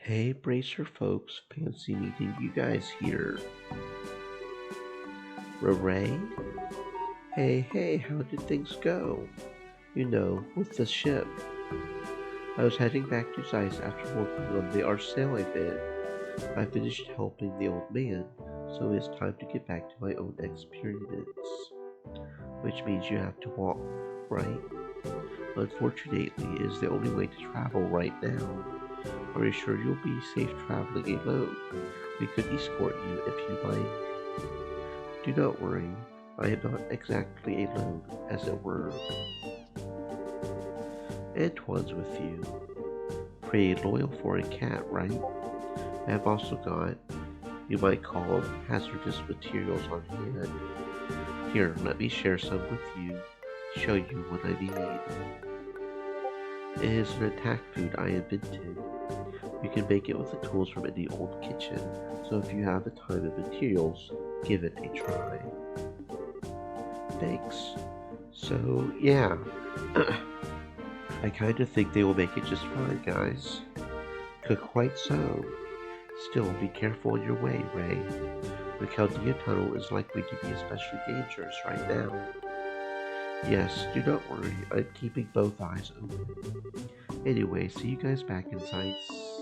Hey, Bracer folks, fancy meeting you guys here. Ray? Hey, how did things go? You know, with the ship. I was heading back to Zeiss after working on the Arcel event. I finished helping the old man, so it's time to get back to my own experiments. Which means you have to walk, right? Unfortunately, it is the only way to travel right now. Are you sure you'll be safe traveling alone? We could escort you if you like. Do not worry, I am not exactly alone, as it were. Antoine's with you. Pretty loyal for a cat, right? I have also got, you might call them hazardous materials on hand. Here, let me share some with you, show you what I need. It is an attack food I invented. You can make it with the tools from any old kitchen, so if you have the time and materials, give it a try. Thanks. So, yeah. I kinda think they will make it just fine, guys. Quite so. Still, be careful on your way, Ray. The Chaldea Tunnel is likely to be especially dangerous right now. Yes, do not worry, I'm keeping both eyes open. Anyway, see you guys back in Zeiss.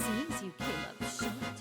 Seems you came up short.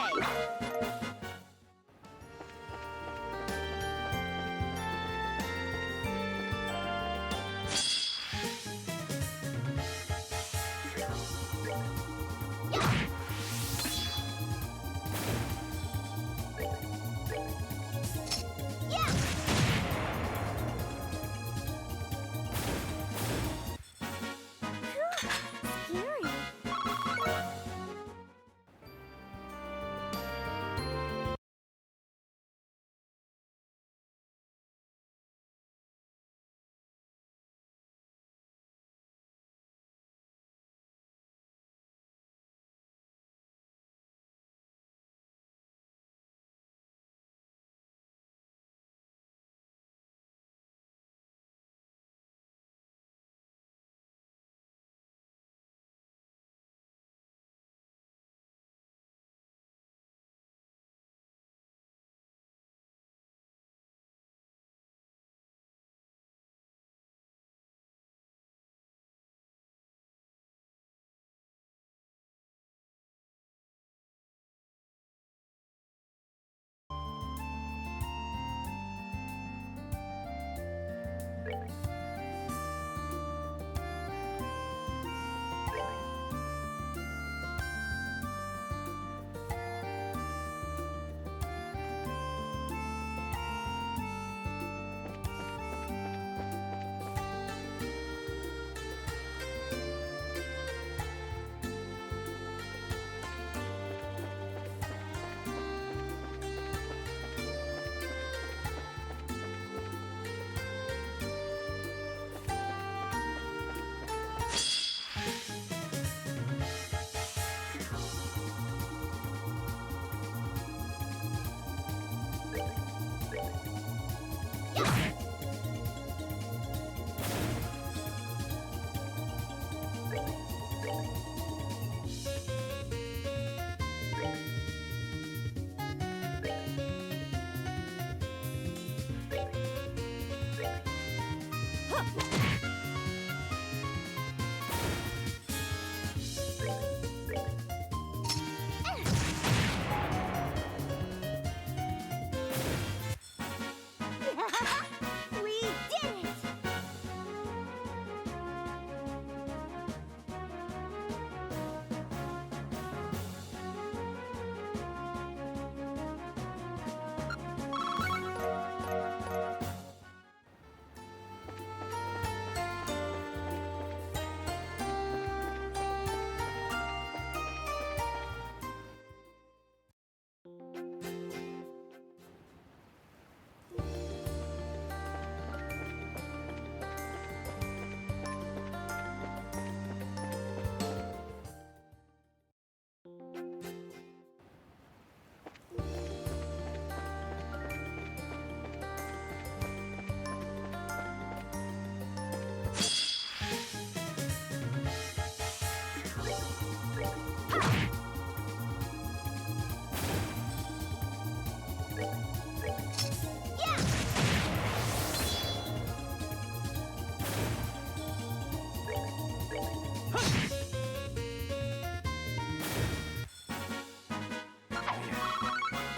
Scary. We did it!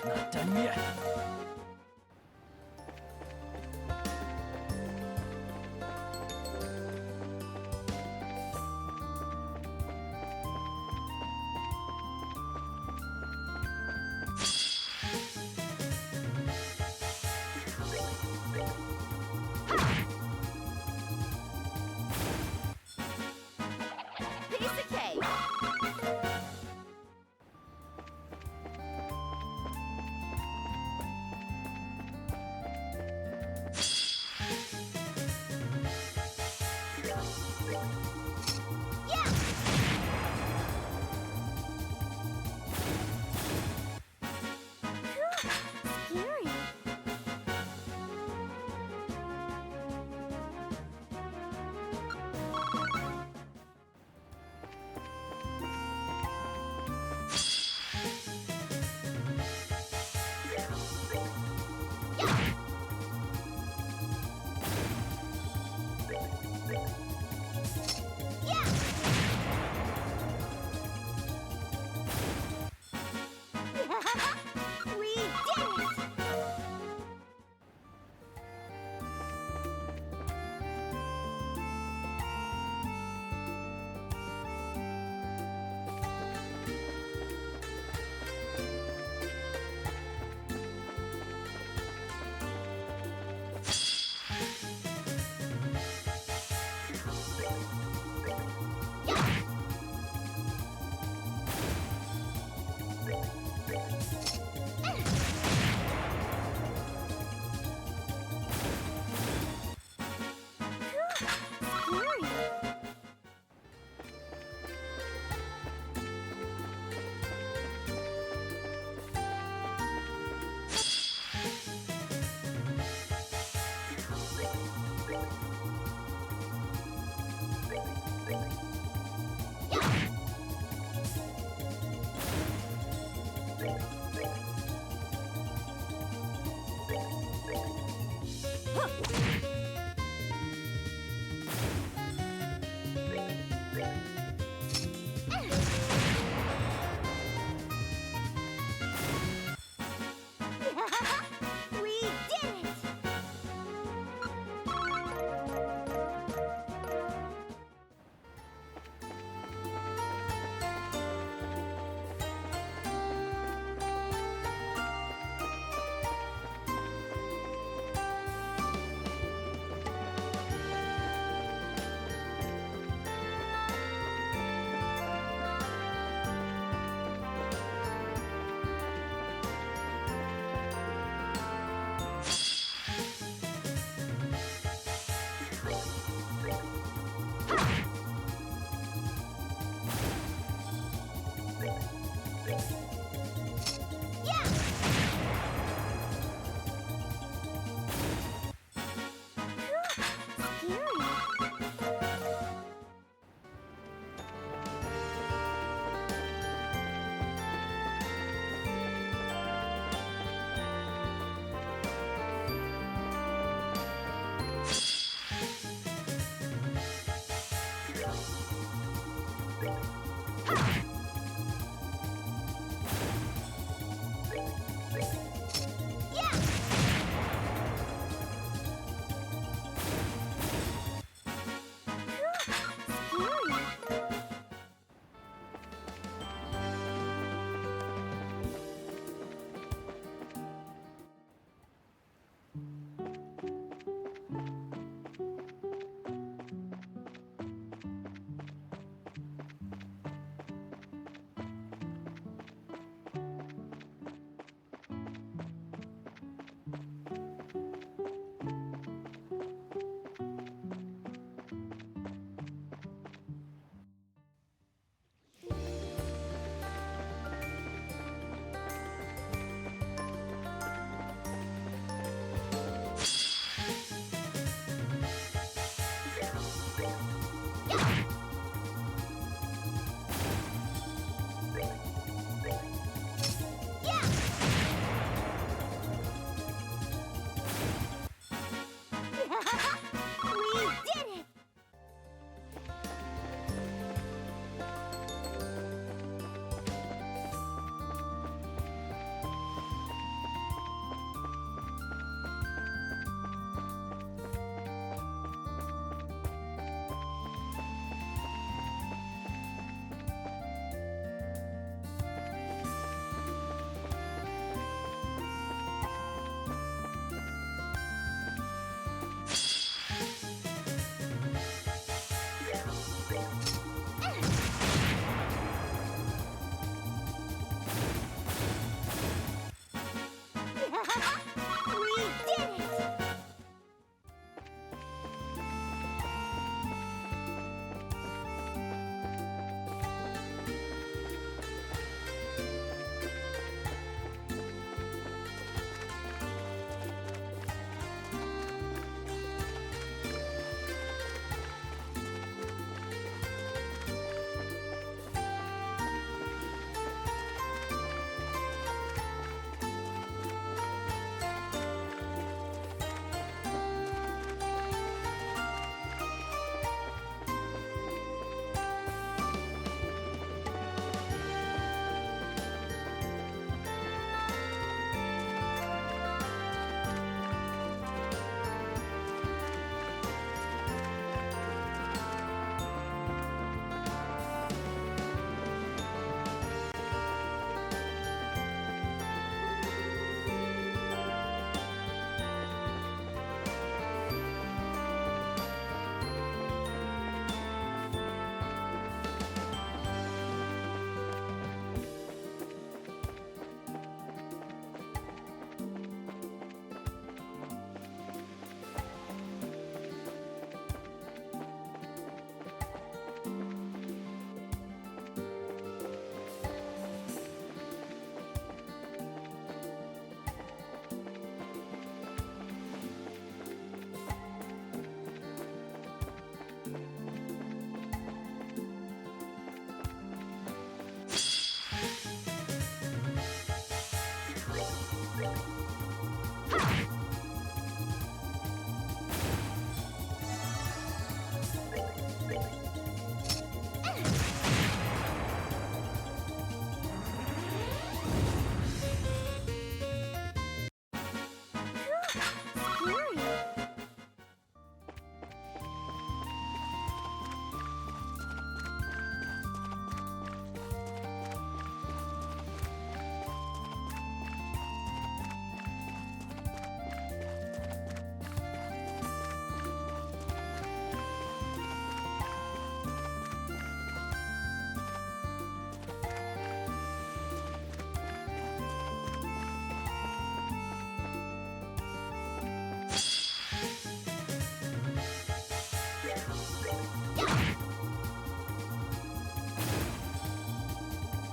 Not done yet.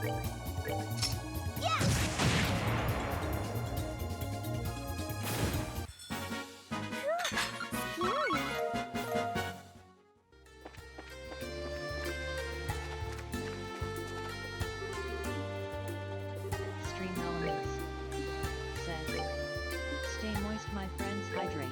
Yeah! Scary. Stream Elements says, "Stay moist, my friends, hydrate."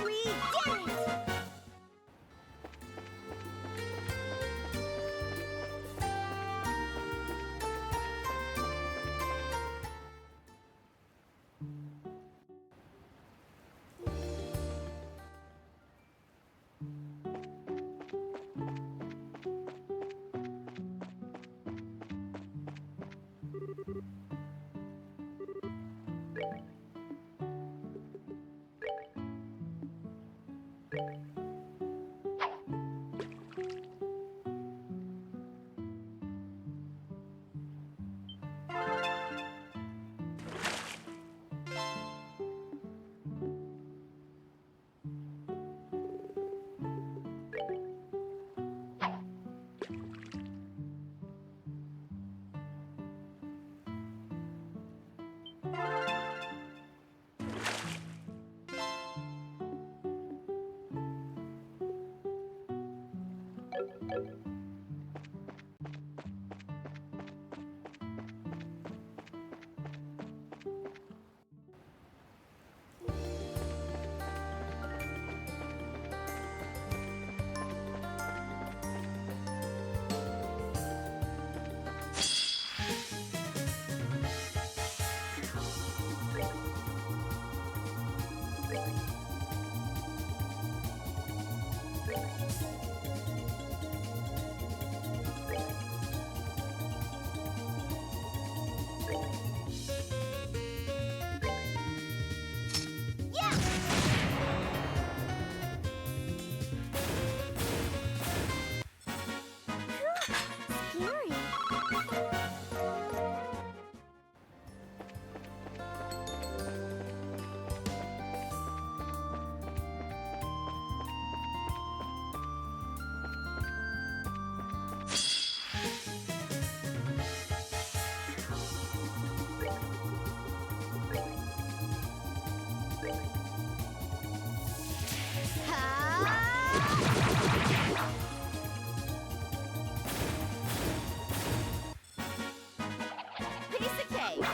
We did it! Scary. Piece of cake.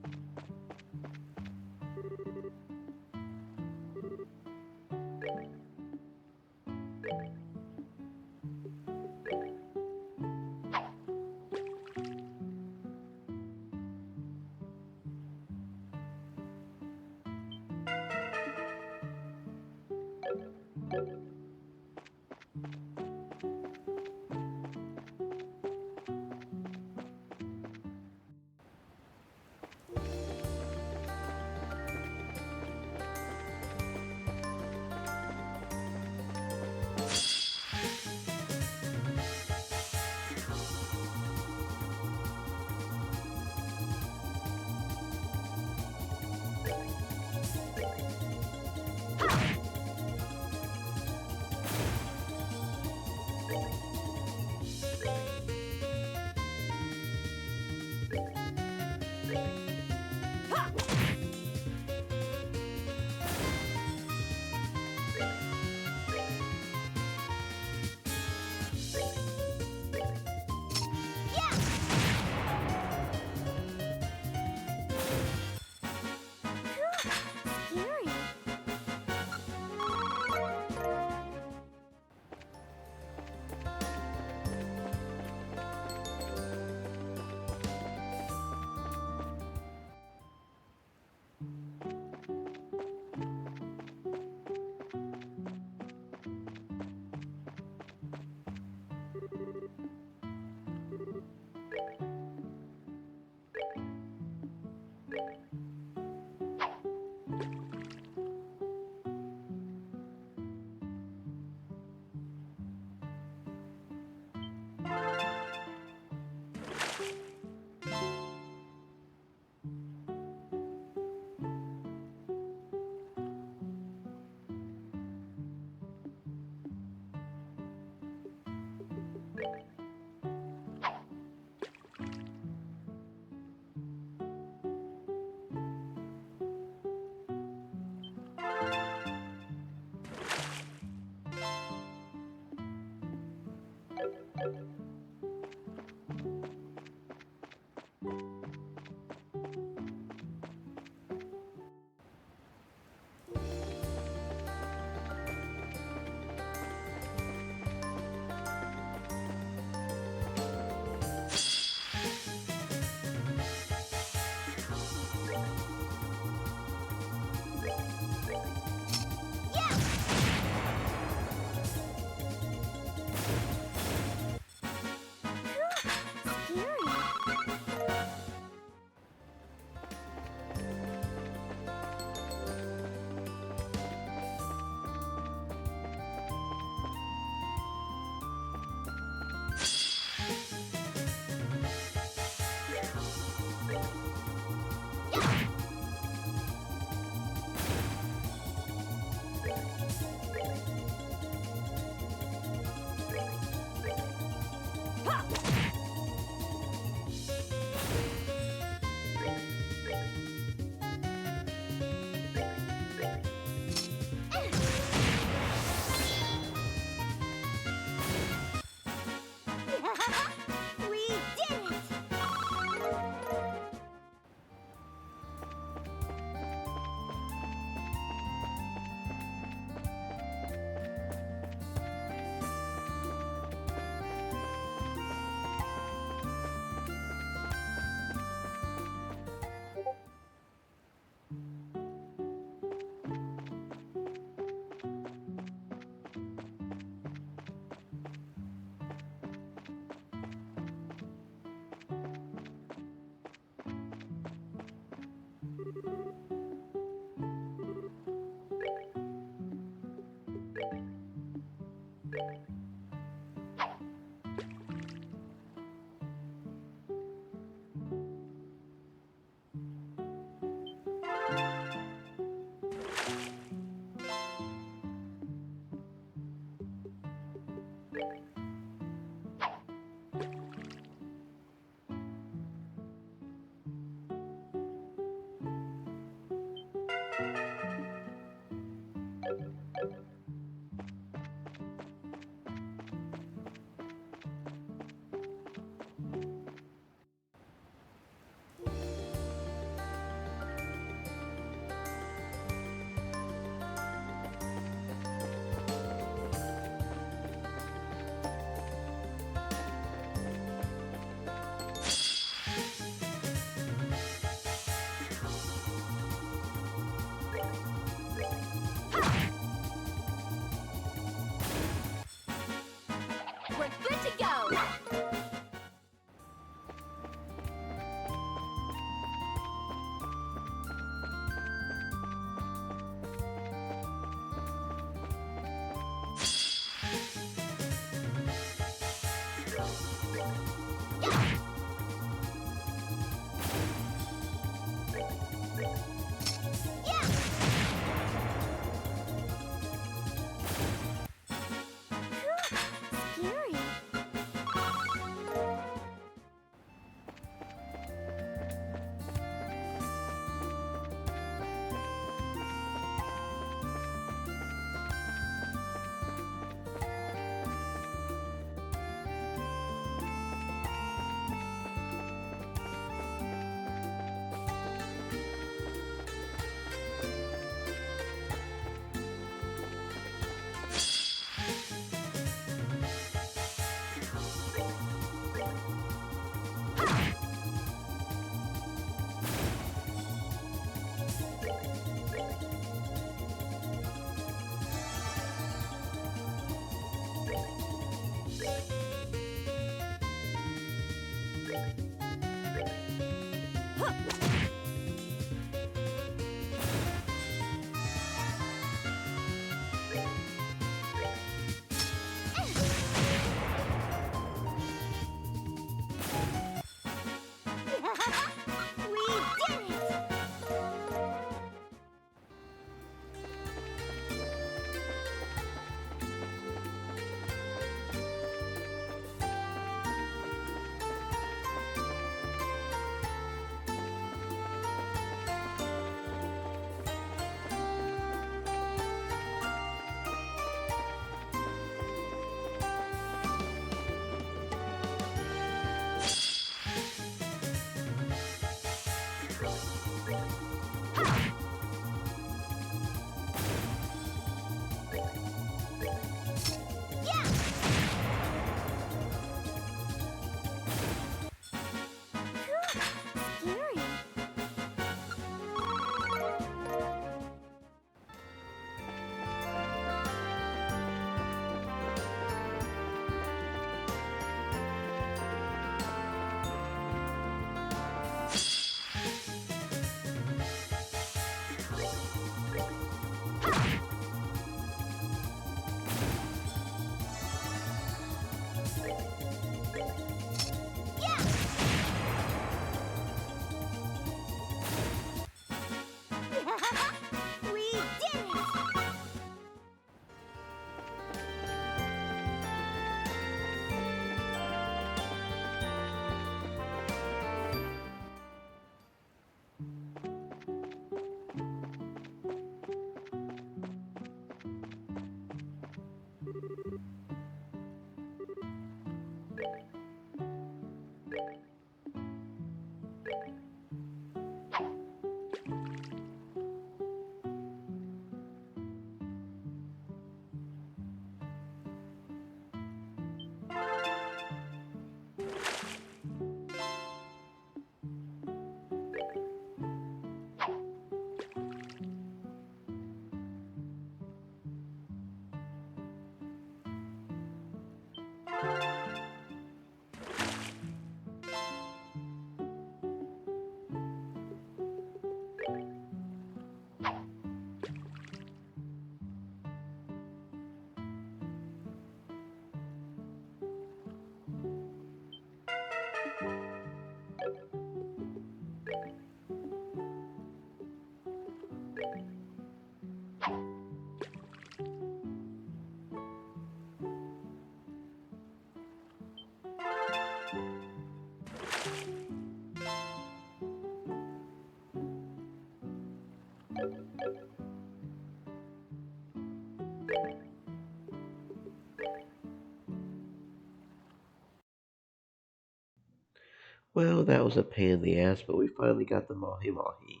Well, that was a pain in the ass, but we finally got the mahi mahi.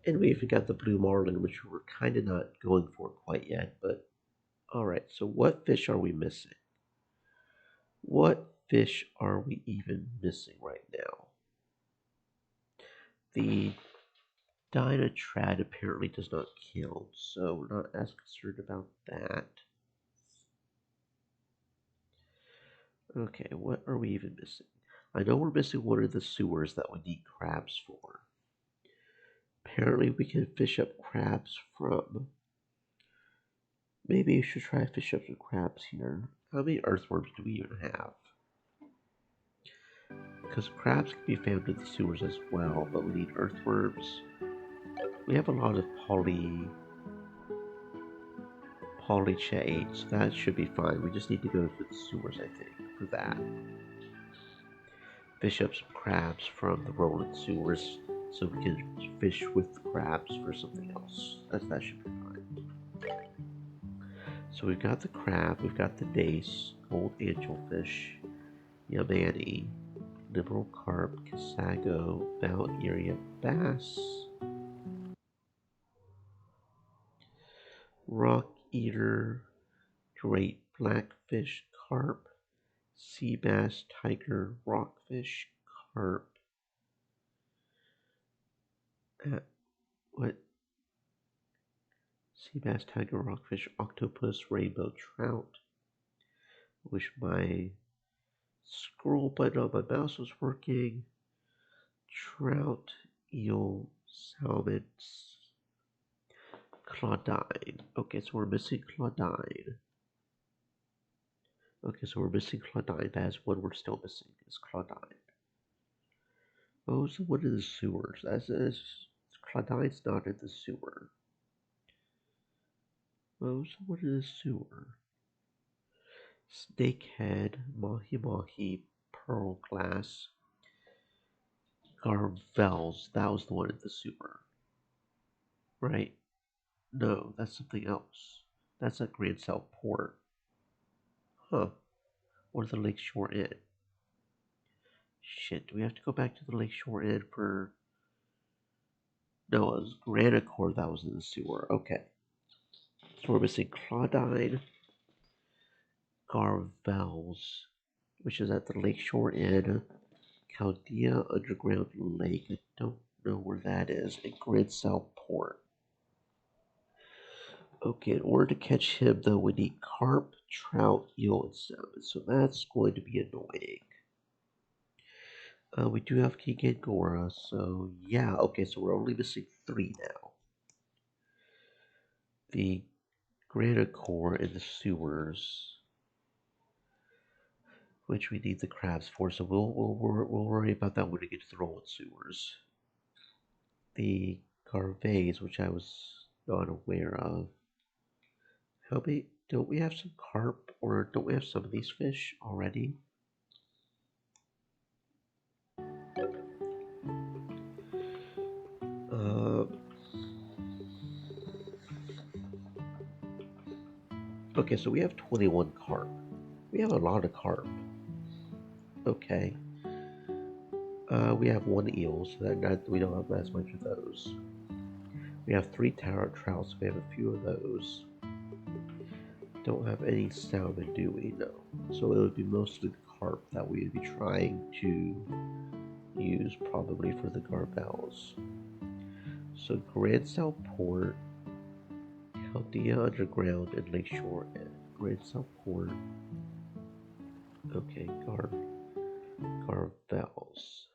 And we even got the blue marlin, which we were kind of not going for quite yet, but alright, so what fish are we missing? What fish are we even missing right now? The Dynatrad apparently does not kill, so we're not as concerned about that. Okay, what are we even missing? I know we're missing one of the sewers that we need crabs for. Apparently we can fish up crabs from... Maybe we should try to fish up some crabs here. How many earthworms do we even have? Because crabs can be found in the sewers as well, but we need earthworms. We have a lot of polychaete, so that should be fine. We just need to go to the sewers, I think, for that. Fish up some crabs from the rolling sewers, so we can fish with the crabs for something else. That should be fine. So we've got the crab, we've got the dace, old angelfish, yamani, liberal carp, casago, bow area bass, rock eater, great blackfish, carp, sea bass, tiger, rockfish, carp. What? Sea bass, tiger, rockfish, octopus, rainbow trout. Wish my scroll button on my mouse was working. Trout, eel, salmon, Claudine. Okay, so we're missing Claudine. Okay, so we're missing Claudine. That is one we're still missing, is Claudine. Oh, so what are the sewers? Claudine's not in the sewer. Oh, so what is the sewer? Snakehead, Mahi Mahi, Pearl Glass, Garvels. That was the one in the sewer. Right? No, that's something else. That's at Grand South Port. Huh. Or the Lakeshore Inn. Shit, do we have to go back to the Lakeshore Inn for... No, it was Granicore that was in the sewer. Okay. So we're missing Claudine, Garvels, which is at the Lakeshore Inn, Chaldea Underground Lake. I don't know where that is. And Grand South Port. Okay, in order to catch him, though, we need carp, trout, eel, and salmon. So that's going to be annoying. We do have King Angora, so yeah. Okay, so we're only missing 3 now. The Granicore and the sewers, which we need the crabs for. So we'll worry about that when we get to the rolling sewers. The Carvets, which I was not aware of. How many? Don't we have some carp, or don't we have some of these fish already? Okay, so we have 21 carp. We have a lot of carp. Okay. We have 1 eel, so that we don't have as much of those. We have 3 tarot trouts, so we have a few of those. Don't have any salmon, do we? No. So it would be mostly the carp that we would be trying to use, probably for the Garvels. So Grand South Port, Chaldea Underground, and Lakeshore Inn. Grand South Port. Okay, Garvels.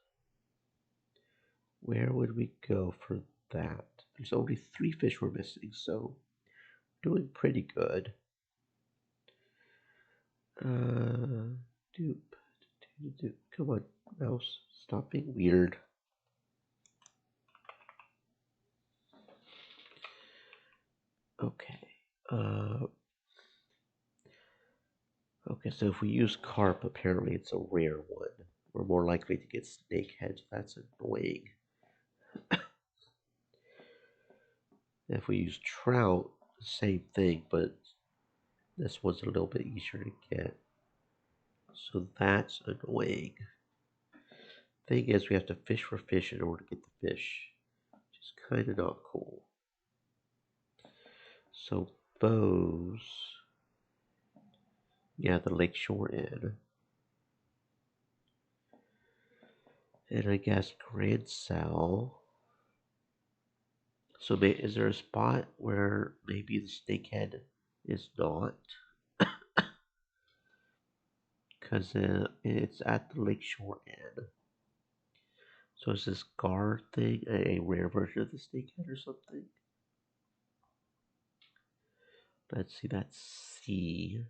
Where would we go for that? There's only 3 fish we're missing, so doing pretty good. Dupe. Come on, mouse. Stop being weird. Okay. Okay, so if we use carp, apparently it's a rare one. We're more likely to get snakeheads. That's annoying. If we use trout, same thing, but this one's a little bit easier to get. So that's annoying. Thing is, we have to fish for fish in order to get the fish, which is kind of not cool. So, Bose. Yeah, the Lakeshore Inn. And I guess Grand Cell. So, is there a spot where maybe the Snakehead is not? Because it's at the Lakeshore Inn. So, is this Gar thing a rare version of the Snakehead or something? Let's see, that's C.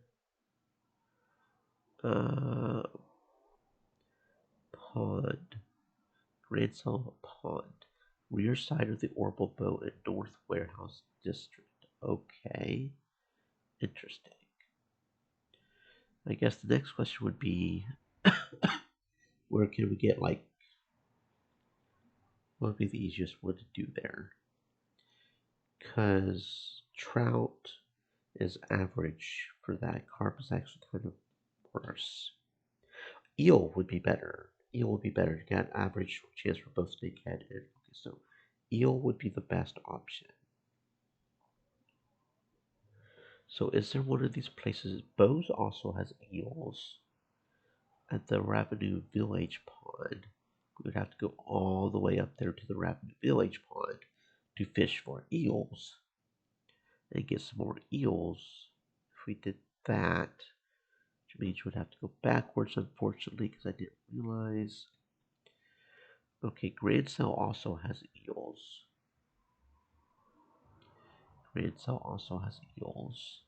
Pond. Grand Cell Pond. Rear side of the Orbital Boat at North Warehouse District. Okay. Interesting. I guess the next question would be where can we get, like, what would be the easiest one to do there? Because trout is average for that. Carp is actually kind of worse. Eel would be better. Eel would be better to get average chance for both snakehead and okay, so eel would be the best option. So is there one of these places? Bose also has eels at the Ravenous Village Pond. We would have to go all the way up there to the Ravenous Village Pond to fish for eels and get some more eels. If we did that, which means we would have to go backwards, unfortunately, because I didn't realize. Okay, Grand Cell also has eels. Grand Cell also has eels.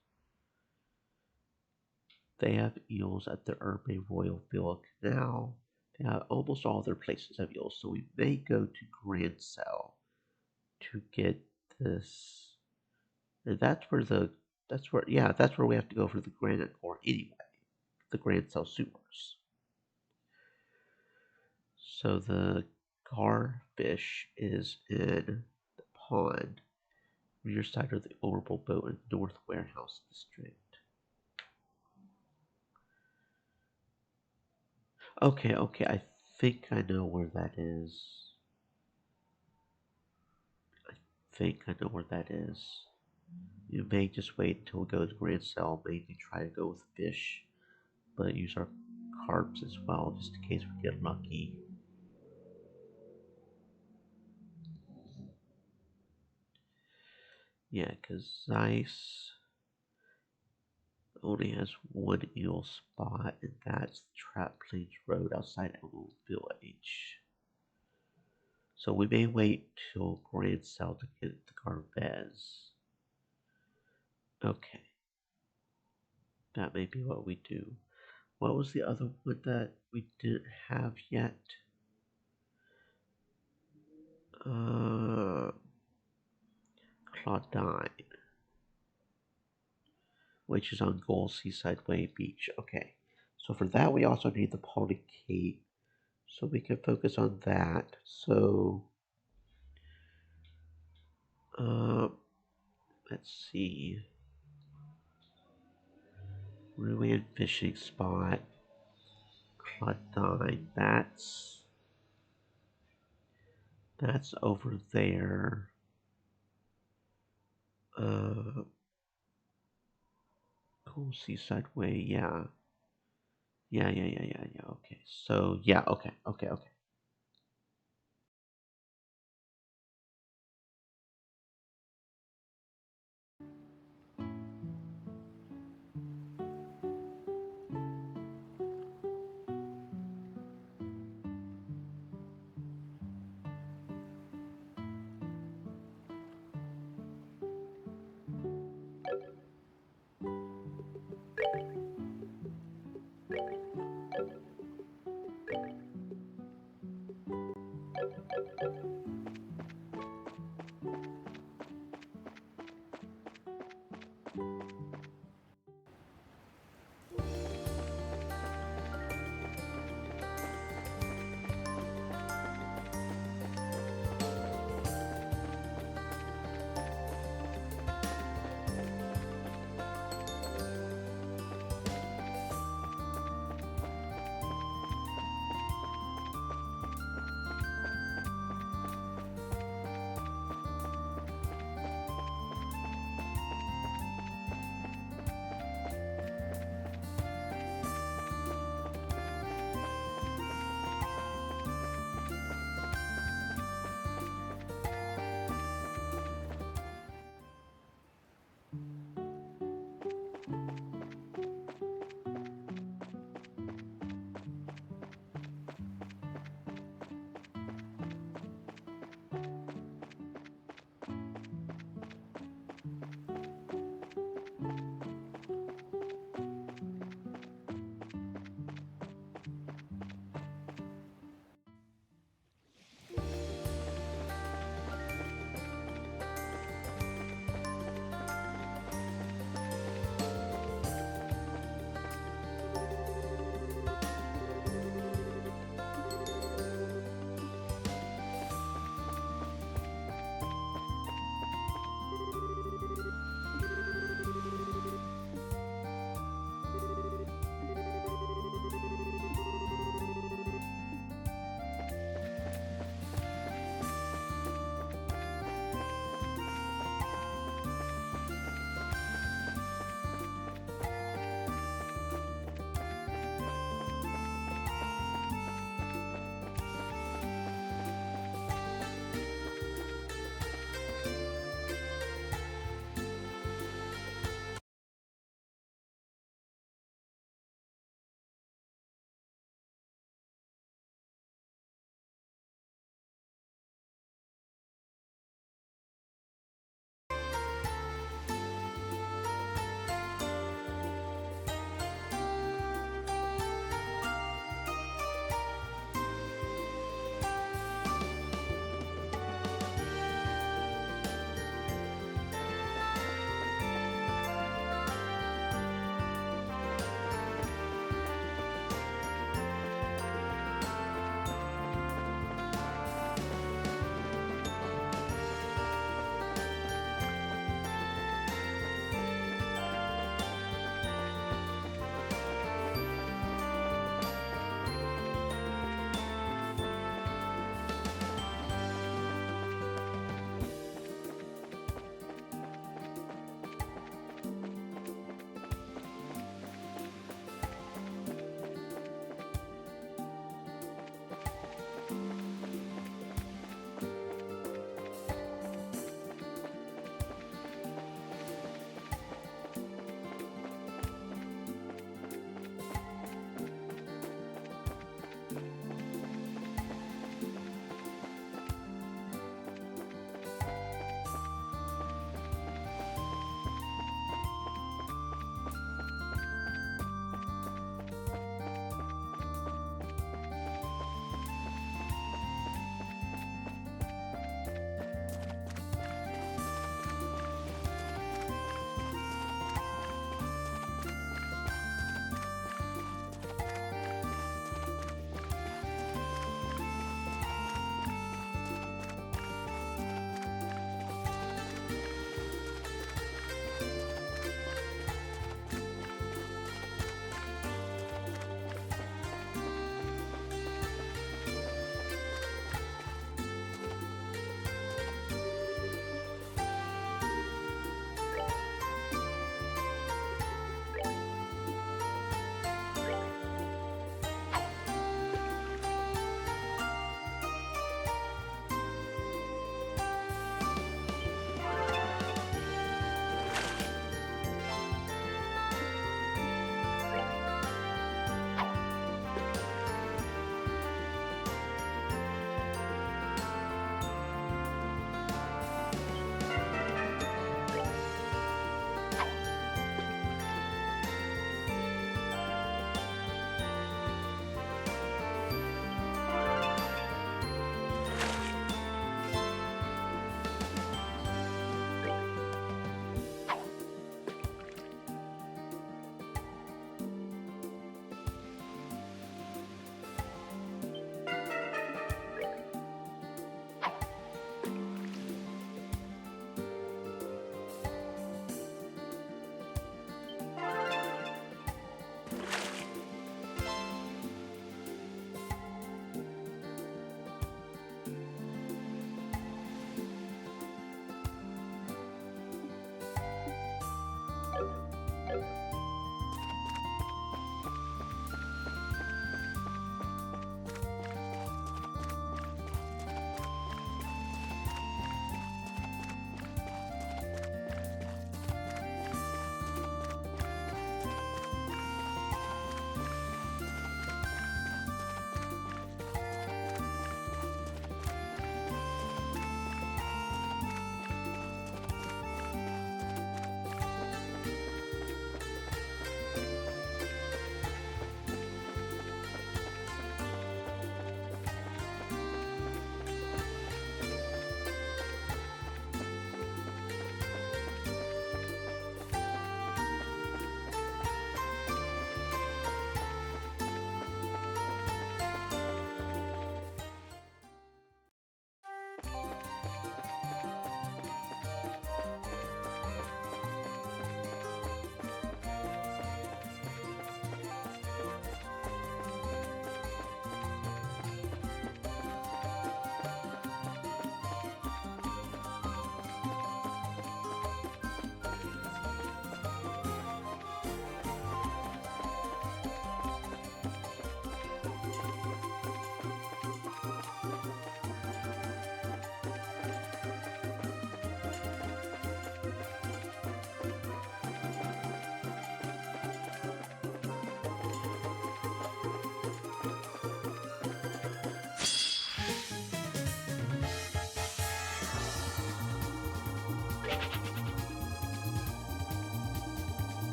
They have eels at the Urbe Royal Villa Canal. They have, almost all their places have eels, so we may go to Grand Cell to get this. And that's where that's where we have to go for the Granite Ore anyway. The Grand Cell sewers. So the garfish is in the pond, rear side of the Orbital Boat in North Warehouse District. Okay, I think I know where that is. I think I know where that is. You may just wait until we go to Grand Cell, maybe try to go with fish, but use our carps as well, just in case we get lucky. Yeah, because Zeiss only has one eel spot, and that's Trap Plains Road outside Emerald Village. So we may wait till Grand Cell to get the Garvez. Okay. That may be what we do. What was the other one that we didn't have yet? Claudine, which is on Gold Seaside Way Beach. Okay. So for that, we also need the Polycape. So we can focus on that. So, let's see. Ruin fishing spot. Claudine. That's over there. Cool Seaside Way. Yeah. Yeah. Okay. So yeah. Okay.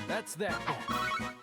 That's that then.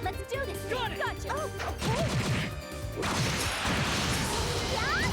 Let's do this. Got it. Gotcha. Oh, okay. Yeah.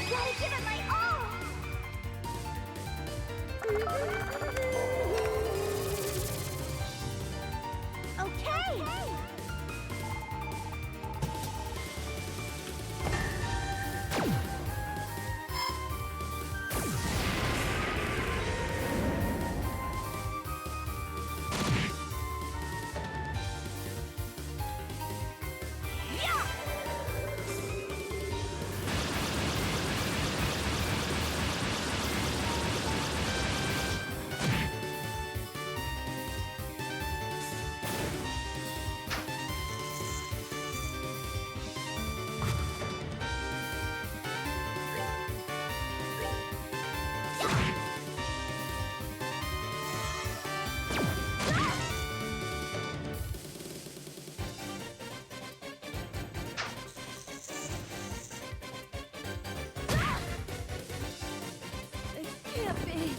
Gotta give it my all! Okay! It can't be.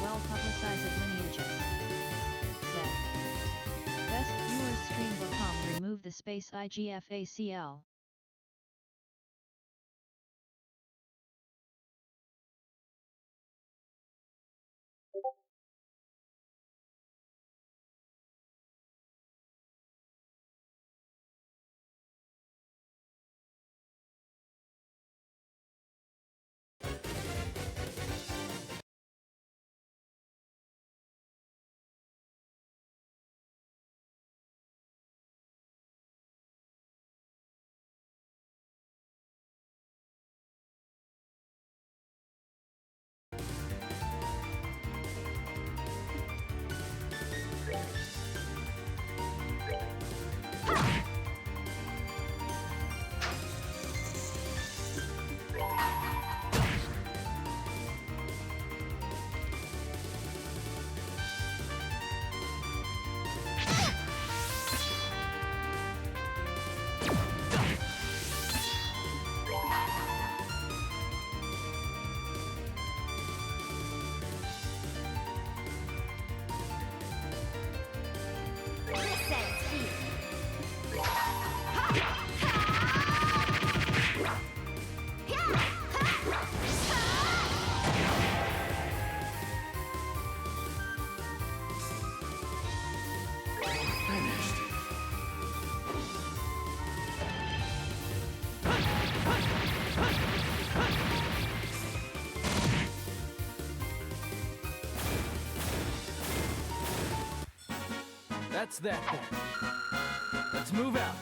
Well-publicized lineages. Said. BestViewersStream.com remove the space IGFACL. This ends here. Finished. That's that then. Let's move out.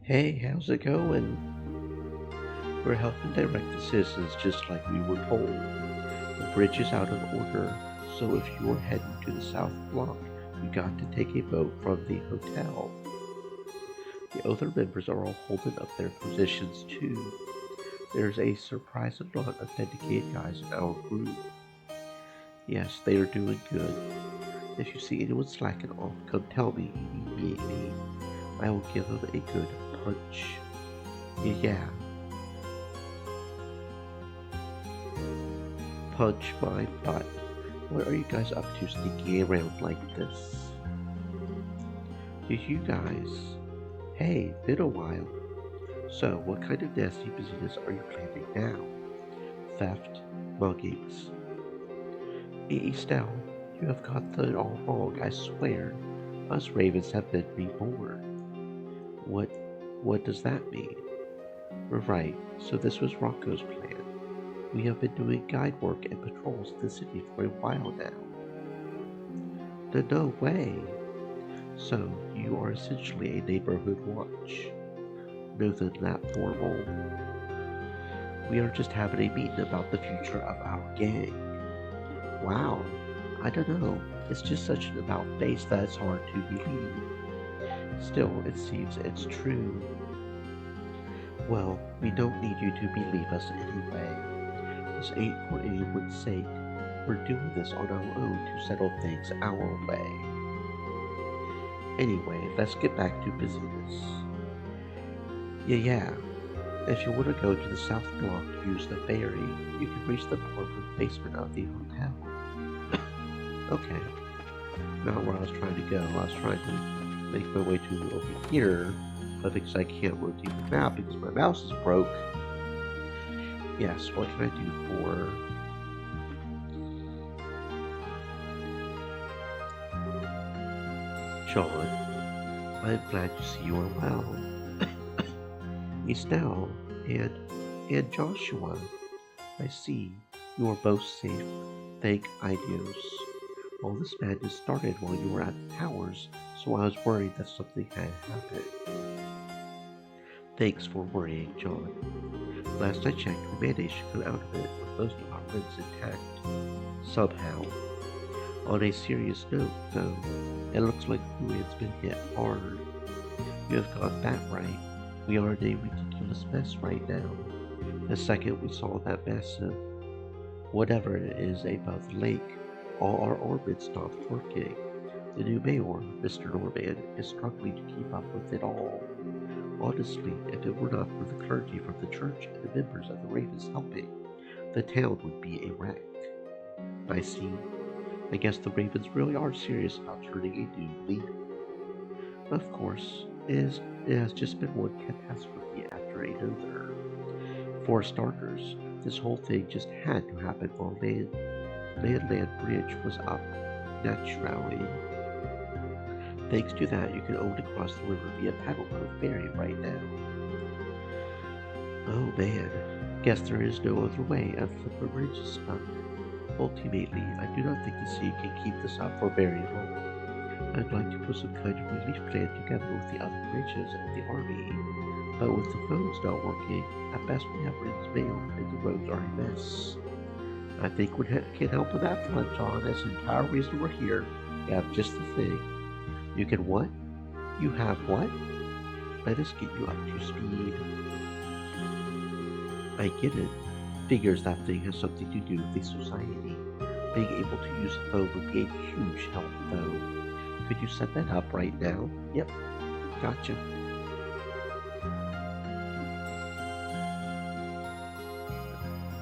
Hey, how's it going? We're helping direct the citizens just like we were told. The bridge is out of order, so if you're heading to the south block, you got to take a boat from the hotel. The other members are all holding up their positions too. There's a surprising lot of dedicated guys in our group. Yes, they are doing good. If you see anyone slacking off, come tell me immediately. I will give them a good punch. Yeah. Punch my butt. What are you guys up to sneaking around like this? You guys. Hey, been a while. So, what kind of nasty business are you planning now? Theft, muggings. Estelle, you have got it all wrong, I swear. Us ravens have been reborn. What does that mean? Right, so this was Rocco's plan. We have been doing guide work and patrols in the city for a while now. No way! So, you are essentially a neighborhood watch. Nothing that formal. We are just having a meeting about the future of our gang. Wow, I don't know. It's just such an about face that it's hard to believe. Still, it seems it's true. Well, we don't need you to believe us anyway. This ain't for anyone's sake. We're doing this on our own to settle things our way. Anyway, let's get back to business. Yeah. If you want to go to the south block to use the ferry, you can reach the port from the basement of the hotel. Okay. Not where I was trying to go. I was trying to make my way to over here, but because I can't rotate the map because my mouse is broke. Yes, what can I do for... John, I'm glad to see you are well. Estelle and Joshua, I see you are both safe. Thank Idios. All this madness started while you were at the towers, so I was worried that something had happened. Thanks for worrying, John. Last I checked, we managed to come out of it with most of our limbs intact. Somehow. On a serious note, though, it looks like Ruin's been hit hard. You have got that right. We are in a ridiculous mess right now. The second we saw that massive, whatever it is above the lake, all our orbits stopped working. The new mayor, Mr. Norman, is struggling to keep up with it all. Honestly, if it were not for the clergy from the church and the members of the Ravens helping, the town would be a wreck. I see. I guess the Ravens really are serious about turning a new leaf. Of course, it has just been one catastrophe after another. For starters, this whole thing just had to happen while Land Bridge was up, naturally. Thanks to that, you can only cross the river via Paddleboat Ferry right now. Oh man, guess there is no other way unless the bridge is stuck. Ultimately, I do not think the sea can keep this up for very long. I'd like to put some kind of relief plan together with the other bridges and the army, but with the phones not working, at best we have Rin's mail and the roads are a mess. I think we can help with that front, John. That's the entire reason we're here. You have just the thing. You can what? You have what? Let us get you up to speed. I get it. Figures that thing has something to do with the society. Being able to use the phone would be a huge help, though. Could you set that up right now? Yep, gotcha.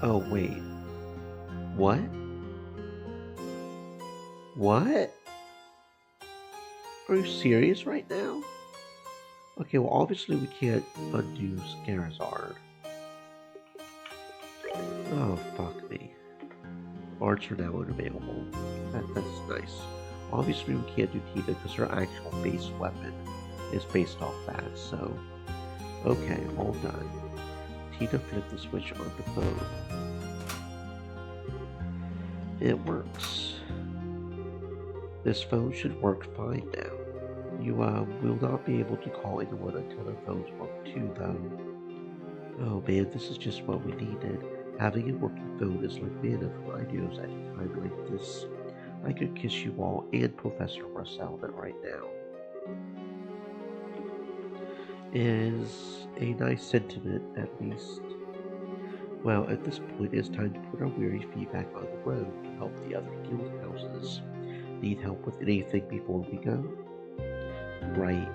Oh, wait. What? What? Are you serious right now? Okay, well, obviously we can't undo Scarizard. Oh, fuck me. Arts are now unavailable. That's nice. Obviously we can't do Tita because her actual base weapon is based off that, so... Okay, all done. Tita flipped the switch on the phone. It works. This phone should work fine now. You will not be able to call anyone until their phones work too, though. Oh man, this is just what we needed. Having a working phone is like manna for ideas at a time like this. I could kiss you all and Professor Russell right now. Is a nice sentiment, at least. Well, at this point, it's time to put our weary feet back on the road to help the other guild houses. Need help with anything before we go? Right.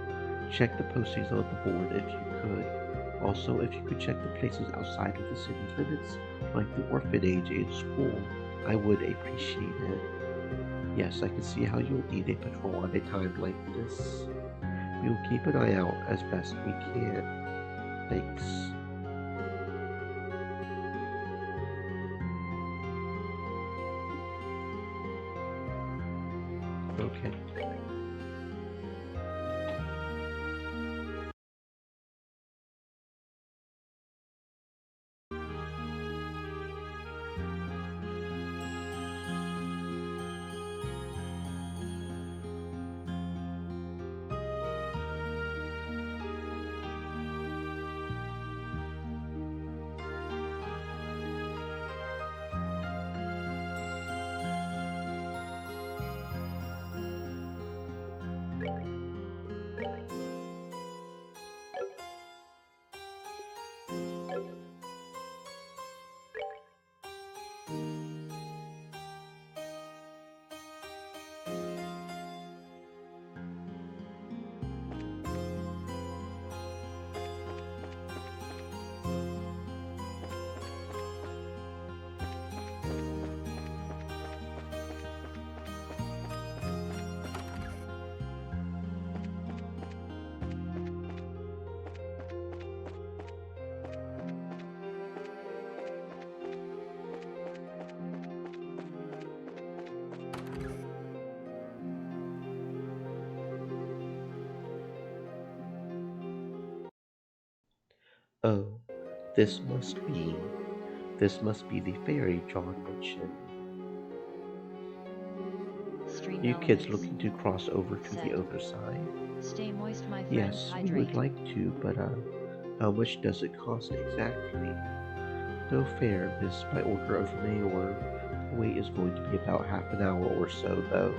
Check the postings on the board if you could. Also, if you could check the places outside of the city limits, like the orphanage and school, I would appreciate it. Yes, I can see how you'll need a patrol at a time like this. We'll keep an eye out as best we can. Thanks. Okay. Oh, this must be... This must be the fairy John mentioned. Stream You kids elements. looking to cross over to Set. the other side? Stay moist, my friend. Yes, we Hydrate. would like to, but how much does it cost exactly? No fair, miss, by order of the mayor. The wait is going to be about half an hour or so, though.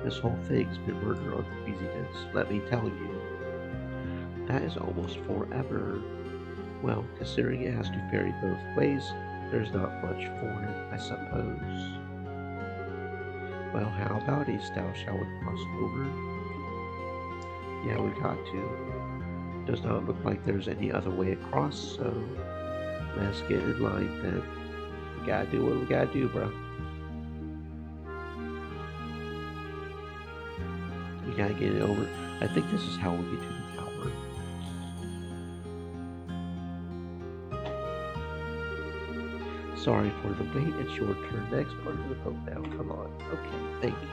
This whole thing's been murder on the busyness, let me tell you. That is almost forever. Well, considering it has to ferry both ways, there's not much for it, I suppose. Well, how about it, Stout? Shall we cross over? Yeah, we got to. Does not look like there's any other way across, so let's get in line then. We gotta do what we gotta do, bro. We gotta get it over. I think this is how we get to the tower. Sorry for the wait, it's your turn next. Part of the boat now. Come on. Okay, thank you.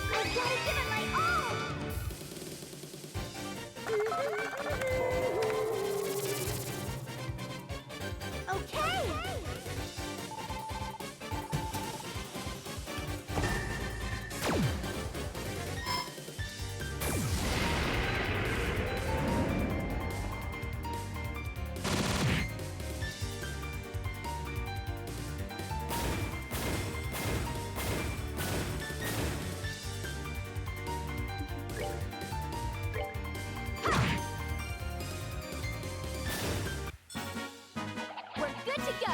I've gotta give it my all! Okay! We're good to go!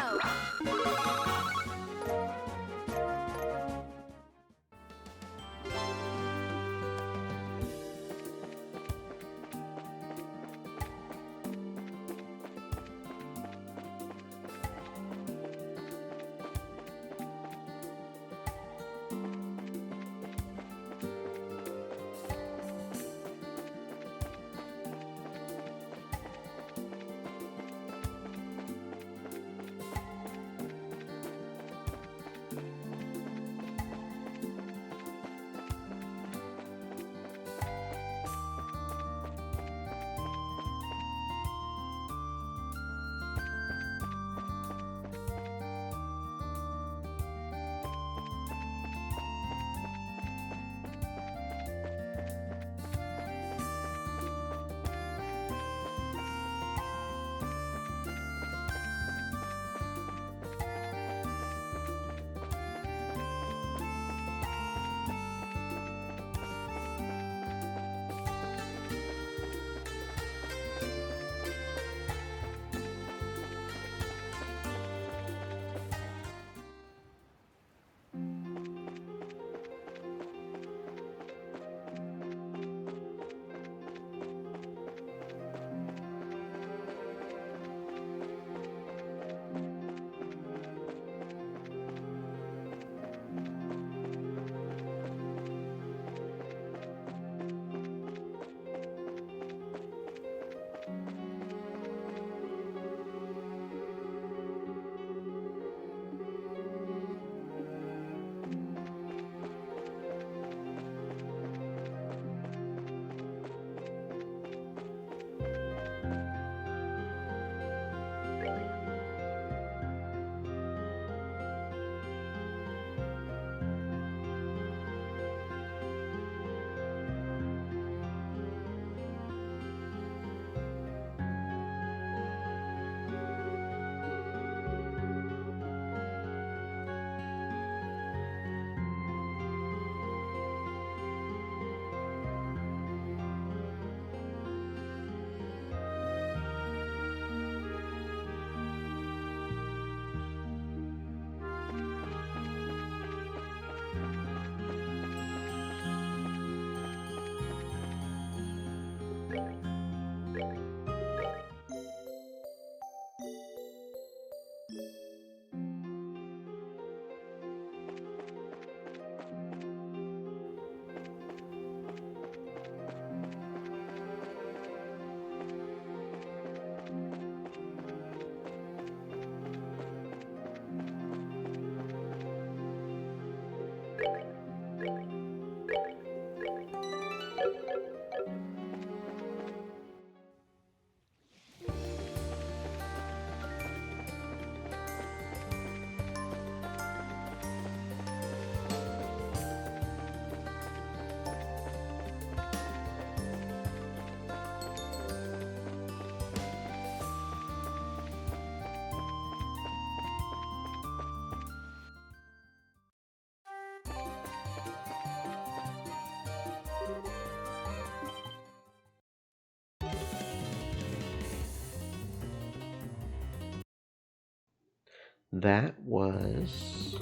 That was...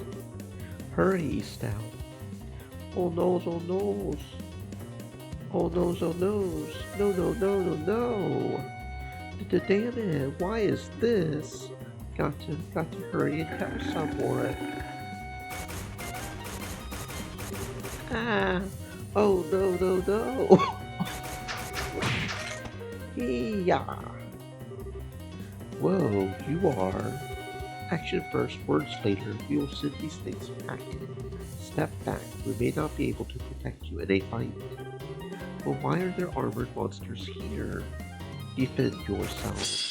Hurry, Stout. Oh no, oh no. Oh no, oh no, no, no, no, no, no. Damn it, why is this? Got to hurry and tell someone. Ah, oh no, no, no. Yeah. Whoa, you are. Action first, words later. We will send these things packing. Step back. We may not be able to protect you in a fight. But why are there armored monsters here? Defend yourself.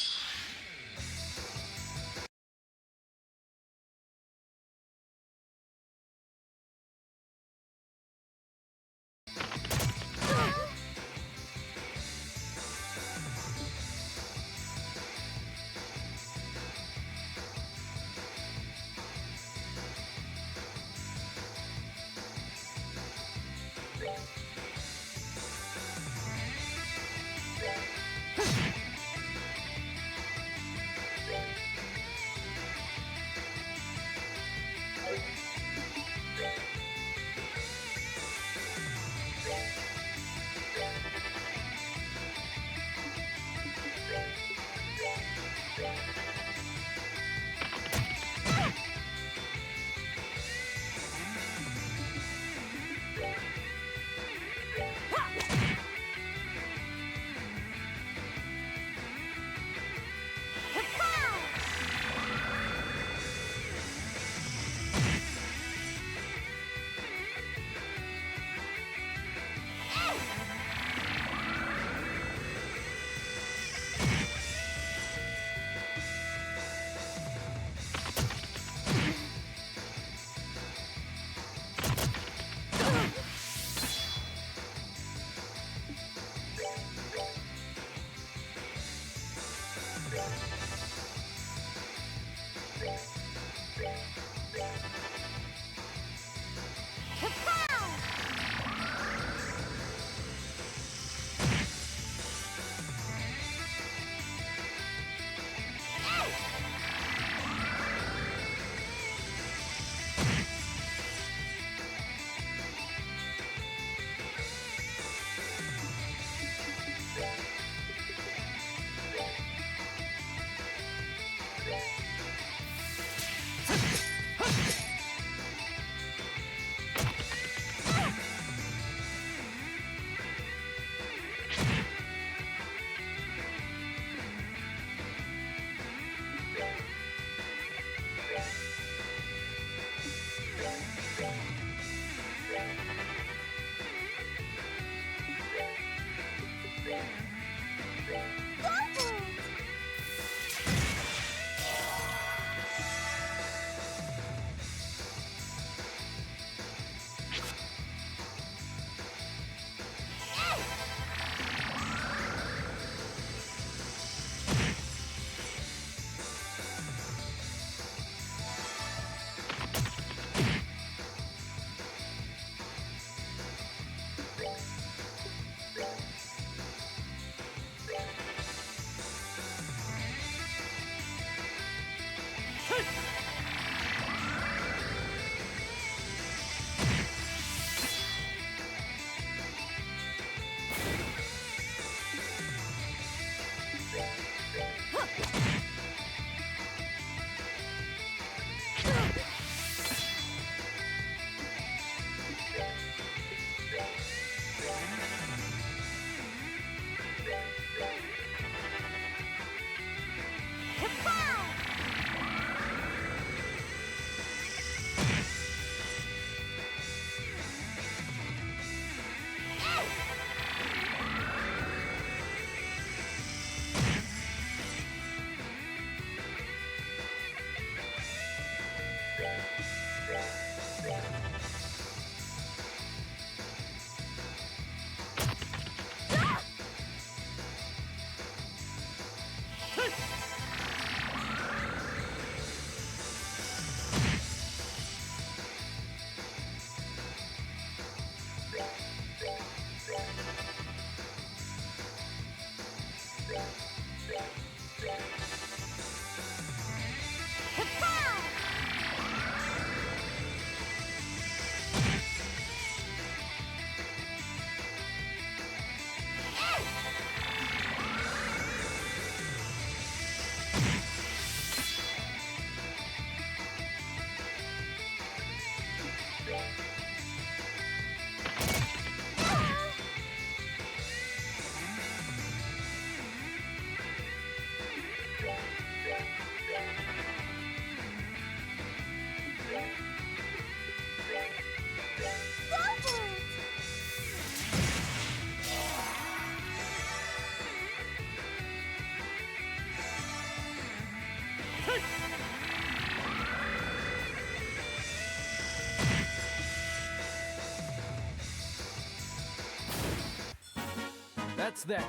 That's that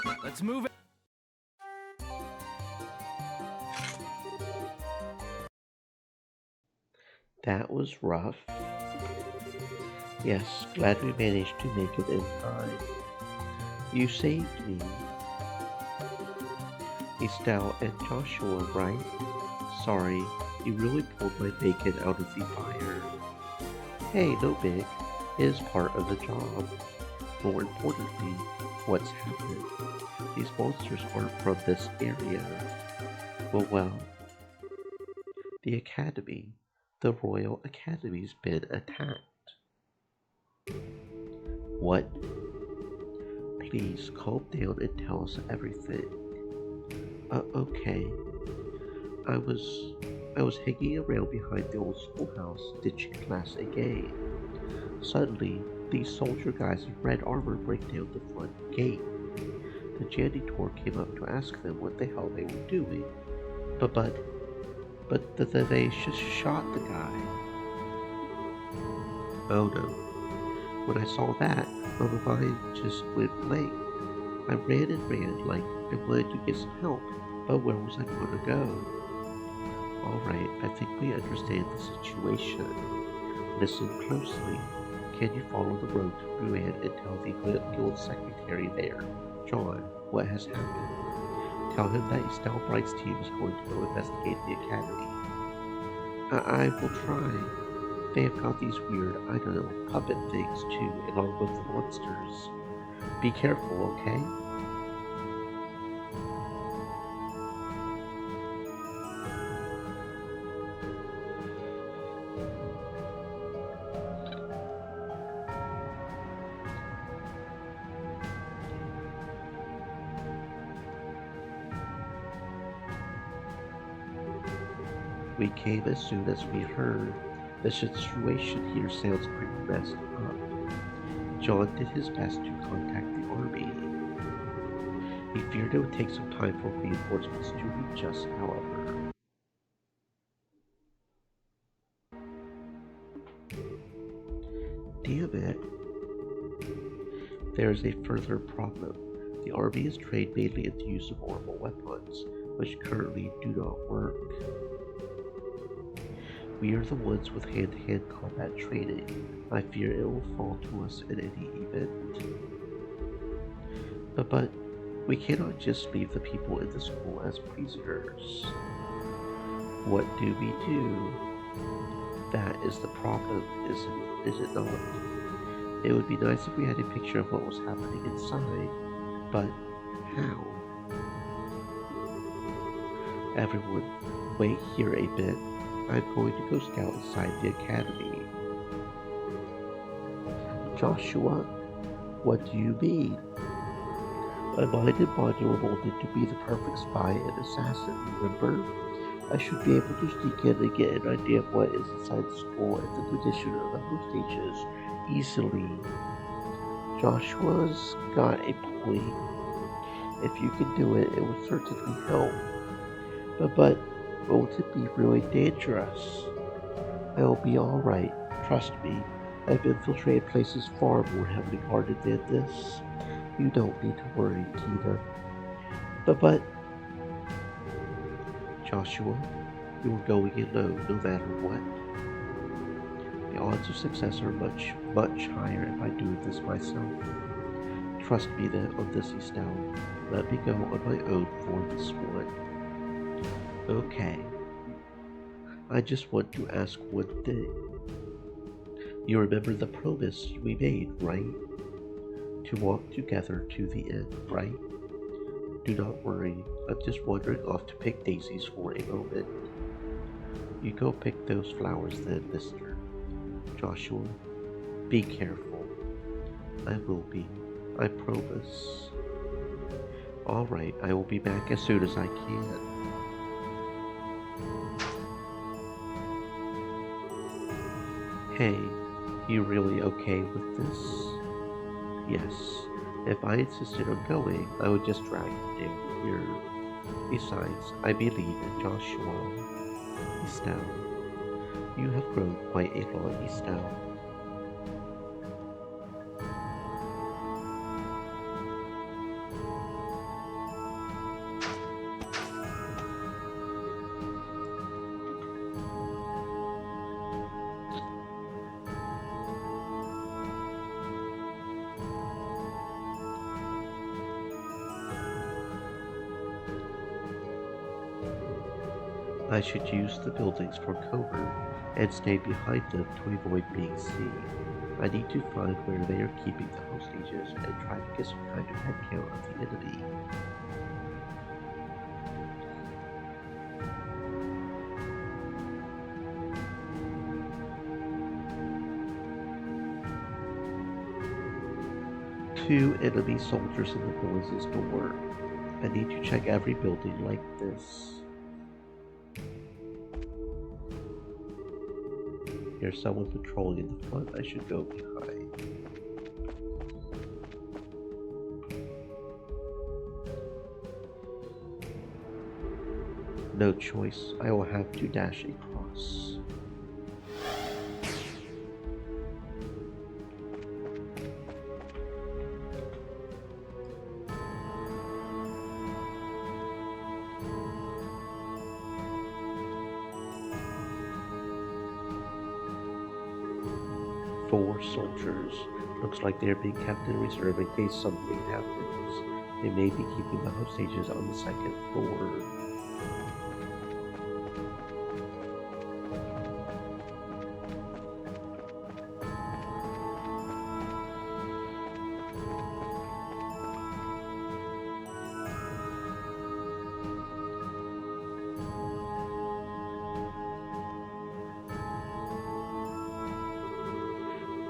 then. Let's move out. That was rough. Yes, glad we managed to make it in time. You saved me. Estelle and Joshua, right? Sorry, you really pulled my bacon out of the fire. Hey, no big. It is part of the job. More importantly, what's happened? These monsters aren't from this area. Well, the Academy, the Royal Academy's been attacked. What? Please calm down and tell us everything. Okay. I was hanging around behind the old schoolhouse ditching class a game. Suddenly, these soldier guys in red armor break down the front gate. The janitor came up to ask them what the hell they were doing. But they just shot the guy. Oh no. When I saw that, my mind just went blank. I ran and ran like I wanted to get some help, but where was I going to go? Alright, I think we understand the situation. Listen closely. Can you follow the road to Ruan and tell the guild secretary there, John, what has happened? Tell him that Estelle Bright's team is going to go investigate the academy. I will try. They have got these weird, I don't know, puppet things too, along with the monsters. Be careful, okay? We came as soon as we heard. The situation here sounds pretty messed up. John did his best to contact the army. He feared it would take some time for reinforcements to reach us, however. Damn it. There is a further problem. The army is trained mainly in the use of orbital weapons, which currently do not work. We are the ones with hand-to-hand combat training. I fear it will fall to us in any event. But we cannot just leave the people in the school as prisoners. What do we do? That is the problem, is it not? It would be nice if we had a picture of what was happening inside, but how? Everyone, wait here a bit. I'm going to go scout inside the academy. Joshua, what do you mean? My mind and body were molded to be the perfect spy and assassin, remember? I should be able to sneak in and get an idea of what is inside the school and the condition of the hostages easily. Joshua's got a point. If you can do it, it would certainly help. But won't it be really dangerous? I'll be alright, trust me. I've infiltrated places far more heavily guarded than this. You don't need to worry, Tina. But Joshua, you are going in low no matter what. The odds of success are much, much higher if I do this myself. Trust me then on this, Estelle. Let me go on my own for this one. Okay. I just want to ask one thing. You remember the promise we made, right? To walk together to the end, right? Do not worry. I'm just wandering off to pick daisies for a moment. You go pick those flowers then, mister. Joshua, be careful. I will be. I promise. Alright, I will be back as soon as I can. Hey, you really okay with this? Yes. If I insisted on going, I would just drag you down here. Besides, I believe in Joshua. Estelle, you have grown quite a lot, Estelle. I should use the buildings for cover and stay behind them to avoid being seen. I need to find where they are keeping the hostages and try to get some kind of head count of the enemy. Two enemy soldiers in the boys' door. I need to check every building like this. Here's someone patrolling in the front. I should go behind. No choice. I will have to dash across. Four soldiers. Looks like they're being kept in reserve in case something happens. They may be keeping the hostages on the second floor.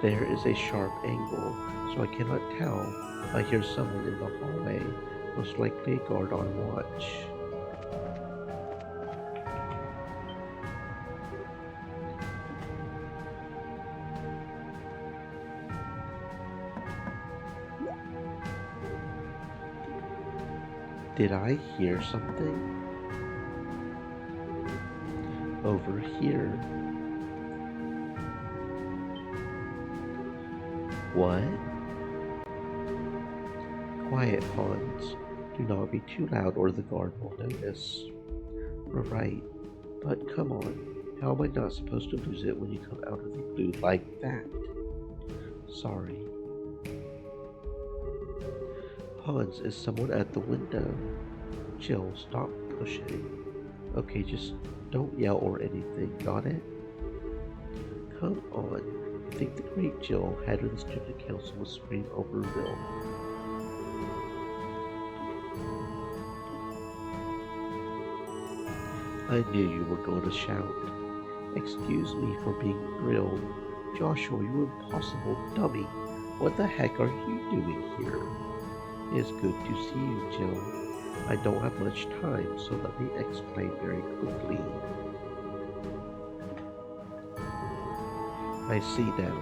There is a sharp angle, so I cannot tell if I hear someone in the hallway, most likely a guard on watch. Did I hear something? Over here. What? Quiet, Hans. Do not be too loud or the guard will notice. We're right. But come on. How am I not supposed to lose it when you come out of the blue like that? Sorry. Hans, is someone at the window? Jill, stop pushing. Okay, just don't yell or anything, got it? Come on. I think the great Jill, head of the student council, will scream over Will. I knew you were going to shout. Excuse me for being grilled. Joshua, you impossible dummy. What the heck are you doing here? It's good to see you, Jill. I don't have much time, so let me explain very quickly. I see now.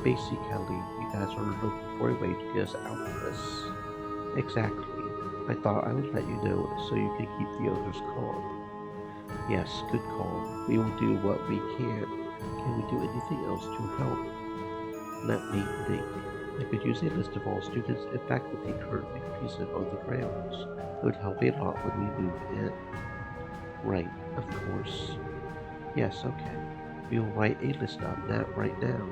Basically, you guys are looking for a way to get us out of this. Exactly. I thought I would let you know so you can keep the others calm. Yes, good call. We will do what we can. Can we do anything else to help? Let me think. I could use a list of all students and faculty currently present on the grounds. It would help a lot when we move in. Right, of course. Yes, okay. We will write a list of that right now.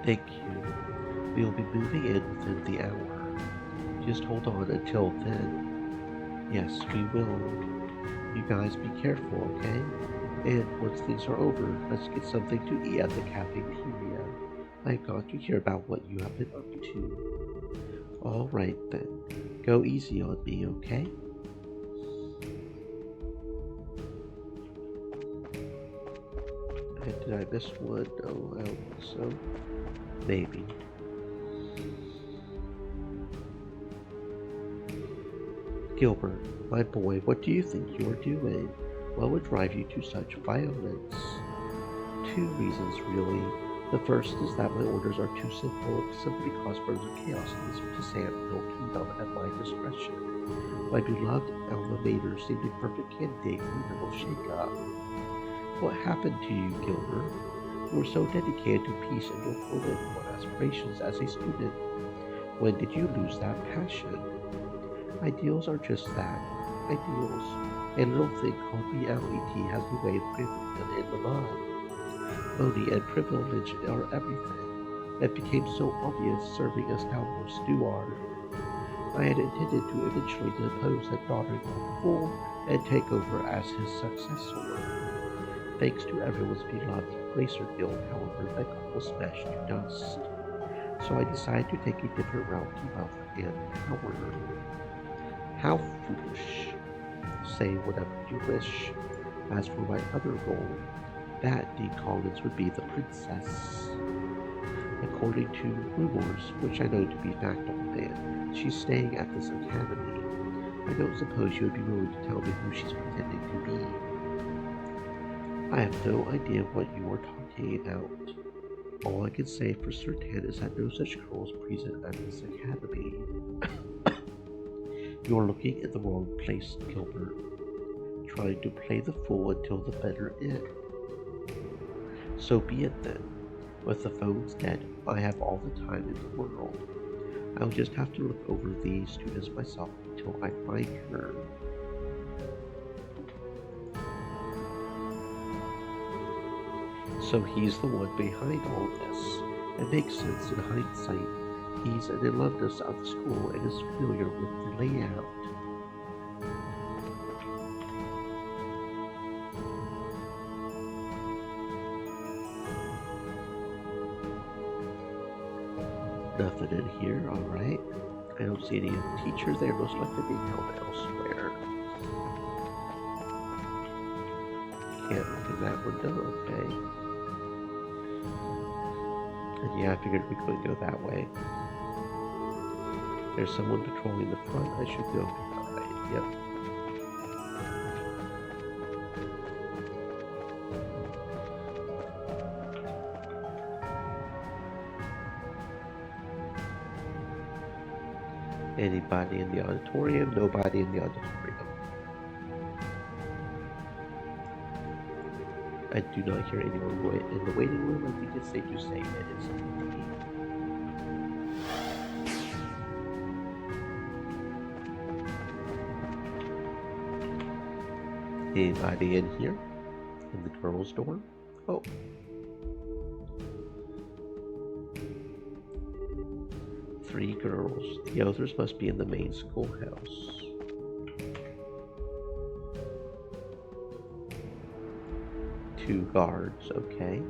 Thank you. We will be moving in within the hour. Just hold on until then. Yes, we will. You guys be careful, okay? And once things are over, let's get something to eat at the cafeteria. I've got to hear about what you have been up to. Alright then. Go easy on me, okay? And did I miss one? Oh, I don't think so. Maybe. Gilbert, my boy, what do you think you are doing? What would drive you to such violence? Two reasons, really. The first is that my orders are too simple, simply cause further chaos in this Sandhill Kingdom at my discretion. My beloved alma mater seemed a perfect candidate for a little shake-up. What happened to you, Gilbert? You were so dedicated to peace and your political aspirations as a student. When did you lose that passion? Ideals are just that, ideals. A little thing called reality has a way of gripping them in the mind. Money and privilege are everything. It became so obvious serving as Talmor Steward. I had intended to eventually depose that doddering fool and take over as his successor. Thanks to everyone's beloved Racer Guild, however, that goal was smashed to dust. So I decided to take a different route to wealth and power. How foolish. Say whatever you wish. As for my other goal, that, Dean Collins, would be the princess. According to rumors, which I know to be fact on land, she's staying at this academy. I don't suppose you would be willing to tell me who she's pretending to be. I have no idea what you are talking about. All I can say for certain is that no such girl is present at this academy. You're looking in the wrong place, Gilbert. Trying to play the fool until the bitter end. So be it then. With the phones dead, I have all the time in the world. I'll just have to look over these students myself until I find her. So he's the one behind all this. It makes sense in hindsight. He's an alumnus of the school and is familiar with the layout. Nothing in here, alright. I don't see any of the teachers. They're most likely being held elsewhere. Can't look in that window, okay. And yeah, I figured we couldn't go that way. There's someone patrolling the front. I should go behind. Yep. Anybody in the auditorium? Nobody in the auditorium. I do not hear anyone in the waiting room. I think it's safe to say it is empty. Anybody in here? In the girls' dorm? Oh. Three girls. The others must be in the main schoolhouse. Two guards, okay.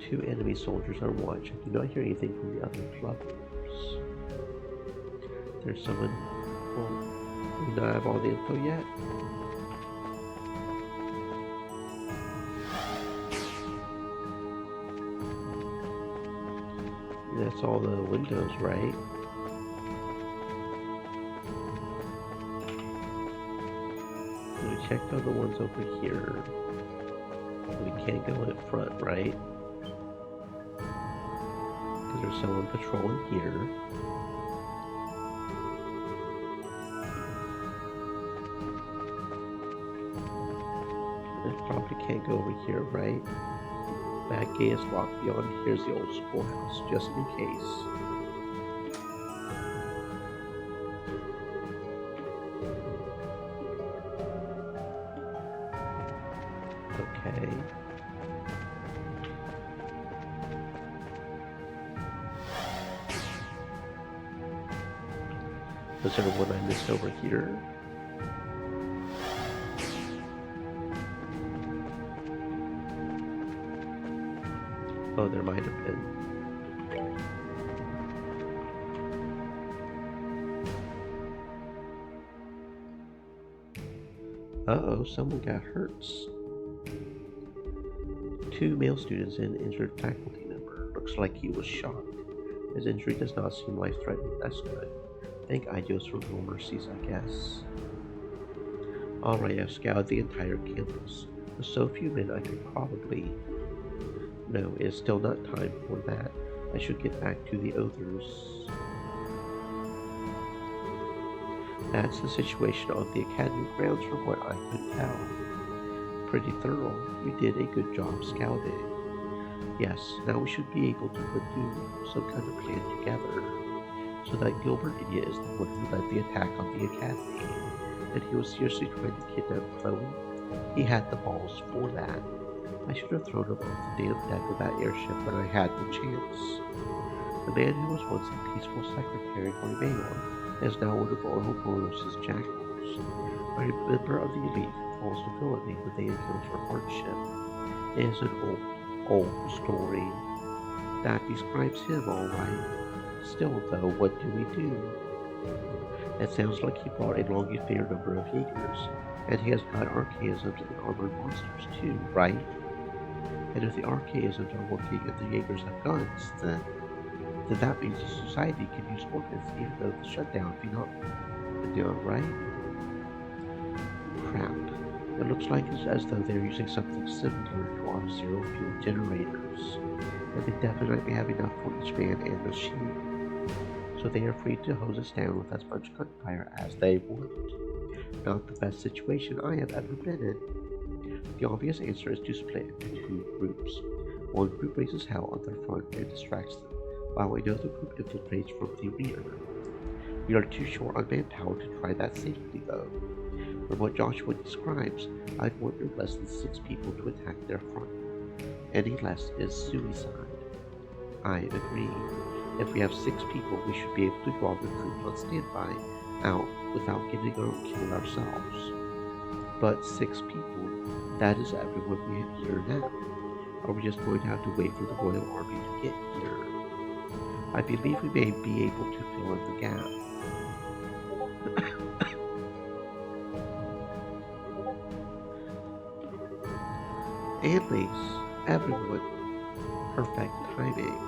Two enemy soldiers on watch. I do not hear anything from the other clubbers. There's someone. Well, do we not have all the info yet? That's all the windows, right? We checked on the ones over here. We can't go in front, right? Because there's someone patrolling here. And probably can't go over here, right? Back gate is locked beyond. Here's the old schoolhouse, just in case. Okay. Was there one I missed over here? Oh, there might have been. Uh-oh, someone got hurt. Two male students and an injured faculty member. Looks like he was shot. His injury does not seem life-threatening. That's good. Thank Idios for little mercies, I guess. Alright, I've scoured the entire campus. With so few men, I could probably... No, it is still not time for that. I should get back to the others. That's the situation on the academy grounds from what I could tell. Pretty thorough. You did a good job scouting. Yes, now we should be able to put some kind of plan together. So that Gilbert Idiot is the one who led the attack on the academy. And he was seriously trying to kidnap Chloe. He had the balls for that. I should have thrown him off the damn deck of that airship when I had the chance. The man who was once a peaceful secretary for a mayor is now one of Ouroboros' jackals, a member of the elite who falls to villainy when they encounter hardship. It is an old story that describes him all right. Still, though, what do we do? It sounds like he brought along a fair number of Jaegers, and he has got archaisms and armored monsters too, right? And if the archaisms are working and the Jaegers have guns, then that means the society can use weapons even though the shutdown be not been done, right? Crap. It looks like it's as though they're using something similar to our zero fuel generators, and they definitely have enough for each man and machine. So they are free to hose us down with as much gunfire as they want. Not the best situation I have ever been in. The obvious answer is to split into two groups. One group raises hell on their front and distracts them, while another group infiltrates from the rear. We are too short on manpower to try that safely, though. From what Joshua describes, I'd want no less than 6 people to attack their front. Any less is suicide. I agree. If we have 6 people, we should be able to draw the troops on standby out without getting killed ourselves. But 6 people, that is everyone we have here now. Are we just going to have to wait for the Royal Army to get here? I believe we may be able to fill in the gap. Anyways, everyone, perfect timing.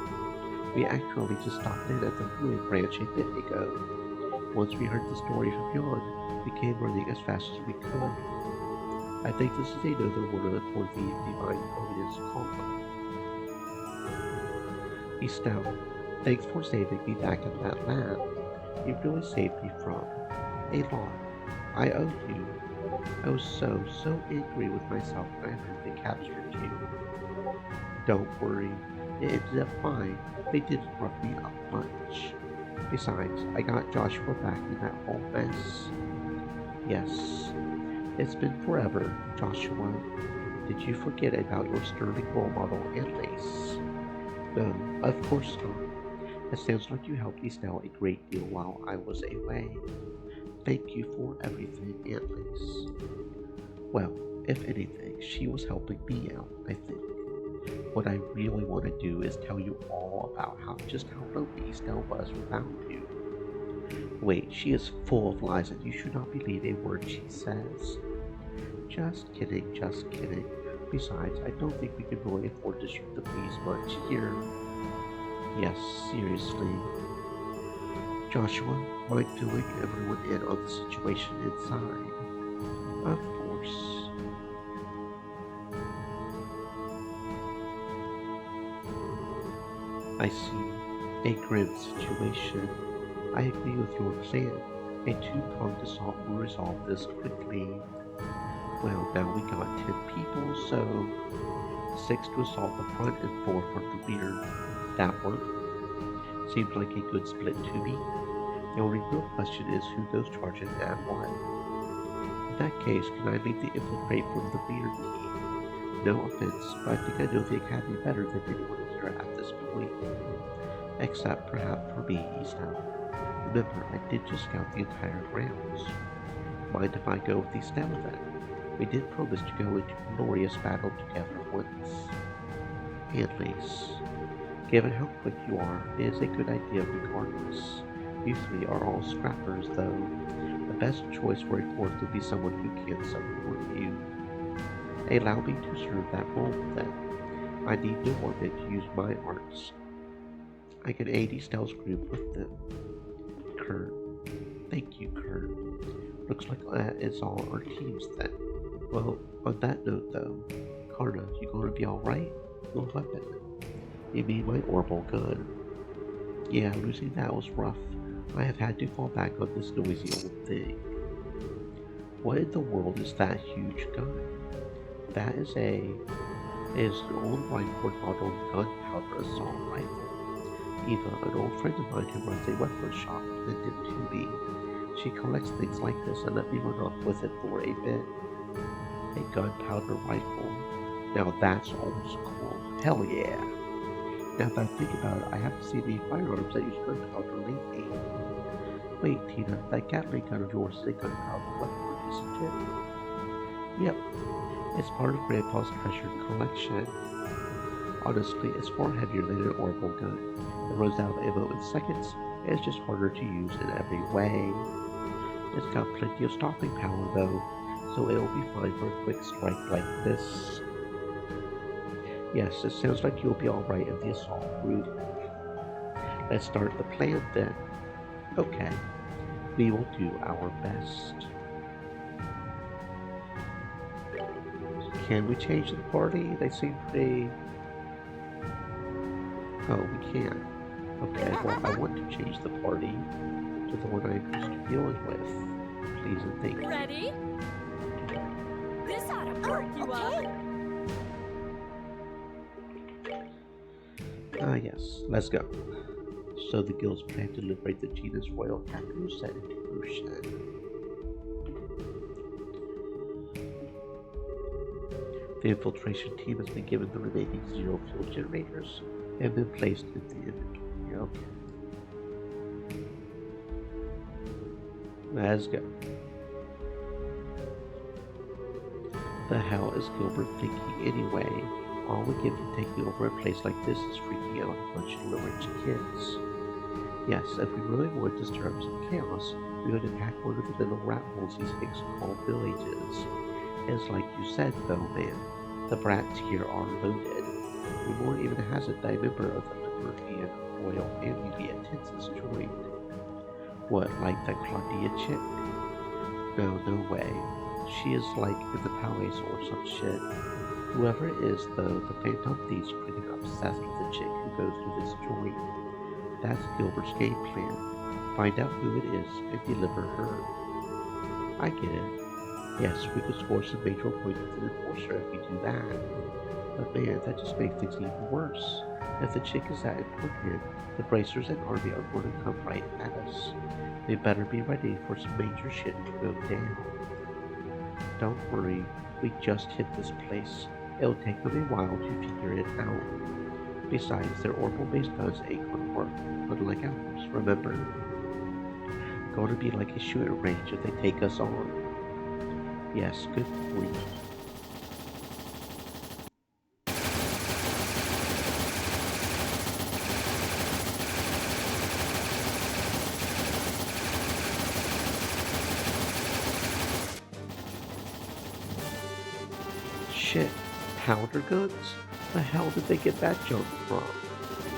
We actually just stopped in at the Ruin Branch a bit ago. Once we heard the story from Yon, we came running as fast as we could. I think this is another one for the Divine Providence combo. Estelle, thanks for saving me back at that lab. You really saved me from a lot. I owe you. I was so angry with myself when I heard they captured you. Don't worry, it ended up fine. They didn't rough me up much. Besides, I got Joshua back in that whole mess. Yes, it's been forever, Joshua. Did you forget about your sterling role model, Antlace? No, of course not. It sounds like you helped Estelle a great deal while I was away. Thank you for everything, Antlace. Well, if anything, she was helping me out, I think. What I really want to do is tell you all about just how lonely Estelle was without you. Wait, she is full of lies and you should not believe a word she says. Just kidding, just kidding. Besides, I don't think we can really afford to shoot the breeze much here. Yes, seriously. Joshua, mind filling everyone in on the situation inside? Of course. I see. A grim situation. I agree with your plan. A two-pronged assault will resolve this quickly. Well, now we got 10 people, so 6 to assault the front and 4 from the rear. That work? Seems like a good split to me. The only real question is who goes charging at what. In that case, can I make the infiltrate from the rear team? No offense, but I think I know the Academy better than anyone here at this point. Except perhaps for me, Estelle. Remember, I did just scout the entire grounds. Mind if I go with Estelle then? We did promise to go into glorious battle together once. Antlace. Given how quick you are, it is a good idea regardless. You 3 are all scrappers, though. The best choice for a fourth would be someone who can support you. Allow me to serve that role then. I need no more men to use my arts. I can aid Estelle's group with them. Kurt. Thank you, Kurt. Looks like that is all our teams then. Well, on that note though, Karna, you gonna be alright? Your weapon. You mean my orbital gun. Yeah, losing that was rough. I have had to fall back on this noisy old thing. What in the world is that huge gun? That is an old Reinford model gunpowder assault rifle. Eva, an old friend of mine who runs a weapons shop, lent it to me. She collects things like this and let me run off with it for a bit. A gunpowder rifle. Now that's old school. Hell yeah. Now that I think about it, I haven't seen any firearms that use gunpowder lately. Wait, Tina, that Gatling gun of yours is a gunpowder weapon, isn't it? Yep, it's part of Grandpa's treasured collection. Honestly, it's far heavier than an orbital gun. It runs out of ammo in seconds, and it's just harder to use in every way. It's got plenty of stopping power though, so it'll be fine for a quick strike like this. Yes, it sounds like you'll be alright in the assault group. Let's start the plan then. Okay, we will do our best. Can we change the party? They seem pretty... Oh, we can. Okay, well, I want to change the party to the one I'm used to dealing with. Please and thank you. Ready? This ought to perk you up. Yes, let's go. So the guilds plan to liberate the genus Royal Captain set into motion. The infiltration team has been given the remaining 0 fuel generators and been placed in the inventory. Okay. Let's go. The hell is Gilbert thinking anyway? All we get from taking over a place like this is freaking out a bunch of rich kids. Yes, if we really wanted to stir up some chaos, we would attack one of the little rat holes these things call villages. It's like you said though, man, the brats here are loaded. Rumor even has it that a member of the Murphy Royal family via Tenses joined. What, like that Claudia chick? No, no way. She is like in the palace or some shit. Whoever it is, though, the Phantom Thief's pretty obsessed with the chick who goes to this joint. That's Gilbert's game plan. Find out who it is and deliver her. I get it. Yes, we could score some major points with an enforcer if we do that. But man, that just makes things even worse. If the chick is that important, the bracers and army are going to come right at us. They better be ready for some major shit to go down. Don't worry, we just hit this place. It'll take them a while to figure it out. Besides, their orbital-based guns ain't gonna work, unlike ours, remember? Gonna be like a shooting range if they take us on. Yes, good point. Shit, powder guns? The hell did they get that junk from?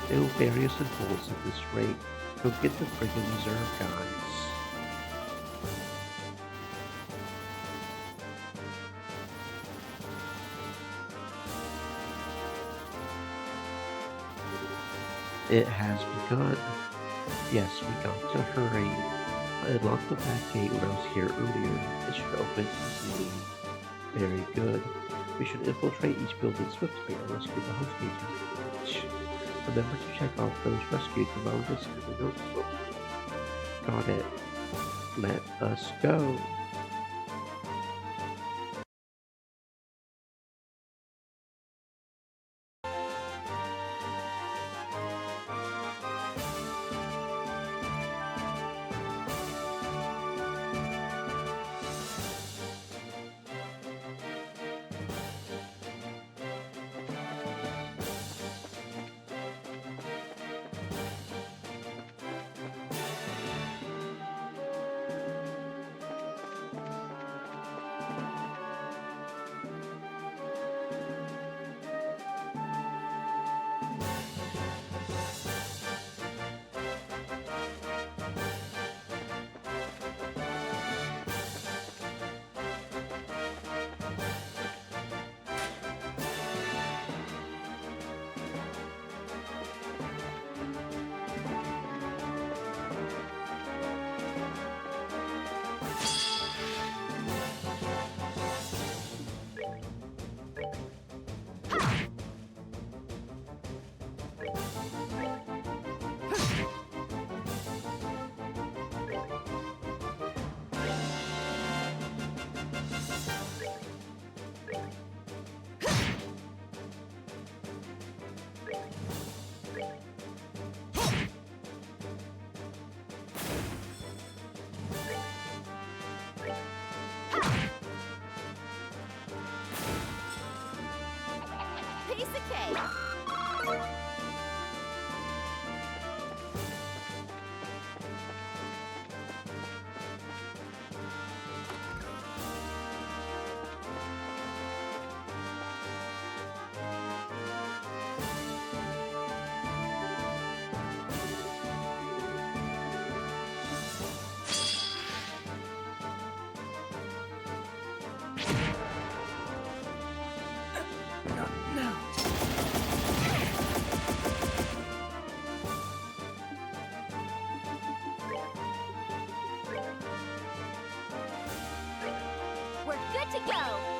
They'll bury us in holes at this rate. Go get the friggin' reserve guys. It has begun. Yes, we got to hurry. I unlocked the back gate when I was here earlier. It should open easily. Very good. We should infiltrate each building swiftly and rescue the host agents. Remember to check off those rescued from our list in the notebook. Got it. Let us go. piece of cake. We're good to go.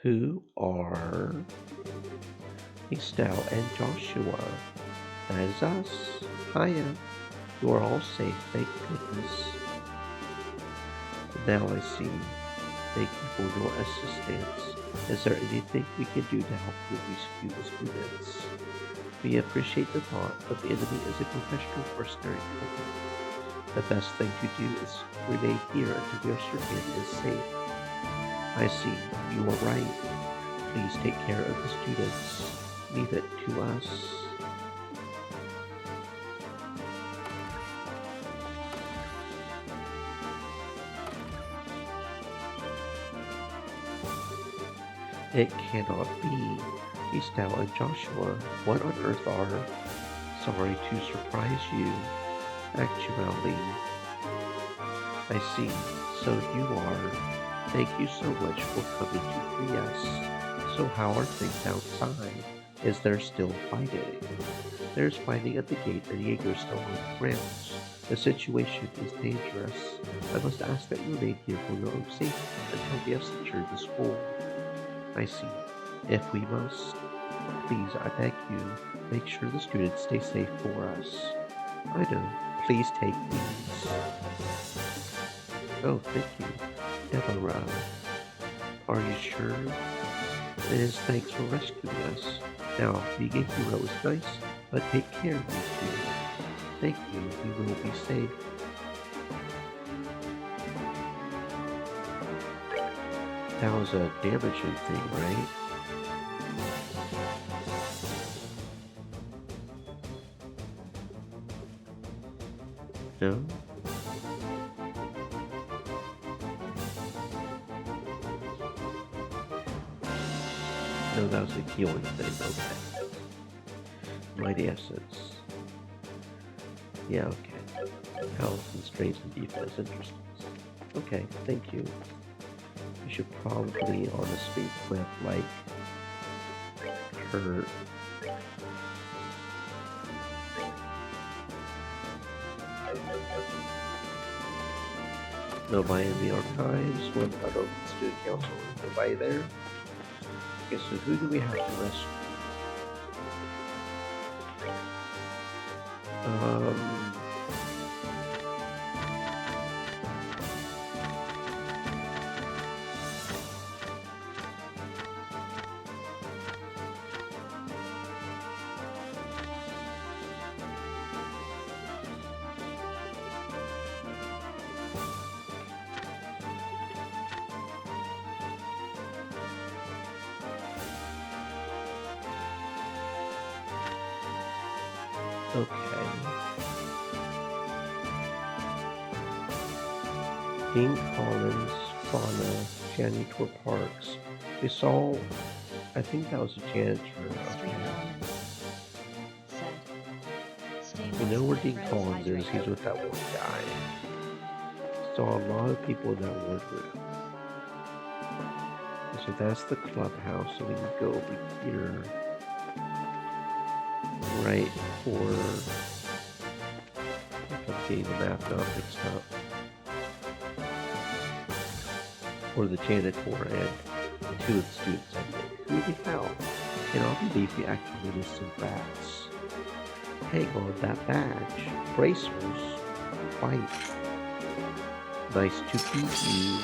Who are Estelle and Joshua? That is us. Hiya. You are all safe, thank goodness. Now I see. Thank you for your assistance. Is there anything we can do to help you rescue the students? We appreciate the thought, but the enemy is a professional mercenary company. The best thing to do is remain here until your servant is safe. I see. You are right. Please take care of the students. Leave it to us. It cannot be. Estelle and Joshua, what on earth are? Sorry to surprise you. Actually, I see. So you are. Thank you so much for coming to free us. So how are things outside? Is there still fighting? There's fighting at the gate and Jaeger's still on the grounds. The situation is dangerous. I must ask that you remain here for your own safety until we have secured the school. I see. If we must, please, I beg you, make sure the students stay safe for us. I know. Please take these. Oh, thank you. Deborah. Are you sure? It is thanks for rescuing us. Now, being a hero is nice, but take care, you two. Thank you. We will be safe. That was a damaging thing, right? No? No, that was a healing thing, okay. Mighty Essence. Yeah, okay. Health and strength and defense, interesting. Okay, thank you. You should probably honestly equip like her. Nobody in the archives. What about open student council? Nobody there. Okay, so who do we have to rescue? Okay. Dean Collins, Fauna, Janitor Parks. We saw, I think that was a janitor. Street Okay. Commons said. Stay We know moist, where my Dean friends, Collins is. hydrate. He's with that one guy. Saw a lot of people in that woodroom. So that's the clubhouse. So we can go over here. Right for. If I'm getting the map not mixed up. For the janitor and two of the students. I think. Who the hell? Cannot believe we actually missed some rats. Hang on, that badge. Bracers. Fight. Nice to meet you.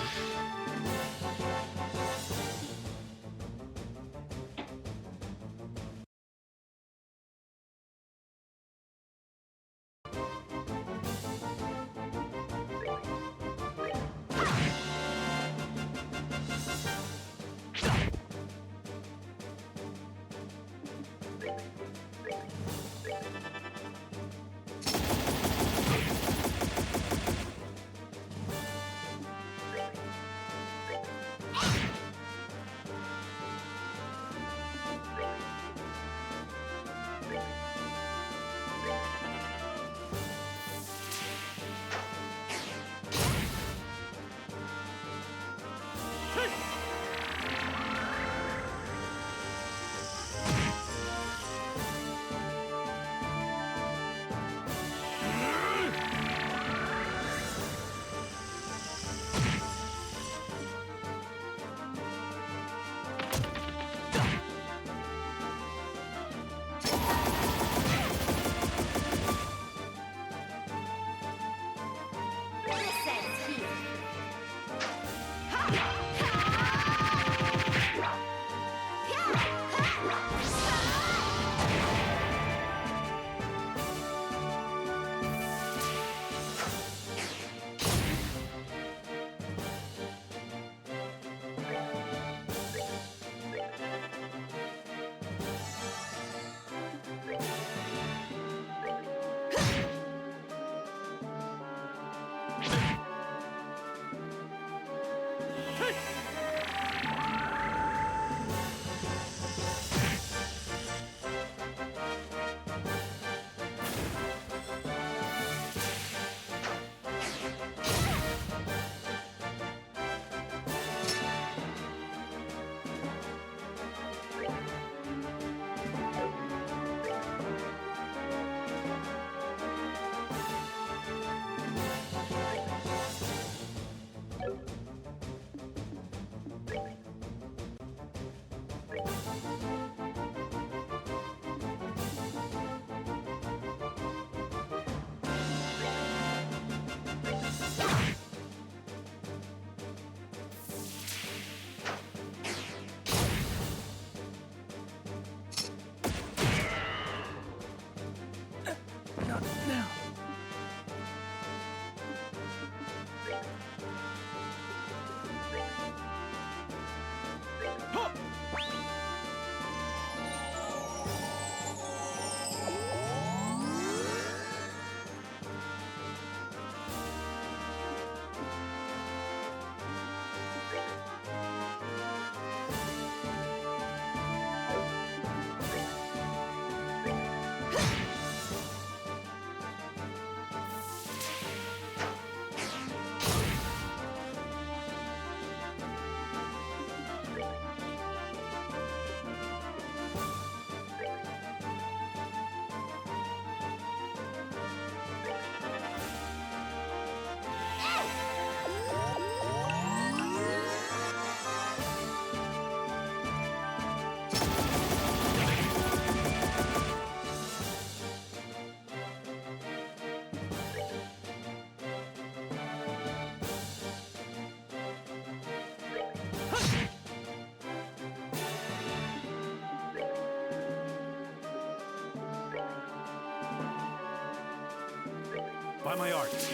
by my art.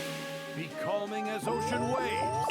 Be calming as ocean waves.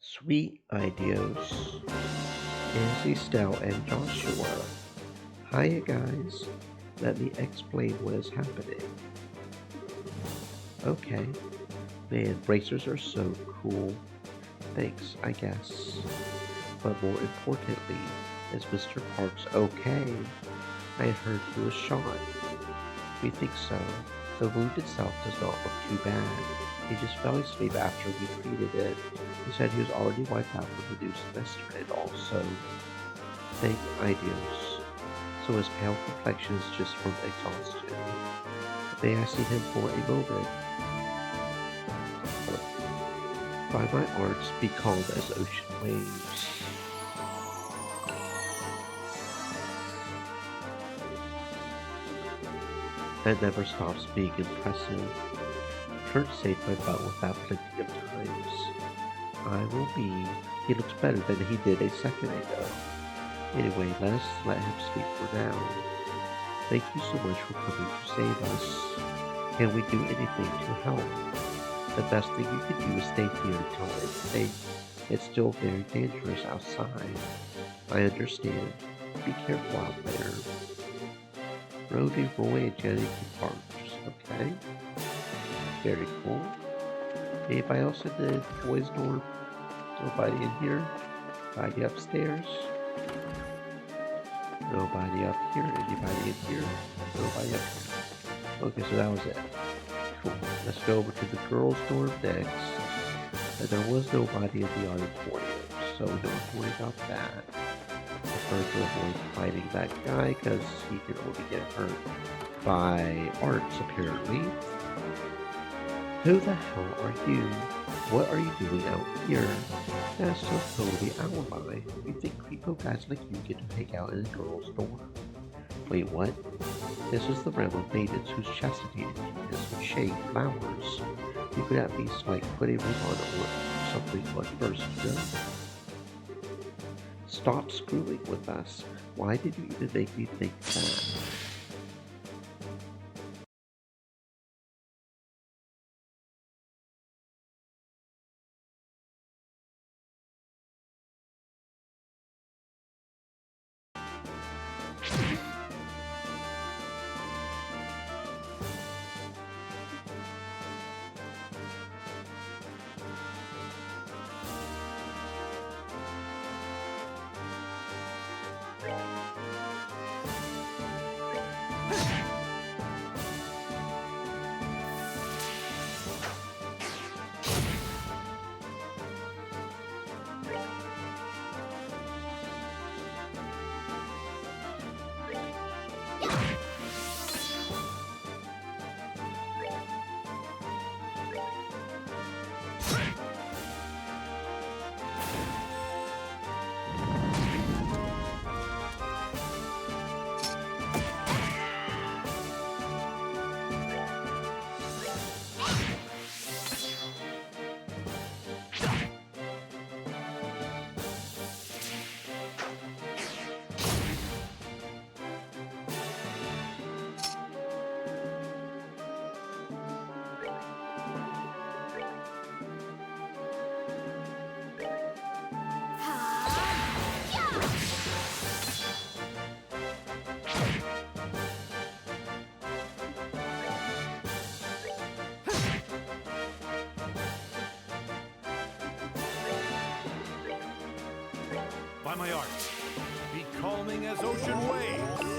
Sweet Ideos, Nancy Stell and Joshua. Hiya guys, let me explain what is happening. Okay, man, bracers are so cool. Thanks, I guess. But more importantly, is Mr. Parks okay? I heard he was shot. We think so. The wound itself does not look too bad. He just fell asleep after we treated it. He said he was already wiped out for the new semester and also thank Ideos. So his pale complexion is just from exhaustion. May I see him for a moment? By my arts, be calm as ocean waves. That never stops being impressive. Kurt saved my butt without plenty of times. He looks better than he did a second ago. Anyway, let him sleep for now. Thank you so much for coming to save us. Can we do anything to help? The best thing you can do is stay here until it's safe. It's still very dangerous outside. I understand. Be careful out there. Rody, Roy, and Jenny Parks. Okay. Very cool. Anybody else in the boys' dorm? Nobody in here? Nobody upstairs? Nobody up here? Anybody in here? Nobody up here. Okay, so that was it. Cool. Let's go over to the girls' dorm next. And there was nobody in the auditorium, so don't worry about that. Prefer to avoid fighting that guy because he can only get hurt by arts apparently. Who the hell are you? What are you doing out here? That's so totally alibi. You think creepo guys like you get to hang out in a girl's dorm? Wait, what? This is the realm of maidens whose chastity is shade flowers. You could at least, like, put a ring on or something like first, you know? Stop screwing with us. Why did you even make me think that? By my art, be calming as ocean waves.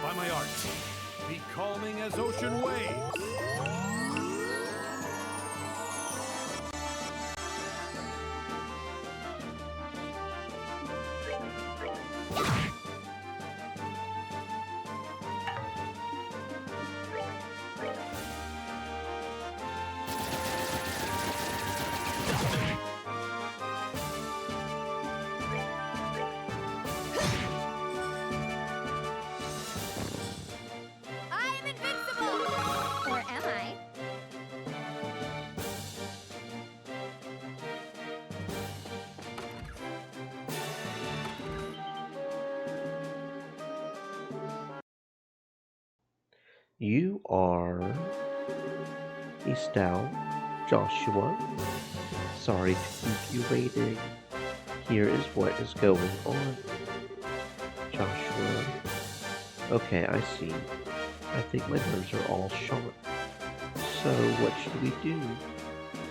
By my art, be calming as ocean waves. I am invincible! Or am I? You are Estelle, Joshua. Sorry to keep you waiting. Here is what is going on. Joshua. Okay, I see. I think my nerves are all shot. So what should we do?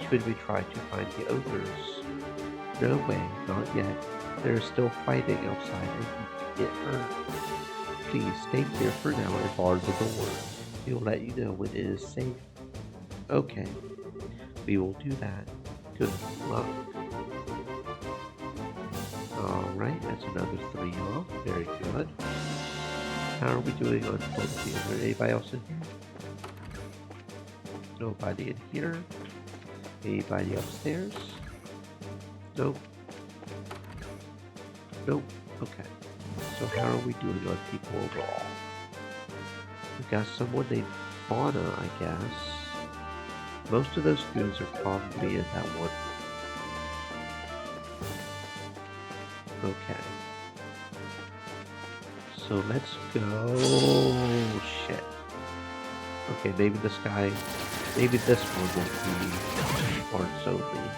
Should we try to find the ogres? No way, not yet. They're still fighting outside and you could get hurt. Please stay here for now and bar the door. We'll let you know when it is safe. Okay, we will do that. Good luck. Alright, that's another 3 off. Very good. How are we doing on focusing? Is there anybody else in here? Nobody in here. Anybody upstairs? Nope. Nope. Okay. So how are we doing on people overall? We got someone named Fauna, I guess. Most of those goons are probably in that one. Okay. So let's go. Shit. Okay, maybe this guy, maybe this one will be Barnes only.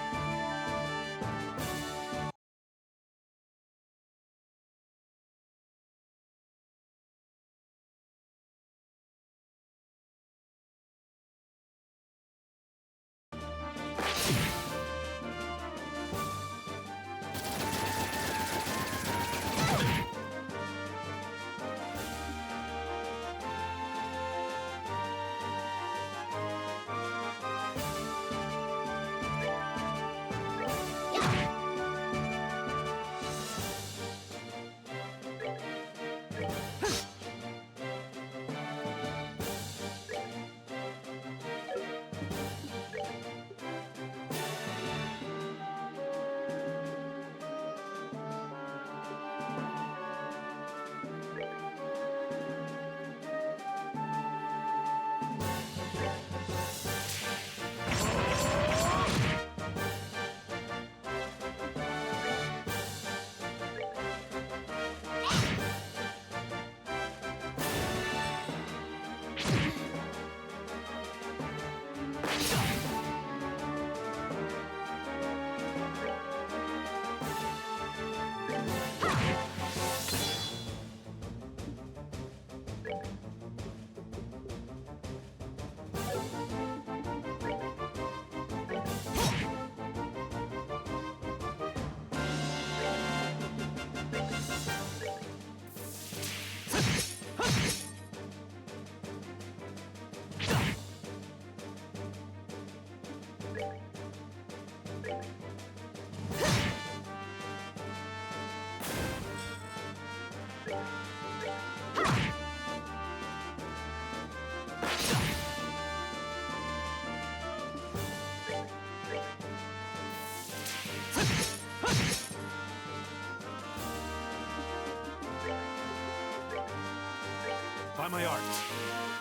By my art,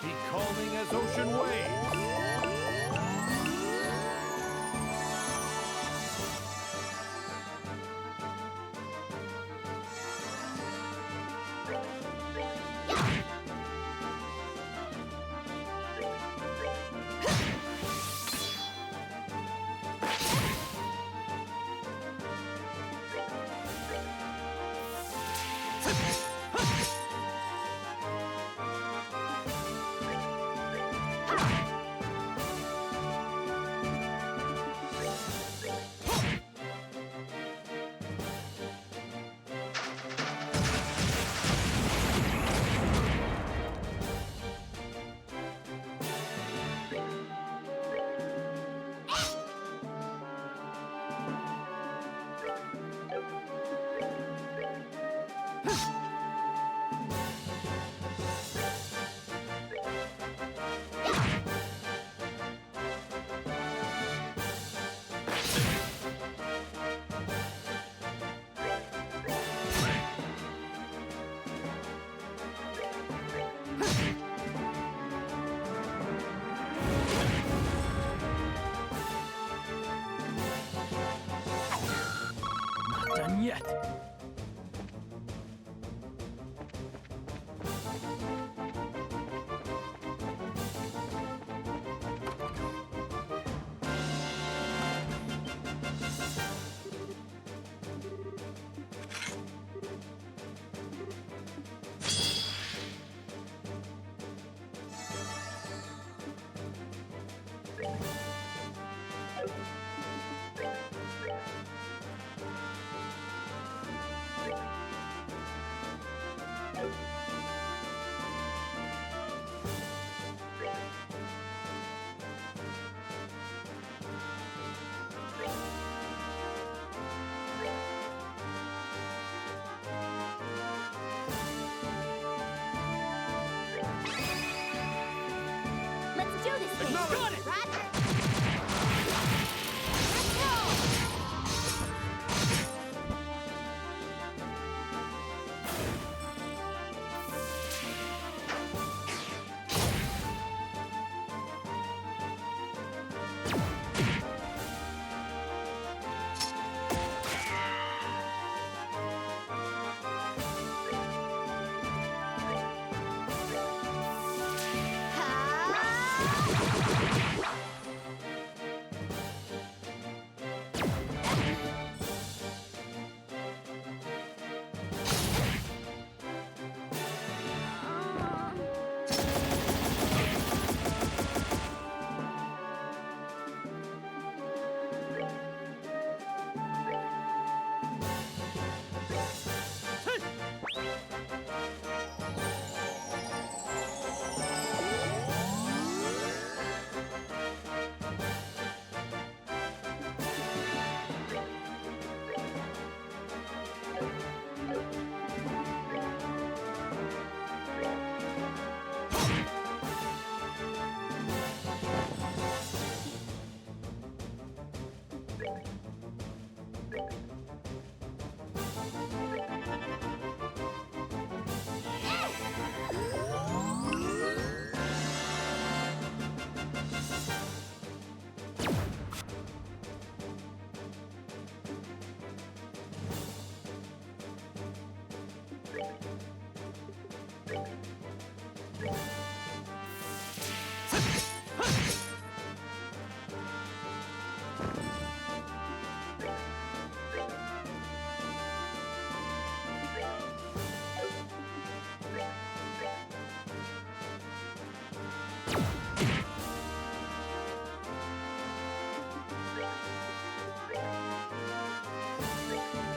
be calming as ocean waves. Not done yet. Let's do this thing. Got it! Roger. Let's go.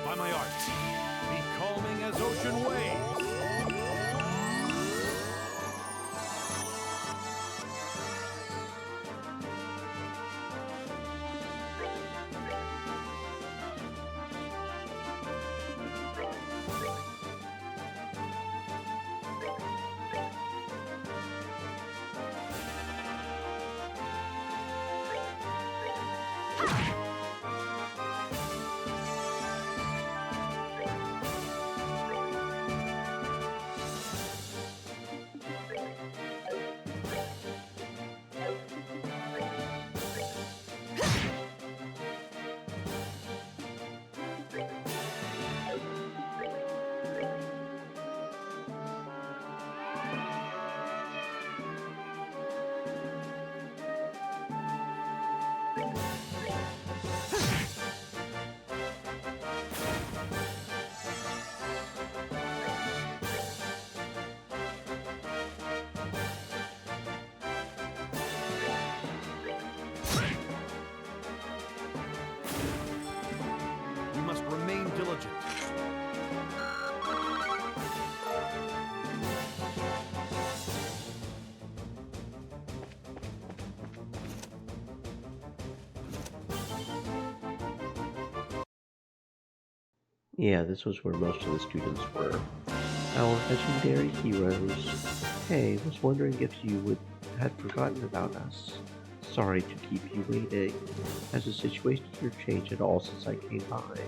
By my art, be calming as ocean waves. Yeah, this was where most of the students were. Our legendary heroes. Hey, was wondering if you would had forgotten about us. Sorry to keep you waiting. Has the situation here changed at all since I came by?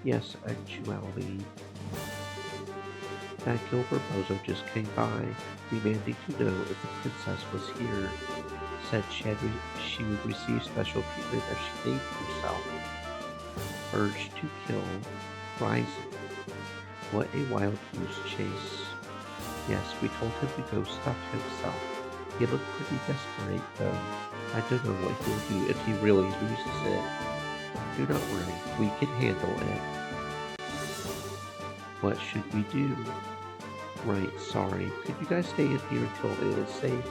Yes, actually, that Gilbert Bozo just came by, demanding to know if the princess was here. Said she would receive special treatment if she named herself. Urged to kill Rising. What a wild goose chase. Yes, we told him to go stuff himself. He looked pretty desperate, though. I don't know what he'll do if he really loses it. Do not worry, we can handle it. What should we do? Right, sorry. Could you guys stay in here until it is safe?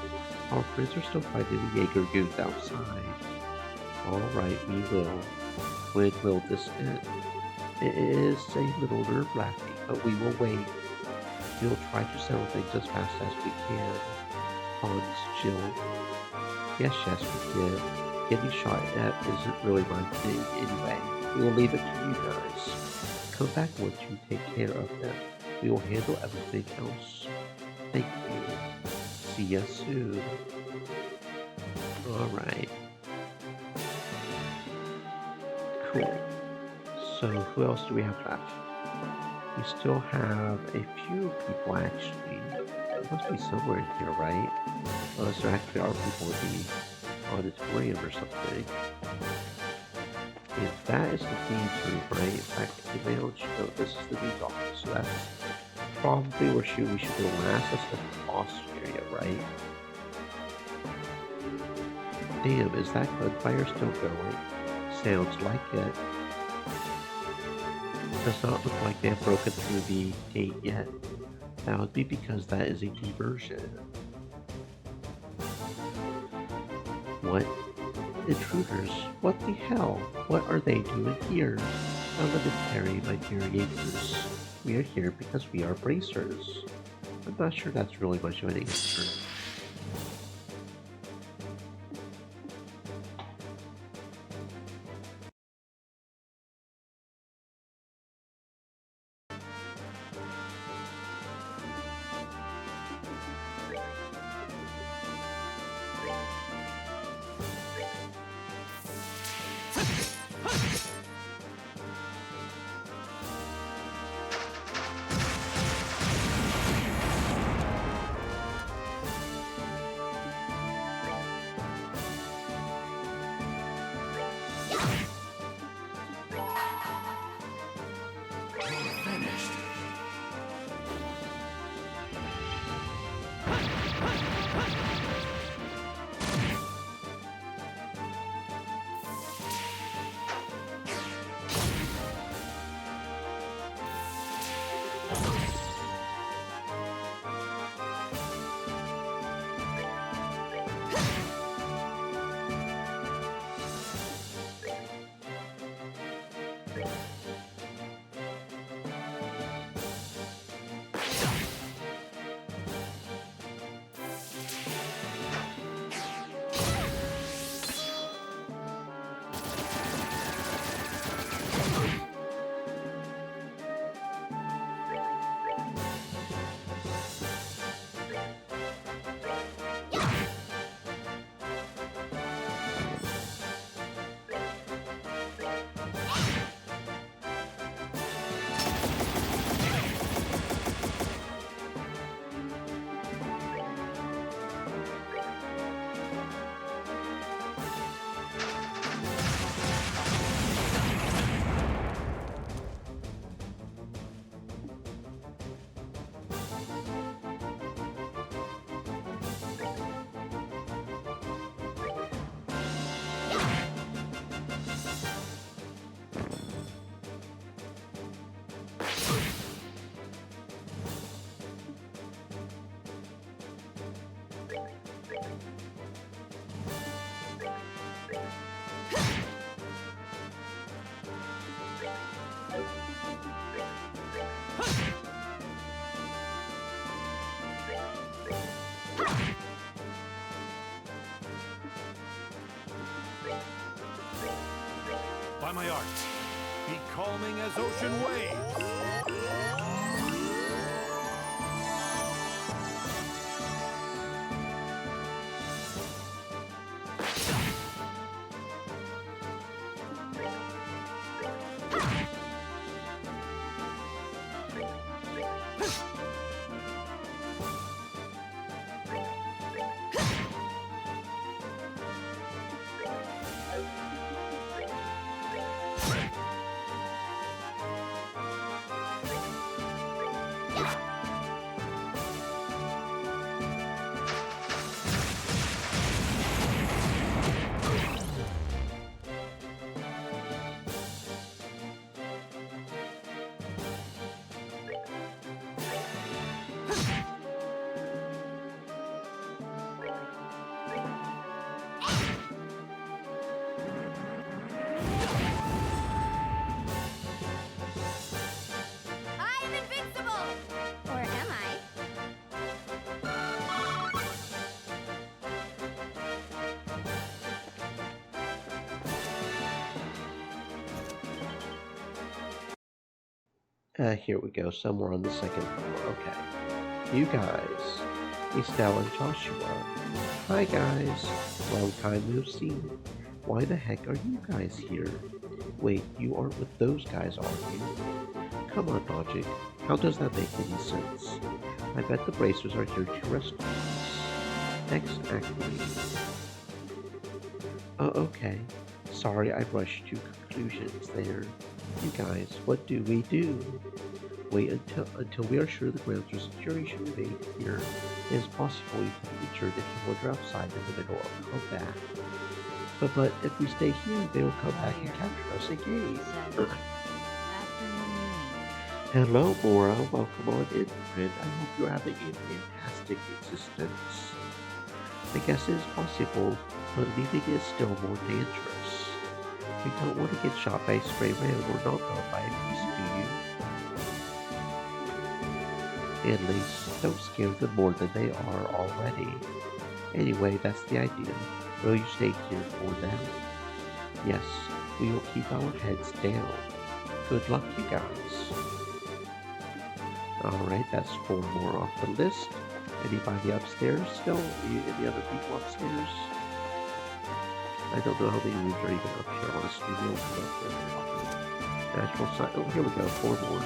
Our friends are still fighting the Jaeger goons outside. Alright, we will. When will this end? It is a little nerve-wracking, but we will wait. We'll try to settle things as fast as we can. Hans, Jill. Yes, we can. Getting shot at isn't really my thing anyway. We will leave it to you guys. Come back once you take care of them. We will handle everything else. Thank you. See ya soon. Alright. Cool. So who else do we have left? We still have a few people actually. There must be somewhere in here, right? Unless there actually are people in the auditorium or something. If that is the Dean's room, right? In fact, the lounge, no, this is the Dean's office, so that's probably where we should go last. That's the boss area, right? Damn, is that gunfire still going? Sounds like it. Does not look like they have broken through the gate yet. That would be because that is a diversion. What? Intruders? What the hell? What are they doing here? Elementary, my dear Jaegers. We are here because we are bracers. I'm not sure that's really much of an answer. By my art, be calming as ocean waves. I'm invincible! Or am I? Here we go, somewhere on the second floor. Okay. You guys. Estelle and Joshua. Hi guys. Long time no see. Why the heck are you guys here? Wait, you aren't with those guys, are you? Come on, Logic. How does that make any sense? I bet the Bracers are here to rescue us. Exactly. Oh, okay. Sorry I rushed to conclusions there. You guys, what do we do? Wait until we are sure the grounds are secure should remain here. It is possible we can be injured if you wander outside in the middle of combat. But if we stay here, they will come back and capture us again. Says, afternoon meeting. Hello, Mora. Welcome on in, friend. I hope you're having a fantastic existence. I guess it is possible, but leaving is still more dangerous. You don't want to get shot by a stray ram or knocked out by a beast, do you? At least, don't scare them more than they are already. Anyway, that's the idea. Will you stay here for them? Yes, we will keep our heads down. Good luck, you guys. Alright, that's 4 more off the list. Anybody upstairs still? Any other people upstairs? I don't know how many rooms are even up here, honestly. We don't go up there. Natural side. Oh, here we go. 4 more.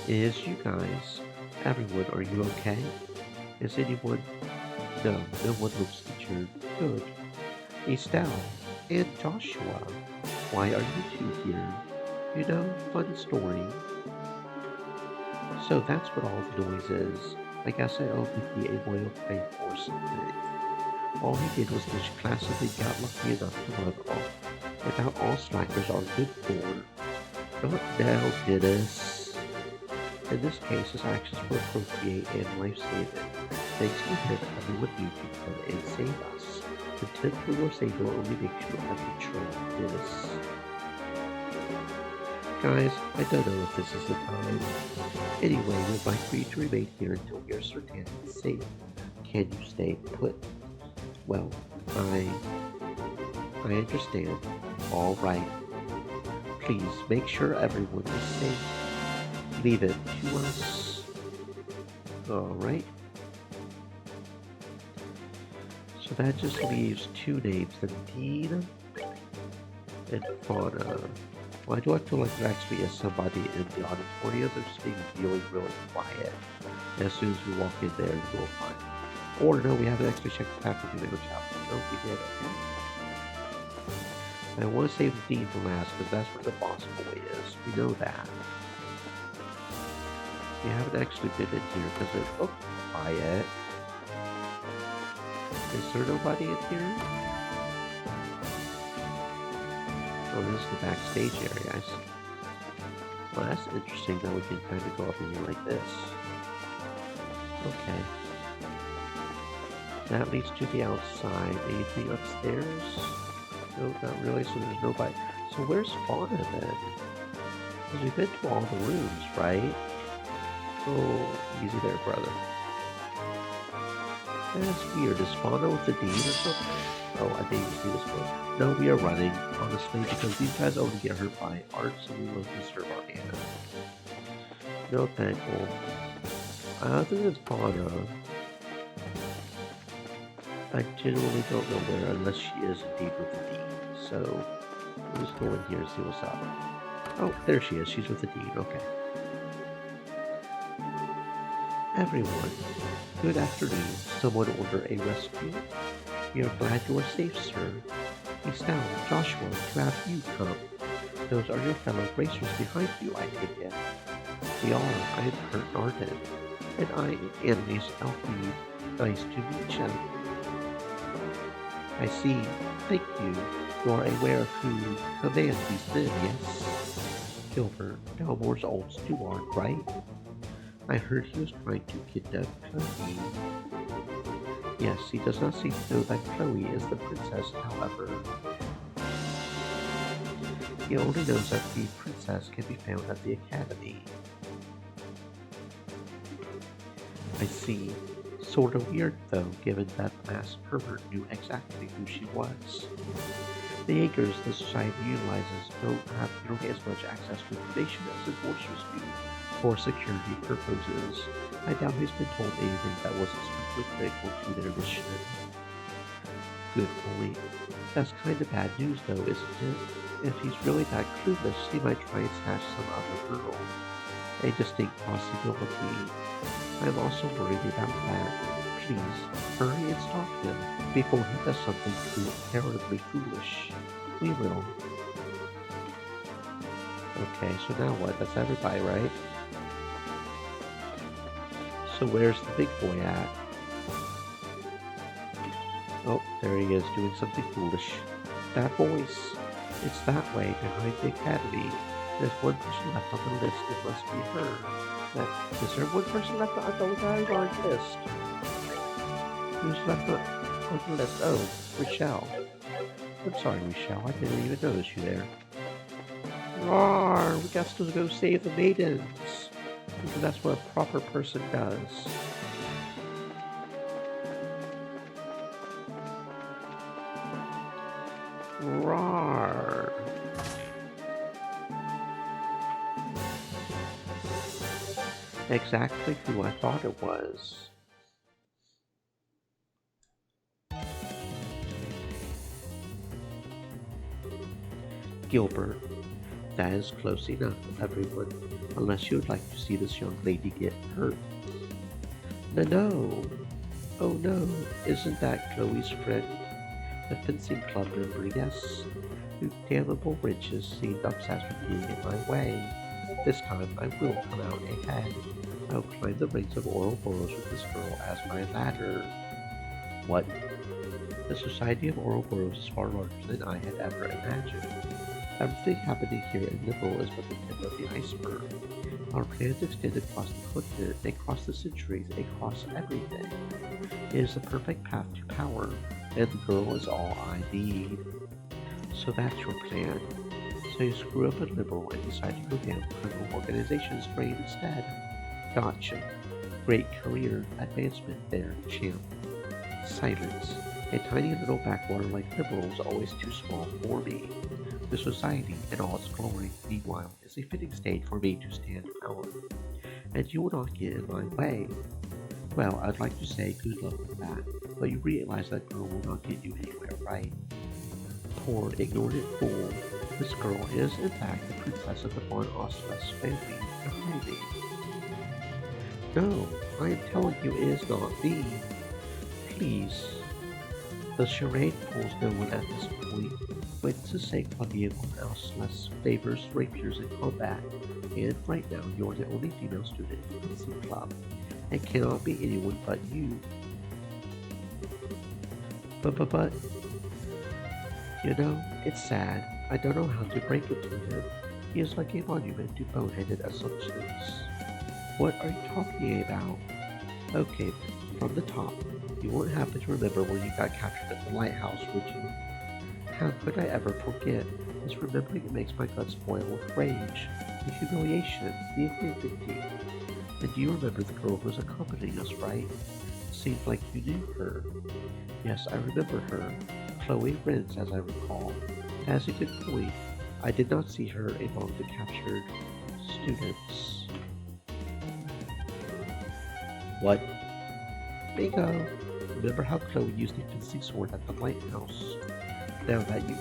Is you guys. Everyone, are you okay? Is anyone? No, no one looks injured. Good. Estelle and Joshua. Why are you two here? You know, funny story. So that's what all the noise is. I guess I owe Mickey a royal fame or something. All he did was just classically got lucky enough to run off. Without all slackers are good for. Not now, Dennis. In this case, his actions were appropriate and life-saving. Thanks to him, everyone knew to come and save us. Content for your save will only make you a betrayal, Dennis. Guys, I don't know if this is the time. Anyway, we'd like for you to remain here until we are certain it's safe. Can you stay put? Well, I understand. All right. Please make sure everyone is safe. Leave it to us. All right. So that just leaves 2 names, Dean and Fauna. Why do I feel like there actually is somebody in the auditorium? They're just being really, really quiet. And as soon as we walk in there, we'll find them. Or no, we haven't actually checked the faculty language chapter. No, we did, okay. I want to save the Dean for last, because that's where the boss boy is. We know that. We haven't actually been in here, because it's... Oh, quiet. Is there nobody in here? Oh, this is the backstage area, I see. Well, that's interesting that we can kind of go up in here like this. Okay. That leads to the outside. Anything upstairs? No, not really, so there's nobody. So where's Fauna then? Because we've been to all the rooms, right? Oh, easy there, brother. That's weird. Is Fauna with the D or something? Oh, I didn't see this one. No, we are running, honestly, because these guys only get hurt by arts and we won't disturb our mana. No thankful. Other than Fauna, I generally don't know where unless she is indeed with a D. So, we'll just go in here and see what's up. Oh, there she is. She's with a D. Okay. Everyone, good afternoon. Someone order a rescue? We are glad you are safe, sir. It's now Joshua to have you come. Those are your fellow racers behind you, I take it. We are. I am Kurt Narden, and I am Anime's Alfie. Nice to meet you. I see. Thank you. You are aware of who commands these men, yes? Gilbert, Dalmore's old steward, right? I heard he was trying to kidnap Chloe. Yes, he does not seem to know that Chloe is the princess, however. He only knows that the princess can be found at the academy. I see. Sort of weird, though, given that the masked pervert knew exactly who she was. The Jaegers the society utilizes don't have nearly as much access to information as enforcers do for security purposes. I doubt he's been told anything that wasn't strictly critical to their mission. Good point. That's kind of bad news, though, isn't it? If he's really that clueless, he might try and snatch some other girl. A distinct possibility. I'm also worried about that. Please, hurry and stop him before he does something too terribly foolish. We will. Okay, so now what? That's everybody, right? So where's the big boy at? Oh, there he is, doing something foolish. That voice. It's that way, behind the academy. There's one person left on the list. It must be her. Is there one person left on the list? Who's left on the list? Oh, Rochelle. I'm sorry, Rochelle. I didn't even notice you there. Roar! We got to go save the maidens. Because that's what a proper person does. Roar! Exactly who I thought it was. Gilbert. That is close enough, everyone, unless you would like to see this young lady get hurt. No. Oh no, isn't that Chloe's friend? The fencing club member, yes. You damnable wrenches seemed obsessed with being in my way. This time I will come out ahead. I'll climb the rings of Ouroboros with this girl as my ladder. What? The Society of Ouroboros is far larger than I had ever imagined. Everything happening here in Liberl is but the tip of the iceberg. Our plans extend across the continent, across the centuries, across everything. It is the perfect path to power, and the girl is all I need. So that's your plan. So you screw up at Liberl and decide to go down the criminal organization's brain instead. Gotcha. Great career advancement there, champ. Silence. A tiny little backwater like Liberl is always too small for me. The society, in all its glory, meanwhile, is a fitting stage for me to stand power. And you will not get in my way. Well, I'd like to say good luck with that, but you realize that girl will not get you anywhere, right? Poor, ignorant fool. This girl is, in fact, the princess of the Von Ostless family behind me. No, I am telling you it is not me. Please. The charade fools no one at this point. Witnesses say Claudia Von Ostless favors rapiers in combat, and right now you are the only female student in the fencing club. It cannot be anyone but you. But, you know, it's sad. I don't know how to break it to him. He is like a monument to boneheaded assumptions. What are you talking about? Okay, from the top. You won't happen to remember when you got captured at the lighthouse, would you? How could I ever forget? Just remembering it makes my guts boil with rage. The humiliation, the indignity. And do you remember the girl who was accompanying us, right? Seems like you knew her. Yes, I remember her. Chloe Rins, as I recall. Has a good point. I did not see her among the captured students. What? Bingo! Remember how Chloe used the fencing sword at the lighthouse? Now that you...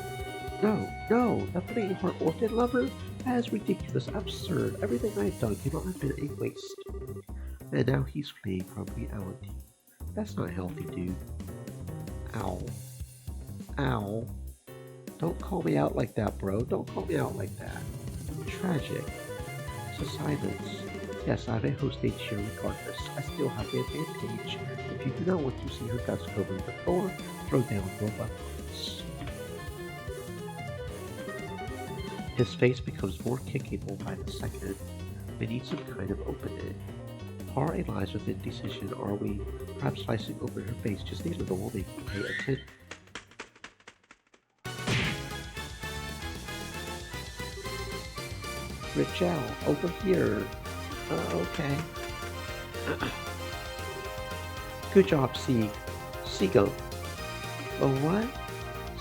No! That fleeting heart orphan lover? That is ridiculous, absurd. Everything I have done cannot have been a waste. And now he's fleeing from reality. That's not healthy, dude. Ow. Ow. Don't call me out like that, bro. Don't call me out like that. Tragic. So silence. Yes, I may host a cheer regardless. I still have the advantage. If you do not want to see her guts covering the floor, throw down your weapons. His face becomes more kickable by the second. We need some kind of opening. Horror lies within decision. Are we perhaps slicing open her face just a little while making pay attention? Richelle, over here. Okay. Good job, Sieg. Siego. Oh, what?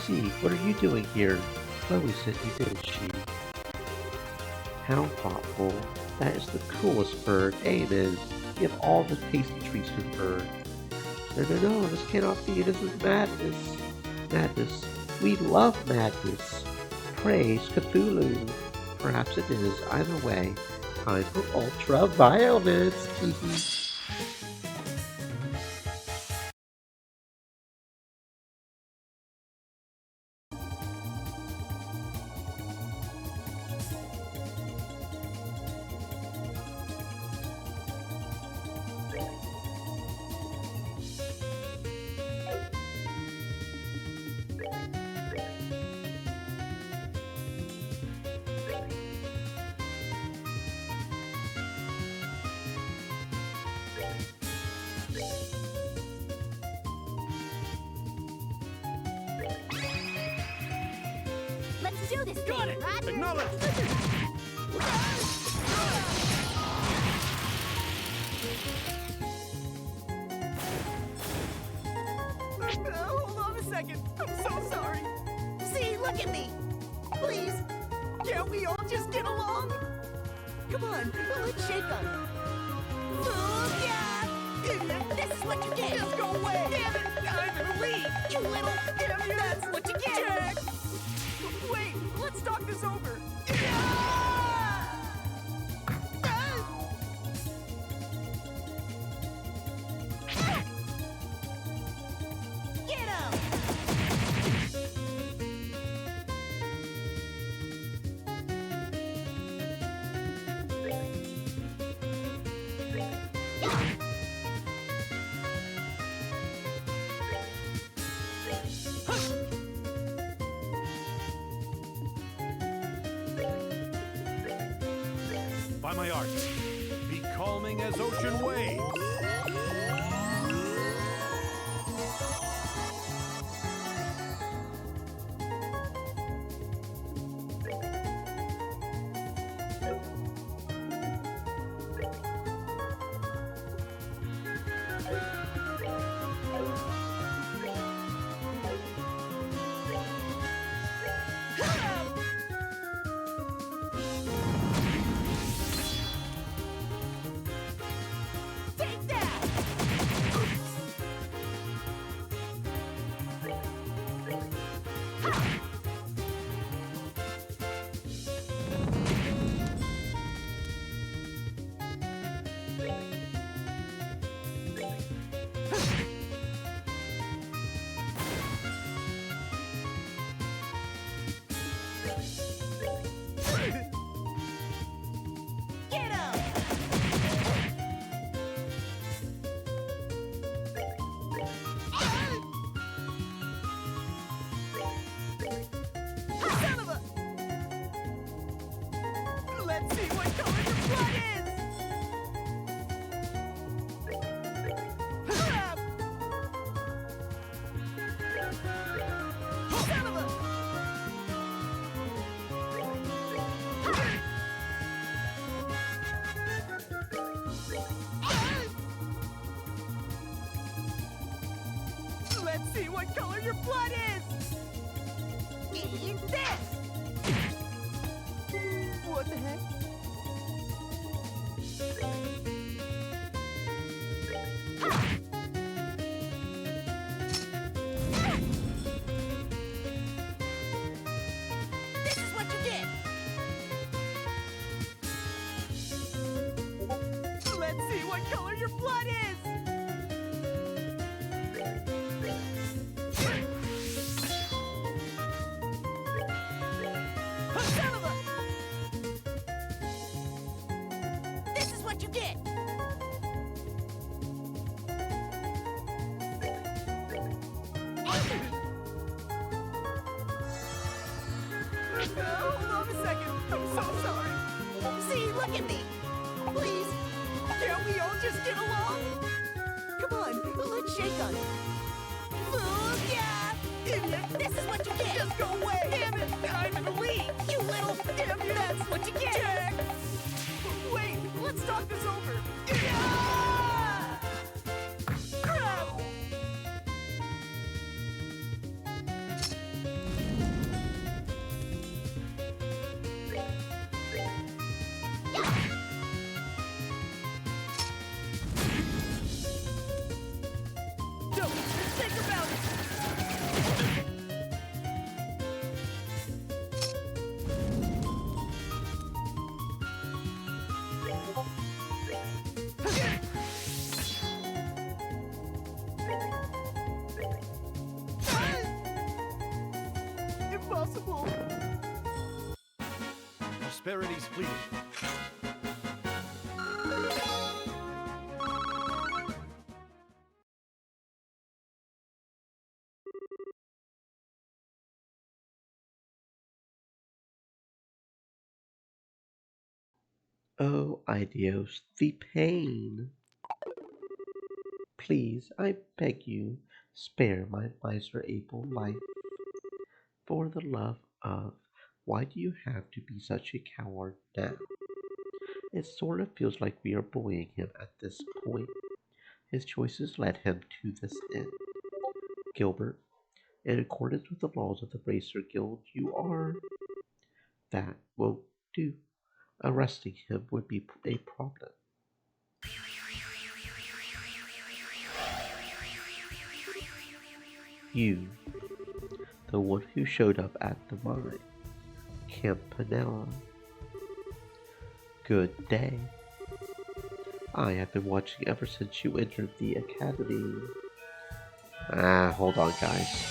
Sieg, what are you doing here? Chloe sent you, didn't she? How thoughtful. That is the coolest bird. Amen. Give all the tasty treats to the bird. No, this cannot be. This is madness. Madness. We love madness. Praise Cthulhu. Perhaps it is. Either way, time for ultra violence. Let's do this Got thing, it! Roger. Acknowledge! Hold on a second. I'm so sorry. See, look at me. Please, can't we all just get along? Come on, let's shake them. This is what you get. Just go away. Damn it, I'm gonna leave. You little... Damn you, That's what you get. Jack. Wait, let's talk this over. Get him! By my art, be calming as ocean waves. Take that! Get him! Son of a... This is what you get! Hold on a second. I'm so sorry. See, look at me. Please, can't we all just get along? Come on, let's shake on it. Booyah! Idiot! This is what you get! Just go away! Damn it! I'm in the lead! You little... Damn you! That's what you get! Jack! Wait, let's talk this over. Ah! Crap! Don't think about it! Impossible! Prosperity's fleeting. Oh, Idios, the pain! Please, I beg you, spare my miserable life. For the love of, why do you have to be such a coward now? It sort of feels like we are bullying him at this point. His choices led him to this end. Gilbert, in accordance with the laws of the Bracer Guild, you are... That won't do. Arresting him would be a problem. You, the one who showed up at the mine, Campanella. Good day. I have been watching ever since you entered the academy. Hold on, guys.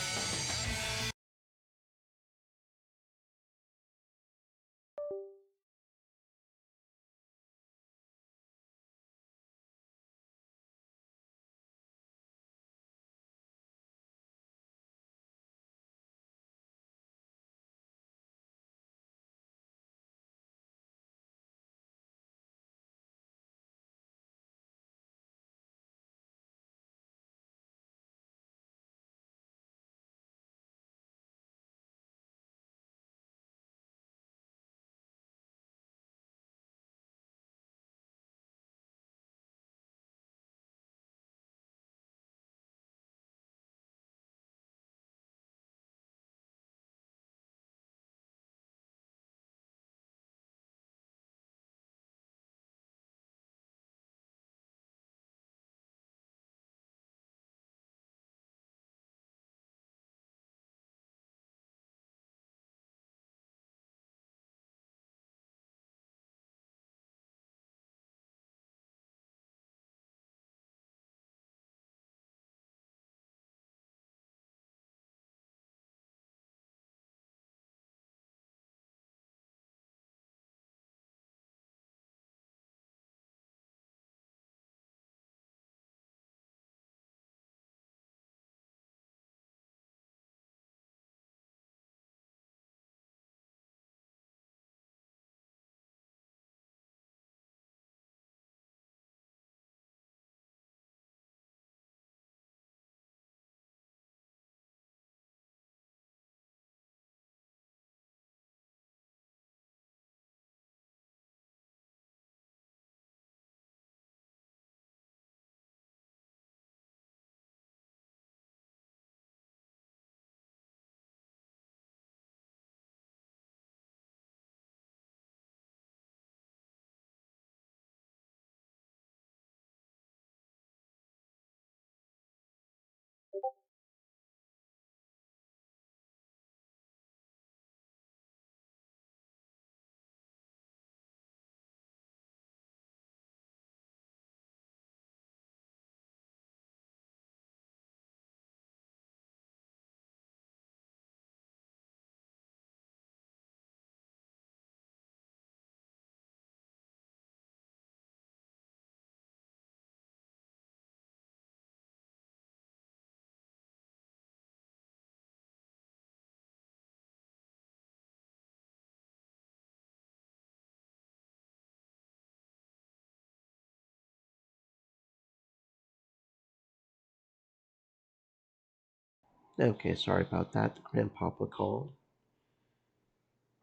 Okay, sorry about that. The grandpapa called.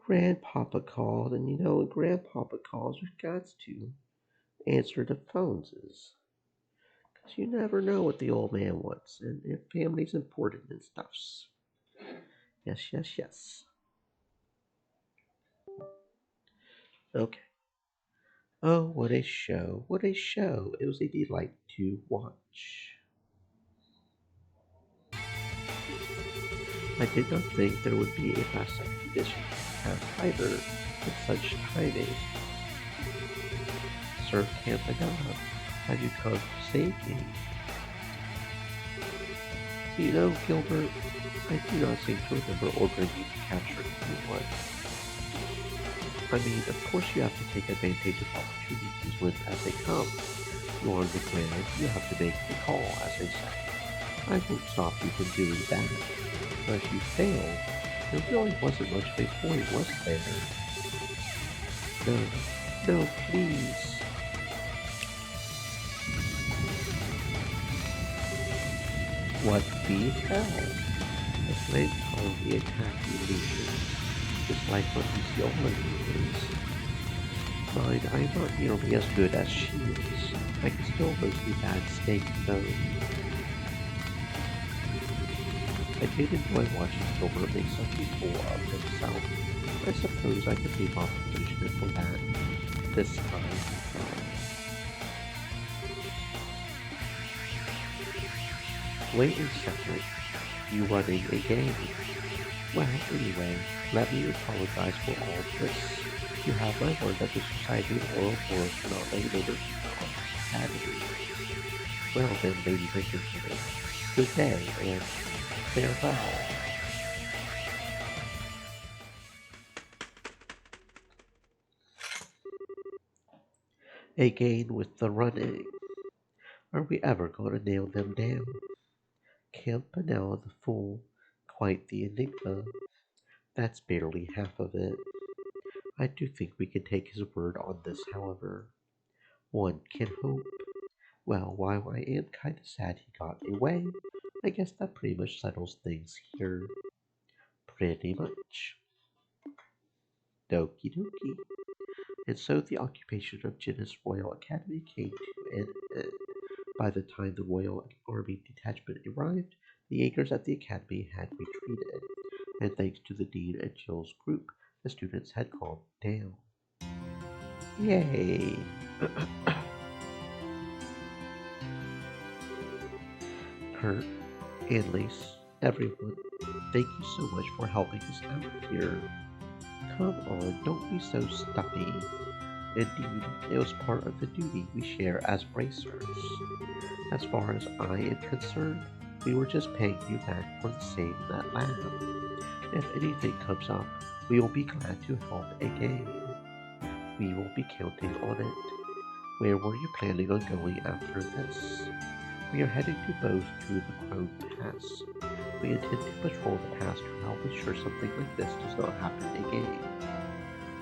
Grandpapa called, and when grandpapa calls, we've got to answer the phones. Because you never know what the old man wants, and if family's important and stuffs. Yes, yes, yes. Okay. Oh, what a show. What a show. It was a delight to watch. I did not think there would be a last second edition cast either with such timing. Sir Campanella, have you come to save me? Gilbert, I do not seem to remember ordering you to capture anyone. I mean, of course you have to take advantage of opportunities when as they come. You are on the ground, you have to make the call, as they say. I won't stop you from doing that. But if you fail, there really wasn't much of a point, was there? No, no, please. What the hell? The flame probably attacked the illusion, just like what we see all illusions. Mind, I am not nearly as good as she is. I can still roast a bad steak, though. I did enjoy watching Gilbert make such a fool of himself. I suppose I could leave off the punishment for that this time. Wait a second. You running a game? Well, anyway, let me apologize for all this. You have my word that the Society of Oral Forest cannot lay members of Academy. Well then, ladies and gentlemen, good day and farewell. Again with the running. Are we ever going to nail them down? Campanella the fool, quite the enigma. That's barely half of it. I do think we can take his word on this, however. One can hope. Well, while I am kinda sad he got away, I guess that pretty much settles things here. Pretty much. Doki doki. And so the occupation of Genis Royal Academy came to an end. By the time the Royal Army detachment arrived, the Jaegers at the Academy had retreated, and thanks to the Dean and Jill's group, the students had calmed down. Yay! Kurt, Annalise, everyone, thank you so much for helping us out here. Come on, don't be so stuffy. Indeed, it was part of the duty we share as bracers. As far as I am concerned, we were just paying you back for the same in that lab. If anything comes up, we will be glad to help again. We will be counting on it. Where were you planning on going after this? We are heading to Bose through the Crone Pass. We intend to patrol the pass to help ensure something like this does not happen again.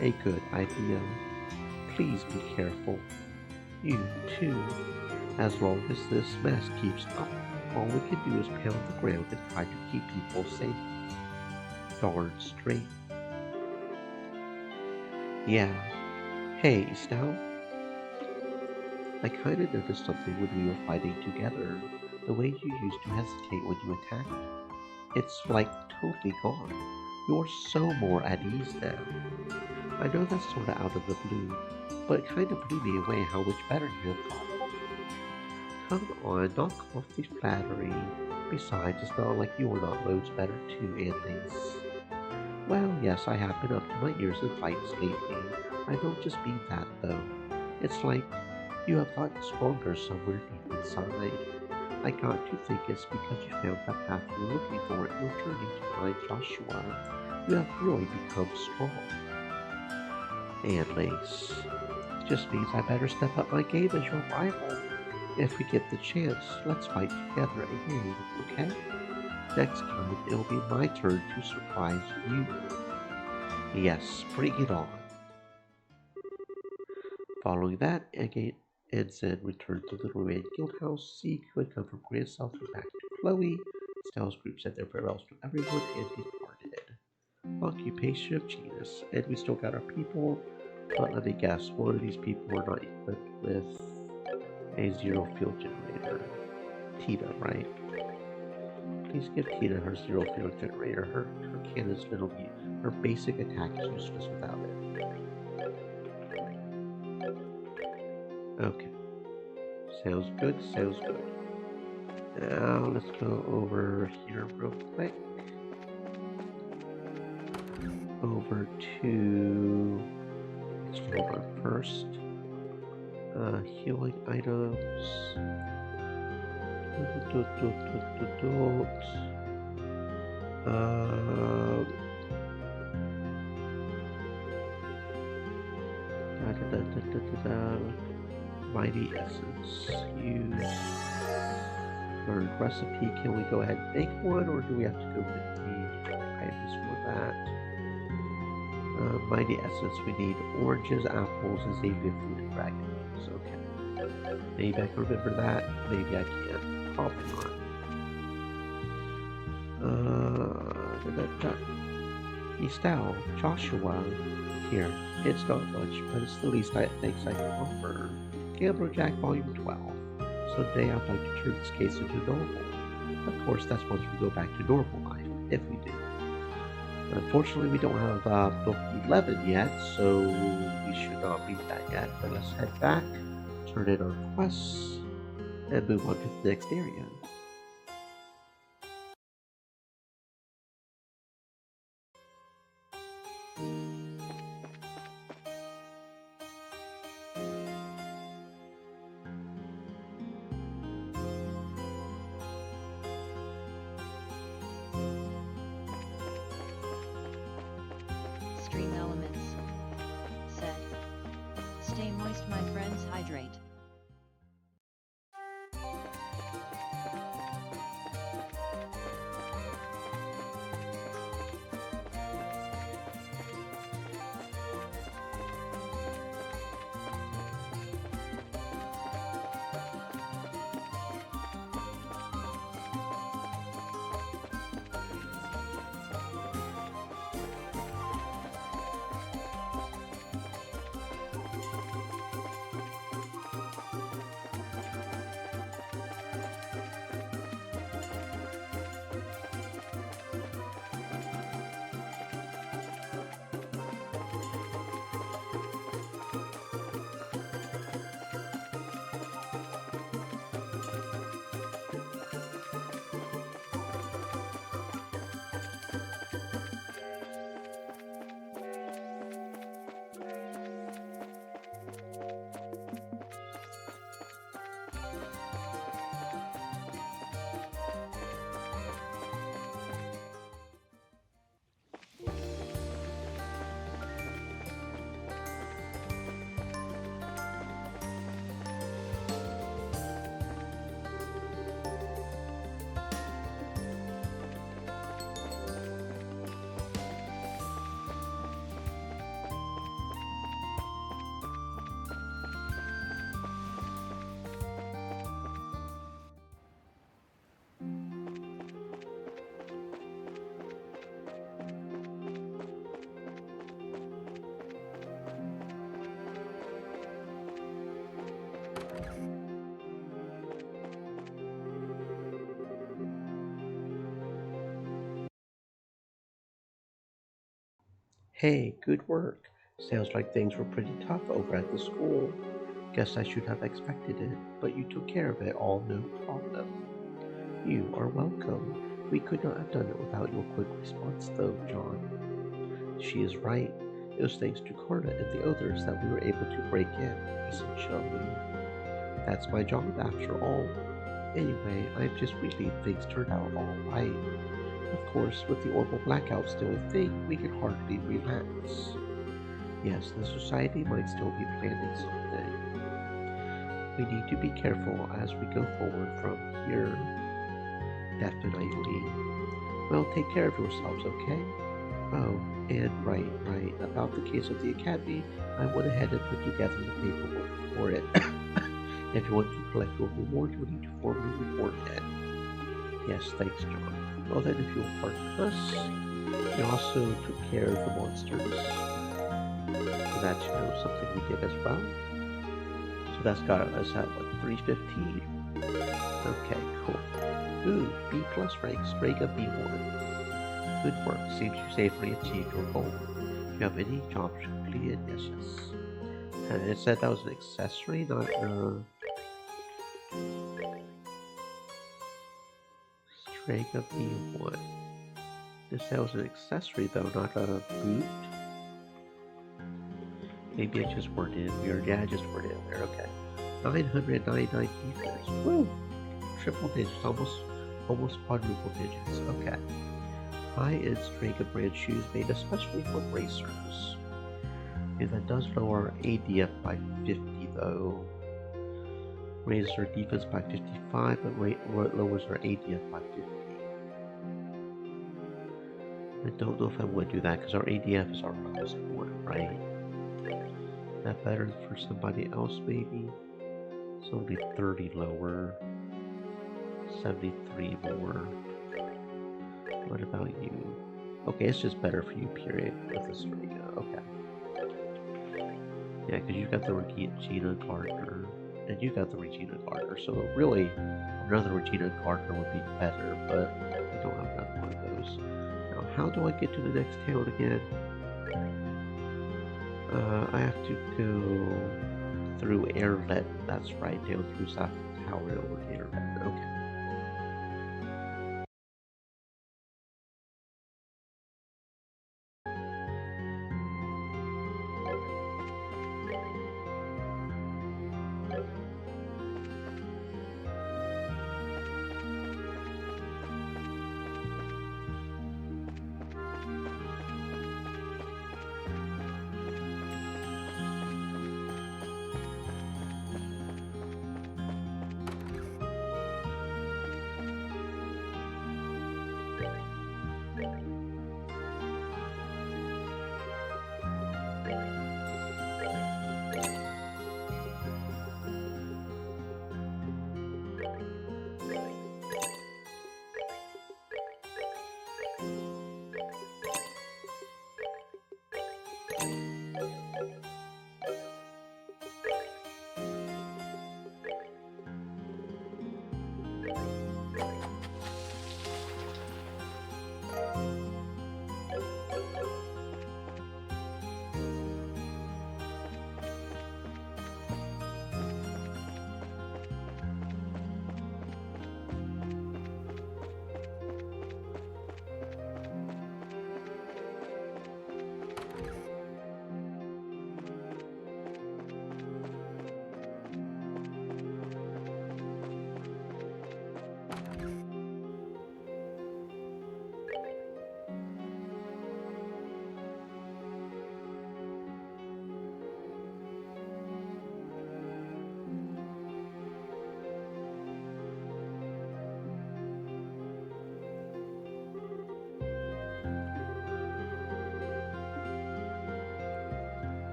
A good idea. Please be careful. You, too. As long as this mess keeps up, all we can do is pound the ground and try to keep people safe. Darn straight. Yeah. Hey, Stout. I kinda noticed something when we were fighting together. The way you used to hesitate when you attacked. It's like totally gone. You're so more at ease now. I know that's sorta out of the blue, but it kinda blew me away how much better you have gotten. Come on, knock off the flattery. Besides, it's not like you are not loads better too, Annalise. Well, yes, I have been up to my ears in fights lately. I don't just mean that, though. It's like you have gotten stronger somewhere deep inside. I got to think it's because you found that path you were looking for in your journey to find Joshua. You have really become strong. Annalise. Just means I better step up my game as your rival. If we get the chance, let's fight together again, okay? Next time, it'll be my turn to surprise you. Yes, bring it on. Following that, again, Ensign returned to the Ruined Guildhouse. Seek, who had come from Grand South, back to Chloe, Stell's group said their farewells to everyone and departed. Occupation of genus. And we still got our people. But let me guess, one of these people were not equipped with a zero fuel generator. Tina, right? Please give Tina her zero fuel generator. Her cannon's literally, her basic attack is useless without it. Okay. Sounds good, sounds good. Now let's go over here real quick. Over to, let's hold on first. Healing items. Mighty Essence. Use learned recipe. Can we go ahead and make one, or do we have to go with the items for that? Mighty Essence. We need oranges, apples, and Xavier food and dragon eggs. Okay. Maybe I can remember that. Maybe I can't. Probably not. Estelle, Joshua, here. It's not much, but it's the least thanks I can offer. Gambler Jack Volume 12. Someday I'd like to turn this case into normal. Of course, that's once we go back to normal life, if we do. Unfortunately, we don't have book 11 yet, so we should not read that yet. But let's head back, turn in our quests, and move on to the next area. Stream elements. Set. Stay moist, my friends, hydrate. Hey, good work. Sounds like things were pretty tough over at the school. Guess I should have expected it, but you took care of it all, no problem. You are welcome. We could not have done it without your quick response, though, John. She is right. It was thanks to Karna and the others that we were able to break in, essentially. That's my job after all. Anyway, I'm just relieved things turned out all right. Of course, with the orbital blackout still a thing, we can hardly relax. Yes, the society might still be planning something. We need to be careful as we go forward from here. Definitely. Well, take care of yourselves, okay? Oh, and right, about the case of the Academy, I went ahead and put together the paperwork for it. If you want to collect your reward, you'll need to formally report it. Yes, thanks, John. Well then, if you'll pardon us, we also took care of the monsters. So that's, something we did as well. So that's got us at, what, 315? Okay, cool. Ooh, B plus rank, Sprayga B1. Good work, seems you safely achieved your goal. You have any jobs completed? Yes, yes. And it said that was an accessory, not Sprayga B1. This said it was an accessory though, not a boot. Maybe it just weren't in weird. Yeah, it just weren't in there. Okay. 999 defense. Woo! Triple digits, almost quadruple digits. Okay. High-end Sprayga brand shoes made especially for racers. And that does lower ADF by 50 though. Raises our defense by 55, but lowers our ADF by 50. I don't know if I would do that because our ADF is our lowest one, right? Is that better for somebody else maybe? It's only 30 lower, 73 more. What about you? Okay, it's just better for you, period, with the Sprayga. Okay. Yeah, because you've got the Regina Gardner, and you got the Regina Gardner, so really, another Regina Gardner would be better, but we don't have another one of those. Now, how do I get to the next town again? I have to go through Airlet, that's right, down through South Tower over to Airlet, okay.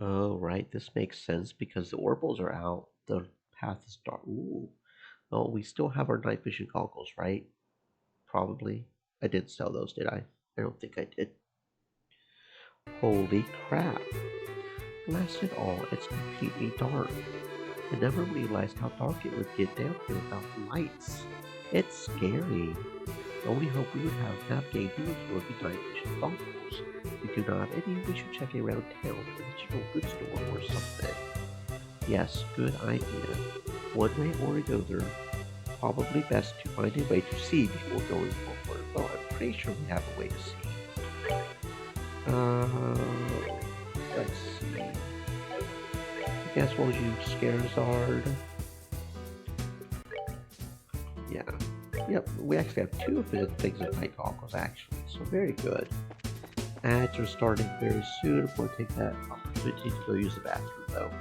Oh, right. This makes sense because the orbals are out. The path is dark. Ooh. Oh, we still have our night vision goggles, right? Probably. I didn't sell those, did I? I don't think I did. Holy crap. Blast it all, it's completely dark. I never realized how dark it would get down here without the lights. It's scary. The only hope we would have navigating would be night vision goggles. If we do not have any, we should check around town, a digital goods store or something. Yes, good idea. One way or another, probably best to find a way to see before going forward. Well, I'm pretty sure we have a way to see. Let's see. I guess we'll use Scarizard. Yeah. Yep, we actually have two of the things in night goggles actually, so very good. Ads are starting very soon. We'll take that opportunity to go use the bathroom though.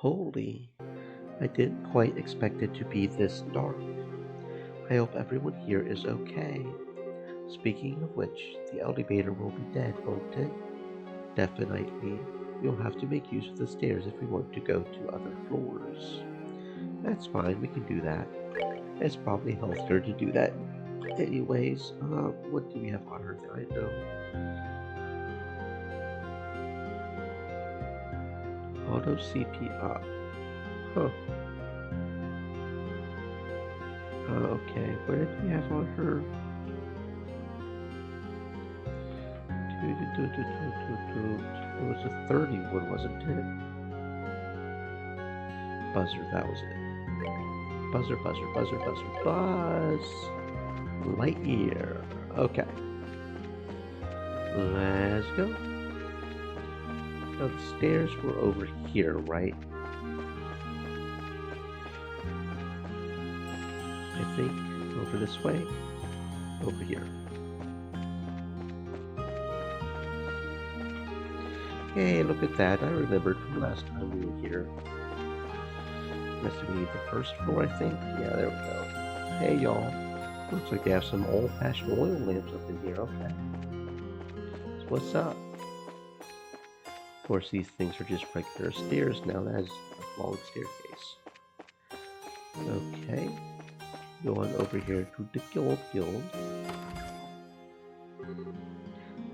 Holy, I didn't quite expect it to be this dark. I hope everyone here is okay. Speaking of which, the elevator will be dead, won't it? Definitely. You'll have to make use of the stairs if we want to go to other floors. That's fine, we can do that. It's probably healthier to do that. Anyways, what do we have on Earth? I know. Auto CPR. Huh. Okay, what did we have on her? It was a 31, wasn't it? Buzzer, that was it. Buzzer, buzzer, buzzer, buzzer, buzz. Lightyear. Okay. Let's go. Now the stairs were over here, right? I think over this way. Over here. Hey, look at that. I remembered from last time we were here. Must be the first floor, I think. Yeah, there we go. Hey, y'all. Looks like they have some old-fashioned oil lamps up in here. Okay. So what's up? Of course, these things are just regular stairs now. That is a long staircase. Okay. Going over here to the guild.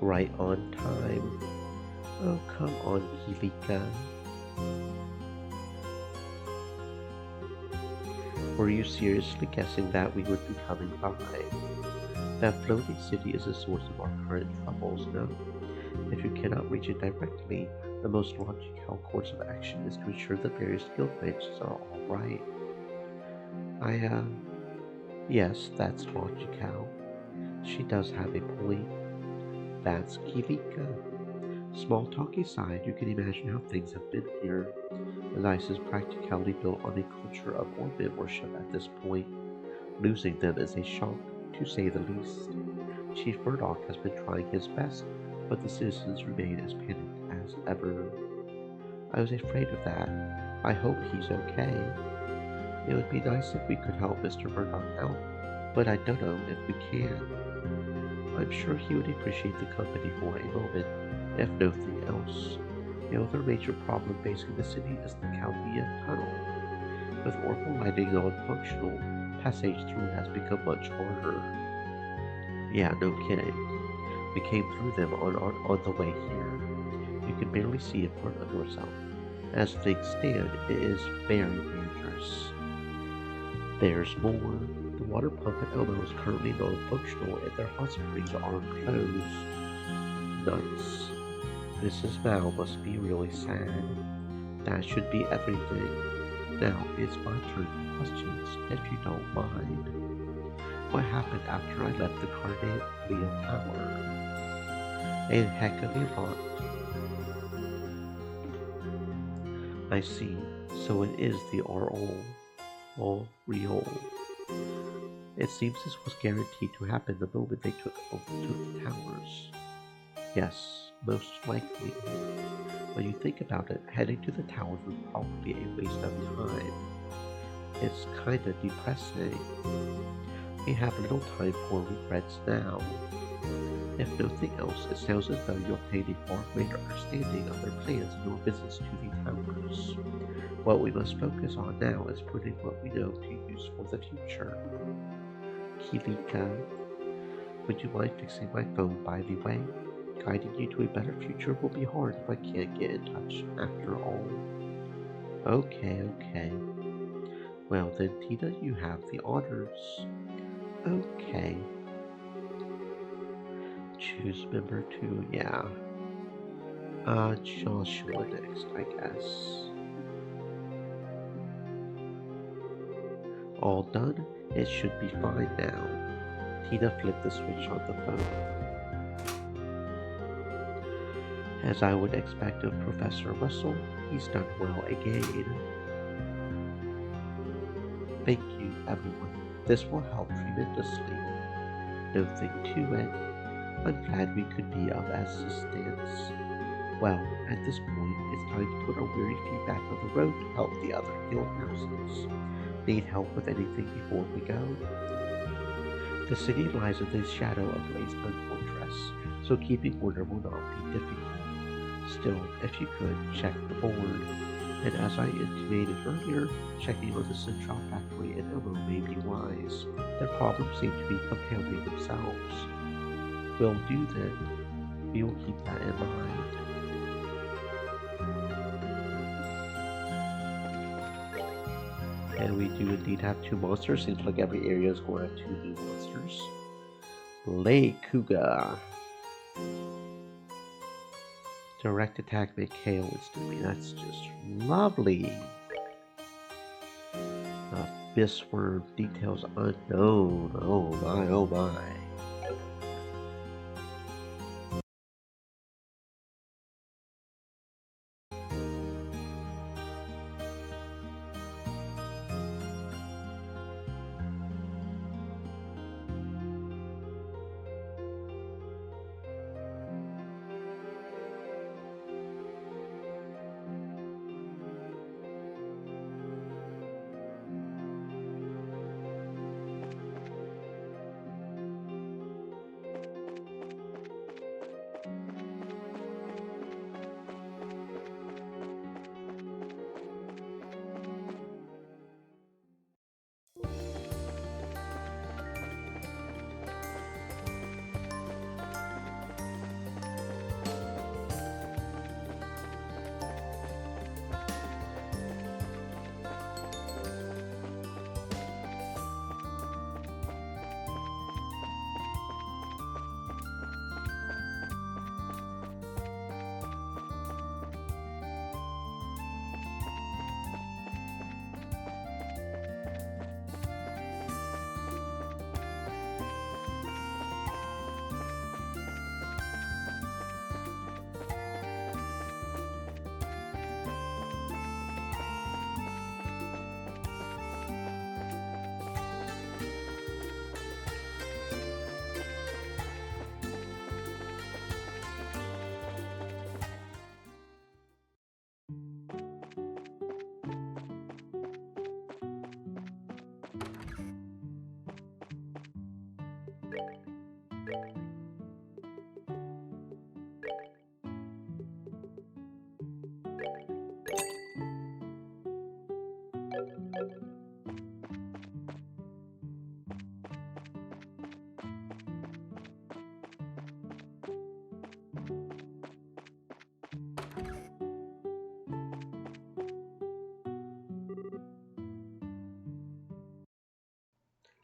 Right on time. Oh, come on, Kilika. Were you seriously guessing that we would be coming by? That floating city is the source of our current troubles, no? If you cannot reach it directly, the most logical course of action is to ensure the various guild branches are all right. Yes, that's logical. She does have a point. That's Kilika. Small talk aside, you can imagine how things have been here. The ice is practically built on a culture of orbit worship at this point. Losing them is a shock, to say the least. Chief Murdoch has been trying his best, but the citizens remain as panicked as ever. I was afraid of that. I hope he's okay. It would be nice if we could help Mr. Murdoch out, but I don't know if we can. I'm sure he would appreciate the company for a moment, if nothing else. The other major problem facing the city is the Chaldea Tunnel. With orbital lighting non-functional, passage through has become much harder. Yeah, no kidding. We came through them on the way here. You can barely see in front of yourself. As things stand, it is very dangerous. There's more. The water pump at Elmo is currently non-functional and their hot springs are closed. Nuts. Mrs. Mao must be really sad. That should be everything. Now it's my turn for questions, if you don't mind. What happened after I left the Carnelian Tower? A heck of a lot. I see. So it is the all real. It seems this was guaranteed to happen the moment they took the towers. Yes, most likely. When you think about it, heading to the towers was probably a waste of time. It's kinda depressing. We have little time for regrets now. If nothing else, it sounds as though you obtained a far greater understanding of their plans and your visits to the towers. What we must focus on now is putting what we know to use for the future. Kilika, would you mind fixing my phone by the way? Guiding you to a better future will be hard if I can't get in touch after all. Okay. Well then, Tina, you have the honors. Okay. Choose member 2, yeah. Joshua next, I guess. All done? It should be fine now. Tina flipped the switch on the phone. As I would expect of Professor Russell, he's done well again. Thank you, everyone. This will help tremendously. Nothing to it. I'm glad we could be of assistance. Well, at this point, it's time to put our weary feet back on the road to help the other guild houses. Need help with anything before we go? The city lies in the shadow of Wasteland Fortress, so keeping order will not be difficult. Still, if you could, check the board. And as I intimated earlier, checking on the Central Factory and ammo may be wise. The problems seem to be compounding themselves. Will do then. We will keep that in mind. And we do indeed have 2 monsters. Seems like every area is going to have 2 new monsters. Lei Kuga. Direct attack Mikhail instantly. That's just lovely. Abyss worm details unknown. Oh my, oh my.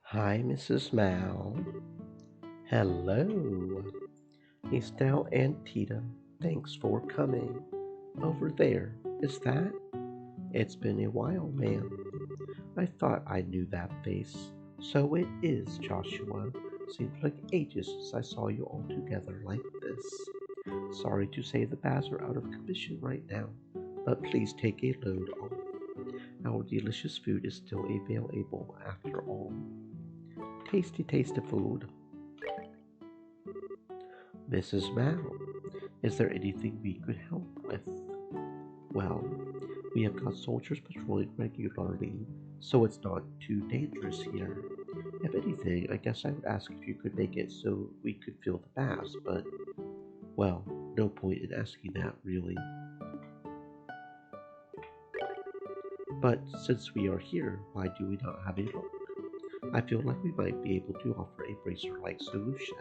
Hi, Mrs. Mal. Hello. Estelle and Tita, thanks for coming. Over there, is that? It's been a while, ma'am. I thought I knew that face. So it is, Joshua. Seems like ages since I saw you all together like this. Sorry to say the baths are out of commission right now, but please take a load off. Our delicious food is still available after all. Tasty taste of food. Mrs. Mal, is there anything we could help with? Well, we have got soldiers patrolling regularly, so it's not too dangerous here. If anything, I guess I would ask if you could make it so we could fill the baths, but, well, no point in asking that, really. But since we are here, why do we not have a look? I feel like we might be able to offer a bracer-like solution.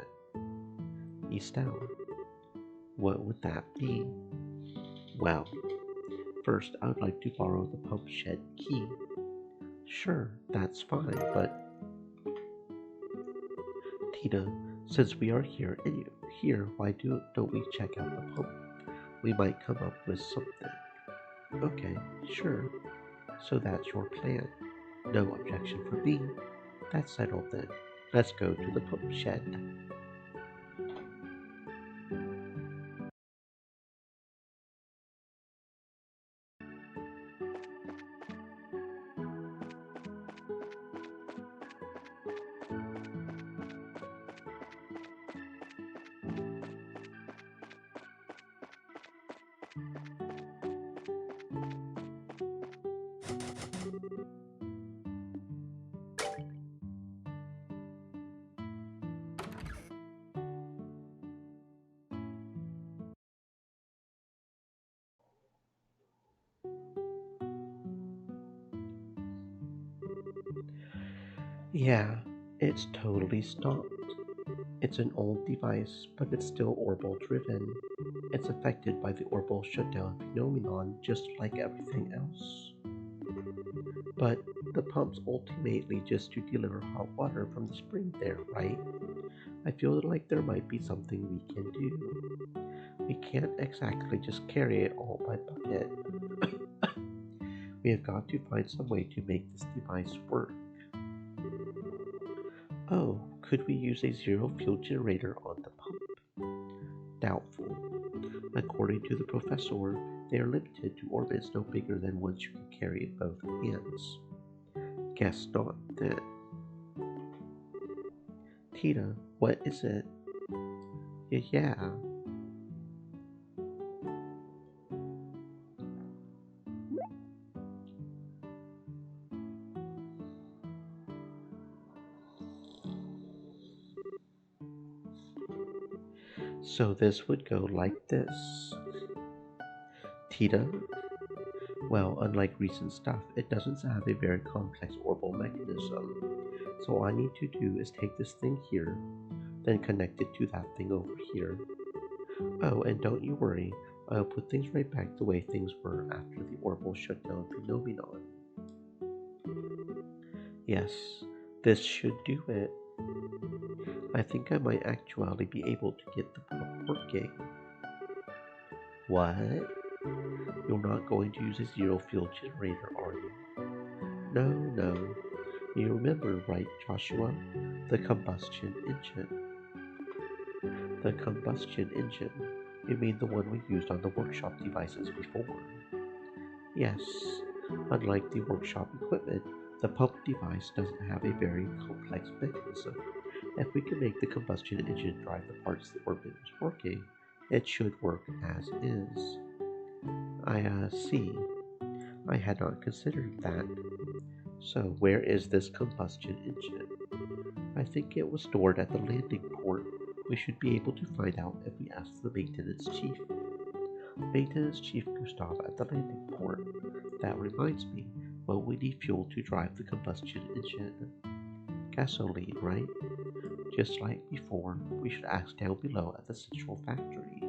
Estelle, what would that be? Well, first I would like to borrow the pump shed key. Sure, that's fine, but Tina, since we are here, why don't we check out the pump? We might come up with something. Okay, sure. So that's your plan. No objection from me. That's settled then. Let's go to the pump shed. Yeah, it's totally stopped. It's an old device, but it's still Orbital driven. It's affected by the orbital shutdown phenomenon just like everything else. But the pump's ultimately just to deliver hot water from the spring there, right? I feel like there might be something we can do. We can't exactly just carry it all by bucket. We have got to find some way to make this device work. Oh, could we use a zero fuel generator on the pump? Doubtful. According to the professor, they are limited to orbits no bigger than ones you can carry in both hands. Guess not then. Tina, what is it? Yeah. So this would go like this. Tita, well, unlike recent stuff, it doesn't have a very complex orbital mechanism. So all I need to do is take this thing here, then connect it to that thing over here. Oh, and don't you worry, I'll put things right back the way things were after the orbital shutdown phenomenon. Yes, this should do it. I think I might actually be able to get the pump working. What? You're not going to use a zero fuel generator, are you? No, no. You remember, right, Joshua? The combustion engine. The combustion engine. You mean the one we used on the workshop devices before? Yes. Unlike the workshop equipment, the pump device doesn't have a very complex mechanism. If we can make the combustion engine drive the parts the orbit is working, it should work as is. I see. I had not considered that. So, where is this combustion engine? I think it was stored at the landing port. We should be able to find out if we ask the maintenance chief. Maintenance Chief Gustav at the landing port. That reminds me, well, we need fuel to drive the combustion engine. Gasoline, right? Just like before, we should ask down below at the central factory.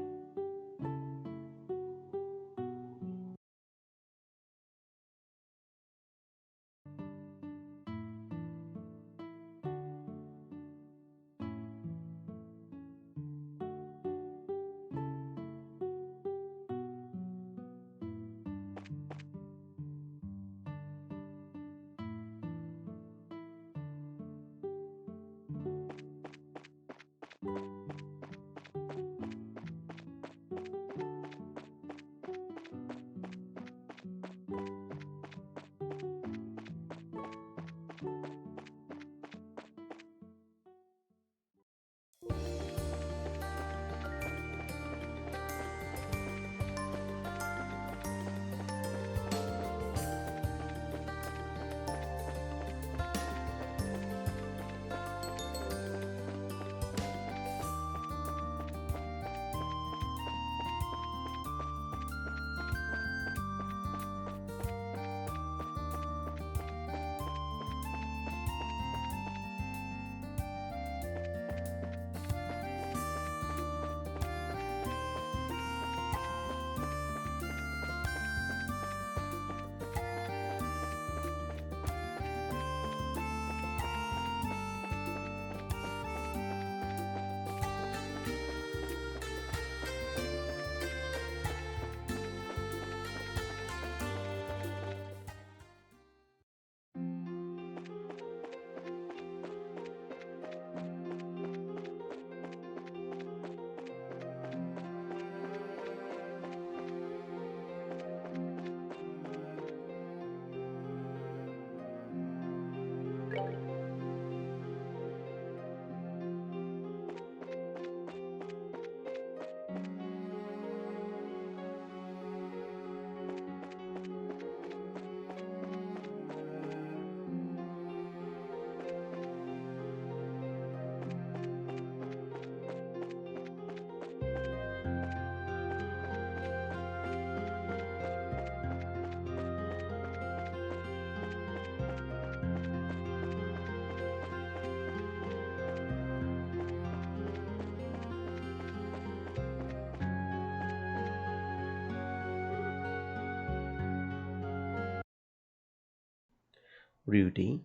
Rudy.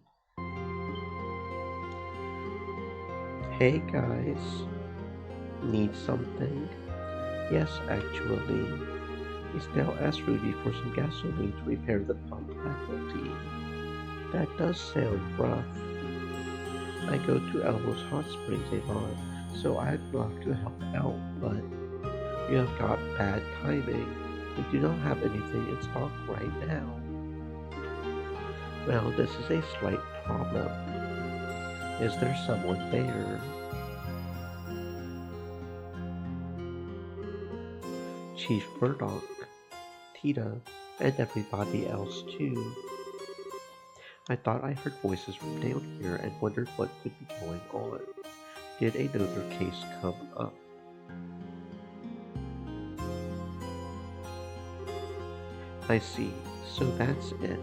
Hey guys, need something? Yes, actually. Estelle asked Rudy for some gasoline to repair the pump faculty. That does sound rough. I go to Elmo's Hot Springs a lot, so I'd love to help out, but you have got bad timing. We do not have anything in stock right now. Well, this is a slight problem. Is there someone there? Chief Murdoch, Tita, and everybody else too. I thought I heard voices from down here and wondered what could be going on. Did another case come up? I see, so that's it.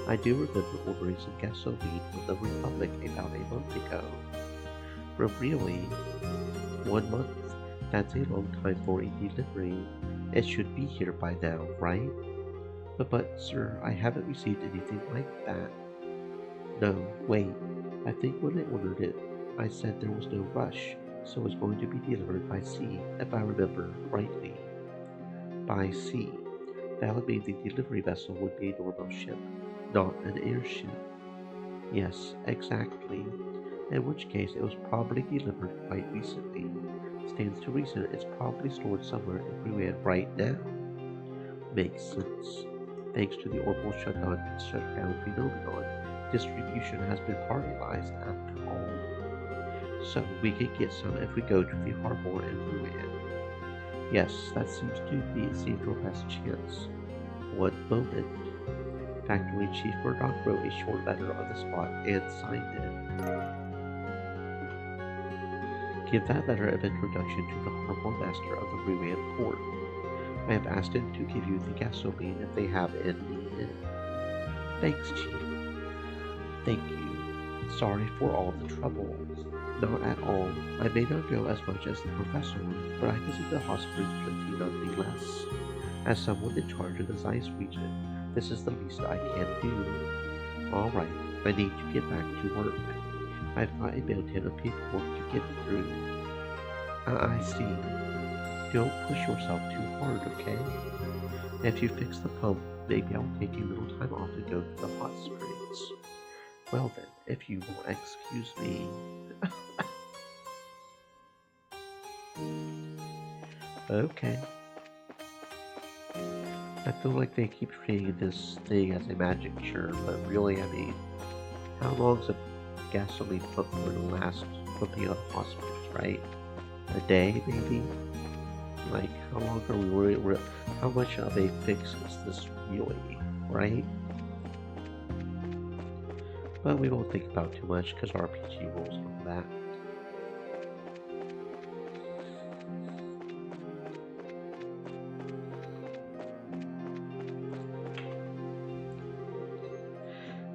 I do remember ordering some gasoline from the Republic about a month ago. Really? 1 month? That's a long time for a delivery. It should be here by now, right? But sir, I haven't received anything like that. No, wait. I think when I ordered it, I said there was no rush, so it was going to be delivered by sea, if I remember rightly. By sea. That would mean the delivery vessel would be a normal ship, not an airship. Yes, exactly. In which case it was probably delivered quite recently. Stands to reason it's probably stored somewhere in Ruan right now. Makes sense. Thanks to the orbital shutdown phenomenon, distribution has been parallelized after all. So we could get some if we go to the harbor in Ruan. Yes, that seems to be our best chance. 1 moment. Factory Chief Murdoch wrote a short letter on the spot and signed it. Give that letter of introduction to the harbor master of the Ruan port. I have asked him to give you the gasoline if they have any in it. Thanks, Chief. Thank you. Sorry for all the trouble. Not at all. I may not know as much as the professor, but I visit the hot springs plenty nonetheless. As someone in charge of the Zeiss region, this is the least I can do. Alright, I need to get back to work. I've got a mountain of paperwork to get through. I see. Don't push yourself too hard, okay? If you fix the pump, maybe I'll take a little time off to go to the hot springs. Well then, if you will excuse me. Okay. I feel like they keep treating this thing as a magic cure, but really, I mean, how long's a gasoline pump going to last from being on hospitals, right? A day, maybe? Like, how long are we how much of a fix is this really, right? But we won't think about too much, because RPG rules and all that.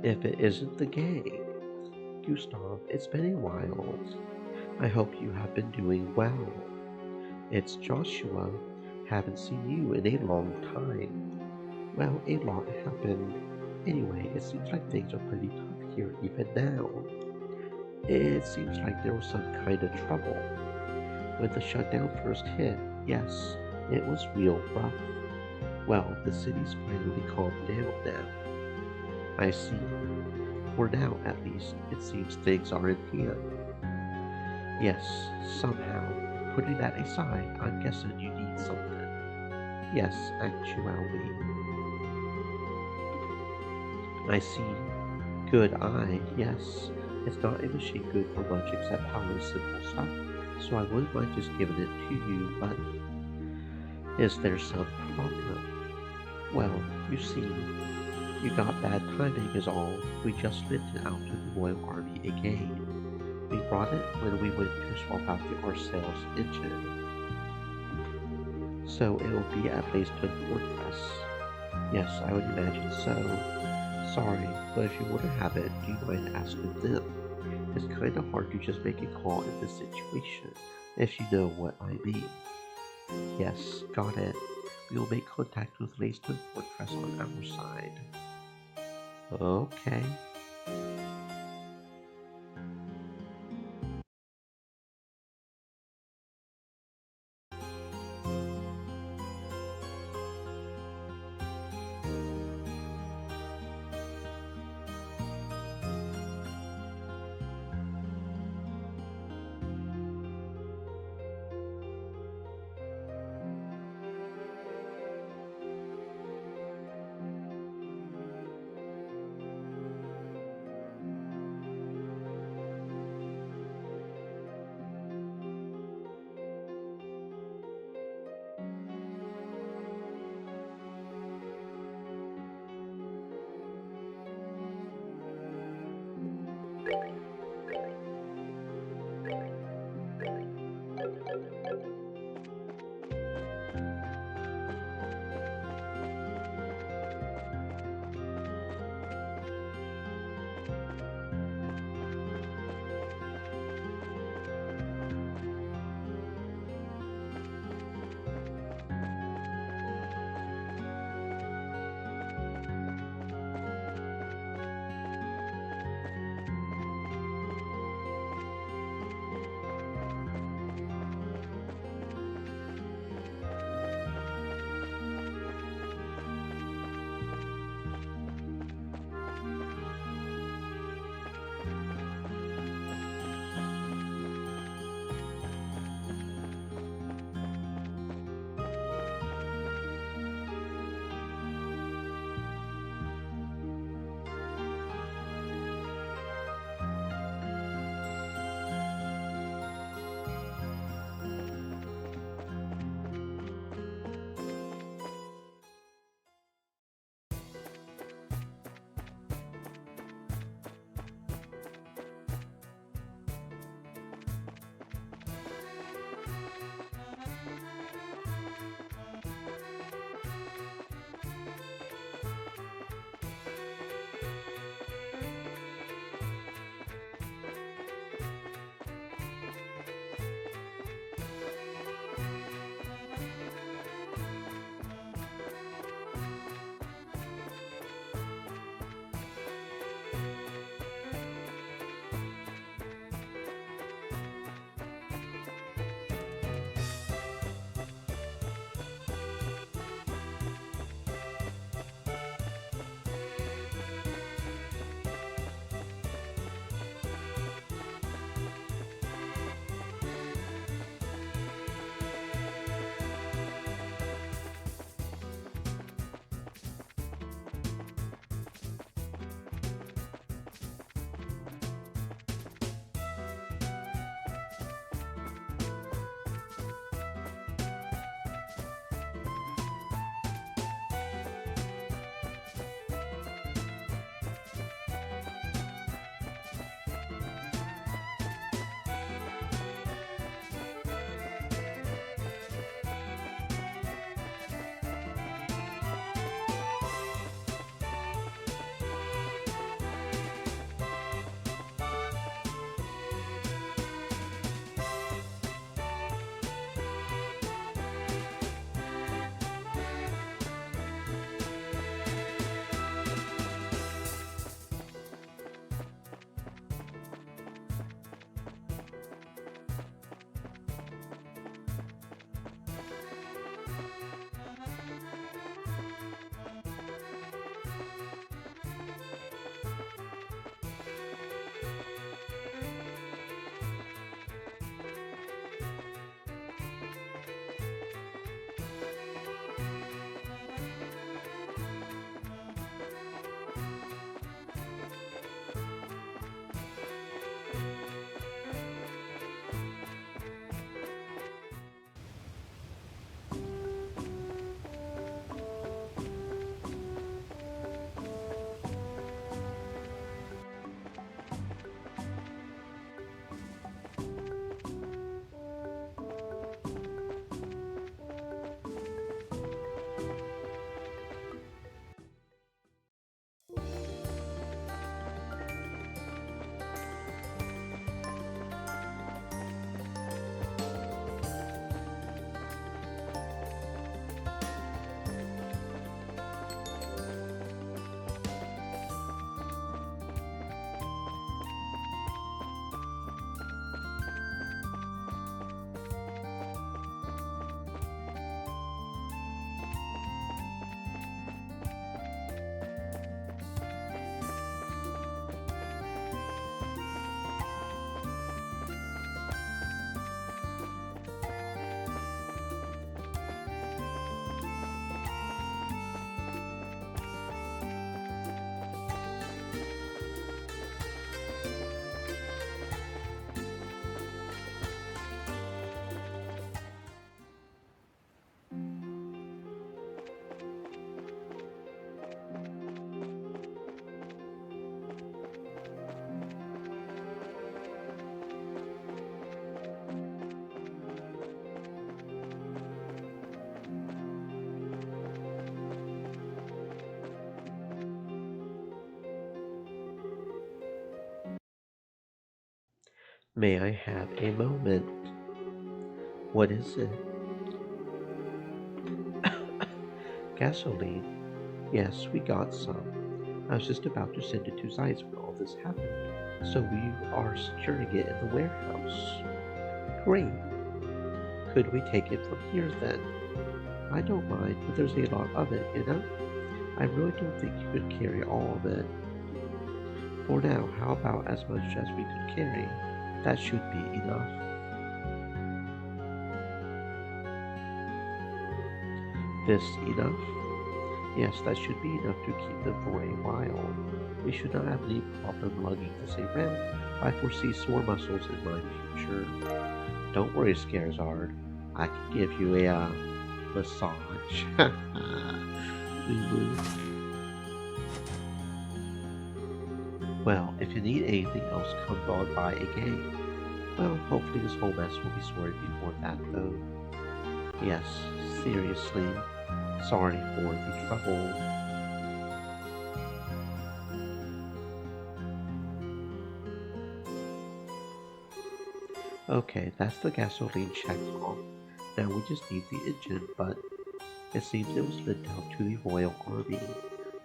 If it isn't the gang. Gustav, it's been a while. I hope you have been doing well. It's Joshua. Haven't seen you in a long time. Well, a lot happened. Anyway, it seems like things are pretty tough here even now. It seems like there was some kind of trouble. When the shutdown first hit, yes, it was real rough. Well, the city's finally calmed down now. I see. For now, at least, it seems things are in hand. Yes, somehow. Putting that aside, I'm guessing you need something. Yes, actually. I see. Good eye, yes. It's not a machine good for much except power and simple stuff, so I wouldn't mind just giving it to you, but... Is there some problem? Well, you see, you got bad timing is all. We just lent it out to the Royal Army again. We brought it when we went to swap out the Arcel's engine. So it will be at Blazetone Fortress. Yes, I would imagine so. Sorry, but if you want to have it, do you mind asking them? It's kind of hard to just make a call in this situation, if you know what I mean. Yes, got it. We will make contact with Blazetone Fortress on our side. Okay. May I have a moment? What is it? Gasoline? Yes, we got some. I was just about to send it to Zeiss when all this happened, so we are securing it in the warehouse. Great. Could we take it from here then? I don't mind, but there's a lot of it, you know? I really don't think you could carry all of it. For now, how about as much as we could carry? That should be enough. This enough? Yes, that should be enough to keep them for a while. We should not have any problem lugging this around. I foresee sore muscles in my future. Don't worry, Scarizard. I can give you a massage. Well, if you need anything else, come on by again. Well, hopefully this whole mess will be sorted before that, though. Yes, seriously, sorry for the trouble. Okay, that's the gasoline checked off. Now we just need the engine, but it seems it was lent out to the Royal Army.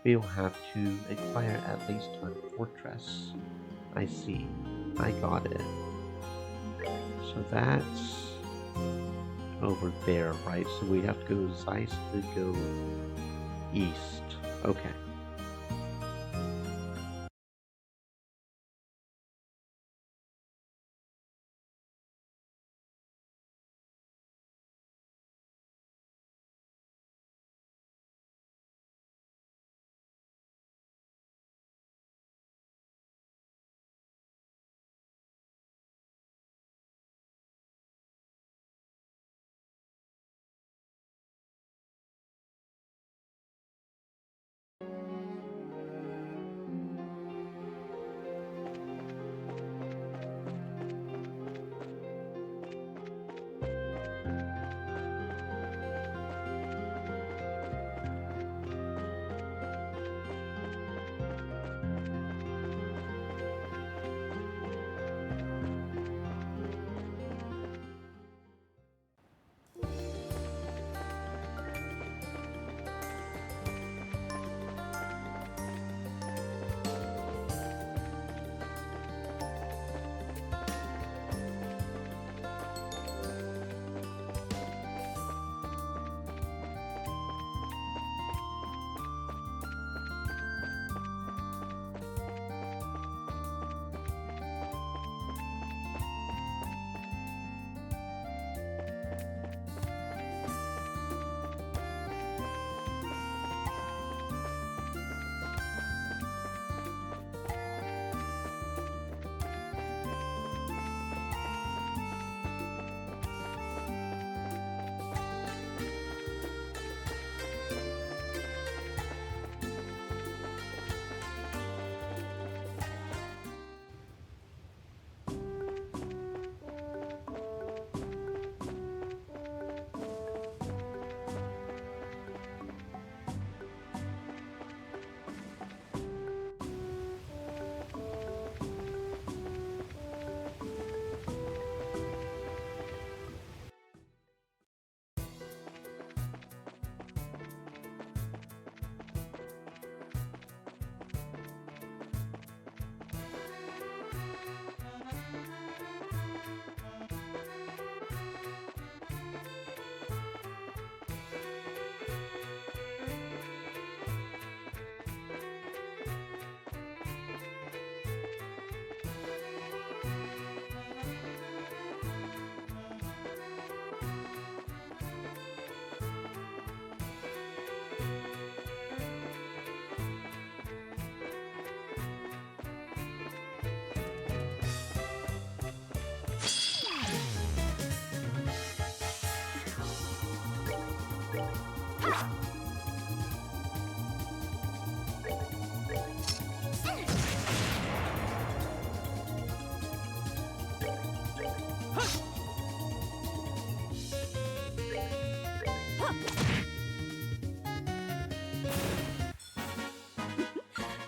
We will have to inquire at least on Fortress. I see. I got it. So that's over there, right? So we have to go to Zeiss to go east. Okay.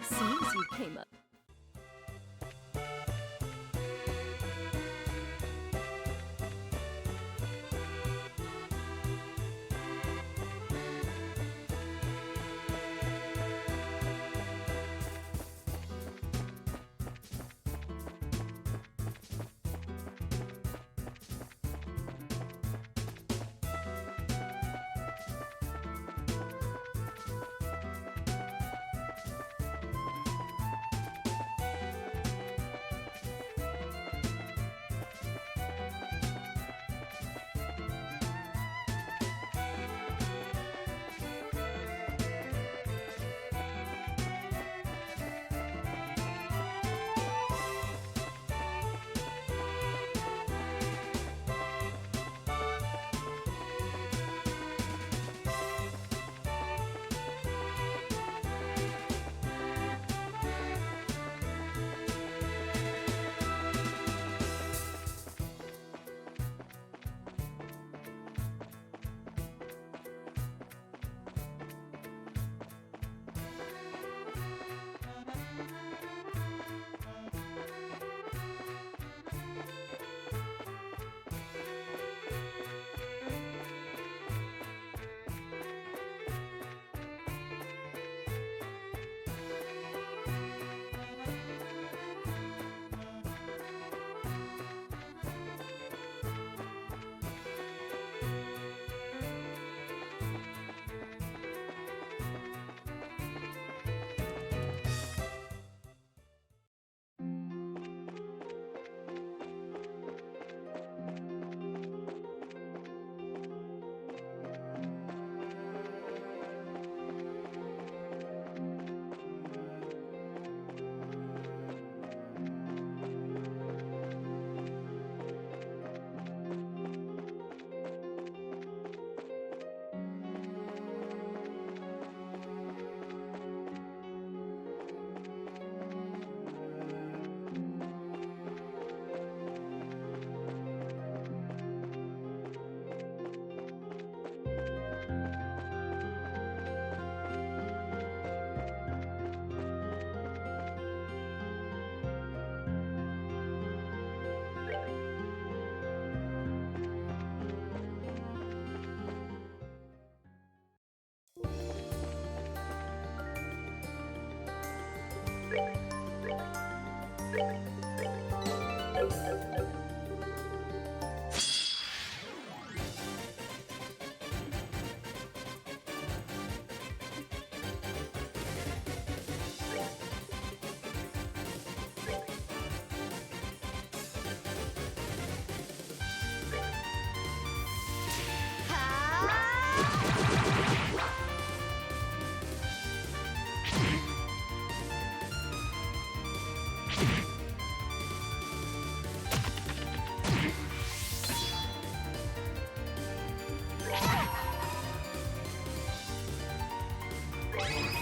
Seems you came up.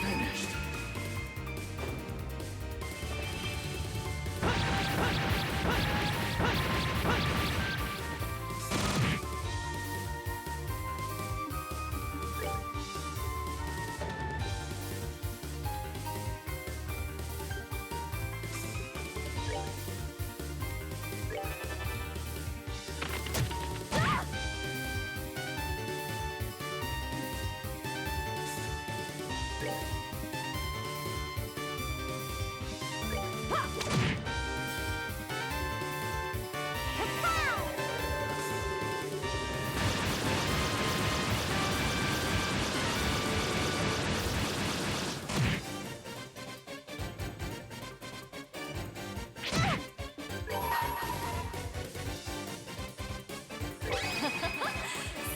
Finished.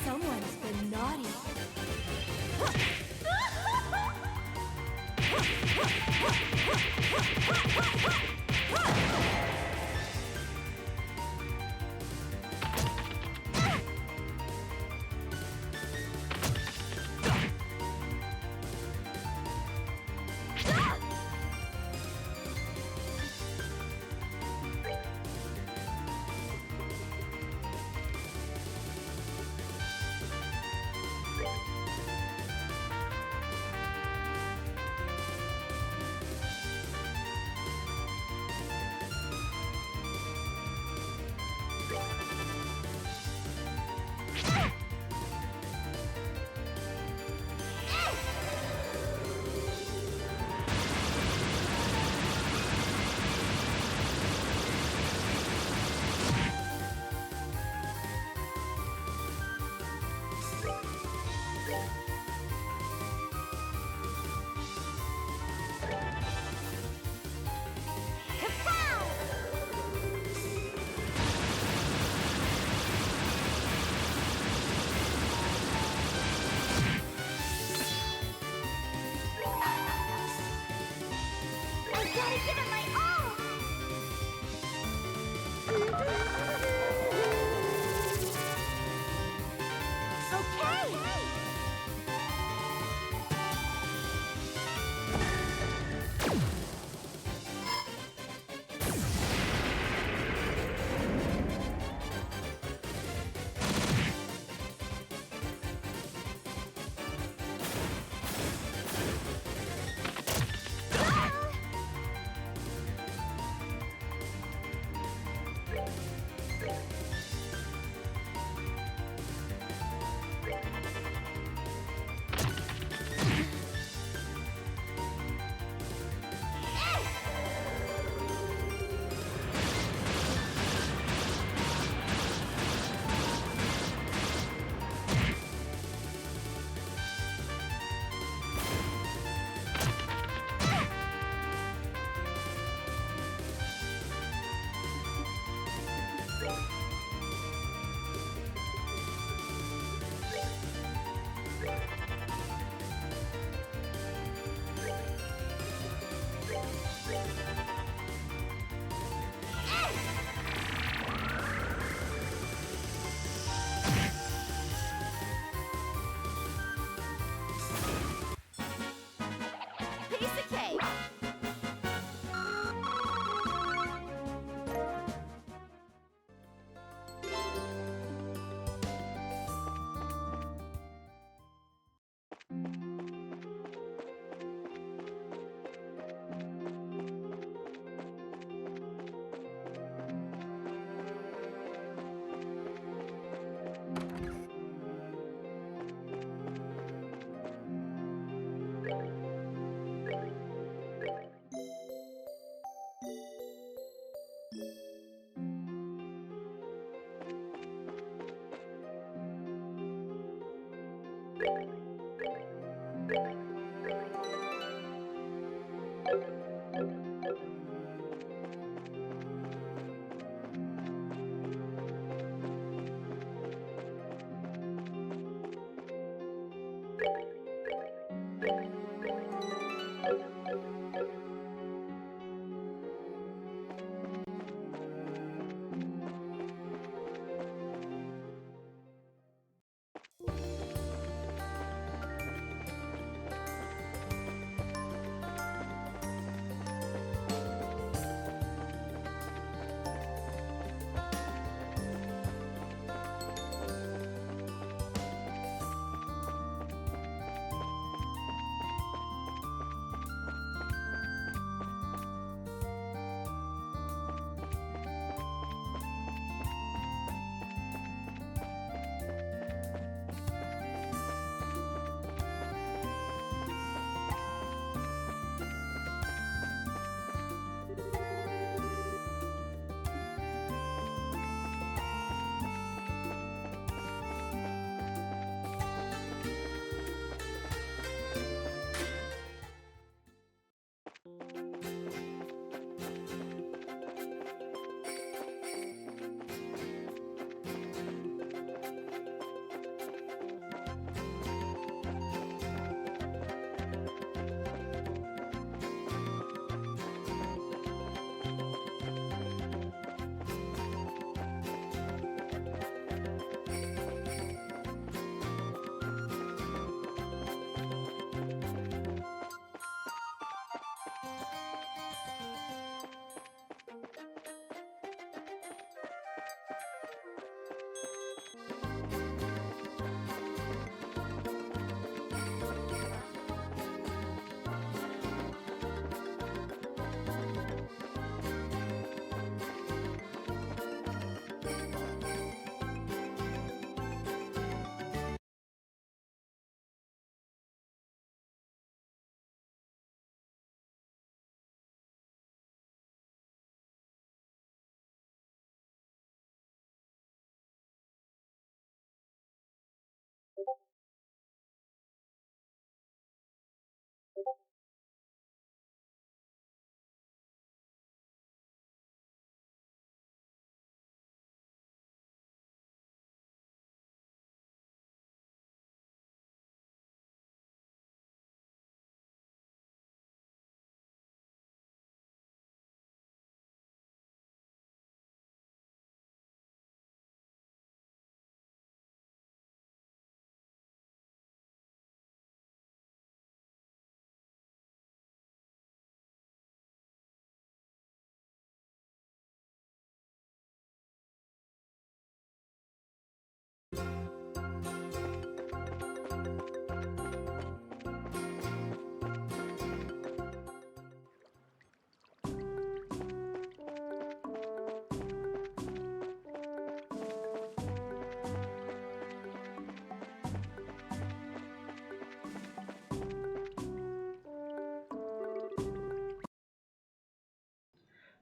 Someone's been naughty.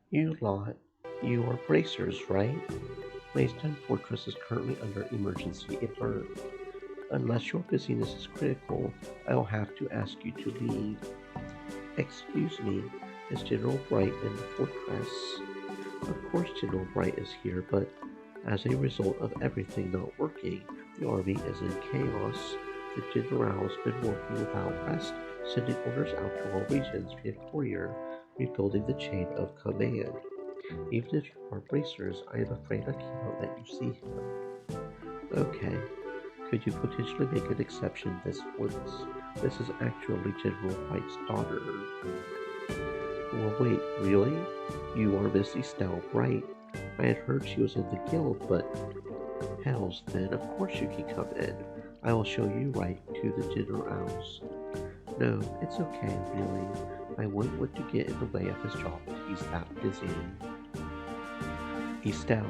You lot, you are bracers, right? Maidstone Fortress is currently under emergency alert. Unless your busyness is critical, I will have to ask you to leave. Excuse me, is General Bright in the fortress? Of course General Bright is here, but as a result of everything not working, the army is in chaos. The General's been working without rest, sending orders out to all regions via courier, rebuilding the chain of command. Even if you are bracers, I am afraid I cannot let you see him. Okay, could you potentially make an exception this once? This is actually General White's daughter. Well, wait, really? You are Miss Estelle Bright. I had heard she was in the guild, but hells, then of course you can come in. I will show you right to the General's. No, it's okay, really. I wouldn't want to get in the way of his job if he's that busy. Estelle,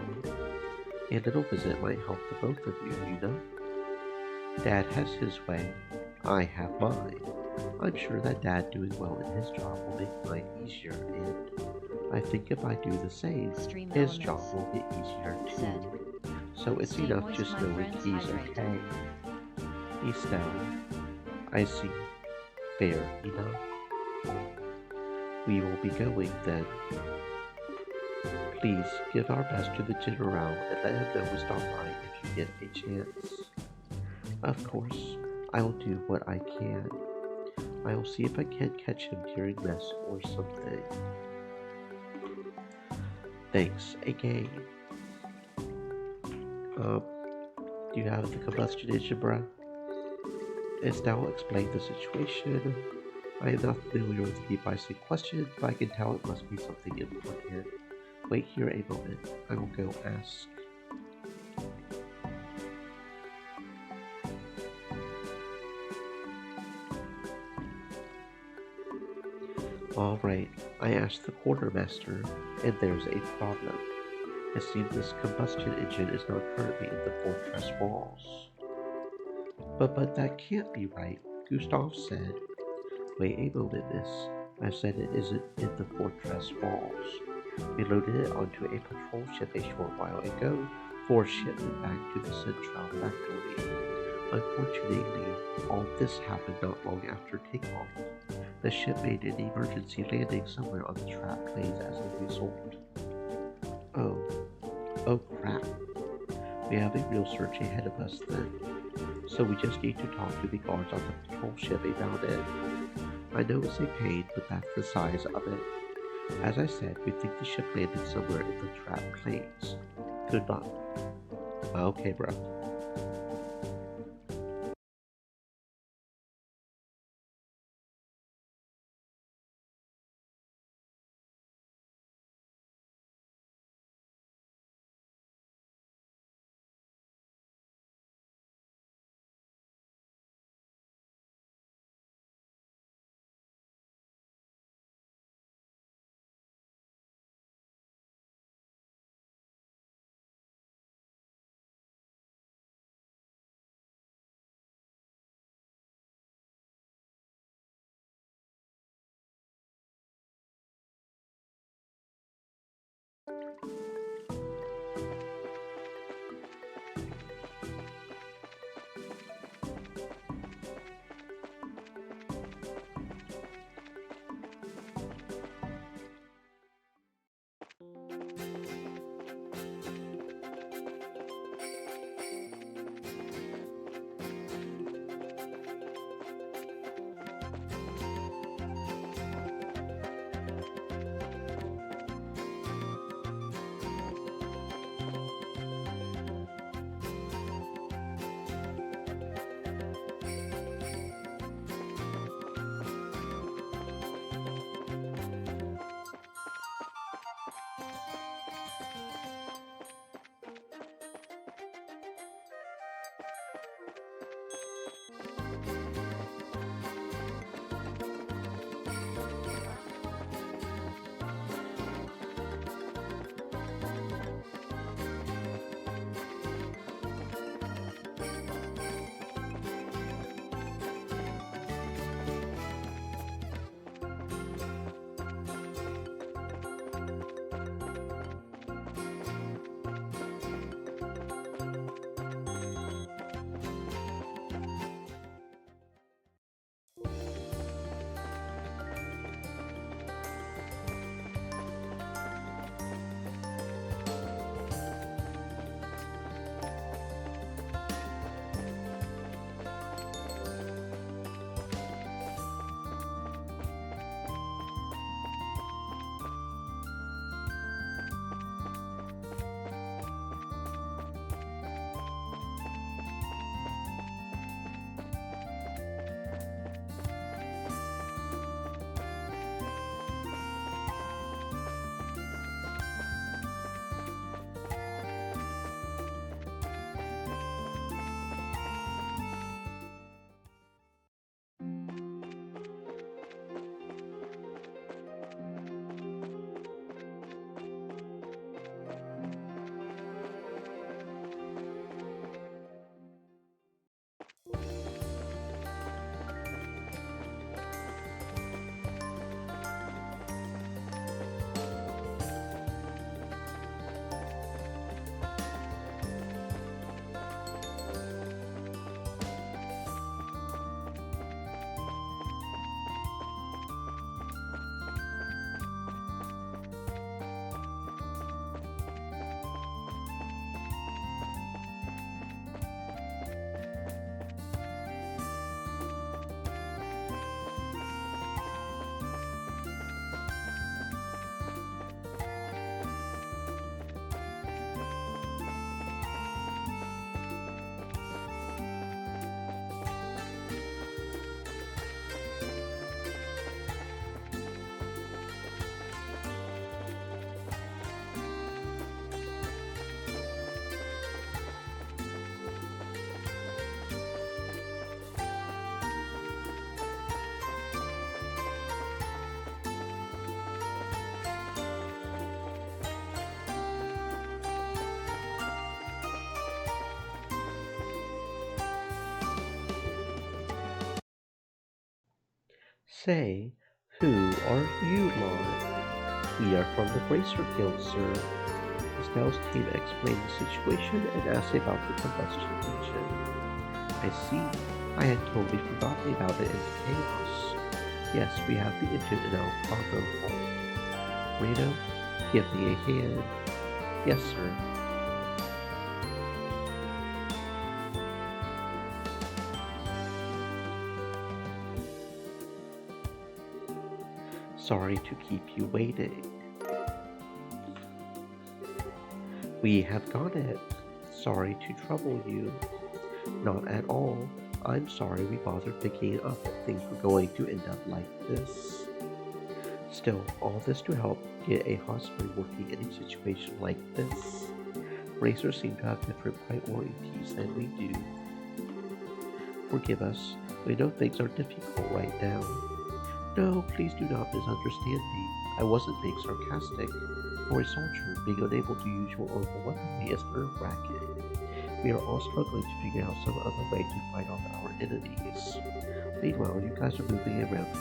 a little visit might help the both of you, you know? Dad has his way. I have mine. I'm sure that Dad doing well in his job will make mine easier, and I think if I do the same, Extreme his elements, job will get easier too. said. So it's Stay enough moist, just my knowing friends, he's hydrate. okay. Estelle, I see. Fair enough. We will be going then. Please give our best to the General and let him know we stop by if you get a chance. Of course, I will do what I can. I will see if I can catch him during rest or something. Thanks again. Do you have the combustion engine, bruh? Estelle explained the situation. I am not familiar with the advice in question, but I can tell it must be something important. Wait here a moment. I will go ask. Alright, I asked the quartermaster, and there's a problem. It seems this combustion engine is not currently in the fortress walls. But that can't be right, Gustav said. Wait a moment, miss. I said it isn't in the fortress walls. We loaded it onto a patrol ship a short while ago for shipment back to the Central factory. Unfortunately, all this happened not long after takeoff. The ship made an emergency landing somewhere on the trap plains as a result. Oh crap. We have a real search ahead of us then. So we just need to talk to the guards on the patrol ship about it. I know it's a pain, but that's the size of it. As I said, we think the ship landed somewhere in the trap plains. Good luck. Okay, bro. Say, who are you lot? We are from the Bracer Guild, sir. Estelle's team explained the situation and asked about the combustion engine. I see. I had totally forgotten about it in the chaos. Yes, we have the engine in our cargo hold. Reno, give me a hand. Yes, sir. Sorry to keep you waiting. We have got it. Sorry to trouble you. Not at all. I'm sorry we bothered picking it up if things were going to end up like this. Still, all this to help get a hospital working in a situation like this. Racers seem to have different priorities than we do. Forgive us. We know things are difficult right now. No, please do not misunderstand me. I wasn't being sarcastic. For a soldier, being unable to use your own weaponry is nerve-wracking. We are all struggling to figure out some other way to fight off our enemies. Meanwhile, you guys are moving around with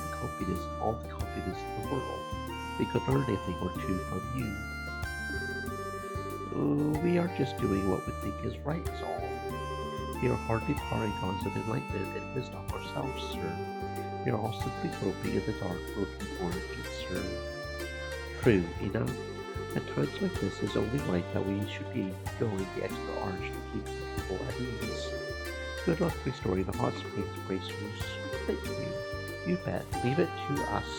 all the confidence in the world. We could learn a thing or two from you. We are just doing what we think is right, is all. We are hardly paragons of enlightenment and wisdom ourselves, sir. We are all simply groping in the dark, looking for an answer. True enough. At times like this, it's only right that we should be going the extra arch to keep the people at ease. Good luck restoring the hot springs, Bracers. Thank you. You bet. Leave it to us.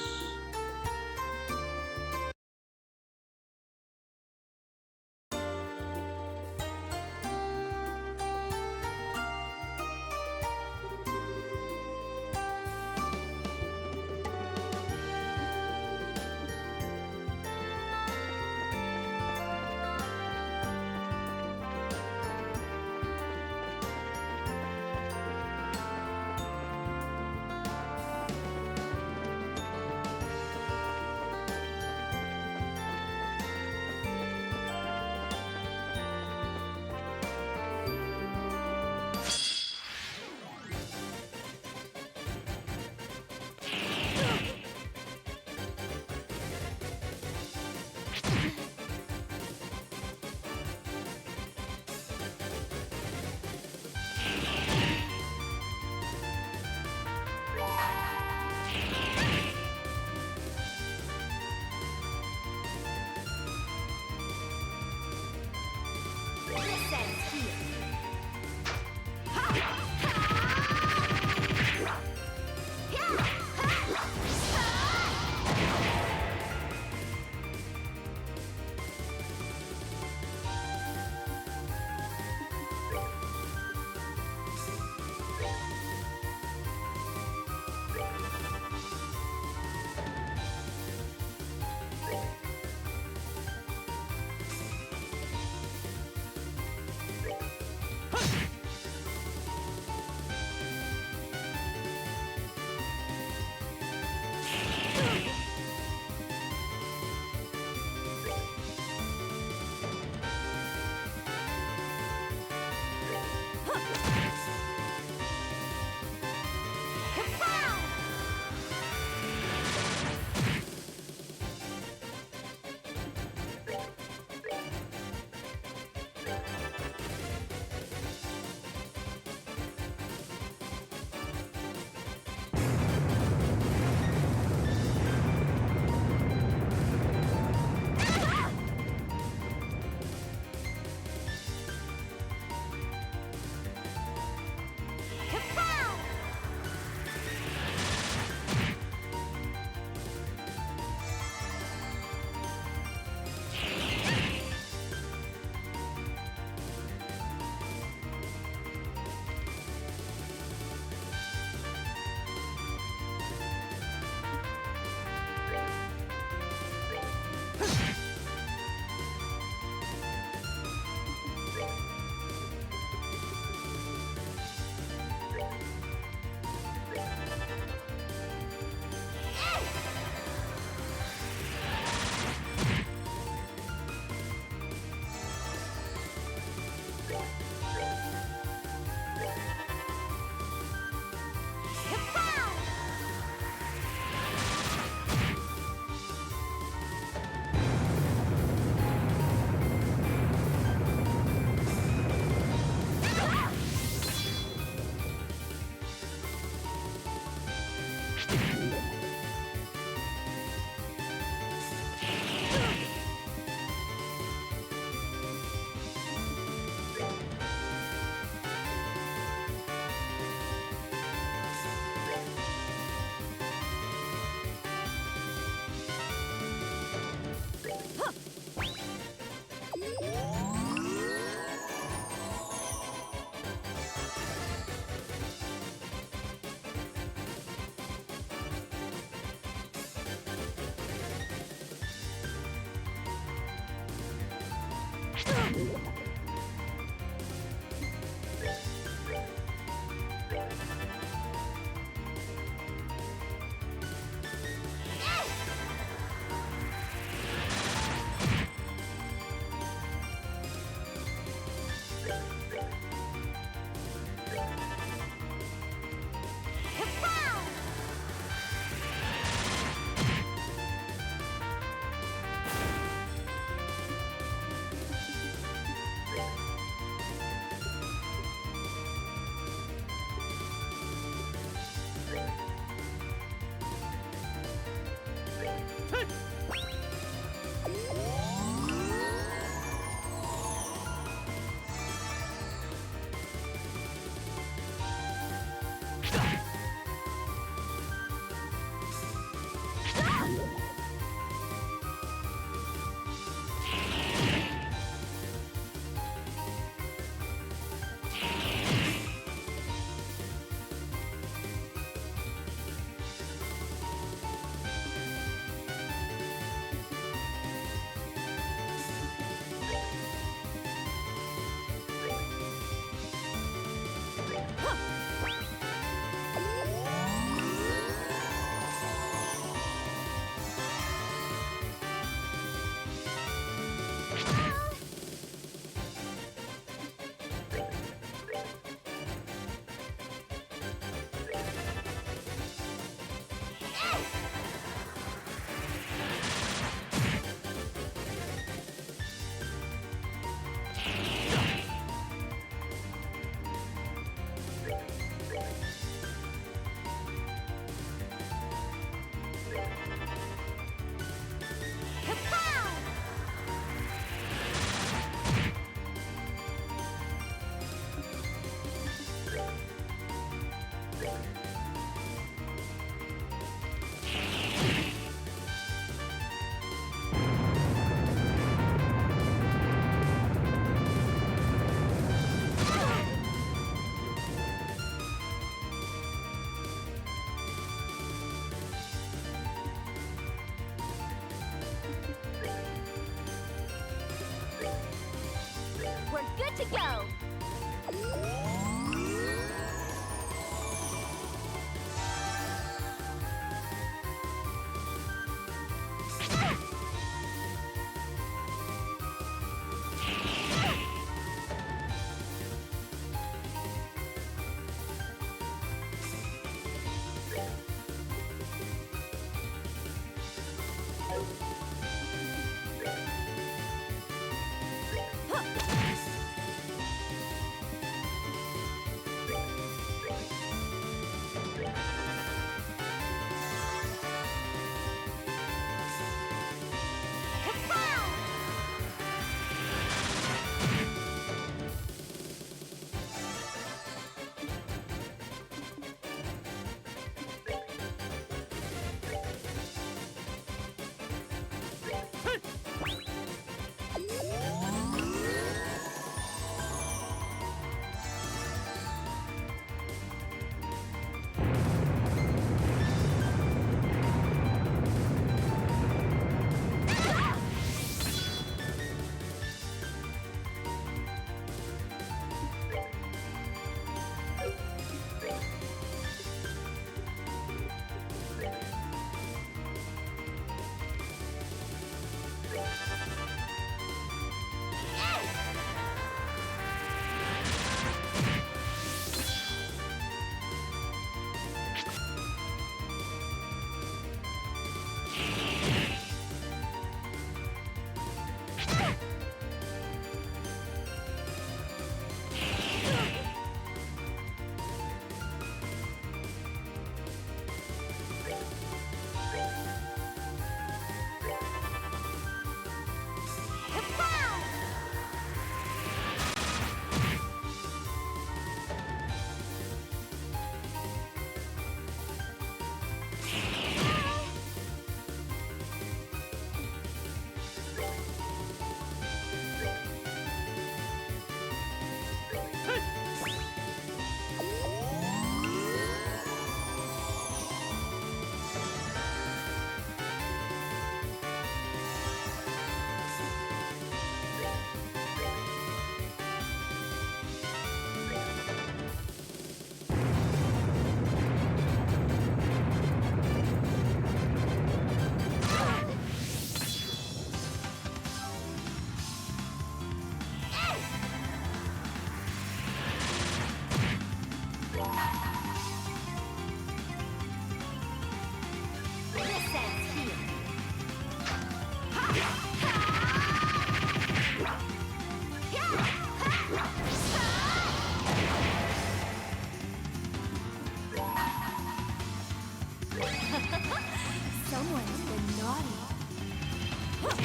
It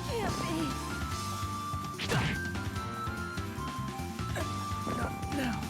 can't be. Not now.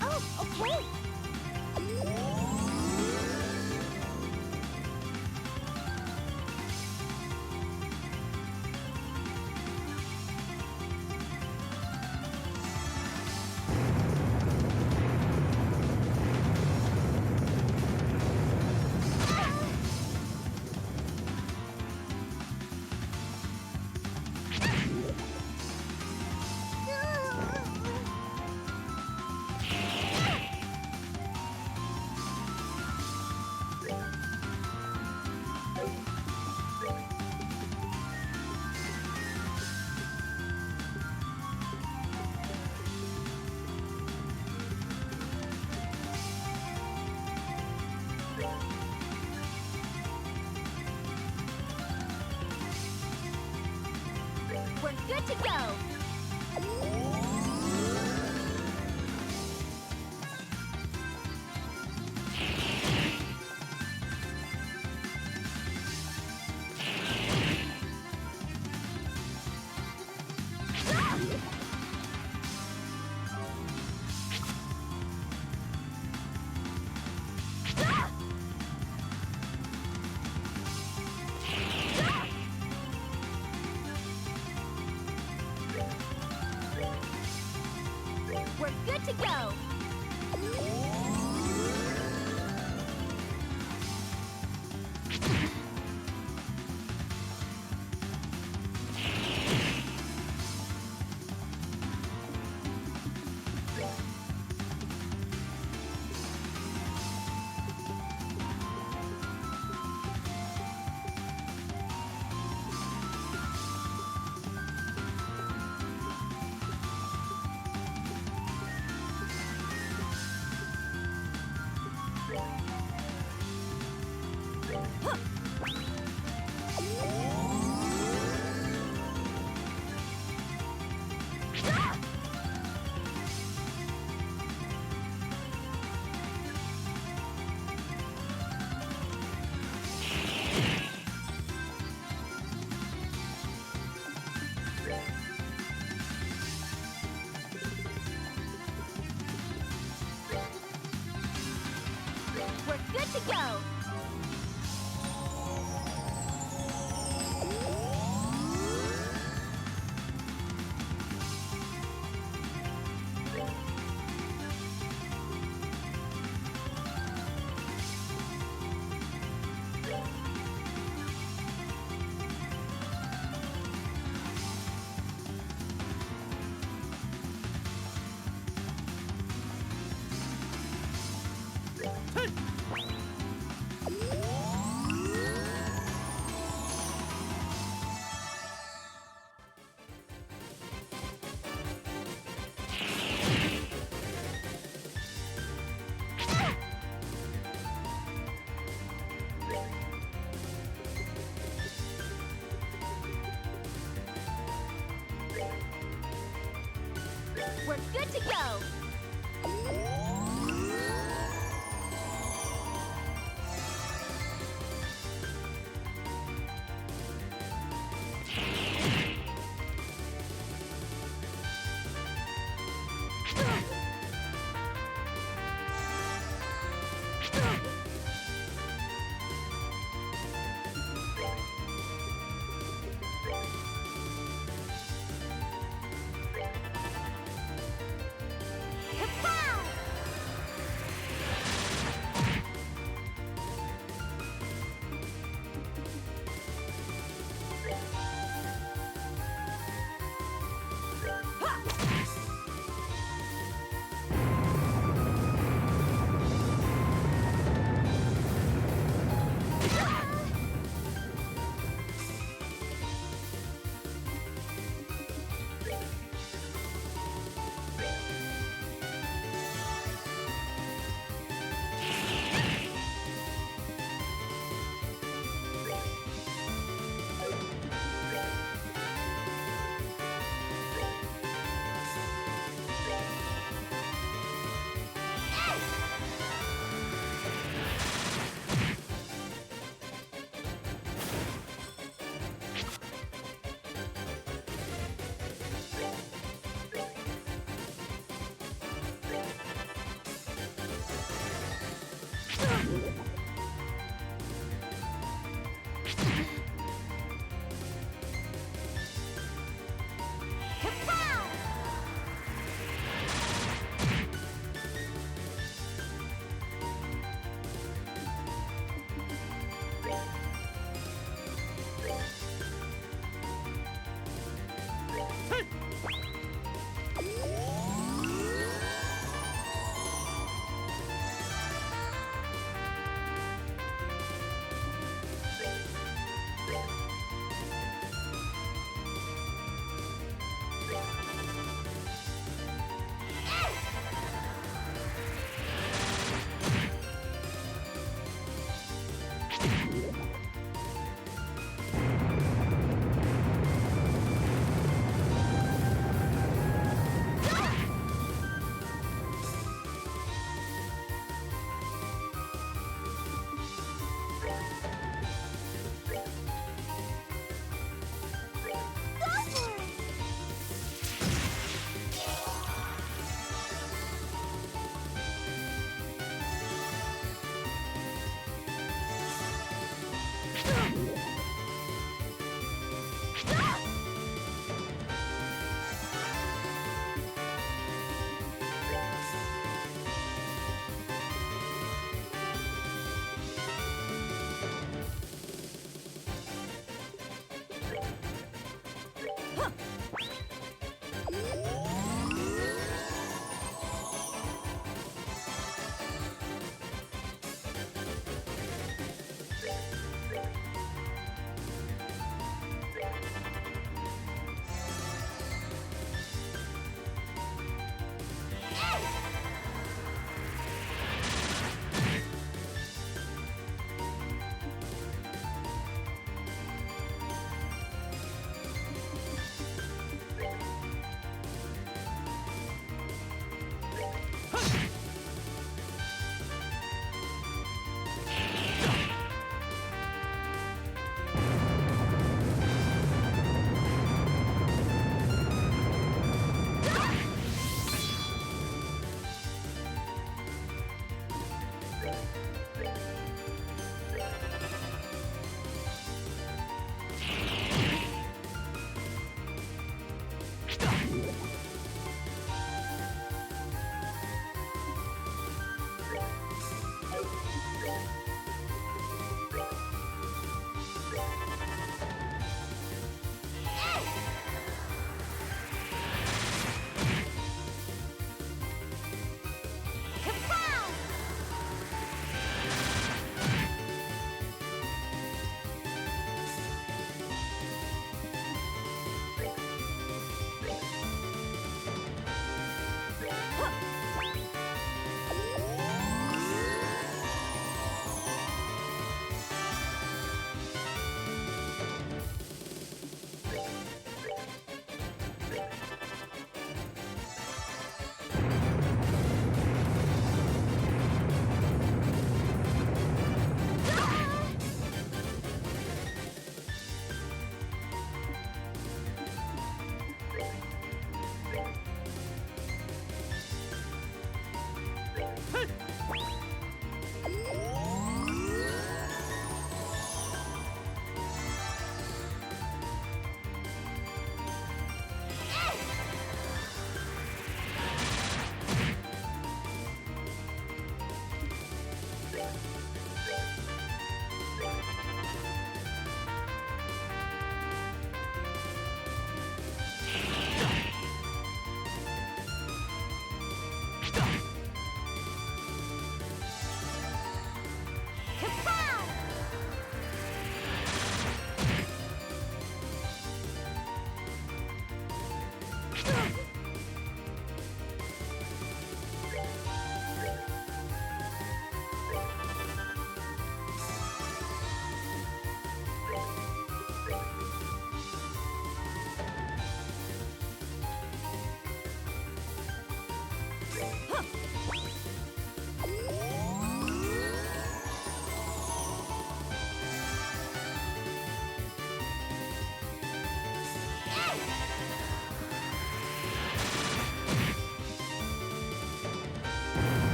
Oh, okay. We're good to go. We're good to go. We're good to go. We're good to go.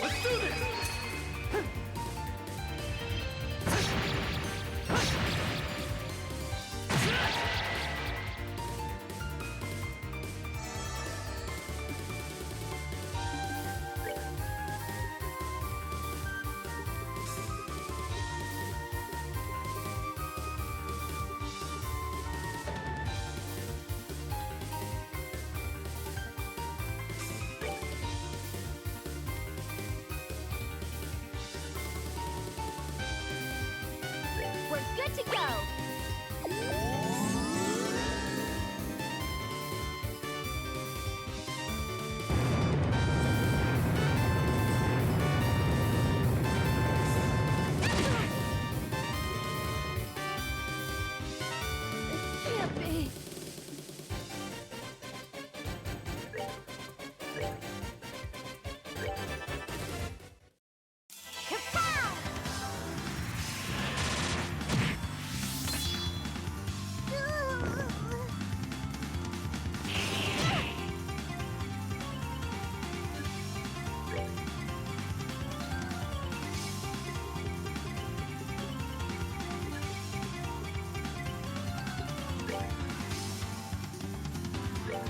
Let's do this! We're good to go. This can't be. Kapow!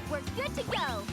We're good to go.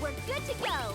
We're good to go!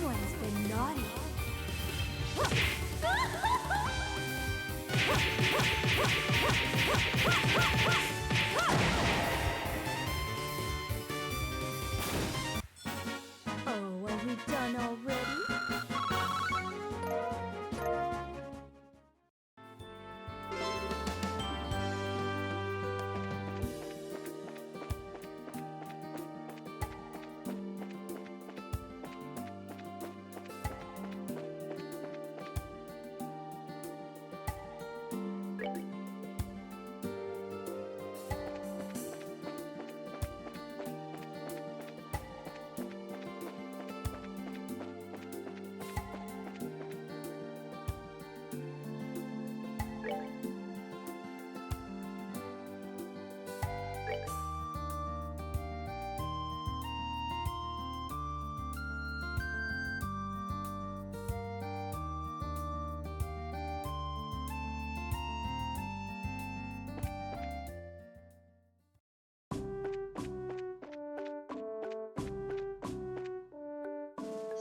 Someone's been naughty. Oh, are we done already?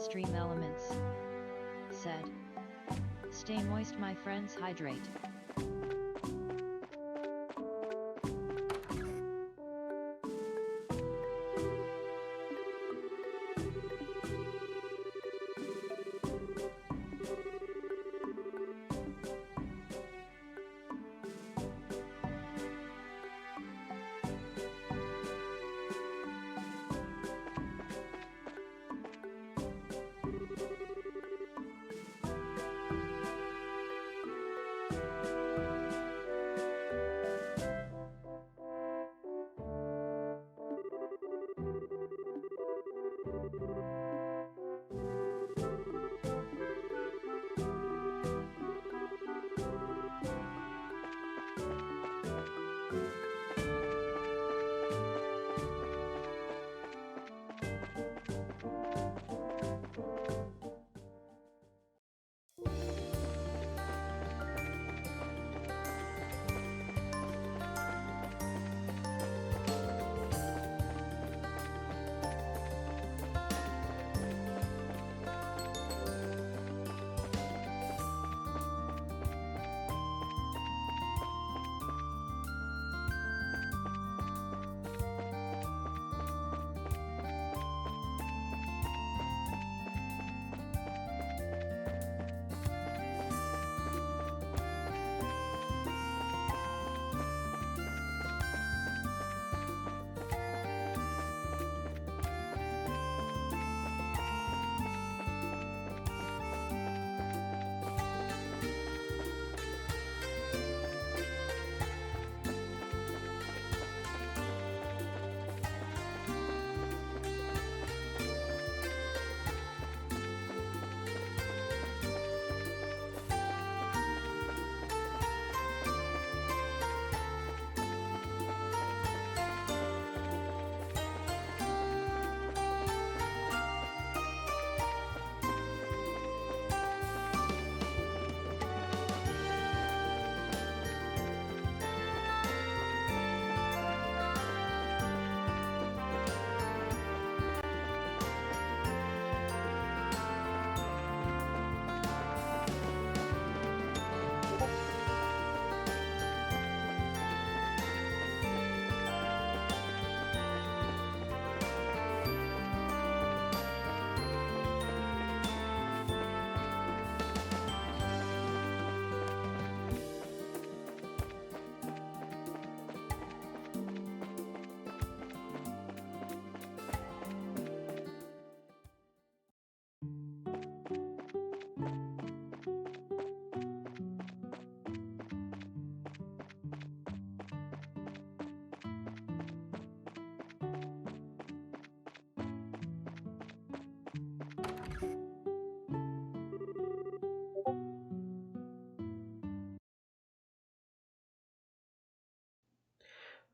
Stream Elements said, "Stay moist, my friends, hydrate."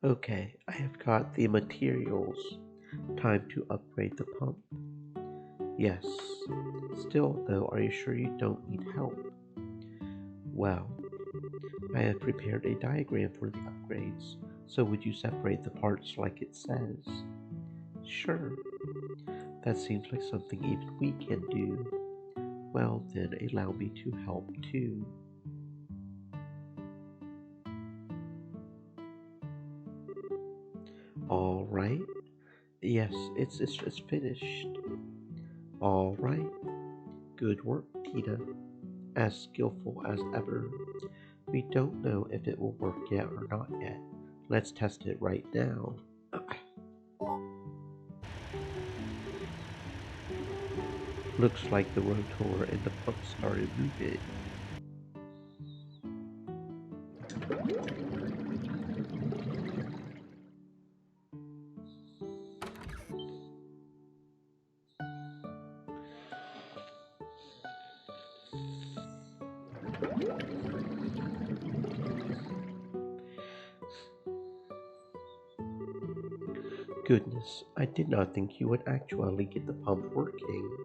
Okay, I have got the materials. Time to upgrade the pump. Yes. Still, though, are you sure you don't need help? Well, I have prepared a diagram for the upgrades, so would you separate the parts like it says? Sure, that seems like something even we can do. Well, then allow me to help too. All right. Yes, it's finished. All right. Good work, Tina. As skillful as ever. We don't know if it will work yet or not yet. Let's test it right now. Looks like the rotor and the pump started moving. Goodness, I did not think you would actually get the pump working.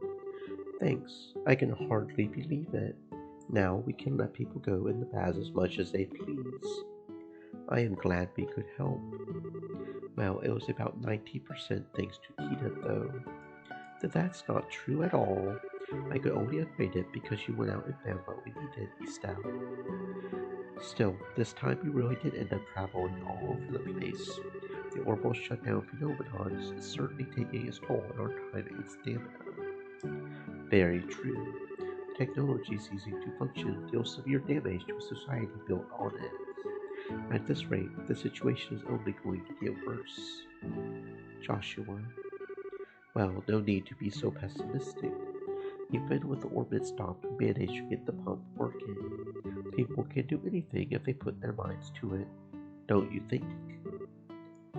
Thanks, I can hardly believe it. Now we can let people go in the baths as much as they please. I am glad we could help. Well, it was about 90% thanks to Tina, though. That's not true at all. I could only upgrade it because you went out and found what we needed, Estelle. Still, this time we really did end up traveling all over the place. The orbital shutdown phenomenon is certainly taking its toll on our time and stamina. Very true. Technology ceasing to function deals severe damage to a society built on it. At this rate, the situation is only going to get worse. Joshua. Well, no need to be so pessimistic. Even with the orbit stopped, we managed to get the pump working. People can do anything if they put their minds to it. Don't you think?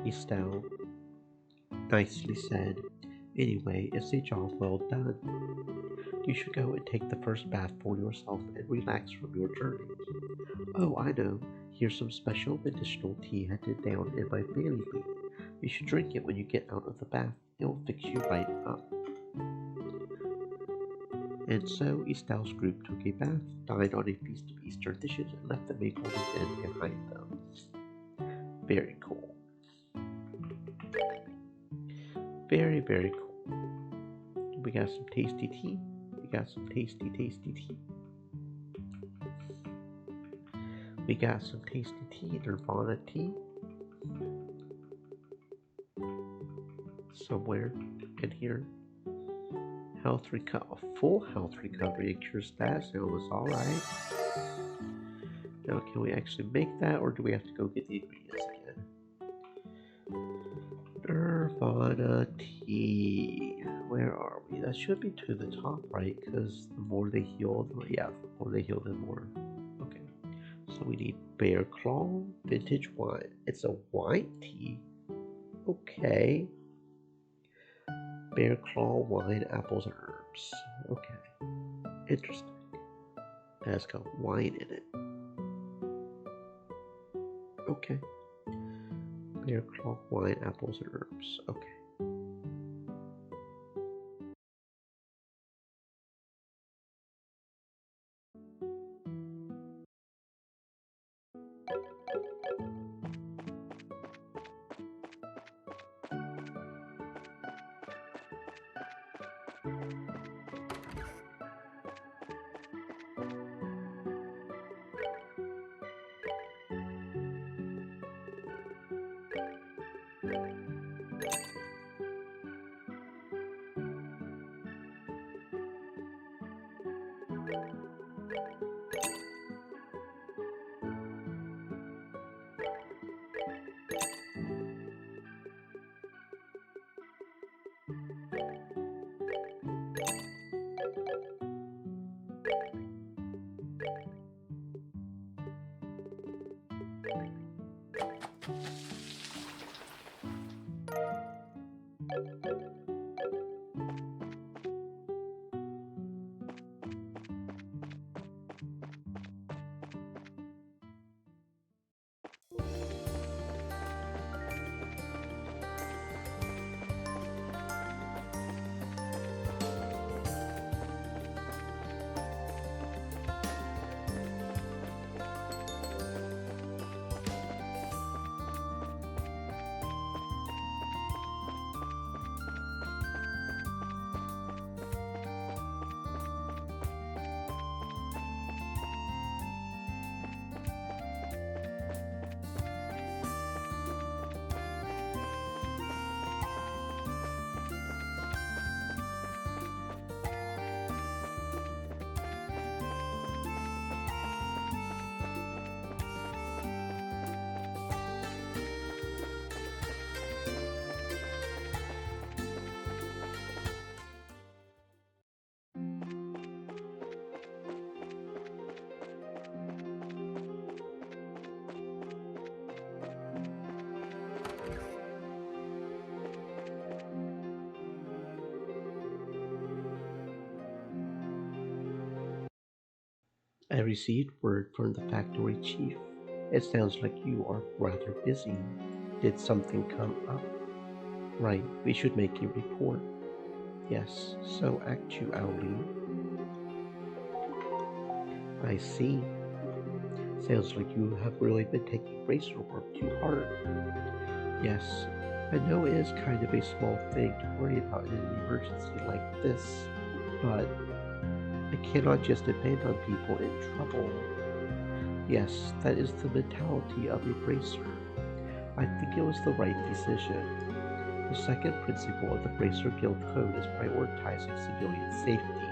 Estelle. Nicely said. Anyway, it's a job well done. You should go and take the first bath for yourself and relax from your journey. Oh, I know. Here's some special medicinal tea handed down in my family. You should drink it when you get out of the bath. It'll fix you right up. And so Estelle's group took a bath, dined on a feast of Eastern dishes, and left the Maple Leaf Inn behind them. Very cool. Very, very cool. We got some tasty tea. We got some tasty, tasty tea. We got some tasty tea, Nirvana tea. Somewhere in here. Full health recovery and cure status. That was alright. Now, can we actually make that, or do we have to go get the ingredients again? Nirvana tea. Where are we? That should be to the top, right? Because the more they heal, the more they heal, the more. Okay. So we need Bear Claw Vintage Wine. It's a white tea. Okay. Bear Claw Wine, Apples, and Herbs. Okay. Interesting. It has got wine in it. Okay. Bear Claw Wine, Apples, and Herbs. Okay. I received word from the factory chief. It sounds like you are rather busy. Did something come up? Right, we should make a report. Yes, so actually, I see. Sounds like you have really been taking racer work to heart. Yes, I know it is kind of a small thing to worry about in an emergency like this, but I cannot just depend on people in trouble. Yes, that is the mentality of a bracer. I think it was the right decision. The second principle of the Bracer Guild Code is prioritizing civilian safety.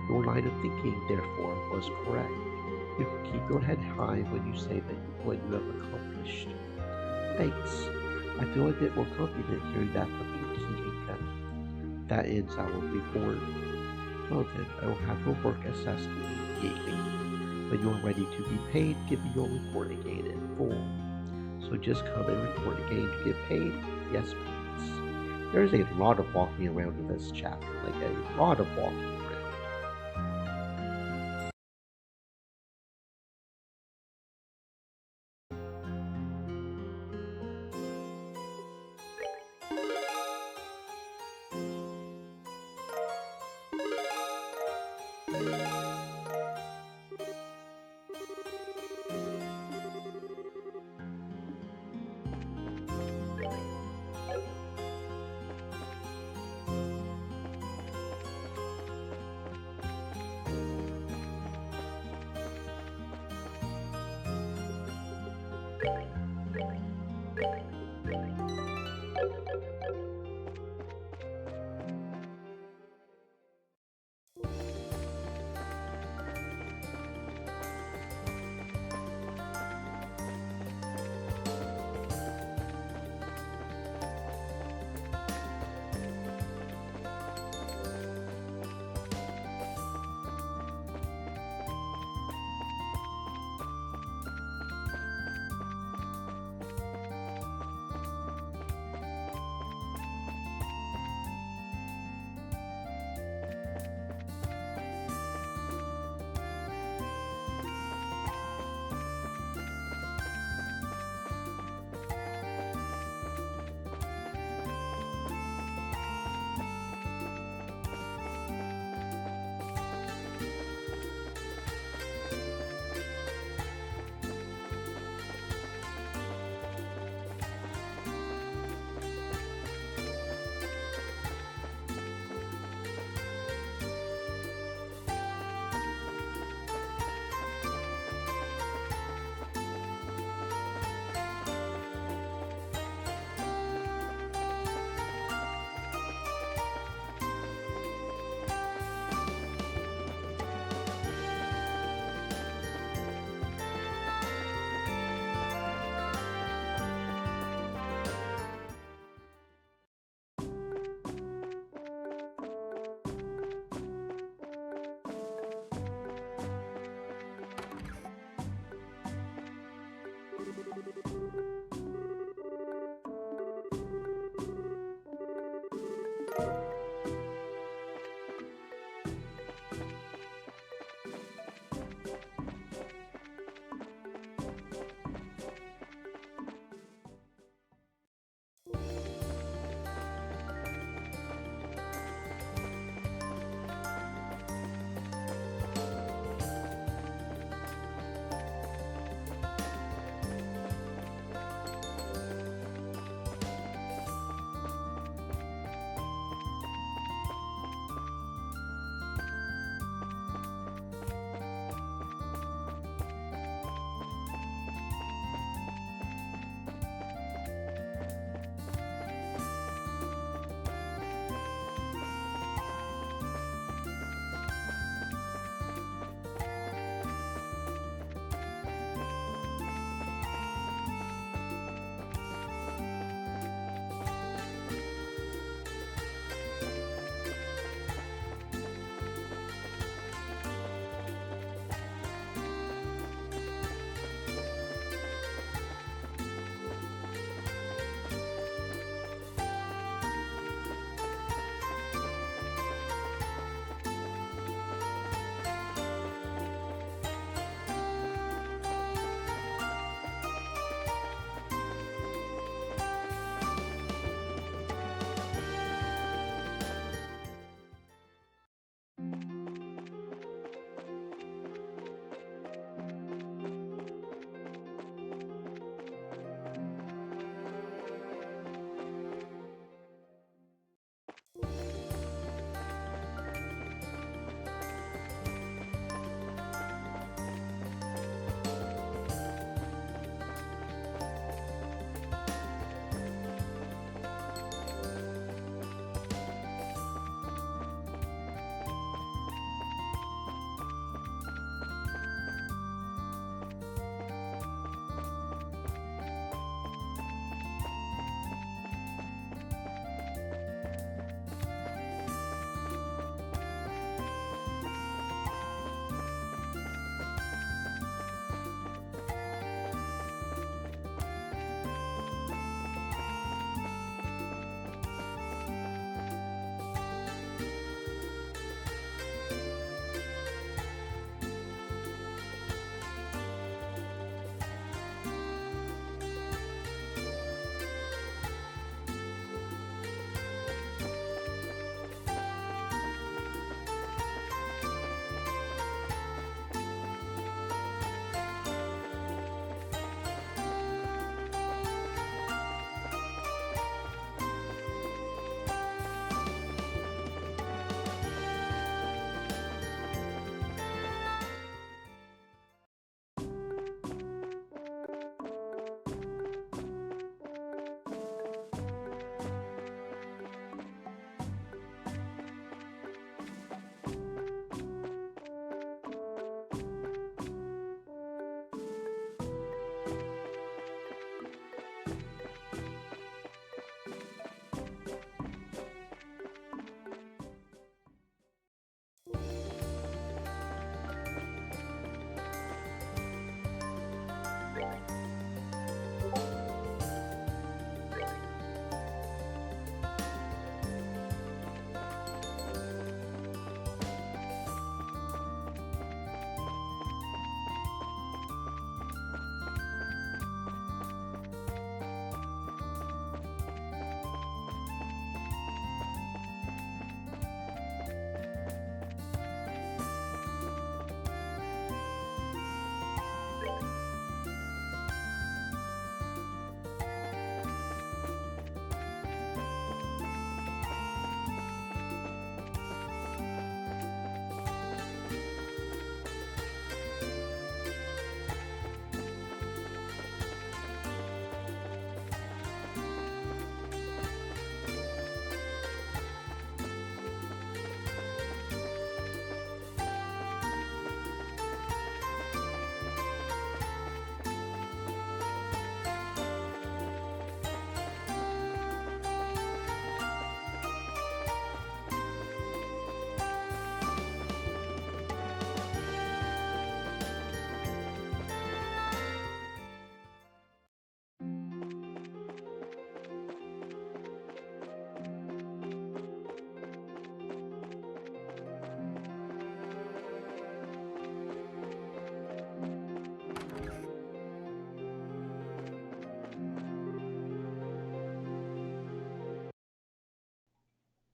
Your line of thinking, therefore, was correct. You can keep your head high when you say that what you have accomplished. Thanks. I feel a bit more confident hearing that from you, Kirika. That ends our report. Well then, I will have your work assessed immediately. When you are ready to be paid, give me your report again in full. So just come and report again to get paid? Yes, please. There is a lot of walking around in this chapter, like a lot of walking around.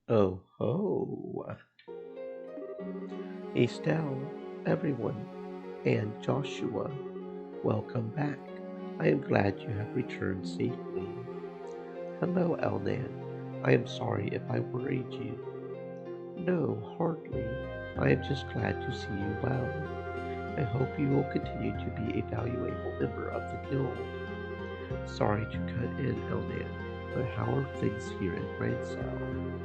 Oh ho! Estelle, everyone, and Joshua, welcome back. I am glad you have returned safely. Hello, Elnan. I am sorry if I worried you. No, hardly. I am just glad to see you well. I hope you will continue to be a valuable member of the guild. Sorry to cut in, Elnan, but how are things here in Grancel?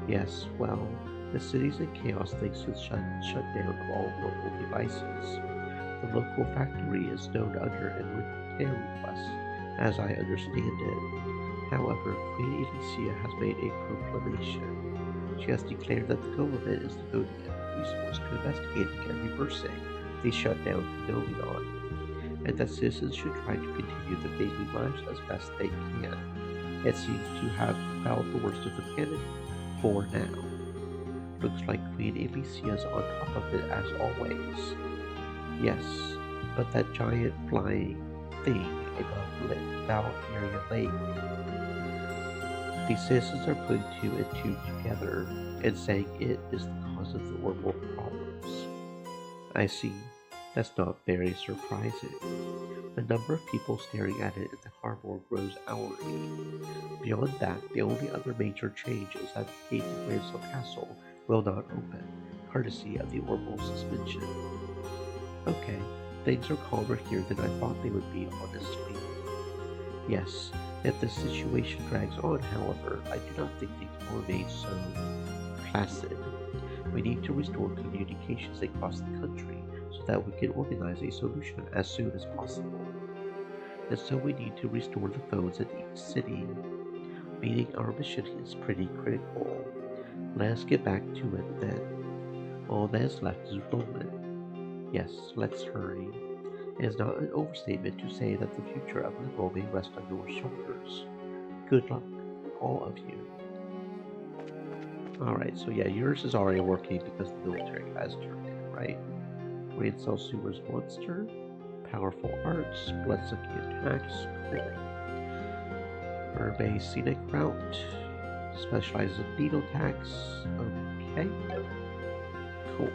Yes, well, the city's in chaos thanks to the shutdown of all local devices. The local factory is known under a repair request, as I understand it. However, Queen Elysia has made a proclamation. She has declared that the government is devoting every resource to investigating and reversing the shutdown phenomenon, and that citizens should try to continue their daily lives as best they can. It seems to have quelled the worst of the panic for now. Looks like Queen Elysia's on top of it as always. Yes, but that giant flying thing above Valkyria Lake. The citizens are putting two and two together and saying it is the cause of the horrible problems. I see. That's not very surprising. The number of people staring at it in the harbor grows hourly. Beyond that, the only other major change is that the gate to Gravesell Castle will not open, courtesy of the orbital suspension. Okay, things are calmer here than I thought they would be, honestly. Yes, if the situation drags on, however, I do not think things will remain so placid. We need to restore communications across the country so that we can organize a solution as soon as possible. And so we need to restore the phones in each city, meaning our mission is pretty critical. Let us get back to it then. All that is left is Roland. Yes, let's hurry. It is not an overstatement to say that the future of Liberal may rest on your shoulders. Good luck, all of you. Alright, so yeah, yours is already working because the military has turned in, right? Rain Cell Sewers Monster, Powerful Arts, Bloodsucking Attacks, cool. Herbe Scenic Route, specializes in beetle attacks, okay, cool.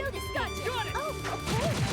do this. Gotcha. Got it. Oh, of course.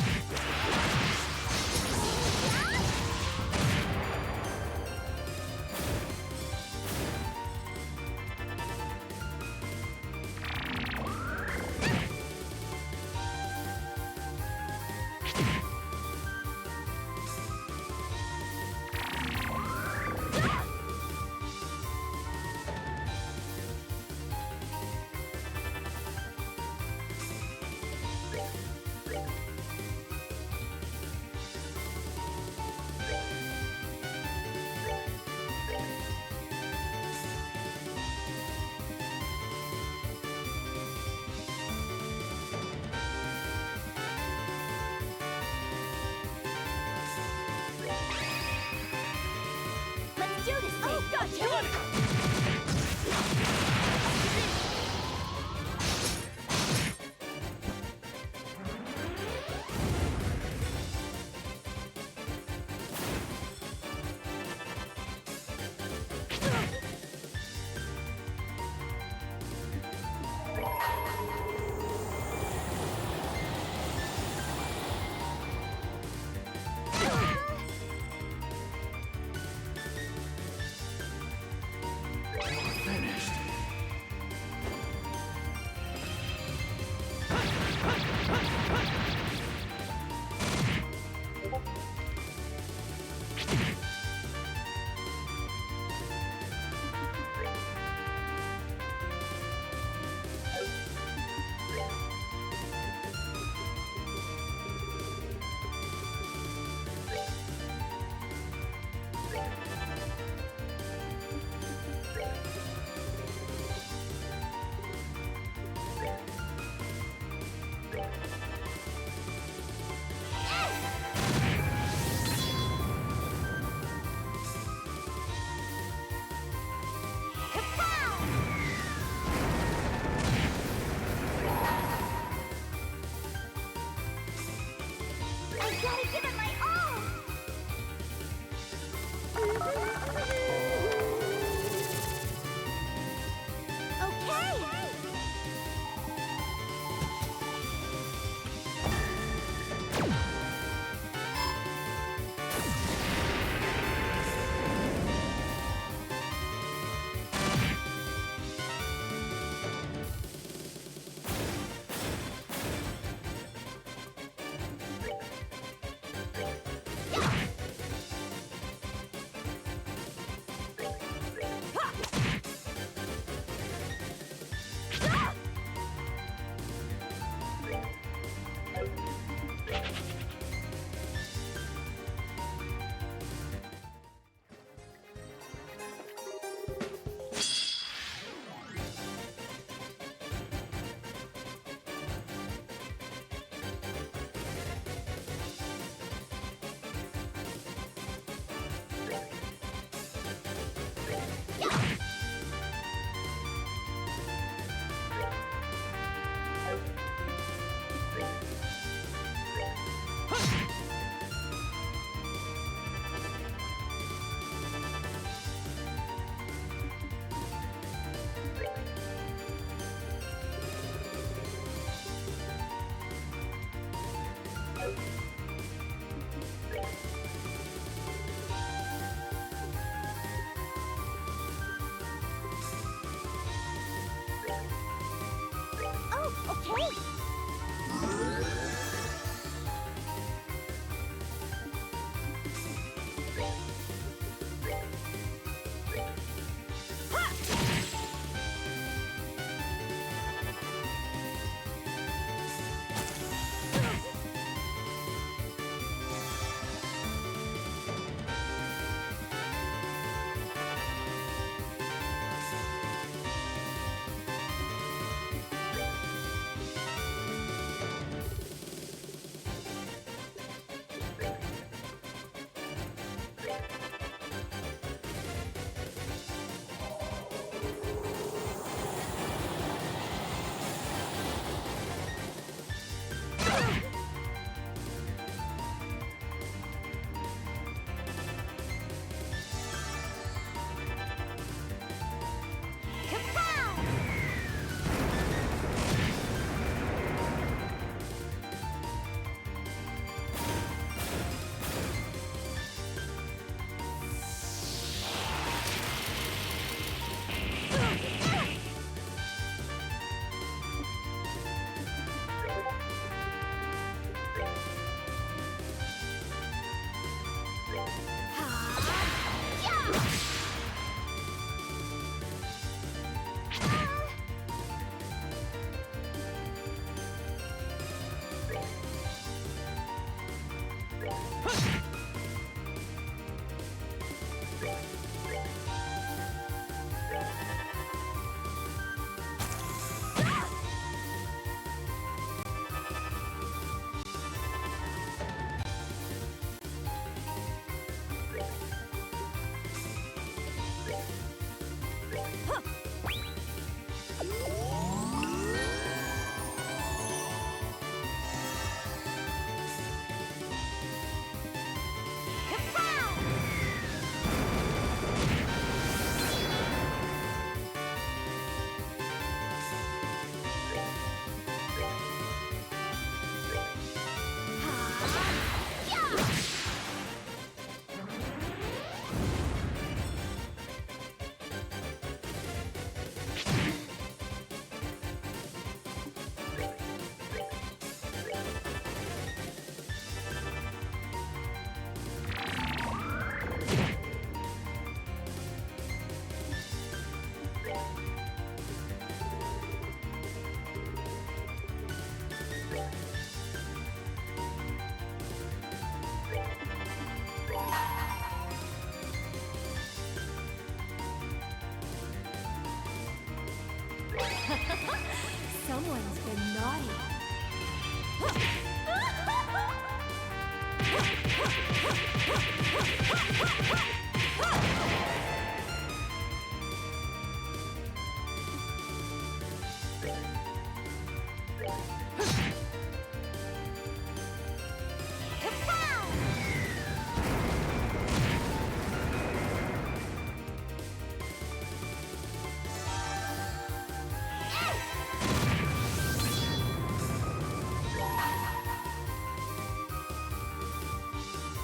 Someone's been naughty.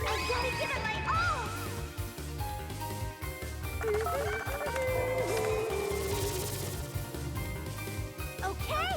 I gotta give it my all! Okay!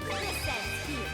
This ends here.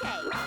Okay.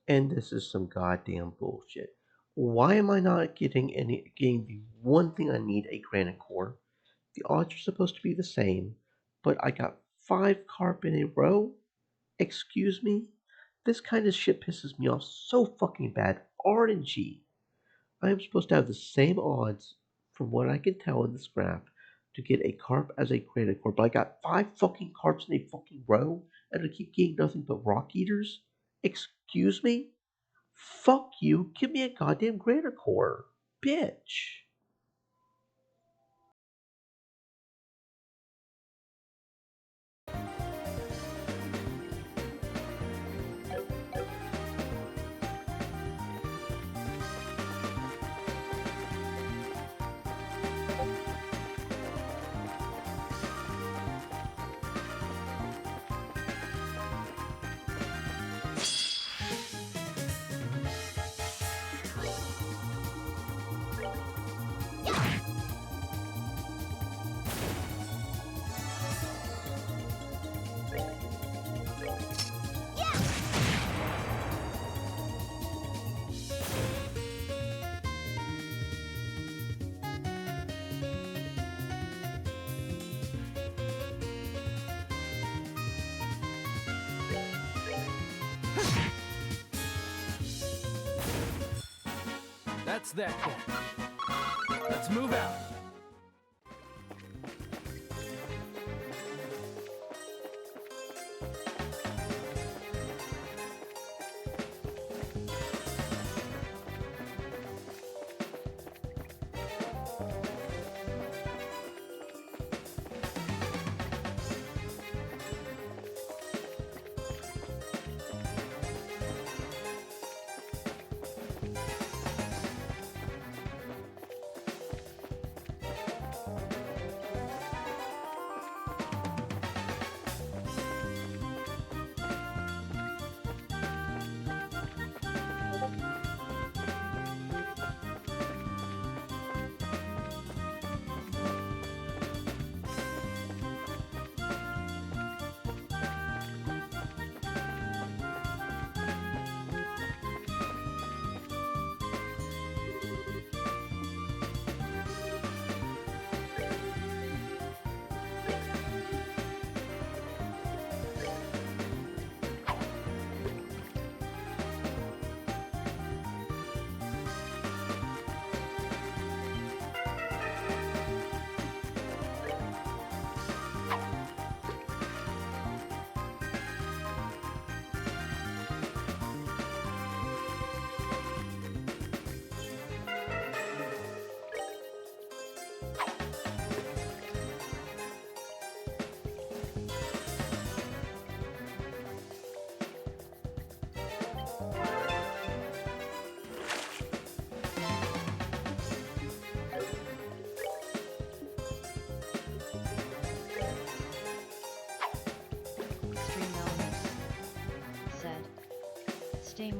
And this is some goddamn bullshit. Why am I not getting the one thing I need, a granite core? The odds are supposed to be the same, but I got 5 carp in a row? Excuse me? This kind of shit pisses me off so fucking bad. RNG. I am supposed to have the same odds, from what I can tell in this graph, to get a carp as a granite core, but I got 5 fucking carps in a fucking row, and I keep getting nothing but rock eaters? Excuse me? Fuck you, give me a goddamn granite core, bitch. That's that then. Let's move out.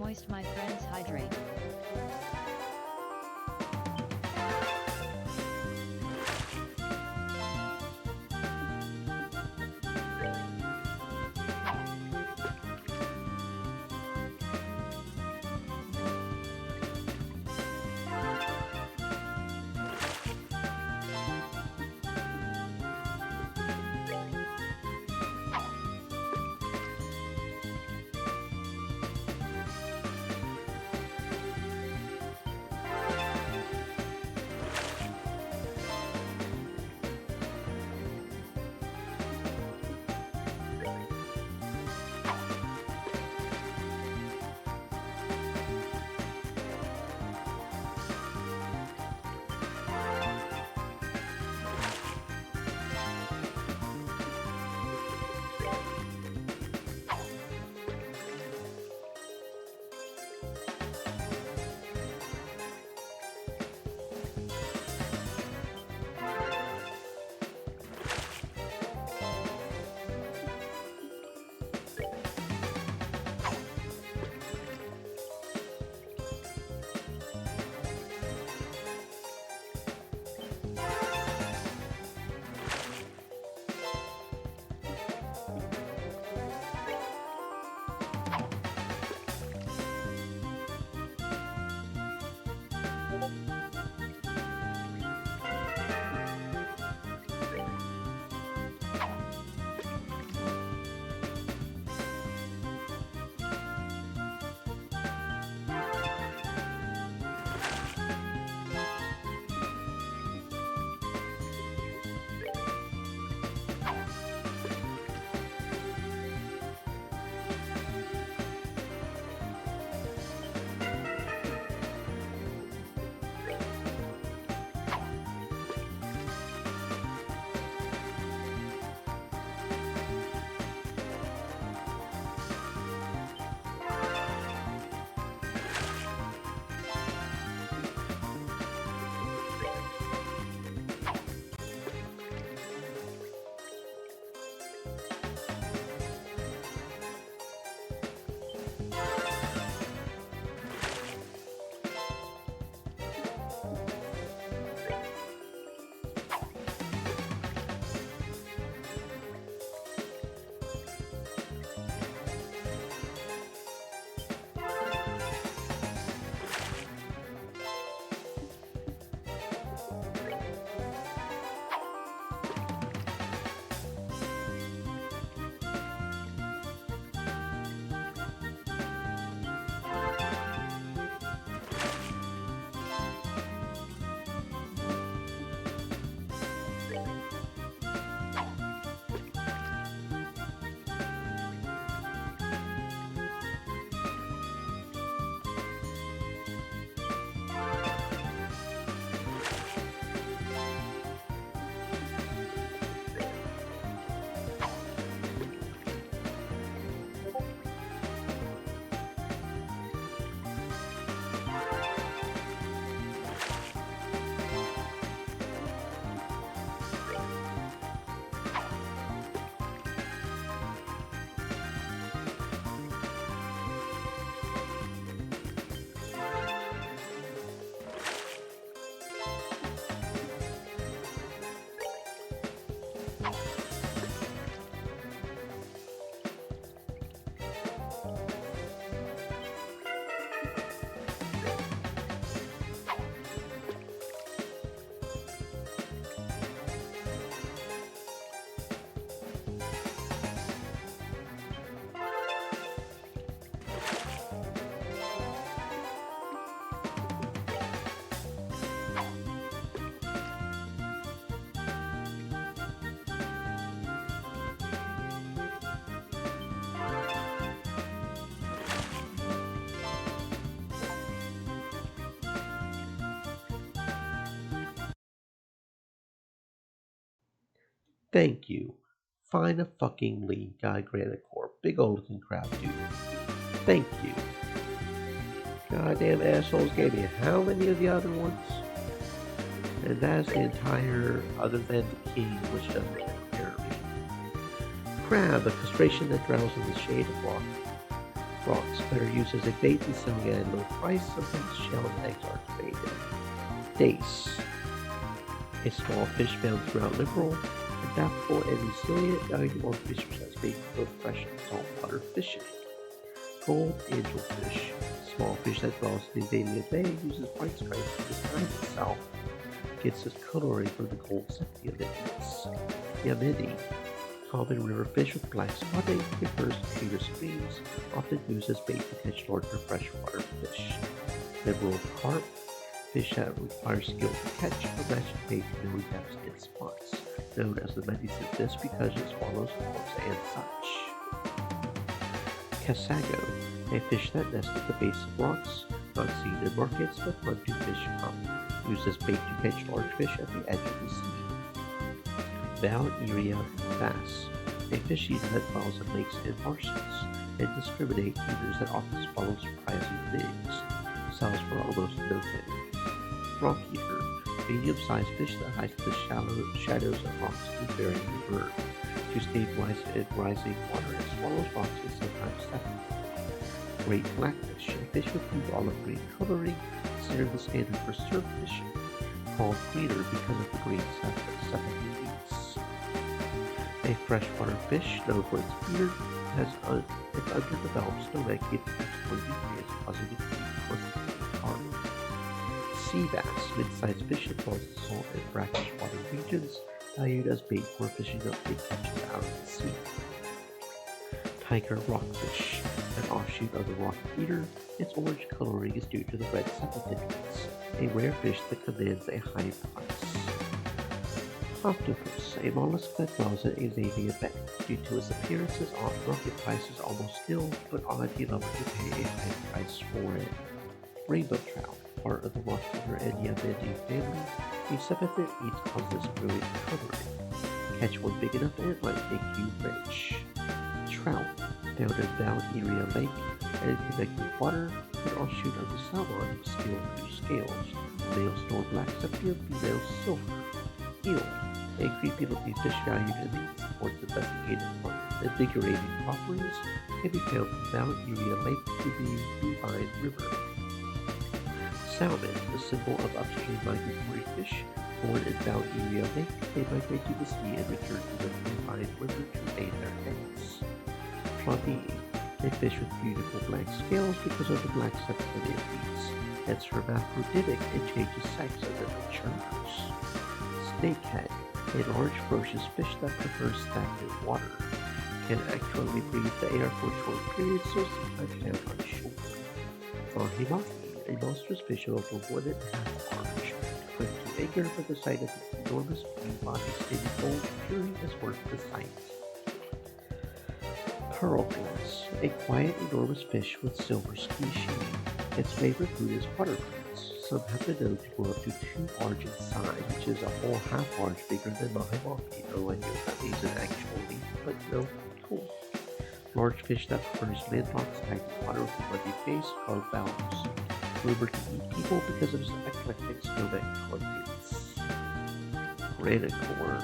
moist, my friends, hydrate. Thank you. Find a fucking lead guy, Granicore. Big old looking crap, dude. Thank you. Goddamn assholes gave me how many of the other ones? And that's the entire, other than the king, which doesn't take care of me. Crab, a castration that drowns in the shade of water. Rocks that are used as a bait and selling at a low price. Sometimes shell and eggs are traded. Dace. A small fish found throughout Liberal, adaptable and resilient, valuable on fishers as bait for both fresh and saltwater fishing. Gold angelfish. Small fish that dwells in the Invading Bay, uses bright stripes to disguise itself. Gets its coloring from the gold sepia that it eats. Yamini. Common river fish with black spotting, prefers cleaner streams, often used as bait to catch larger freshwater fish. Liberal carp. Fish that require skill to catch or match bait to known depths and spots, known as the medicine fish because it swallows worms and such. Casago, a fish that nests at the base of rocks, not seen in markets but fun to fish from, used as bait to catch large fish at the edge of the sea. Valeria bass, a fish eater that dwells in lakes and marshes, and discriminate eaters that often swallow surprising things, sells for almost no penny. Rock eater, medium-sized fish that hides in the shadows of rocks and varying river to stabilize in rising water and swallows rocks and sometimes separately. Great blackfish, a fish with blue olive green coloring, considered the standard for surf fishing, called greener because of the green sepia. A freshwater fish known for its beard has an underdeveloped stomach giving it more nutrients, causing it to be constantly hard. Sea bass, mid-sized fish that dwells in salt and brackish water regions, valued as bait for fishing up big catches out of the sea. Tiger rockfish, an offshoot of the rock eater, its orange coloring is due to the red sepia pigments, a rare fish that commands a high price. Octopus, a mollusk that dwells in Azavia Bay. Due to its appearance, its off-market price is almost nil, but odds you love to pay a high price for it. Rainbow trout, part of the rock eater and Yamini family, a sepia eats causes brilliant coloring. Catch one big enough and it might make you rich. Trout, found in Valeria Lake and connected water, an offshoot of the salmon, scale through scales. Male store black sepia, female silver. Eel, a creepy looking fish valued in the East investigated invigorating properties, can be found from Valeria Lake to the Levine River. Salmon, the symbol of upstream migratory fish, born in Valeria Lake, they migrate to the sea and return to the Levine River to lay their eggs. Flavine, a fish with beautiful black scales because of the black sepia it eats. It's hermaphroditic and changes sex as it matures. Snakehead, a large ferocious fish that prefers stagnant water, can actually breathe the air for short periods, so sometimes found on shore. Mahi-mahi, a monstrous fish of over 1.5 arms, quick to anger, but the sight of its enormous blue body standing bold fury is worth the sight. Pearl glass, a quiet, enormous fish with silver ski sheen. Its favorite food is water plants. Some have been known to grow up to 2 large in size, which is a whole half large bigger than mahi-mahi. No idea what that means in actual leaf, but no, cool. Large fish that prefers landlocked stagnant water with a muddy face are valves. Rumored to eat people because of its eclectic stomach contents. Granicore,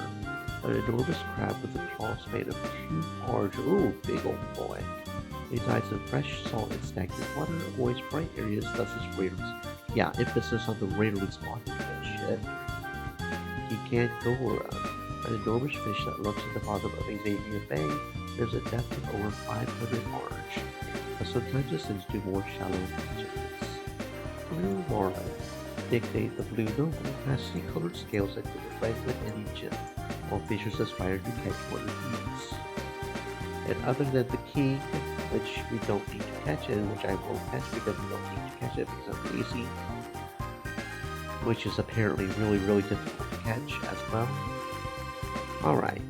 an enormous crab with a claws made of 2 large, big old boy. Resides in fresh, salt, and stagnant water, avoids bright areas, thus is rarely. Yeah, emphasis on the rarely spotted bullshit. Gigantora, an enormous fish that lurks at the bottom of Azavia Bay, lives at depth of over 500 arch, but sometimes descends to more shallow regions. Blue marlin, nicknamed the Blue Noble, has sea-colored scales that give it red with any gem, while fishers aspire to catch one of these. And other than the king, which we don't need to catch and which I won't catch because we don't need to catch it because I'm lazy, which is apparently really difficult to catch as well. Alright,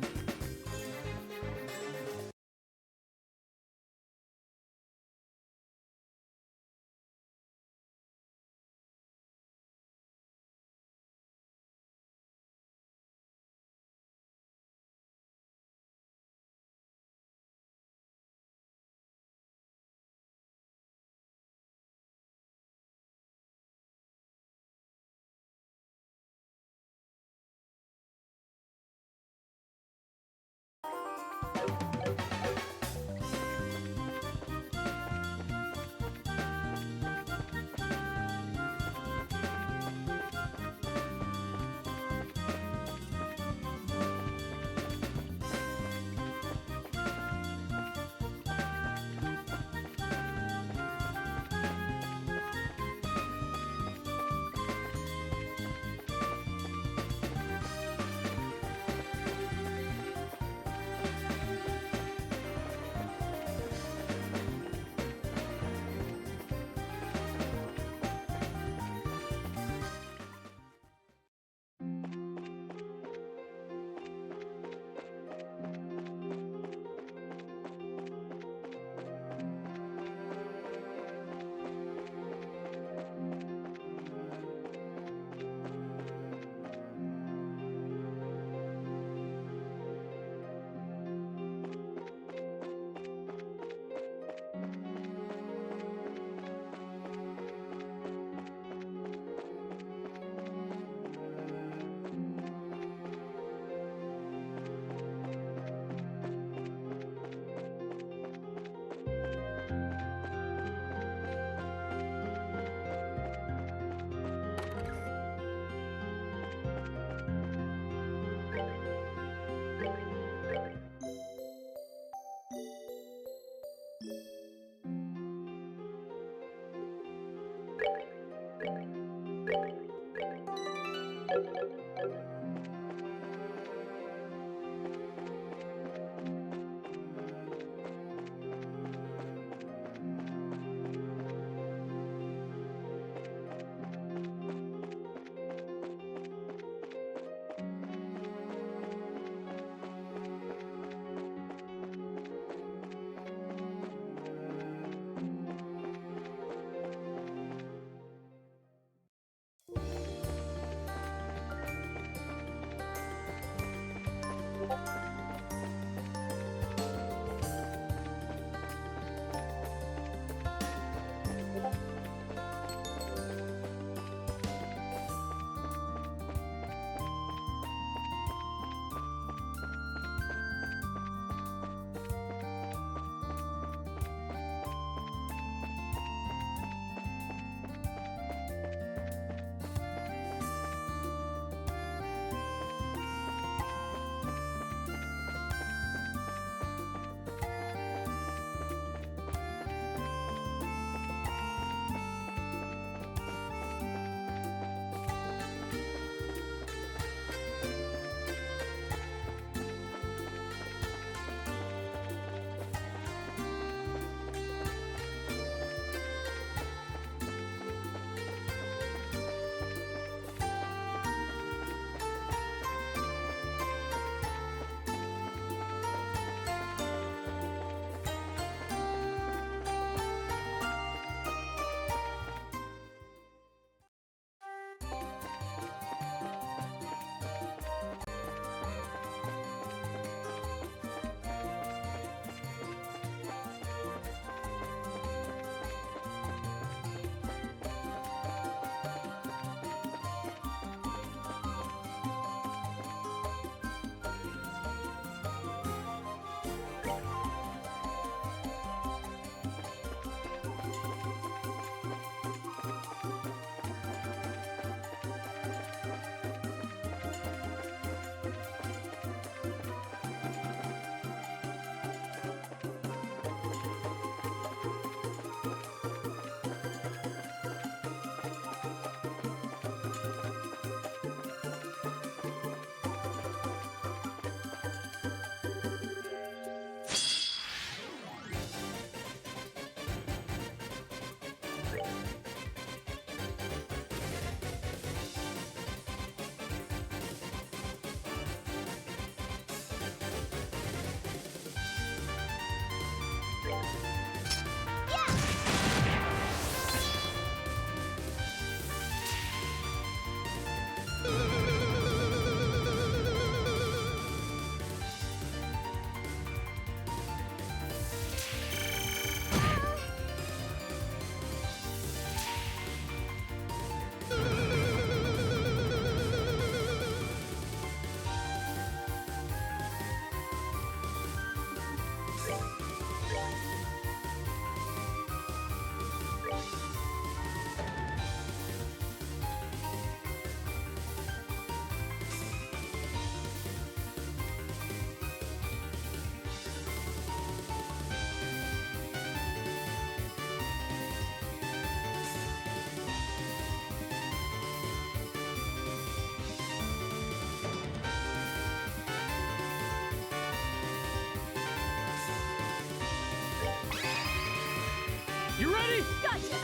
You ready? Gotcha!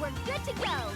We're good to go!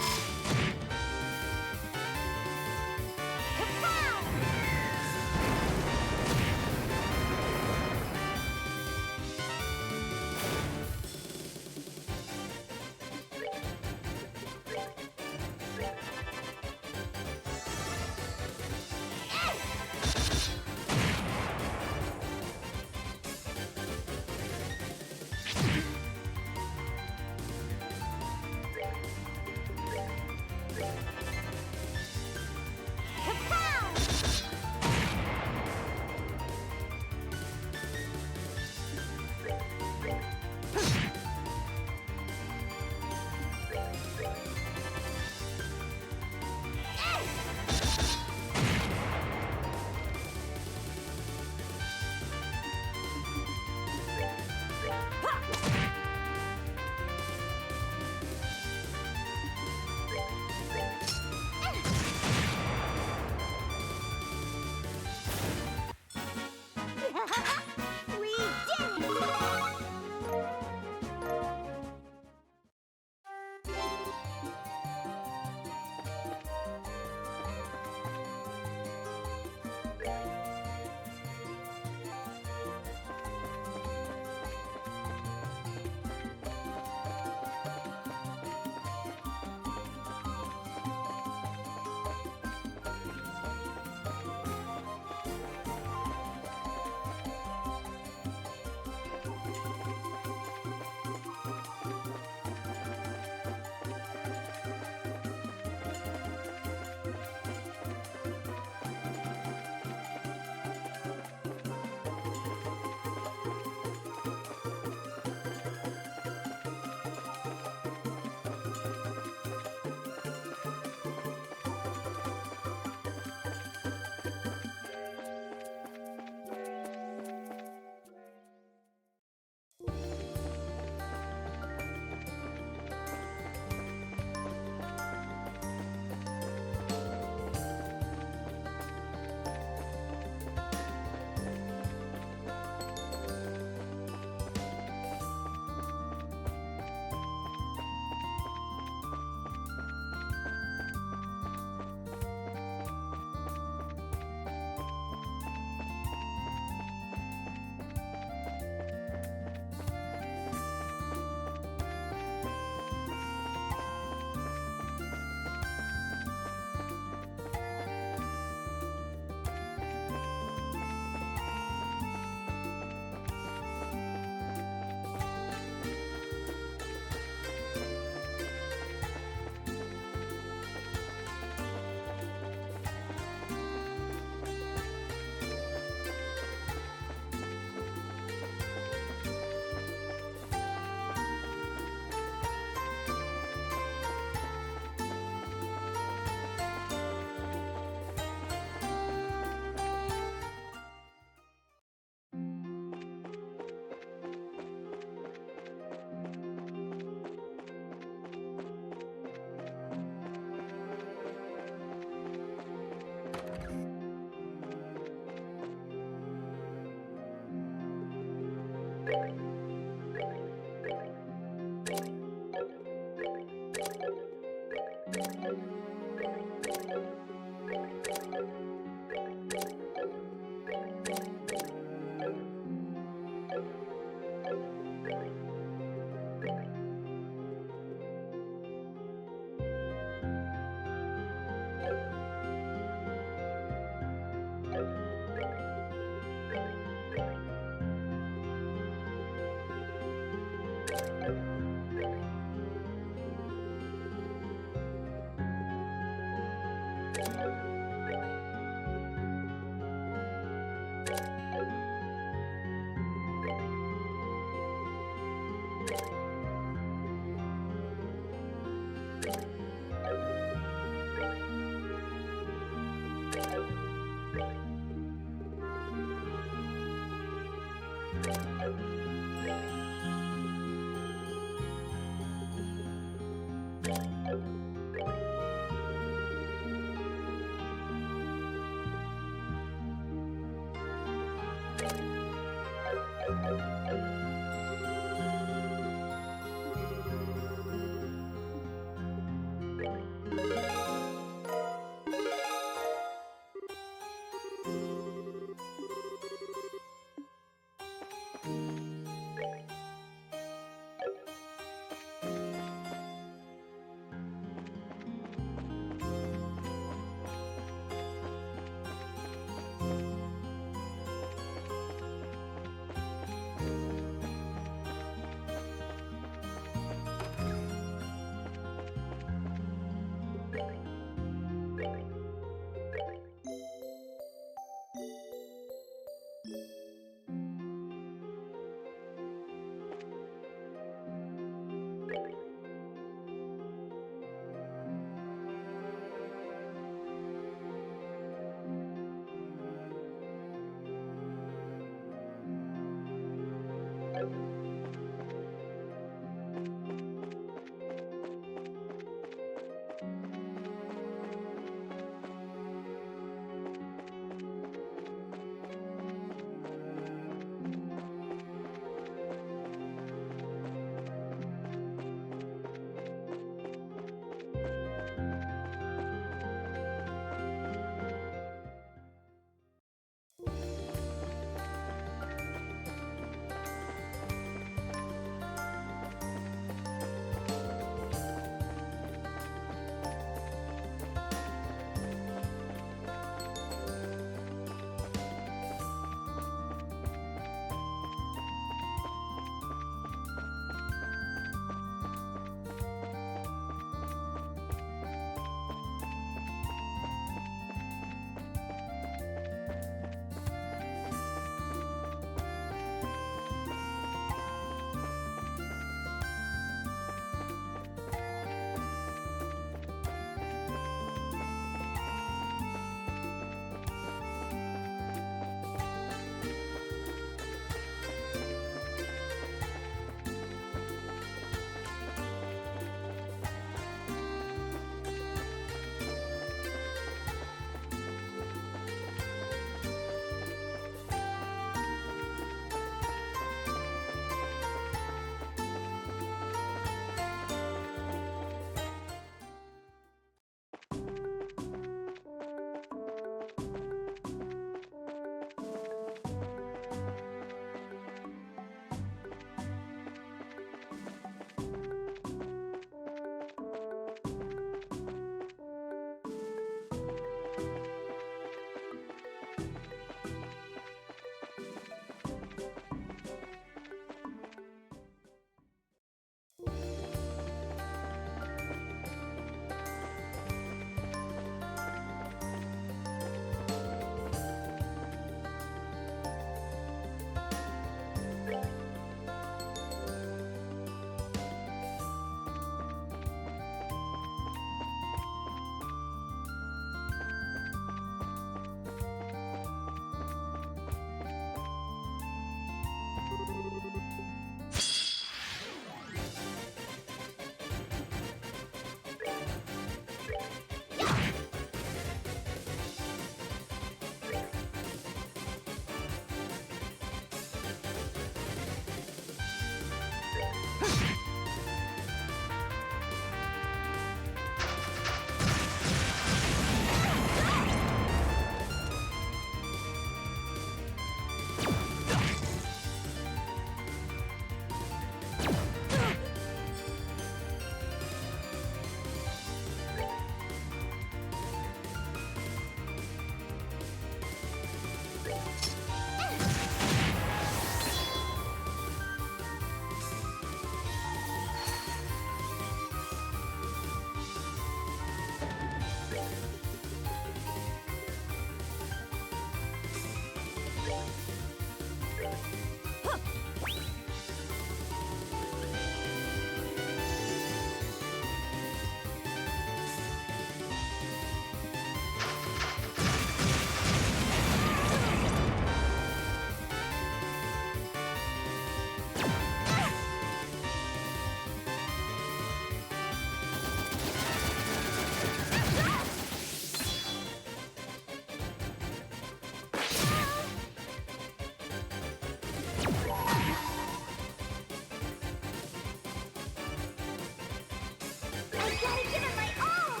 I gotta give it my all!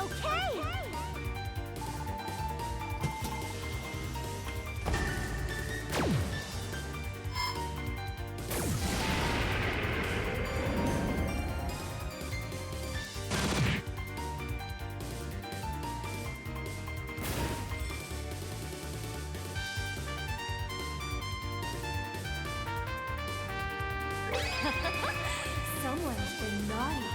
Okay! Someone's been naughty.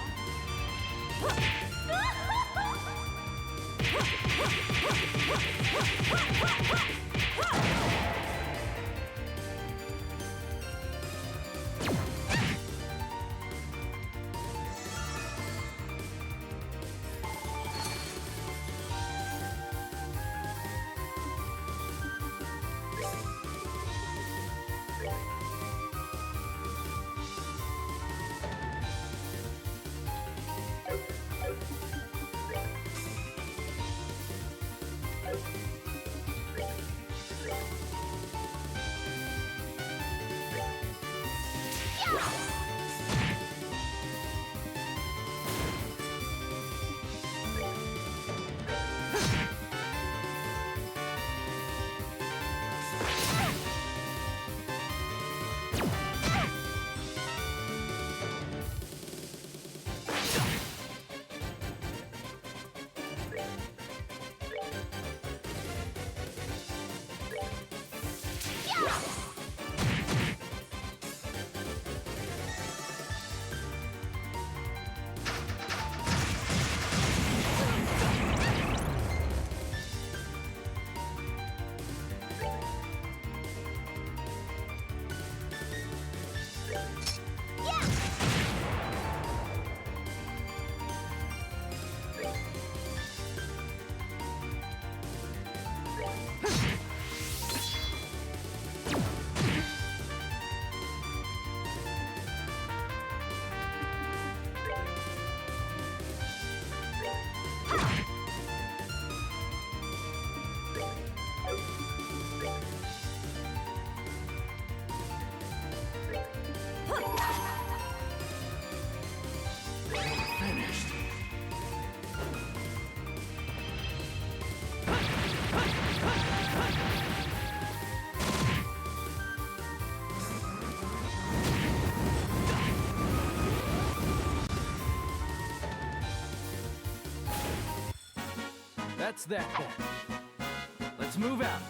That's that then. Let's move out.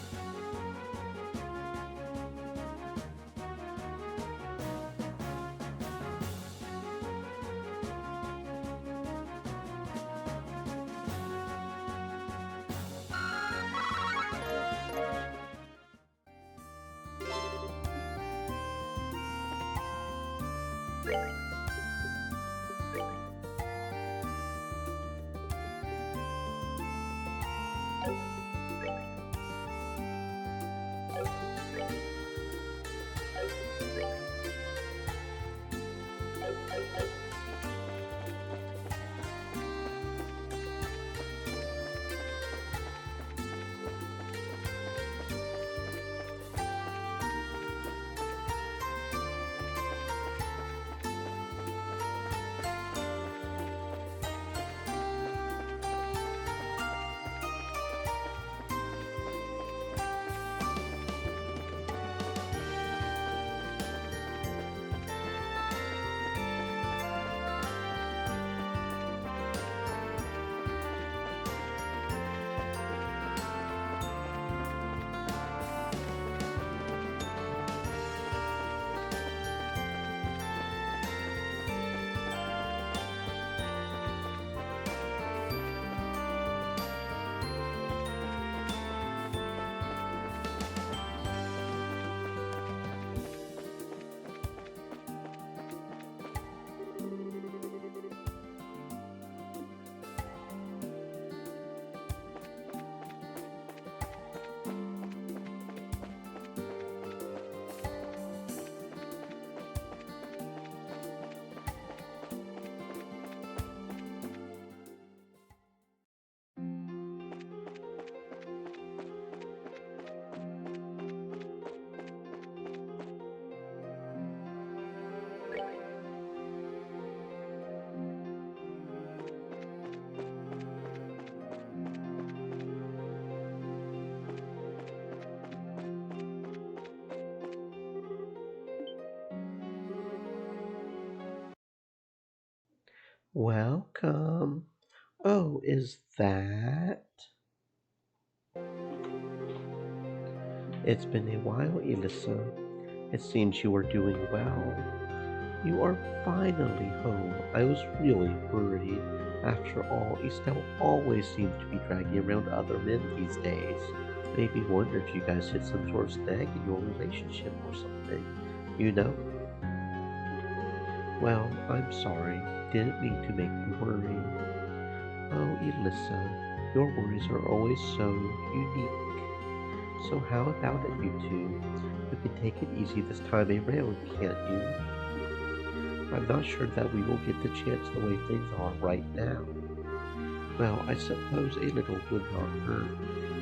Welcome. Oh, is that? It's been a while, Elissa. It seems you are doing well. You are finally home. I was really worried. After all, Estelle always seems to be dragging around other men these days. Maybe wonder if you guys hit some sort of snag in your relationship or something. You know? Well, I'm sorry. Didn't mean to make you worry. Oh, Elissa, your worries are always so unique. So how about it, you two? You can take it easy this time around, can't you? I'm not sure that we will get the chance the way things are right now. Well, I suppose a little would not hurt,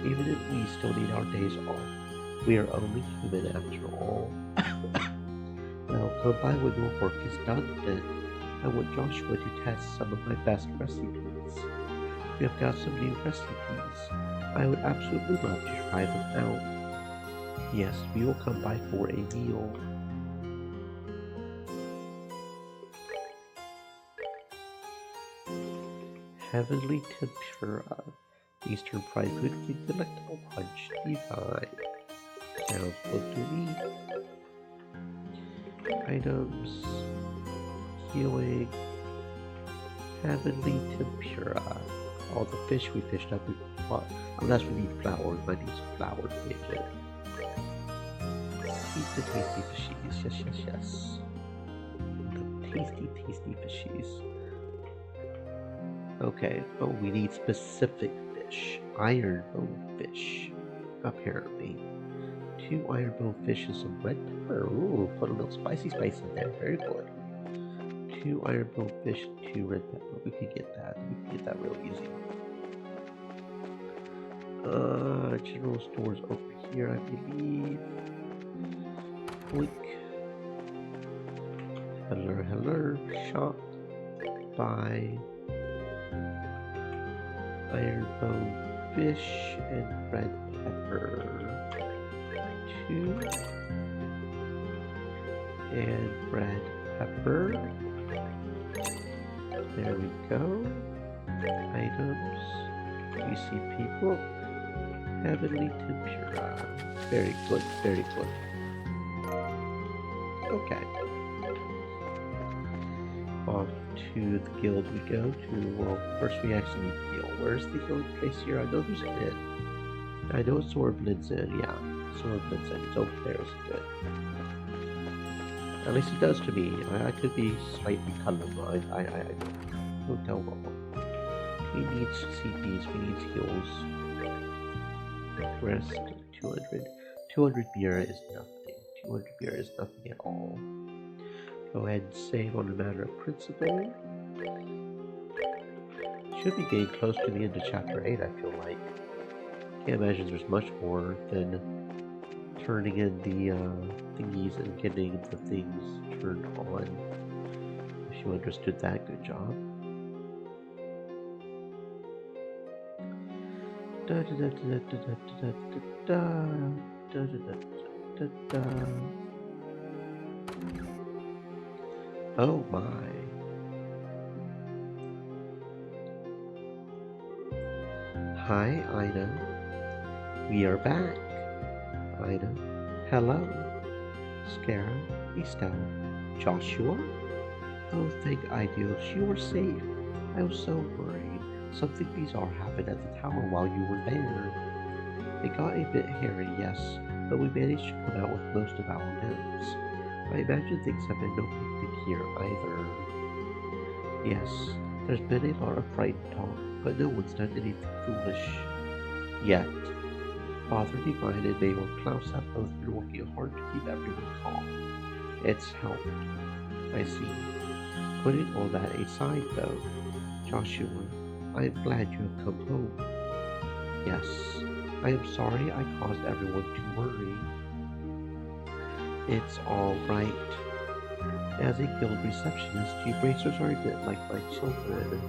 even if we still need our days off. We are only human after all. Well, come by when your work is done then. I want Joshua to test some of my best recipes. We have got some new recipes. I would absolutely love to try them out. Yes, we will come by for a meal. Heavenly tempura. Eastern fried food with delectable punch divine. Sounds good to me. Items. Healing. Heavenly tempura. All the fish we fished up, unless we need flour, we might need some flour to make it. Eat the tasty fishies, yes, yes, yes. The tasty, tasty fishies. Okay, oh, we need specific fish. Ironbone fish, apparently. 2 ironbone fish and some red pepper. Ooh, put a little spicy spice in there, very good. 2 ironbone fish, 2 red pepper. We could get that. We could get that real easy. General stores over here, I believe. Blink. Hello, hello. Shop. Buy. Ironbone fish and red pepper. 2. And red pepper. There we go. Items. We see people. Heavenly tempura. Very good, very good. Okay. Off to the guild we go to. Well, first we actually need to heal. Where's the healing place here? I know there's an inn. I know Sword blends in, yeah. Sword blends in. It's over there, isn't it? At least it does to me. I could be slightly colorblind. I don't tell wrong. We need CPs, we need heals. Rest 200. 200 beer is nothing. 200 beer is nothing at all. Go ahead and save on a matter of principle. Should be getting close to the end of chapter 8, I feel like. Can't imagine there's much more than turning in the thingies and getting the things turned on. If you understood that, good job. Da da da da da da da da da da da da. Oh my. Hi, Ina. We are back. Ina. Hello. Scarab, Estelle, Joshua. Oh, thank Ideals, you were safe. I was so worried. Something bizarre happened at the tower while you were there. It got a bit hairy, yes, but we managed to come out with most of our limbs. I imagine things have been no picnic here either. Yes, there's been a lot of frightened talk, but no one's done anything foolish yet. Father Divine and Mayor Klaus have both been working hard to keep everyone calm. It's helped. I see. Putting all that aside, though, Joshua, I am glad you have come home. Yes, I am sorry I caused everyone to worry. It's all right. As a guild receptionist, G-bracers are a bit like my children.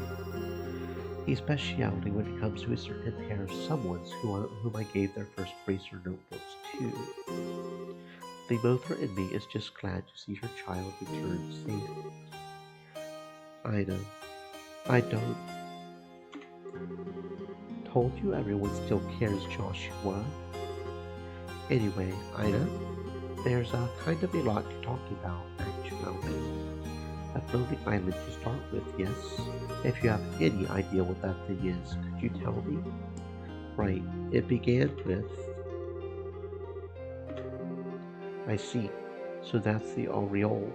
Especially when it comes to a certain pair of someones whom I gave their first bracer notebooks to. The mother in me is just glad to see her child return safe. Ina, I don't. Told you everyone still cares, Joshua. Anyway, Ina, there's a kind of a lot to talk about, actually. A floating island to start with, yes? If you have any idea what that thing is, could you tell me? Right, it began with... I see. So that's the aureole.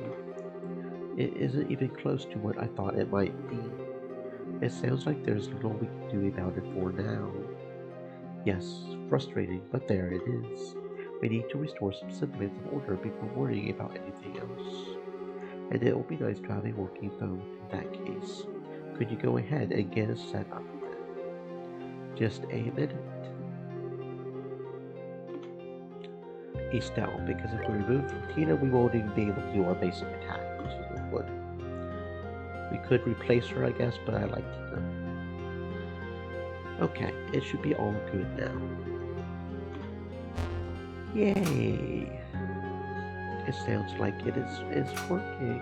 It isn't even close to what I thought it might be. It sounds like there's little we can do about it for now. Yes, frustrating, but there it is. We need to restore some semblance of order before worrying about anything else. And it will be nice to have a working phone in that case. Could you go ahead and get us set up then? Just a minute. Estelle, because if we remove Tina, we won't even be able to do our basic attack, which is no good. We could replace her, I guess, but I like Tina. Okay, it should be all good now. Yay! It sounds like it's working.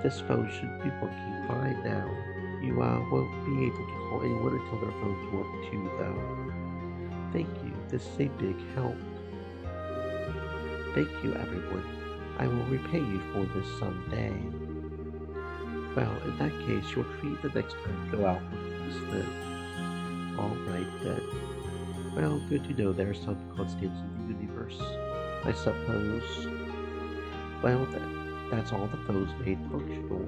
This phone should be working fine now. You won't be able to call anyone until their phones work too, though. Thank you. This is a big help. Thank you, everyone. I will repay you for this someday. Well, in that case, you'll treat the next time you go out with us then. Alright then. Well, good to know there are some constants in the universe, I suppose. Well then, that's all the foes made functional.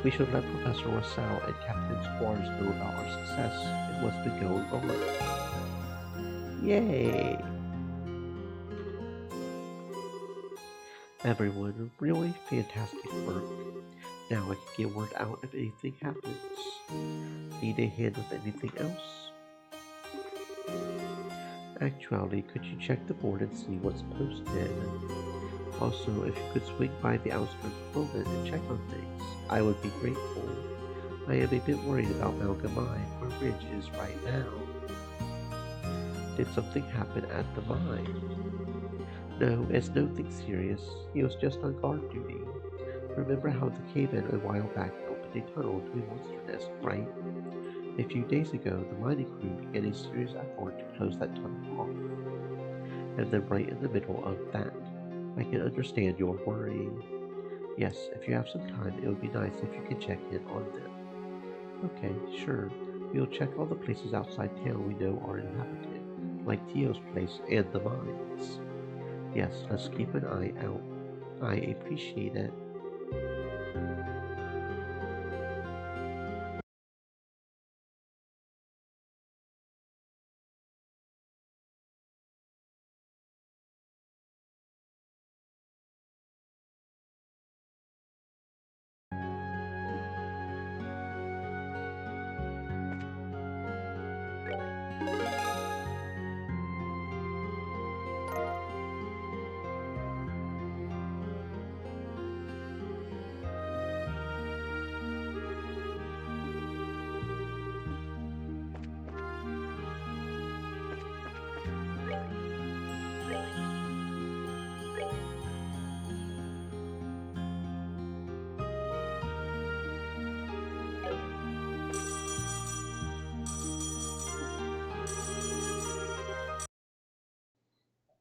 We should let Professor Rossell and Captain Squars know about our success and what's been going on. Yay! Everyone, really fantastic work. Now I can get word out if anything happens. Need a hand with anything else? Actually, could you check the board and see what's posted? Also, if you could swing by the outskirts a moment and check on things, I would be grateful. I am a bit worried about Malgamai, where Ridge is right now. Did something happen at the mine? No, it's nothing serious. He was just on guard duty. Remember how the cave-in a while back opened a tunnel to a monster nest, right? A few days ago, the mining crew began a serious effort to close that tunnel off. And then right in the middle of that, I can understand your worry. Yes, if you have some time, it would be nice if you could check in on them. Okay, sure. We'll check all the places outside town we know are inhabited, like Tio's place and the mines. Yes, let's keep an eye out. I appreciate it.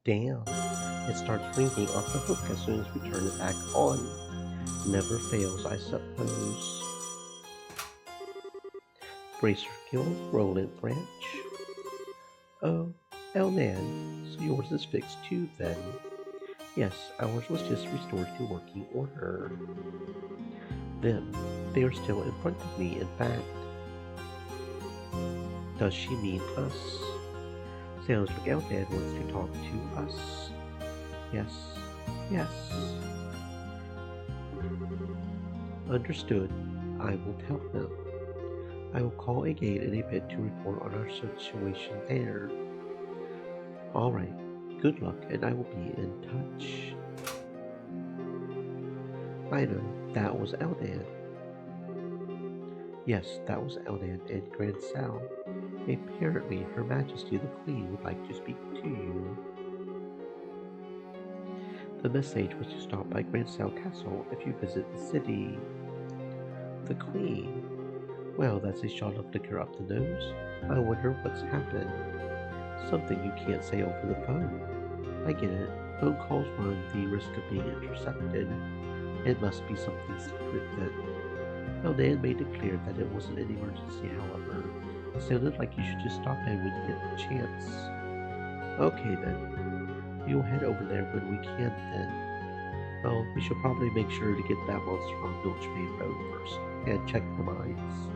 Damn, it starts ringing off the hook as soon as we turn it back on. Never fails, I suppose. Bracer Guild, Roland Branch. Oh, Elnan, so yours is fixed too then. Yes, ours was just restored to working order. Them, they are still in front of me, in fact. Does she mean us? Sounds like Eldan wants to talk to us. Yes, yes. Understood. I will tell them. I will call again in a bit to report on our situation there. Alright, good luck and I will be in touch. I know, that was Eldan. Yes, that was Eldan and Grand Sal. Apparently, Her Majesty the Queen would like to speak to you. The message was to stop by Grand Sal Castle if you visit the city. the Queen. Well, that's a shot of liquor up the nose. I wonder what's happened. Something you can't say over the phone. I get it. Phone calls run the risk of being intercepted. It must be something secret then. Well, Nan made it clear that it wasn't an emergency, however. It sounded like you should just stop in when you get the chance. Okay then. We'll head over there when we can then. Well, we should probably make sure to get that monster on Milch Main Road first, and check the mines.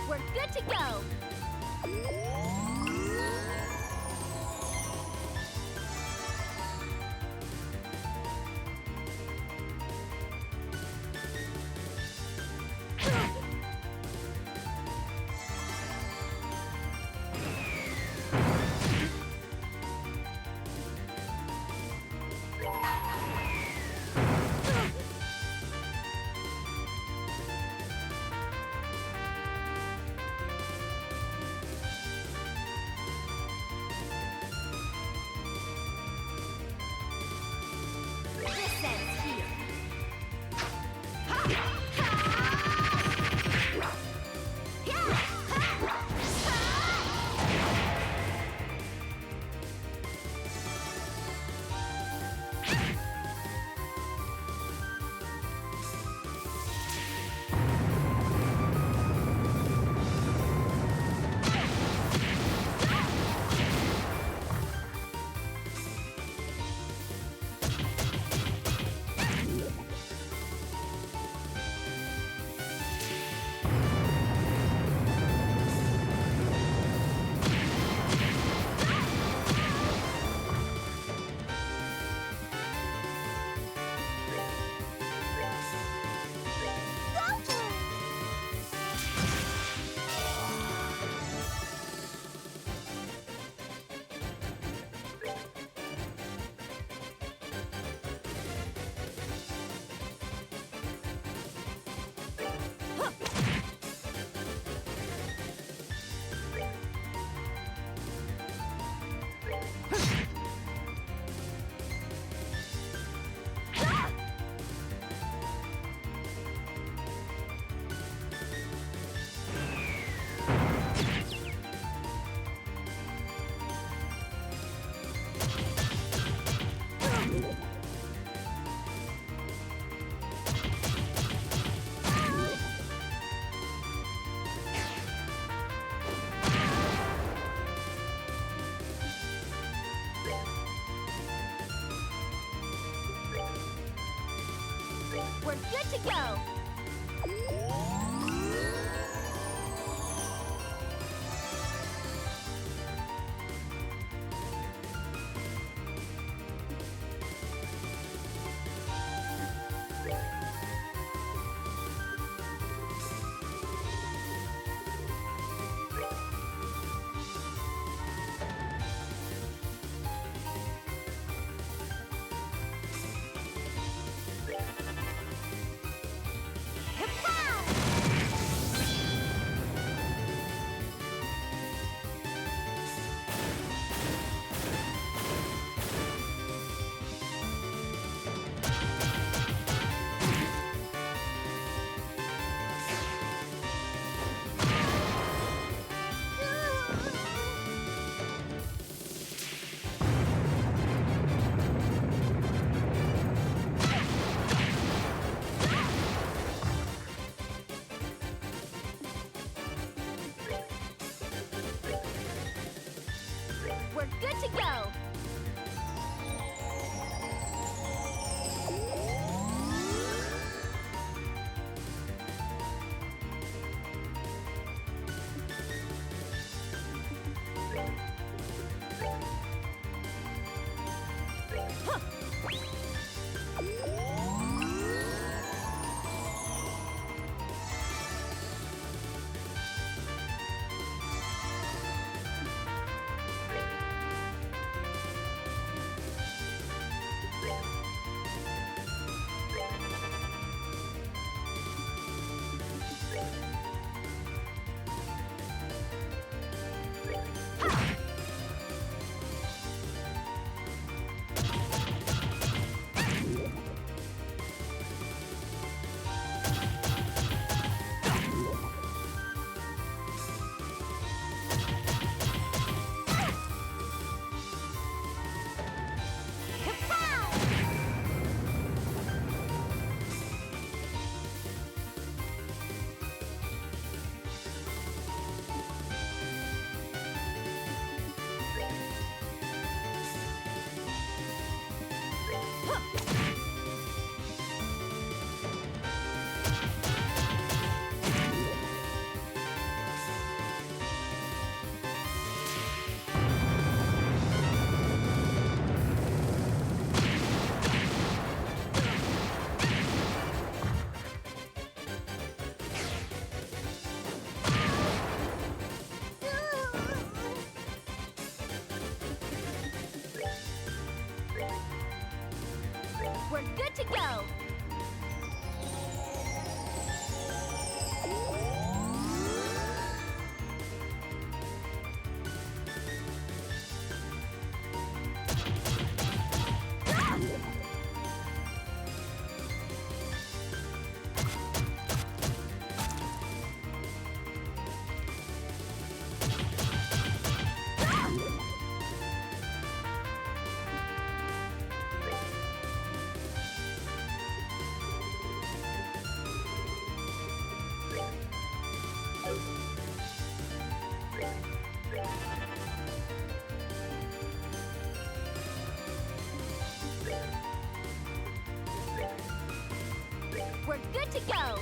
We're good to go. We're good to go! We're good to go! We're good to go! We're good to go!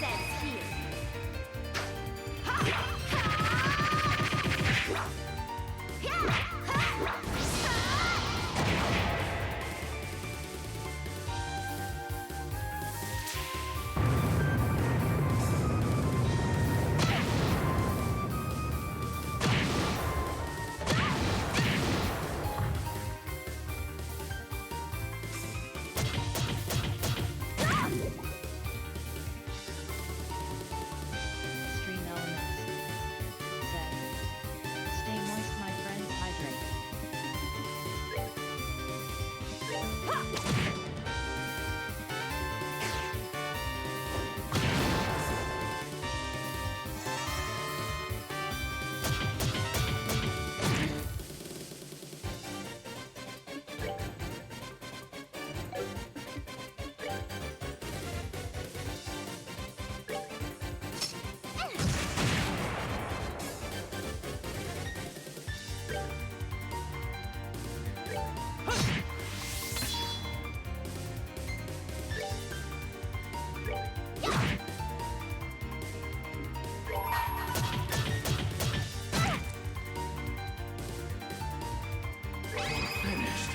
nonsense here. Extreme Elements said, "Stay moist, my friends, hydrate." Finished.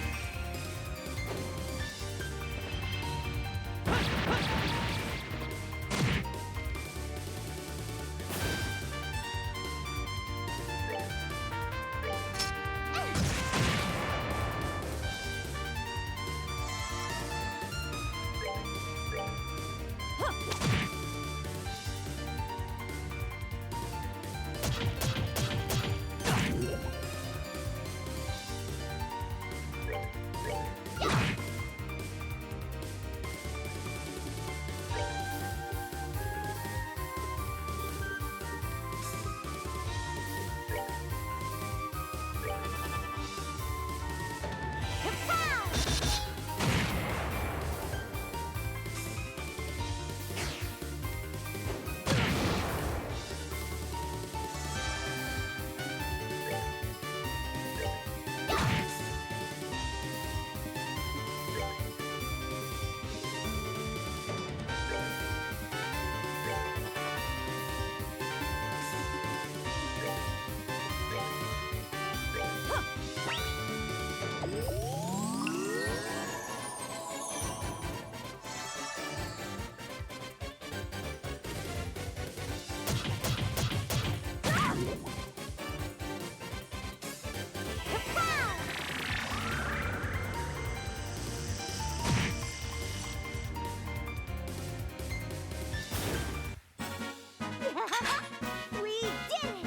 We did it!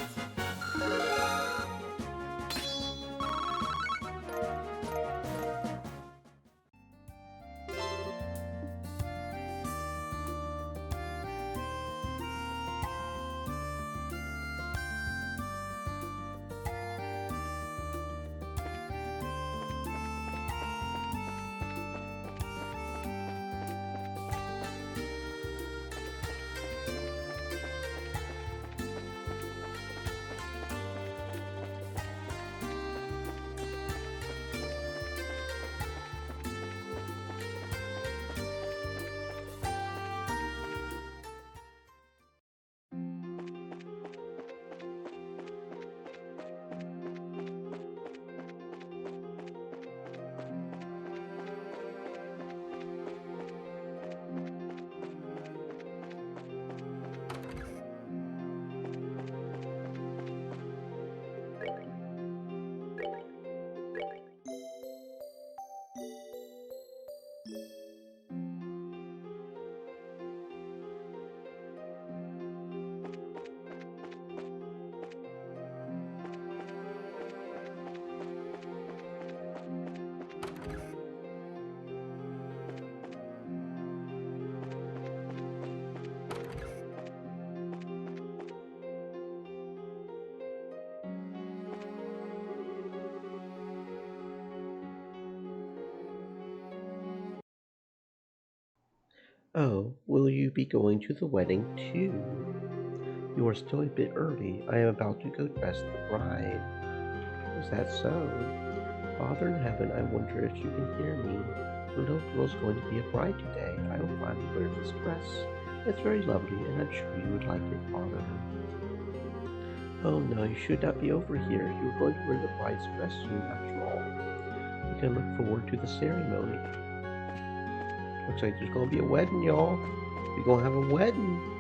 Oh, will you be going to the wedding too? You are still a bit early. I am about to go dress the bride. Is that so? Father in heaven, I wonder if you can hear me. The little girl's going to be a bride today. I don't find her wear this dress. It's very lovely, and I'm sure you would like it, Father. Oh no, you should not be over here. You're going to wear the bride's dress soon, after all. You can look forward to the ceremony. Looks like there's gonna be a wedding, y'all. We're gonna have a wedding.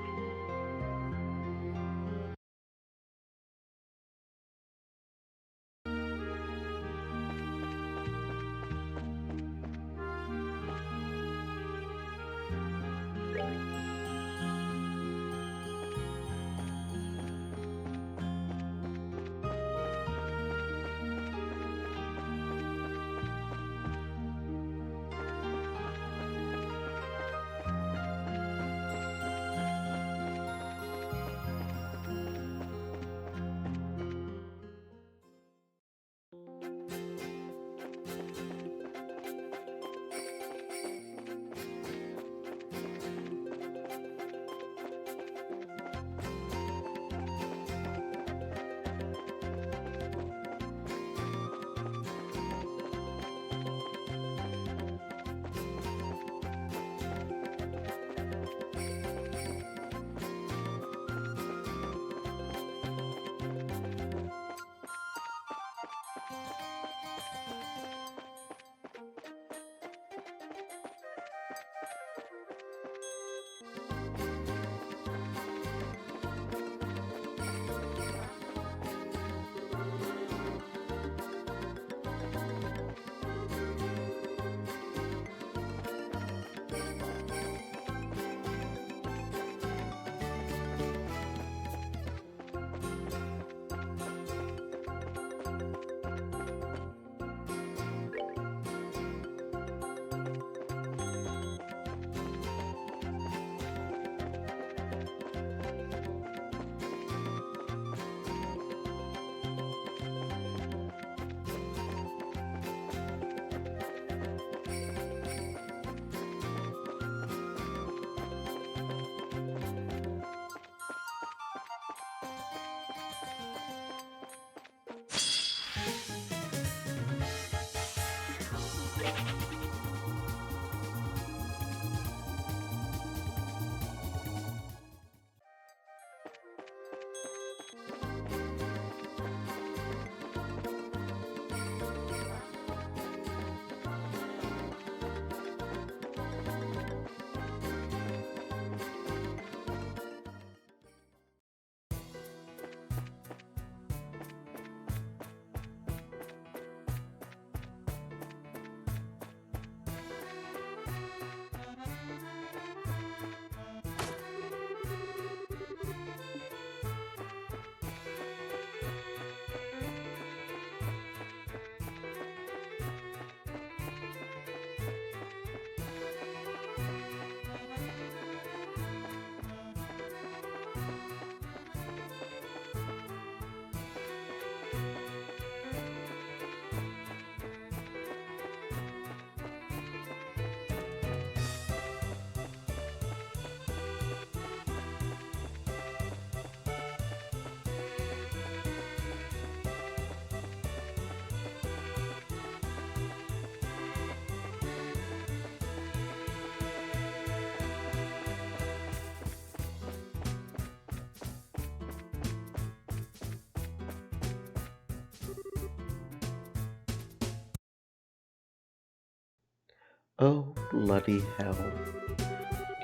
Oh, bloody hell.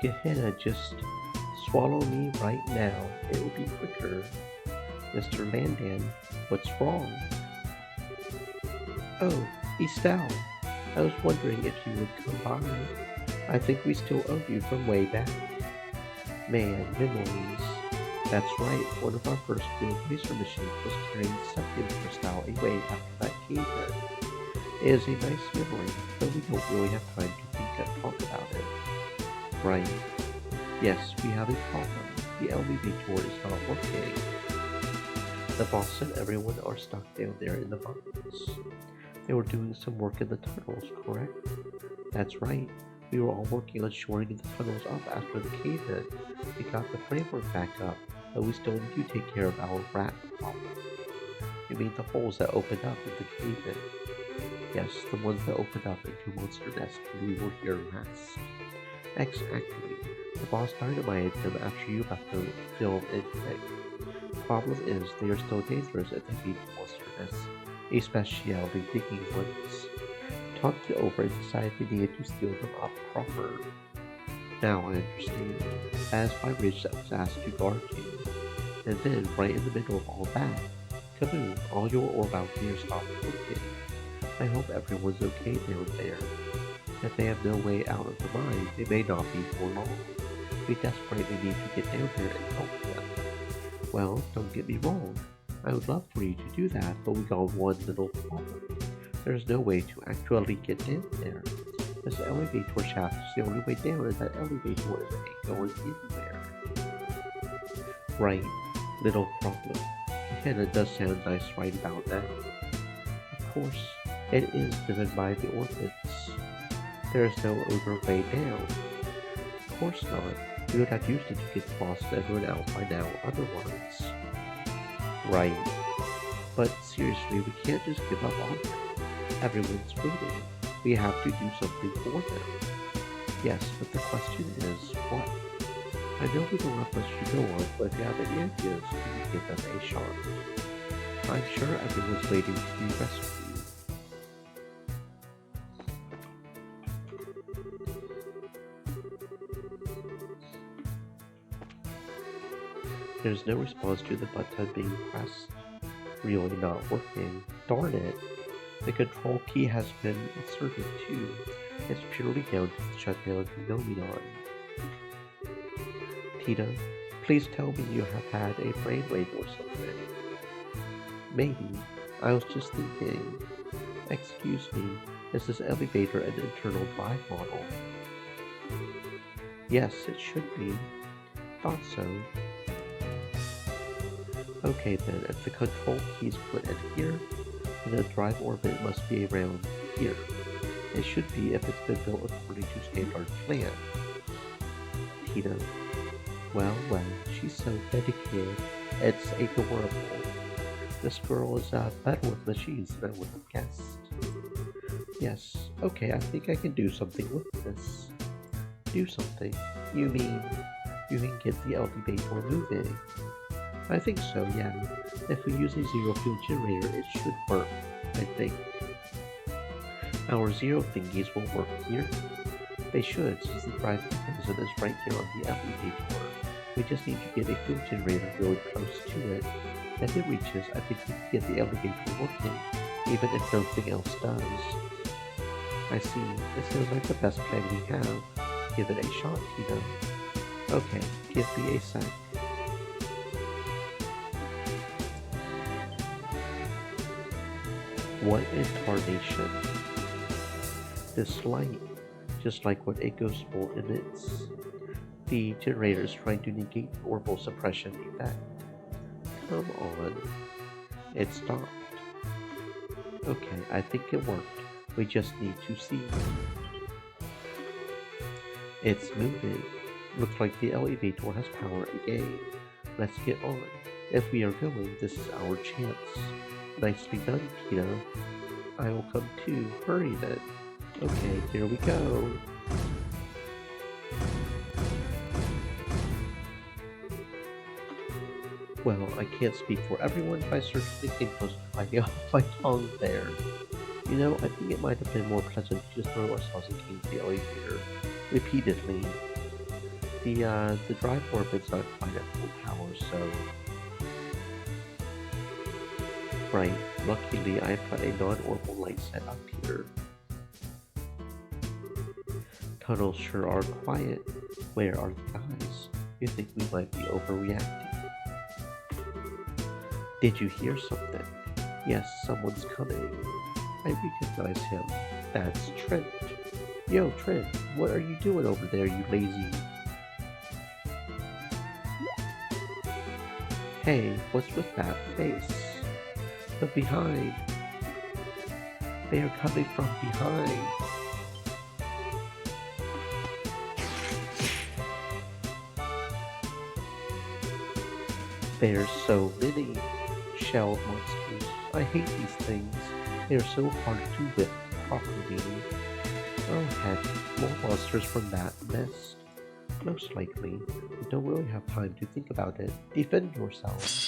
Gehenna, just swallow me right now. It will be quicker. Mr. Mandan, what's wrong? Oh, Estelle. I was wondering if you would come by. I think we still owe you from way back. Man, memories. That's right, one of our first real laser machines was carrying second crystal away after that cave in. It is a nice memory, but we don't really have time to think and talk about it. Right. Yes, we have a problem. The elevator is not working. The boss and everyone are stuck down there in the mines. They were doing some work in the tunnels, correct? That's right. We were all working on shoring the tunnels up after the cave-in. We got the framework back up, but we still need to take care of our rat problem. You mean the holes that opened up in the cave-in? Yes, the ones that opened up into Monster Nest when we were here last. Exactly. The boss dynamited them after you left the film in quick. Problem is, they are still dangerous if they feed monsters, especially the digging ones. Talked it over and decided they needed to steal them up proper. Now I understand. That is why Ridge was asked to guard you. And then, right in the middle of all that, kaboom, all your orb out here stopped working. I hope everyone's okay down there. If they have no way out of the mine, they may not be for long. We desperately need to get down there and help them. Well, don't get me wrong. I would love for you to do that, but we got one little problem. There's no way to actually get down there. This elevator shaft is the only way down, and that elevator isn't going anywhere. Right, little problem. And it does sound nice right about that. Of course, it is driven by the orbits. There is no other way down. Of course not. We would have used it to get lost everyone else by now otherwise. Right. But seriously, we can't just give up on them. Everyone's waiting. We have to do something for them. Yes, but the question is, what? I know we don't have much to go on, but if you have any ideas, can you give them a shot? I'm sure everyone's waiting to be rescued. There's no response to the button being pressed. Really not working. Darn it. The control key has been inserted too. It's purely down to the shutdown phenomenon. Tina, please tell me you have had a brainwave or something. Maybe. I was just thinking. Excuse me, is this elevator an internal drive model? Yes, it should be. Thought so. Okay then, if the control key is put in here, then the drive orbit must be around here. It should be if it's been built according to standard plan. Tina. Well, she's so dedicated. It's adorable. This girl is better with machines than I would have guessed. Yes, okay, I think I can do something with this. Do something? You mean get the elevator moving? I think so, yeah. If we use a zero fuel generator, it should work, I think. Our zero thingies will work here. They should, since the drive mechanism is right here on the elevator. We just need to get a fuel generator really close to it. If it reaches, I think we can get the elevator working, even if nothing else does. I see. It sounds like the best plan we have. Give it a shot, Tina. Okay, give me a sec. What in tarnation? This light, just like what a ghost bolt emits. The generator is trying to negate the orbital suppression effect. Come on. It stopped. Okay, I think it worked. We just need to see. It's moving. Looks like the elevator has power again. Let's get on. If we are going, this is our chance. Nicely done, Tina. I will come too. Hurry then. Okay, here we go. Well, I can't speak for everyone, but I certainly came close to finding off my tongue there. You know, I think it might have been more pleasant to just throw ourselves against the elevator repeatedly. The drive orbit's not quite at full power, so... Right, luckily I've got a non-orbital light set up here. Tunnels sure are quiet. Where are the guys? You think we might be overreacting? Did you hear something? Yes, someone's coming. I recognize him. That's Trent. Yo, Trent, what are you doing over there, you lazy... Hey, what's with that face? From behind. They are coming from behind. There's so many shell monsters. I hate these things. They are so hard to whip properly. Oh heck, more monsters from that nest. Most likely, you don't really have time to think about it. Defend yourself.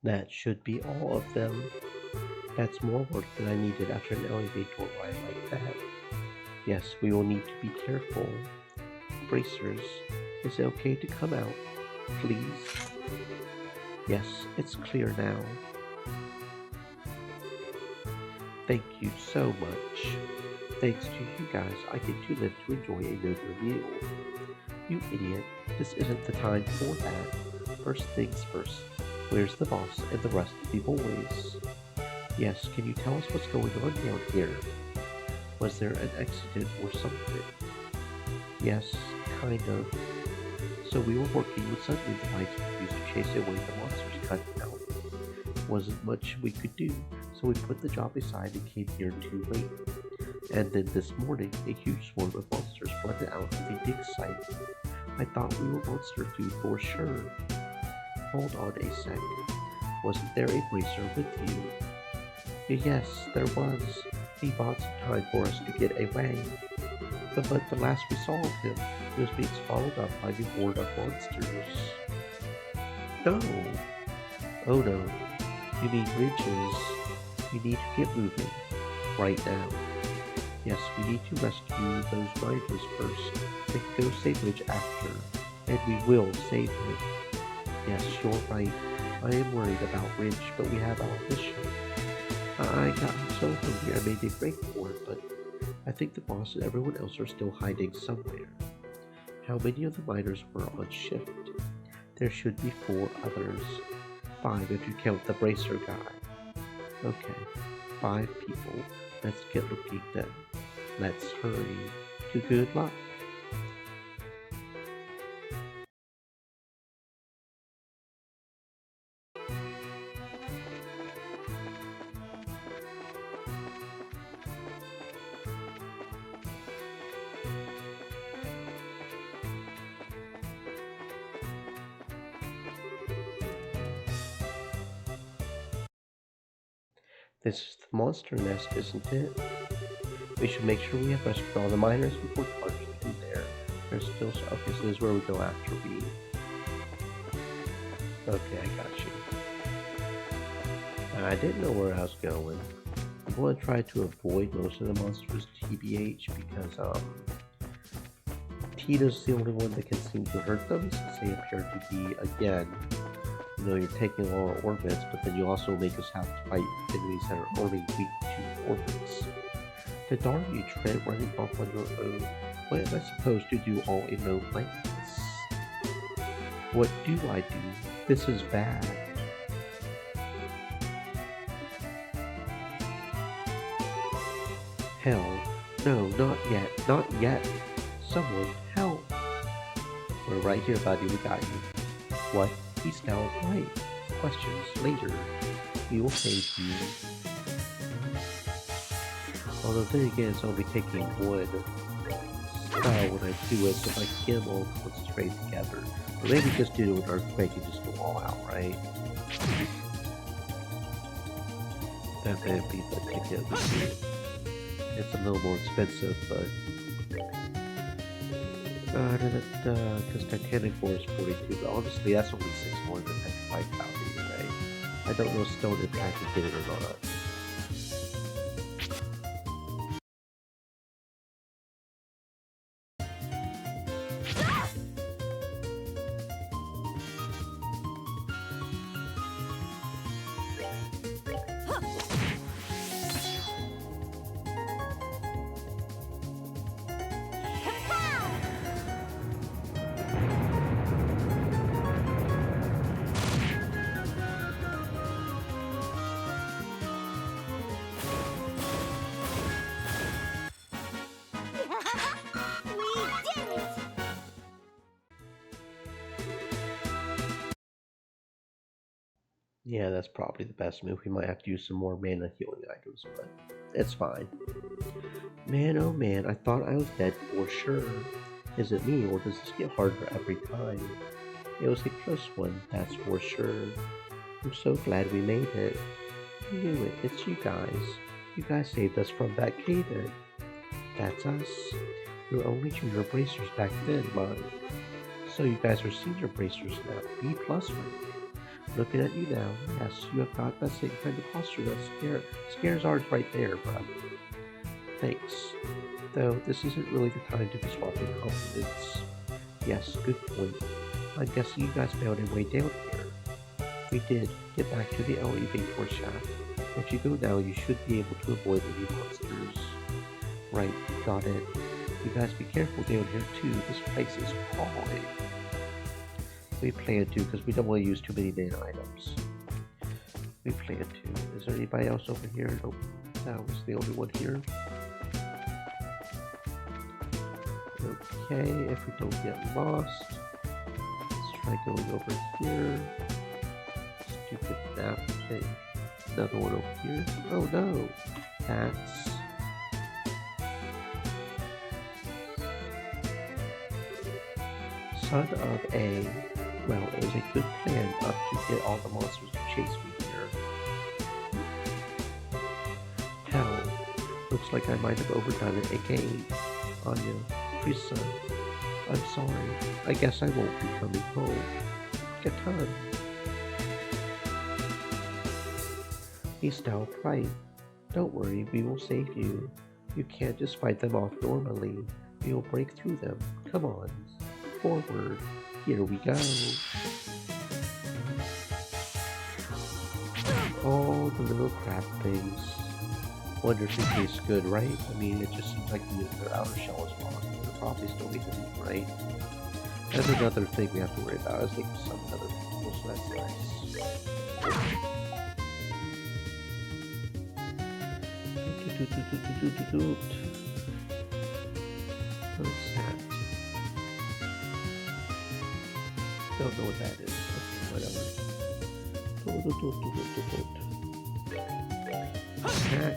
That should be all of them. That's more work than I needed after an elevator ride like that. Yes, we will need to be careful. Bracers, is it okay to come out, please? Yes, it's clear now. Thank you so much. Thanks to you guys, I get to live to enjoy another meal. You idiot, this isn't the time for that. First things first, where's the boss and the rest of the boys? Yes, can you tell us what's going on down here? Was there an accident or something? Yes, kind of. So we were working with suddenly the lights were used to chase away the monsters cut out. Wasn't much we could do, so we put the job aside and came here too late. And then this morning, a huge swarm of monsters flooded out of the dig site. I thought we were monster food for sure. Hold on a sec. Wasn't there a bracer with you? Yes, there was. He bought some time for us to get away. But the last we saw of him, he was being swallowed up by the horde of monsters. No. Oh no. You mean Ridges. We need to get moving. Right now. Yes, we need to rescue those miners first, and go save Ridge after. And we will save him. Yes, you're right. I am worried about Ridge, but we have our mission. I got so hungry I made a break for it, but I think the boss and everyone else are still hiding somewhere. How many of the miners were on shift? There should be 4 others. 5 if you count the bracer guy. Okay, 5 people. Let's get looking then. Let's hurry. To good luck. This is the monster nest, isn't it? We should make sure we have rescued all the miners before charging through there. There's still... Okay, so this is where we go after we... Okay, I got you. I didn't know where I was going. I'm going to try to avoid most of the monsters, TBH, because, Tita's the only one that can seem to hurt them, since they appear to be, again, you know, you're taking long orbits, but then you also make us have to fight enemies that are only weak to orbits. The darn you, Trent, running off on your own. What am I supposed to do all alone like this? What do I do? This is bad. Hell, no, not yet, not yet. Someone, help! We're right here, buddy, we got you. What? He's now right. Questions later. We will save you. Although then again, it's only taking one spell when I do it, so if I get them all concentrated together. Or maybe just do an earthquake and just go all out, right? That may be the ticket. It's a little more expensive, but... because Titanic War is 42, but honestly that's only 6 more than Petrified Fountain anyway. I don't know if Stone Impact can get it or not. Yeah, that's probably the best move. We might have to use some more mana healing items, but it's fine. Man, oh man, I thought I was dead for sure. Is it me, or does this get harder every time? It was a close one, that's for sure. I'm so glad we made it. I knew it, it's you guys. You guys saved us from that cave-in. That's us. We were only junior bracers back then, but... So you guys are senior bracers now, B+ rank. Looking at you now, yes, you have got that same kind of posture that scares ours right there, bruh. Thanks. Though, this isn't really the time to be swapping compliments. Yes, good point. I'm guessing you guys found a way down here. We did. Get back to the elevator shaft. If you go now, you should be able to avoid any monsters. Right, got it. You guys be careful down here too, this place is crawling. We plan to, because we don't want to use too many mana items. We plan to. Is there anybody else over here? Nope. That was the only one here. Okay, if we don't get lost, let's try going over here. Stupid map thing. Another one over here. Oh no! That's... Son of a... Well, it was a good plan up to get all the monsters to chase me here. Hell, looks like I might have overdone it again. Anya, Prisa, I'm sorry. I guess I won't be coming home. Catan. He's now right. Don't worry, we will save you. You can't just fight them off normally. We will break through them. Come on. Forward. Here we go. All the little crab things. Wonder if it tastes good, right? I mean, it just seems like their outer shell is gone. They're probably still eating meat, right? That's another thing we have to worry about. I was thinking some other people, so that's nice. What's that? Don't know what that is. Okay, whatever. Attack.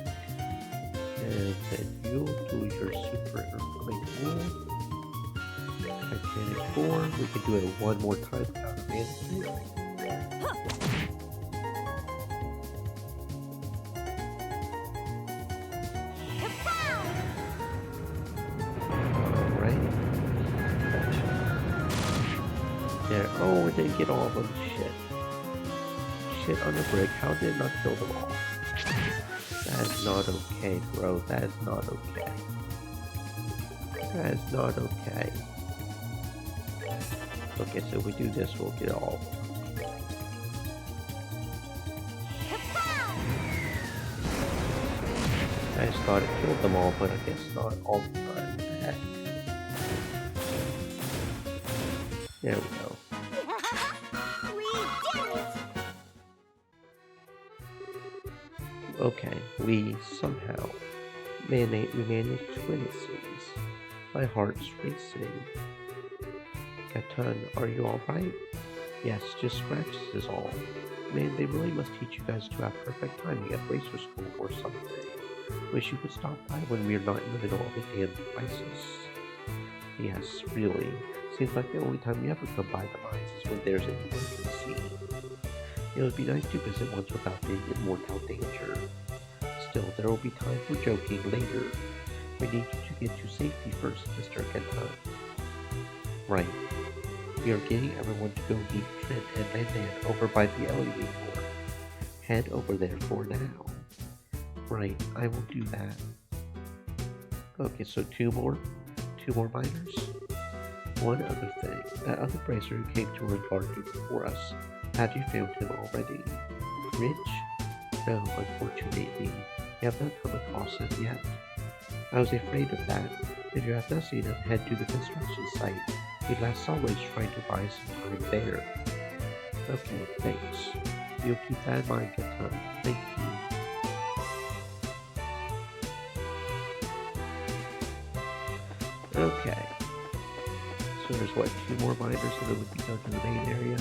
And then you do your super earthquake roll. Titanic form. We can do it one more time without a mana. There. Oh, it didn't get all of them. Shit. Shit on the brick. How did it not kill them all? That is not okay, bro. That is not okay. That is not okay. Okay, so if we do this, we'll get all of them. I just thought it killed them all, but I guess not all the time. Heck. There we go. We did it! Okay, we somehow we managed to win, it seems. My heart's racing. Catan, are you alright? Yes, just scratches is all. Man, they really must teach you guys to have perfect timing at racer school or something. Wish you could stop by when we're not in the middle of a damn crisis. Yes, really. Seems like the only time we ever come by the mines is when there's an emergency. It would be nice to visit once without being in mortal danger. Still, there will be time for joking later. We need you to get to safety first, Mr. Kenta. Right. We are getting everyone to go meet Trent and Landan over by the elevator. Head over there for now. Right, I will do that. Okay, so two more miners. One other thing, that other bracer who came to regard you before us, have you found him already? Rich? No, unfortunately, we have not come across him yet. I was afraid of that. If you have not seen him, head to the construction site. He last saw Rich trying to buy some time there. Okay, thanks. You'll keep that in mind, Catan. Thank you. Okay. So there's what, two more miners and then we'll be done to the main area.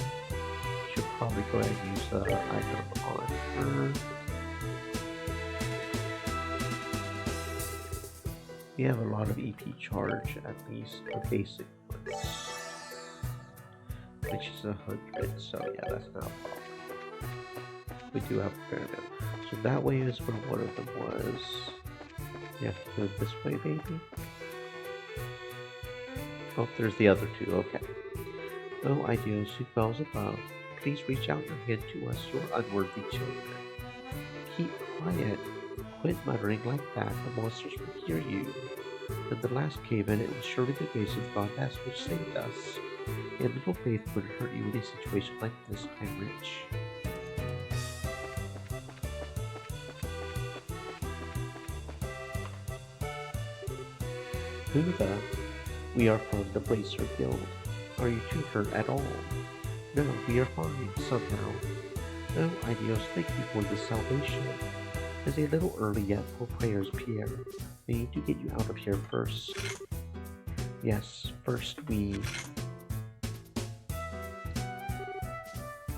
Should probably go ahead and use the item on her. We have a lot of EP charge, at least the basic ones. Which is 100, so yeah, that's not a problem. We do have a fair amount. So that way is where one of them was. You have to go this way, maybe? Oh, there's the other two, okay. Oh, ideas who falls above. Please reach out your hand to us, your unworthy children. Keep quiet. Quit muttering like that, the monsters will hear you. In the last cave-in, it was surely the grace of God that's which saved us. And little faith wouldn't hurt you in a situation like this, I'm rich. Who the? We are from the Bracer Guild. Are you too hurt at all? No, we are fine, somehow. Oh, Ideos, thank you for the salvation. It's a little early yet for prayers, Pierre. We need to get you out of here first. Yes, first we...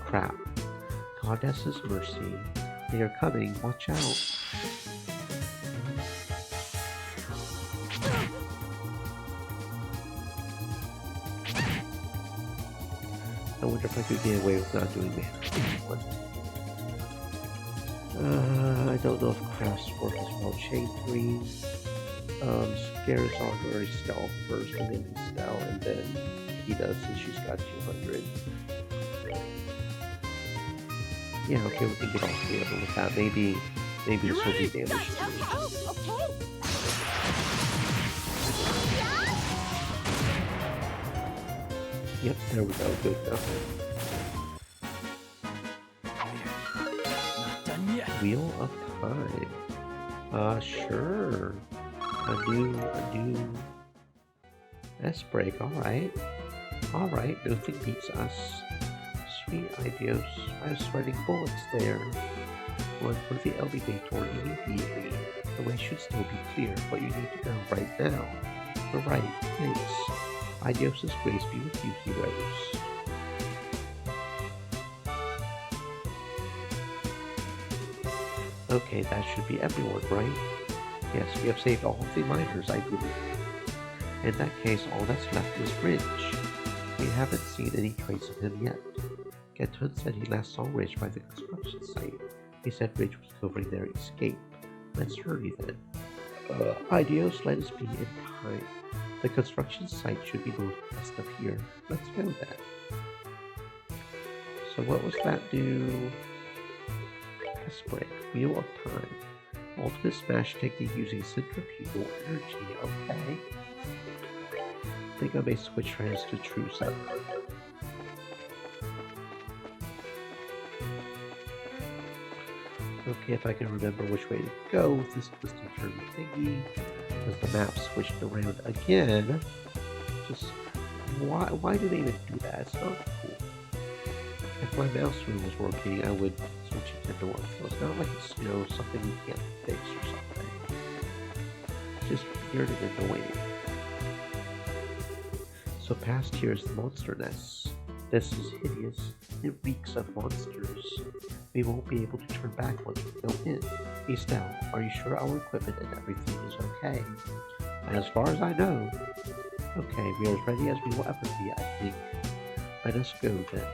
Crap. Goddess's mercy. They are coming, watch out. I wonder if I could get away with not doing that. I don't know if crafts work as well. Chain 3. Scares on her stealth first, and then spell, and then he does, and she's got 200. Yeah, okay, we can get all three of them with that. Maybe this will be damage to me. Oh, okay. Yep, there we go. Good enough. Not done yet. Wheel of Time. Sure. A new S-break, alright. Alright, nothing beats us. Sweet Ideos. I was sweating bullets there. Run for the elevator immediately. The way should still be clear, but you need to go right now. Alright, thanks. Ideos' grace be with you, heroes. Okay, that should be everyone, right? Yes, we have saved all of the miners, I believe. In that case, all that's left is Ridge. We haven't seen any trace of him yet. Catan said he last saw Ridge by the construction site. He said Ridge was covering their escape. Let's hurry then. Ideos, let us be in time. The construction site should be northwest of here. Let's go then. So what was that do? Let's break. Wheel of Time. Ultimate smash technique using centrifugal energy. Okay. I think I may switch hands to True Set. Okay, if I can remember which way to go with this twisty turn thingy. Because the map switched around again. Just why do they even do that? It's not cool. If my mouse wheel was working, I would switch it to north. So it's not like it's, you know, something you can't fix or something. It's just weird and annoying. So past here is the monster nest. This is hideous. It reeks of monsters. We won't be able to turn back once we go in. Estelle, are you sure our equipment and everything is okay? As far as I know. Okay, we are as ready as we will ever be, I think. Let us go then.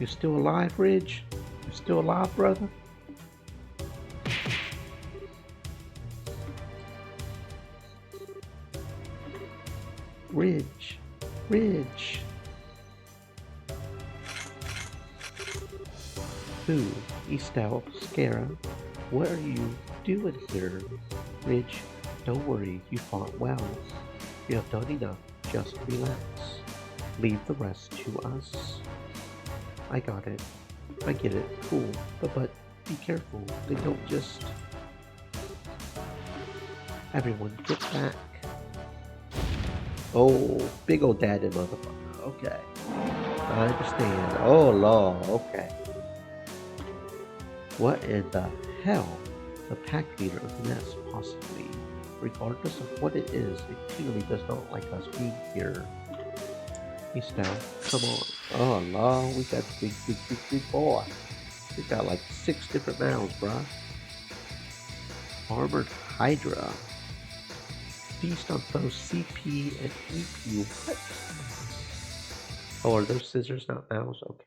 You still alive, Ridge? You still alive, brother? Ridge. Ridge. Who? Estelle, Scarab, what are you doing here? Ridge, don't worry, you fought well. You have done enough, just relax. Leave the rest to us. I got it. I get it, cool, but be careful, they don't just... Everyone, get back. Oh, big ol' daddy motherfucker, okay. I understand, oh lord, okay. What in the hell? The pack leader of the nest, possibly. Regardless of what it is, it clearly does not like us being here. Estelle, come on. Oh lord, we got the big boy. We got like 6 different mouths, bruh. Armored Hydra. Feast on both CP and EP. What? Oh, are those scissors not mouths? Okay.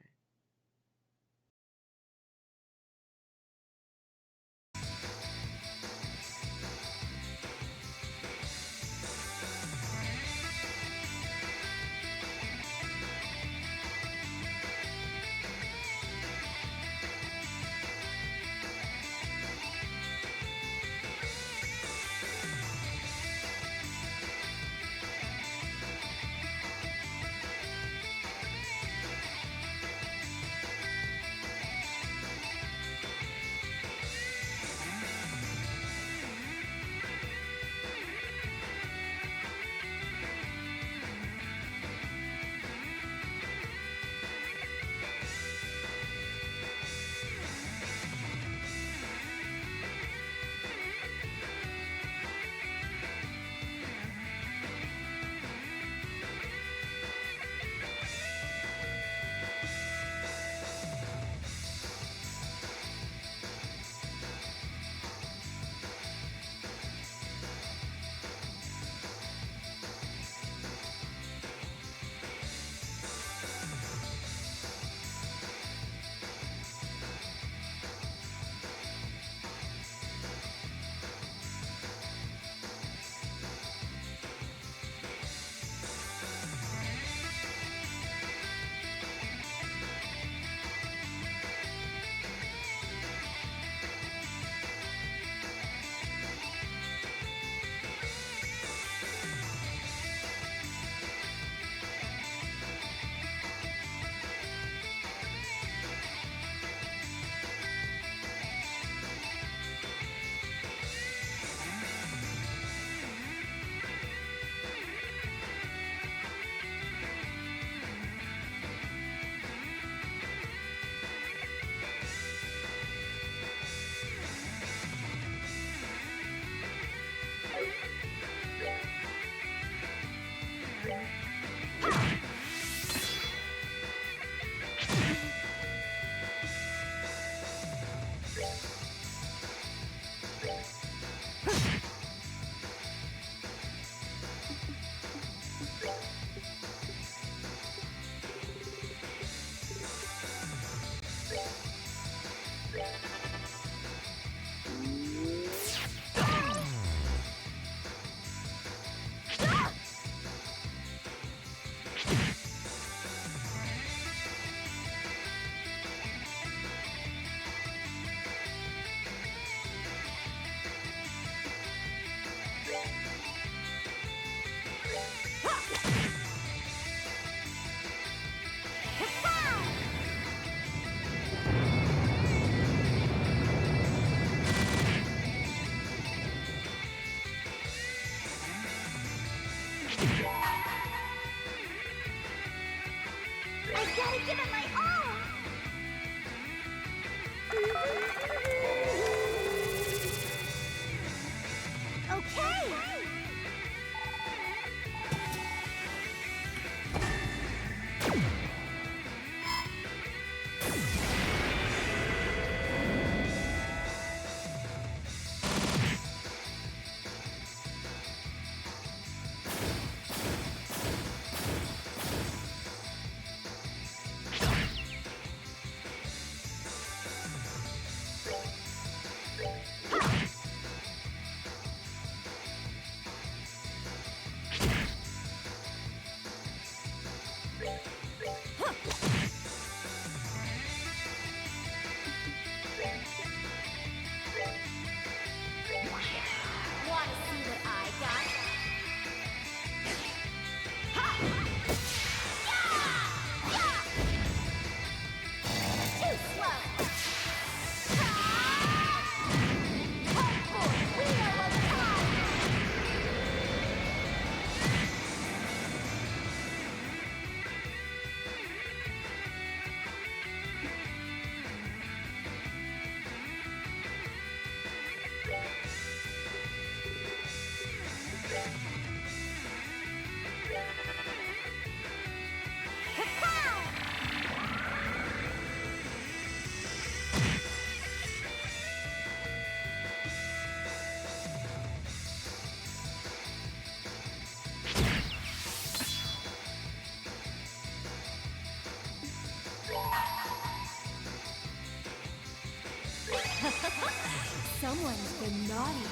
Someone's been naughty.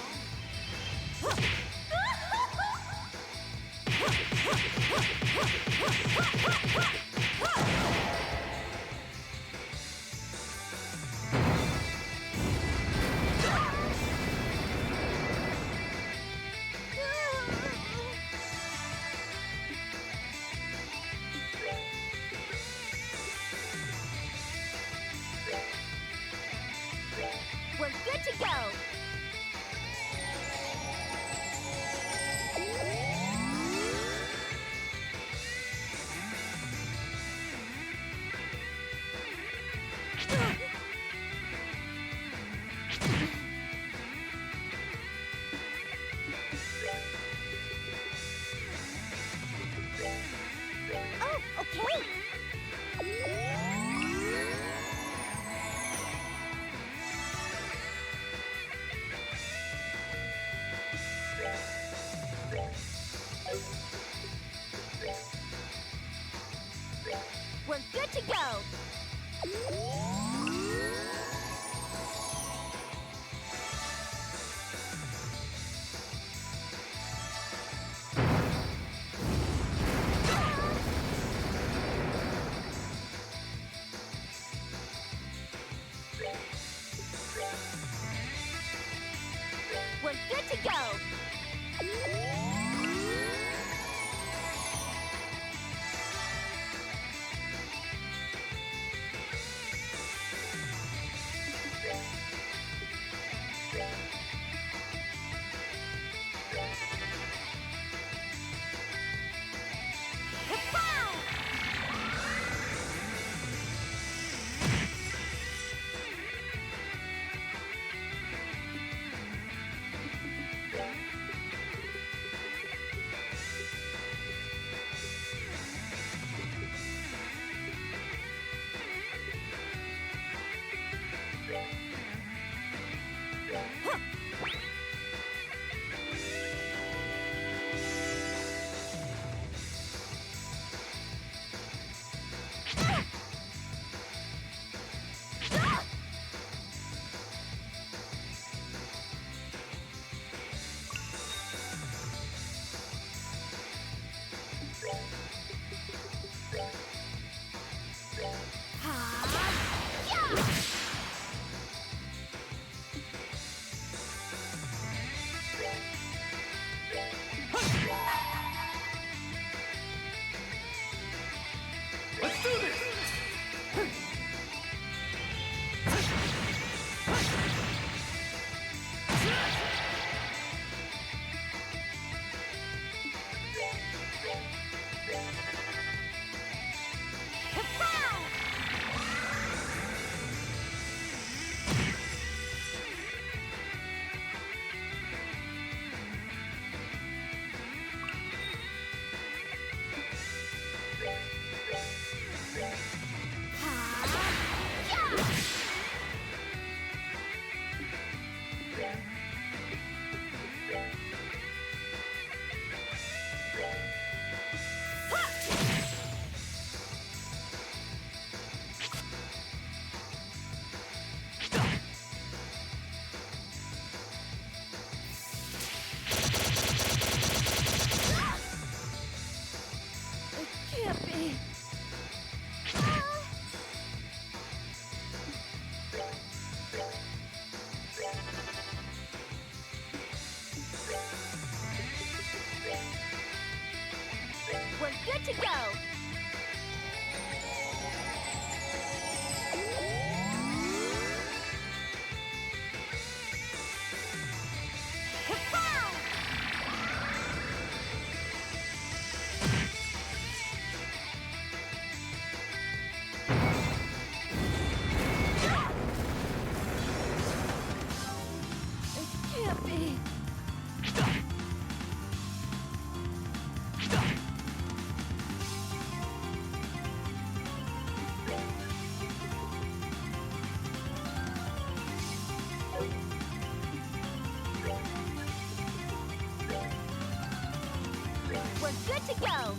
We're good to go! Oh, okay! We're good to go! We're good to go! Let's do this! Can't be. We're good to go. It can't be. We're good to go.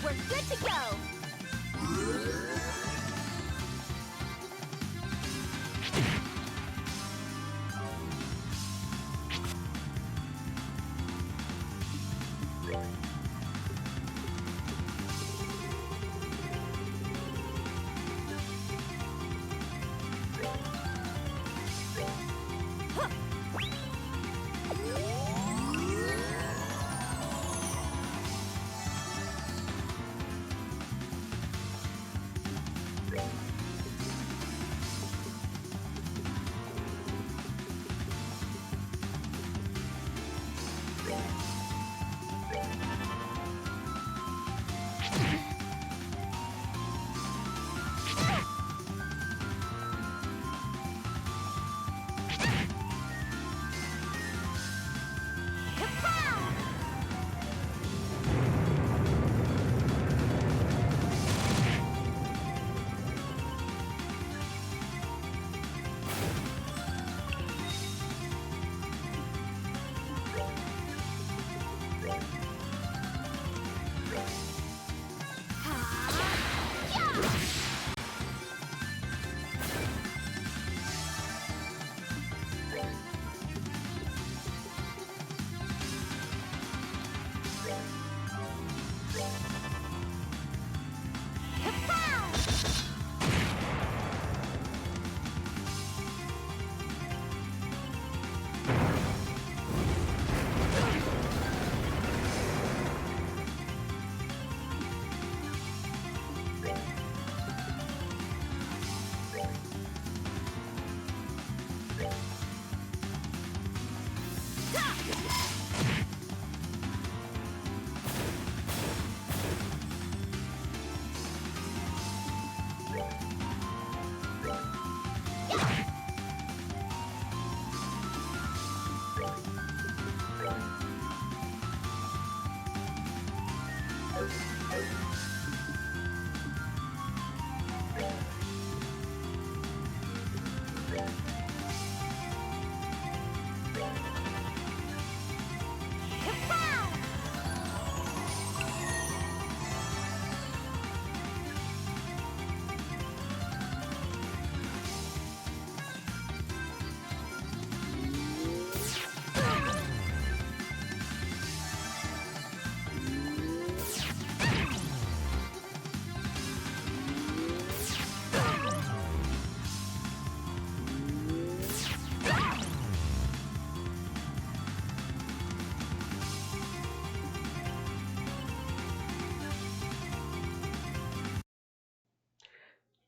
We're good to go.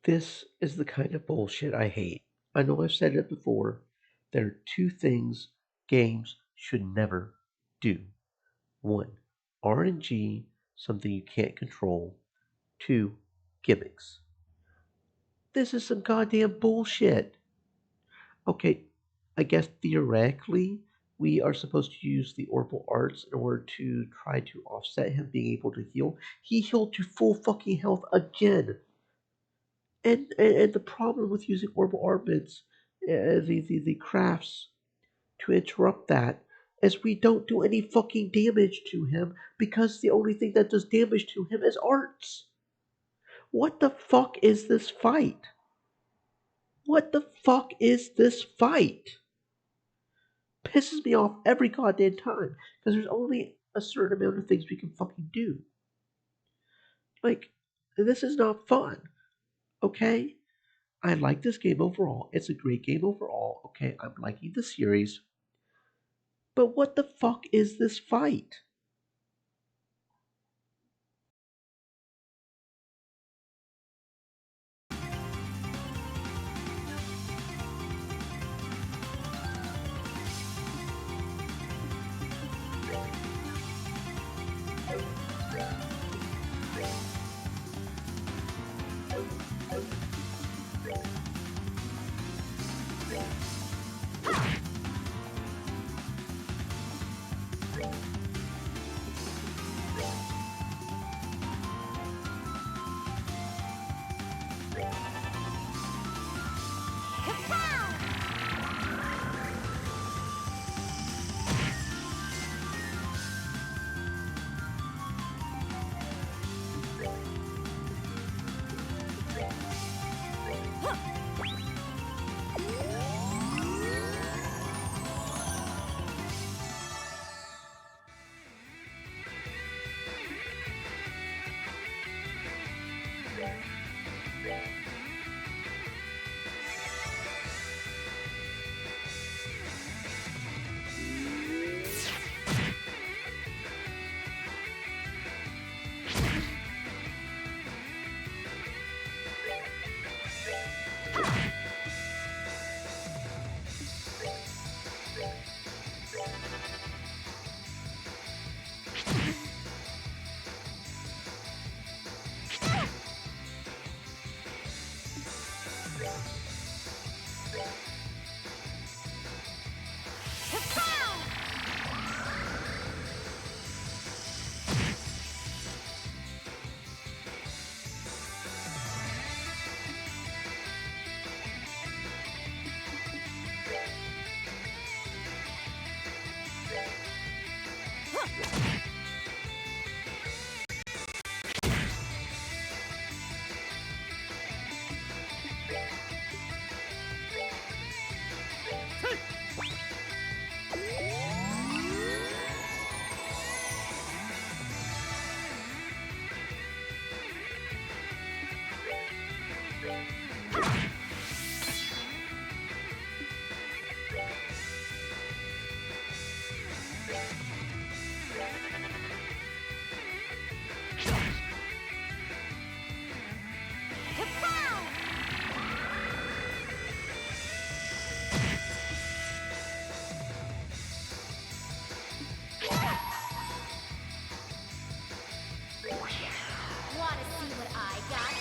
This is the kind of bullshit I hate. I know I've said it before. There are two things games should never do. One, RNG, something you can't control. Two, gimmicks. This is some goddamn bullshit. Okay, I guess theoretically, we are supposed to use the Orbital Arts in order to try to offset him being able to heal. He healed to full fucking health again. And the problem with using Orbital Orbits, the crafts, to interrupt that is we don't do any fucking damage to him because the only thing that does damage to him is arts. What the fuck is this fight? What the fuck is this fight? pisses me off every goddamn time because there's only a certain amount of things we can fucking do. Like, this is not fun, okay? I like this game overall. It's a great game overall, okay? I'm liking the series. But what the fuck is this fight? Wanna see what I got?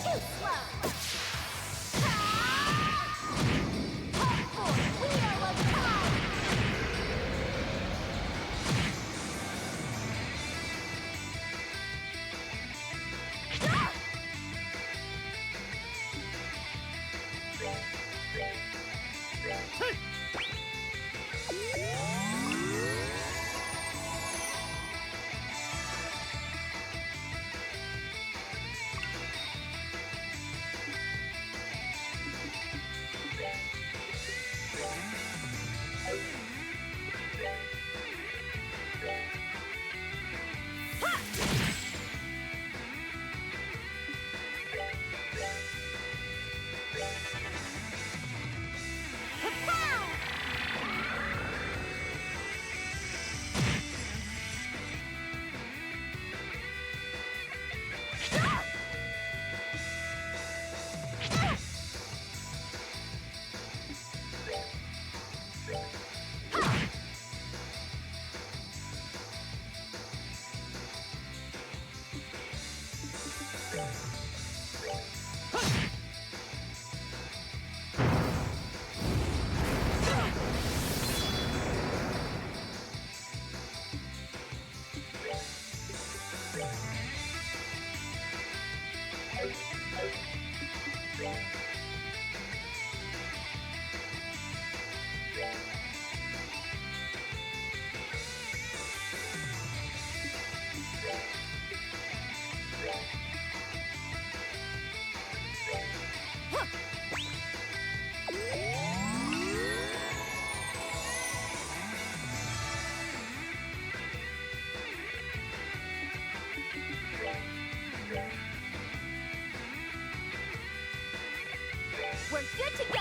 Too slow. Hope for wheel of time. Kapow! We're good to go.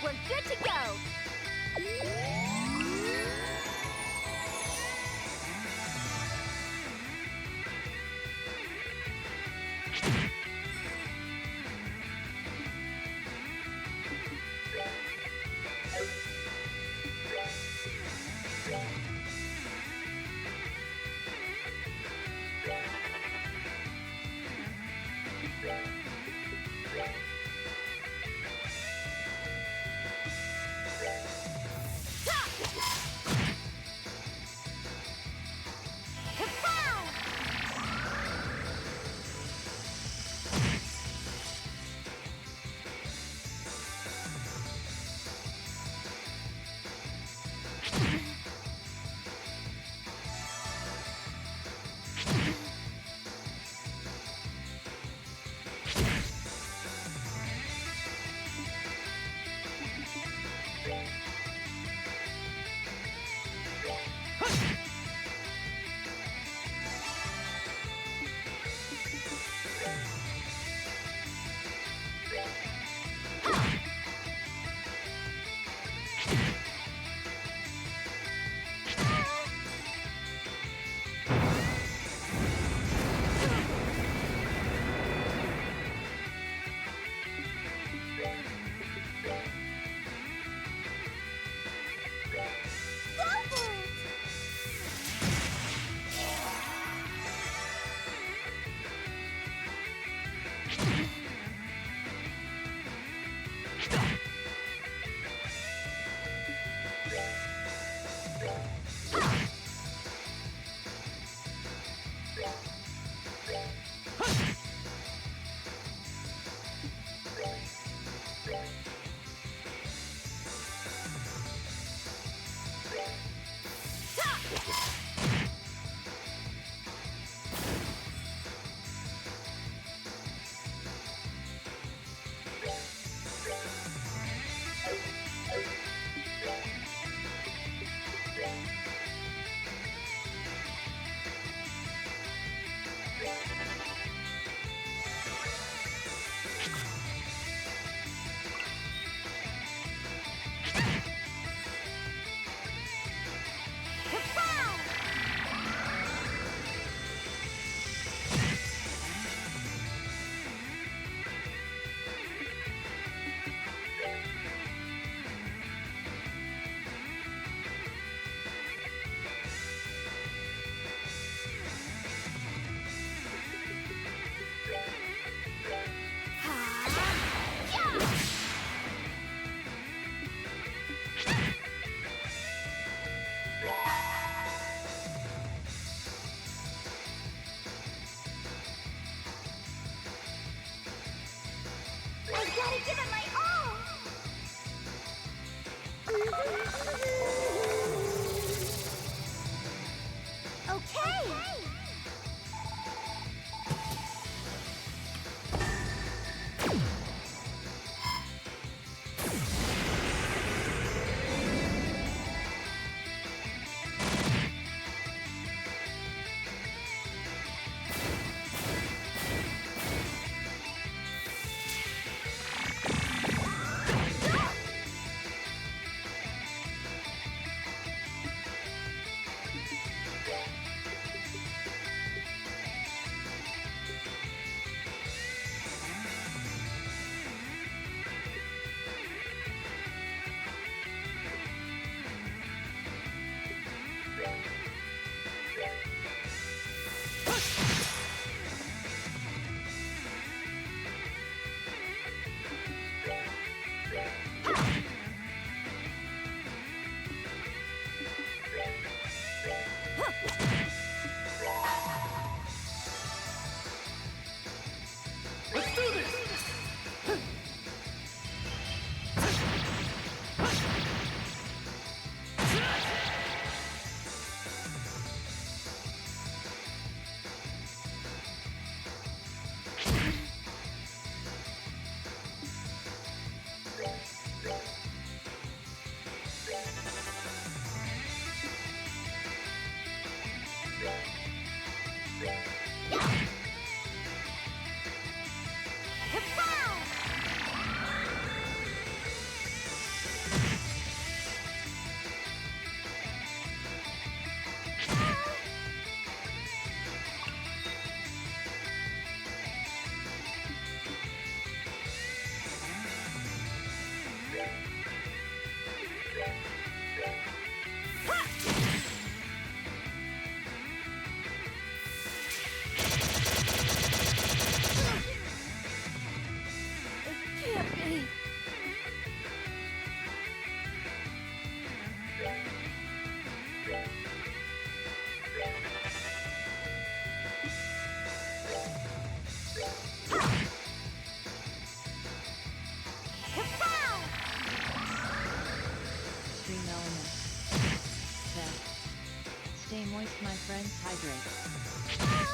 We're good to go. Ha! moist, my friends. Hydrate.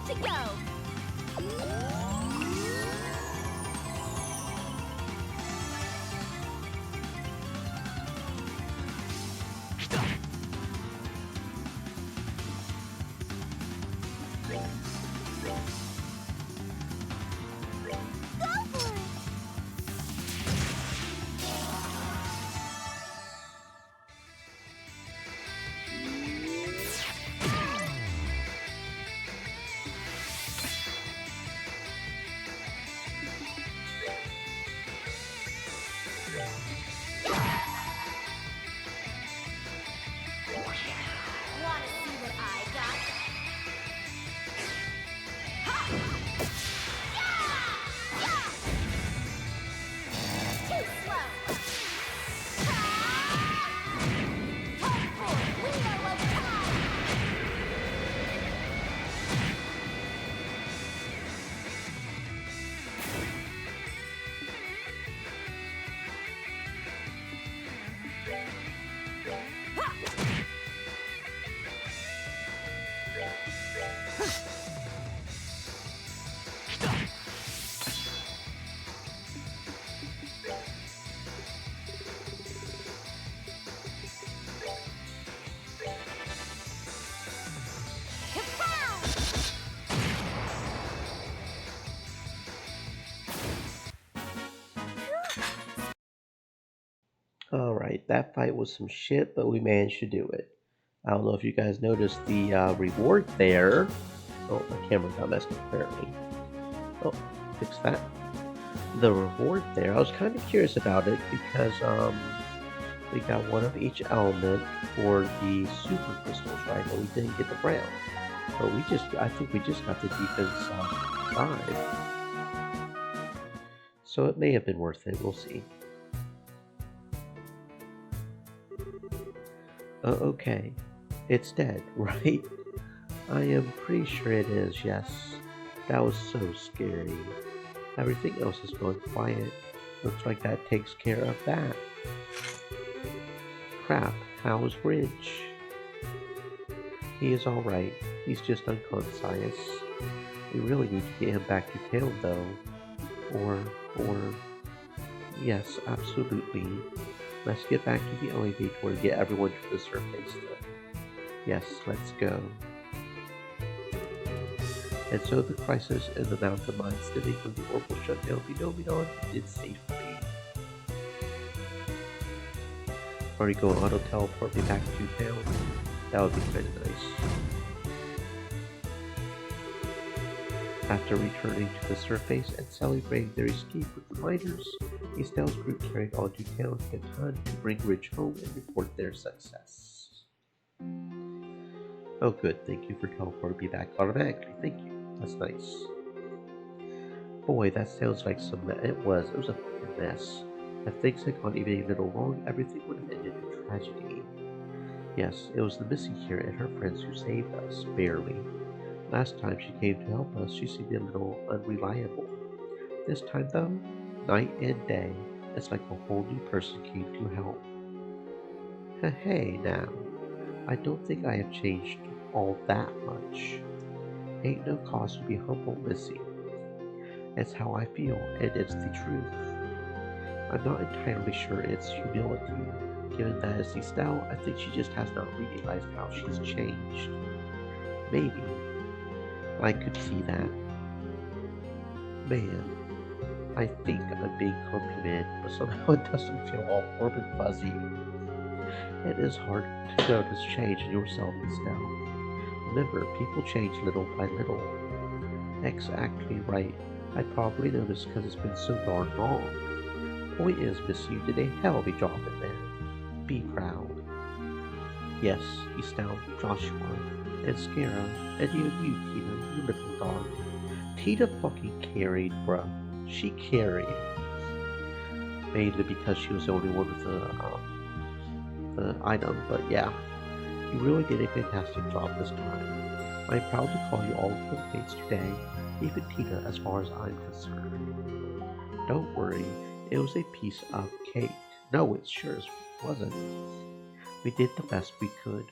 to go. Wanna see what I got? Ha! Yeah! Yeah! Too slow. Ah! Hopeful, we know what's time. Alright, that fight was some shit, but we managed to do it. I don't know if you guys noticed the reward there. Oh, my camera got messed up apparently. Oh, fix that. The reward there, I was kind of curious about it because we got one of each element for the super crystals, right? But we didn't get the brown. But I think we just got the defense 5. So it may have been worth it, we'll see. Okay, it's dead, right? I am pretty sure it is, yes. That was so scary. Everything else is going quiet. Looks like that takes care of that. Crap, how's Ridge? He is alright. He's just unconscious. We really need to get him back to town though. Or, yes, absolutely. Let's get back to the elevator and get everyone to the surface. Yes, let's go. And so the crisis in the mountain mine stemming from the orbital shutdown phenomenon did safely. Are you going to auto teleport me back to town? That would be kind of nice. After returning to the surface and celebrating their escape with the miners, Estelle's group carried on to town in time to bring Ridge home and report their success. Oh good, thank you for teleporting me back automatically, thank you. That's nice. Boy, that sounds like it was a fucking mess. If things had gone even a little wrong, everything would have ended in tragedy. Yes, it was the Missy here and her friends who saved us, barely. Last time she came to help us, she seemed a little unreliable. This time though, night and day, it's like a whole new person came to help. Hey now, I don't think I have changed all that much. Ain't no cause to be humble, Missy. It's how I feel, and it's the truth. I'm not entirely sure it's humility. Given that it's Estelle, I think she just has not realized how she's changed. Maybe. I could see that. Man, I think I'm being complimented, but somehow it doesn't feel all warm and fuzzy. It is hard to notice change in yourself, Estelle. Remember, people change little by little. Exactly right. I probably noticed because it's been so darn long. Point is, Miss, you did a hell of a job in there. Be proud. Yes, Estelle, Joshua, and Scara, and you, Tina, you little dog. Tina fucking carried, bruh. She carried. Mainly because she was the only one with the item, but yeah. You really did a fantastic job this time. I'm proud to call you all mates today, even Tina as far as I'm concerned. Don't worry, it was a piece of cake. No, it sure wasn't. We did the best we could.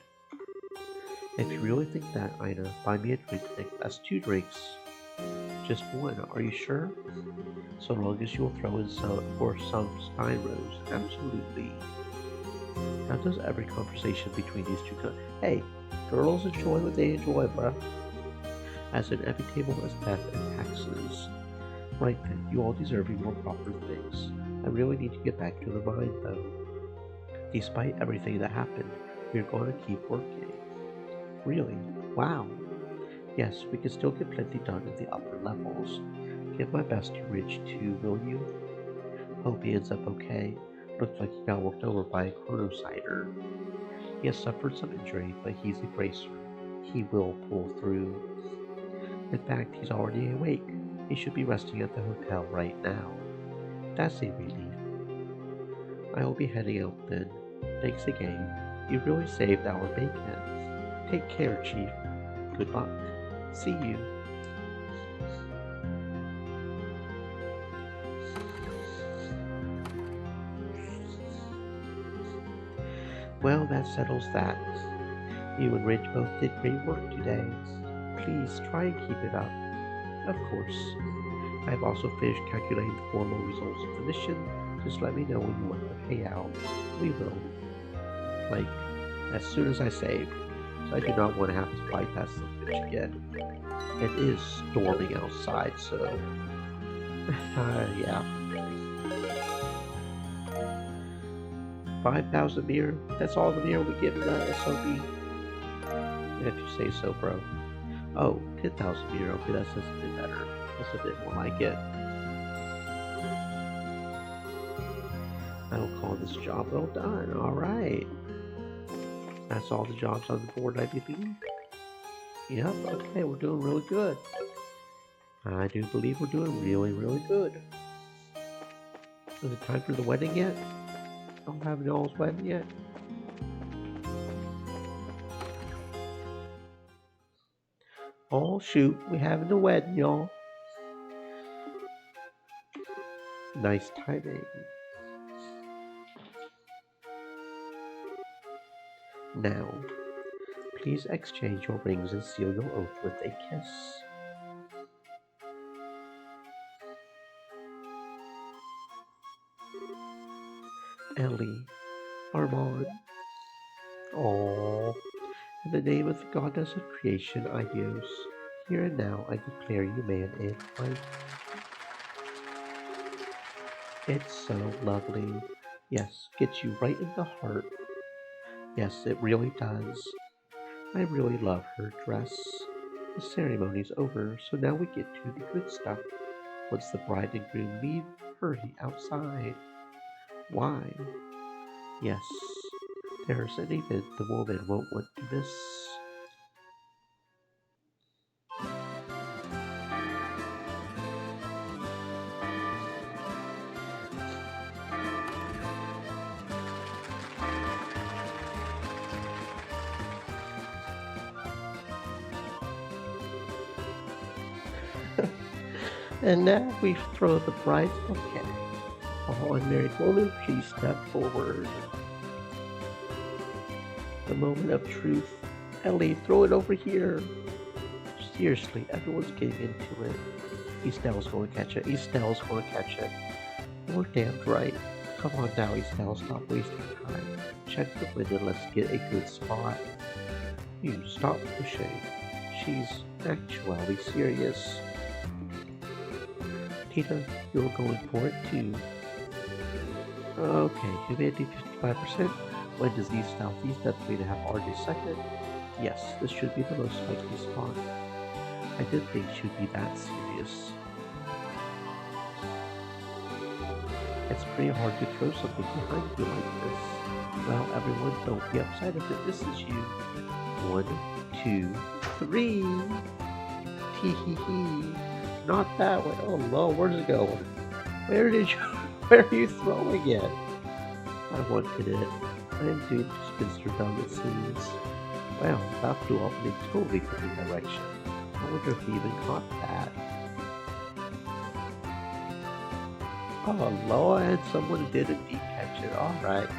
If you really think that, Ina, buy me a drink. That's 2 drinks. Just one, are you sure? So long as you'll throw in some Stein Rose, absolutely. How does every conversation between these two go? Hey, girls enjoy what they enjoy, bruh. As in every table has death and taxes. Right then, you all deserve more proper things. I really need to get back to the mine, though. Despite everything that happened, we're going to keep working. Really? Wow. Yes, we can still get plenty done in the upper levels. Give my best to Ridge too, will you? Hope he ends up okay. Looks like he got worked over by a chronocider. He has suffered some injury, but he's a bracer. He will pull through. In fact, he's already awake. He should be resting at the hotel right now. That's a relief. I will be heading out then. Thanks again. You really saved our bacon. Take care, Chief. Good luck. See you. Well, that settles that. You and Ridge both did great work today. Please try and keep it up. Of course. I've also finished calculating the formal results of the mission. Just let me know when you want the payout. We will. Like, as soon as I save. So I do not want to have to fight that son of a bitch again. It is storming outside, so... yeah. 5,000 mirror? That's all the mirror we get in the SOB. If you say so, bro. Oh, 10,000 mirror. Okay, that's just a bit better. That's a bit more like it. I will call this job well done. Alright. That's all the jobs on the board, I believe. Yep, okay, we're doing really good. I do believe we're doing really, really good. Is it time for the wedding yet? I don't have y'all's wedding yet. Oh shoot, we having the wedding, y'all. Nice timing. Now, please exchange your rings and seal your oath with a kiss. Ellie, Armand. Aww. In the name of the goddess of creation, Idios, here and now I declare you man and wife. It's so lovely. Yes, gets you right in the heart. Yes, it really does. I really love her dress. The ceremony's over, so now we get to the good stuff. Once the bride and groom leave, hurry outside. Why? Yes, there's an event the woman won't want to miss. And now we throw the bride's bouquet. All unmarried woman, please step forward. The moment of truth. Ellie, throw it over here. Seriously, everyone's getting into it. Estelle's going to catch it. Estelle's going to catch it. You're damned right. Come on now, Estelle, stop wasting time. Check the window, let's get a good spot. You stop pushing. She's actually serious. Tina, you're going for it too. Okay, humanity 55%. When does East Southeast definitely have RJ second? Yes, this should be the most likely spot. I didn't think she'd be that serious. It's pretty hard to throw something behind you like this. Well, everyone, don't be upset if it misses you. 1, 2, 3. Tee hee hee. Not that way. Oh no, where's it going? Where are you throwing it? I wanted it. I am doomed to spinster down it seems. Well, that flew off in a totally different direction. I wonder if he even caught that. Oh Lord, someone did indeed catch it. Alright.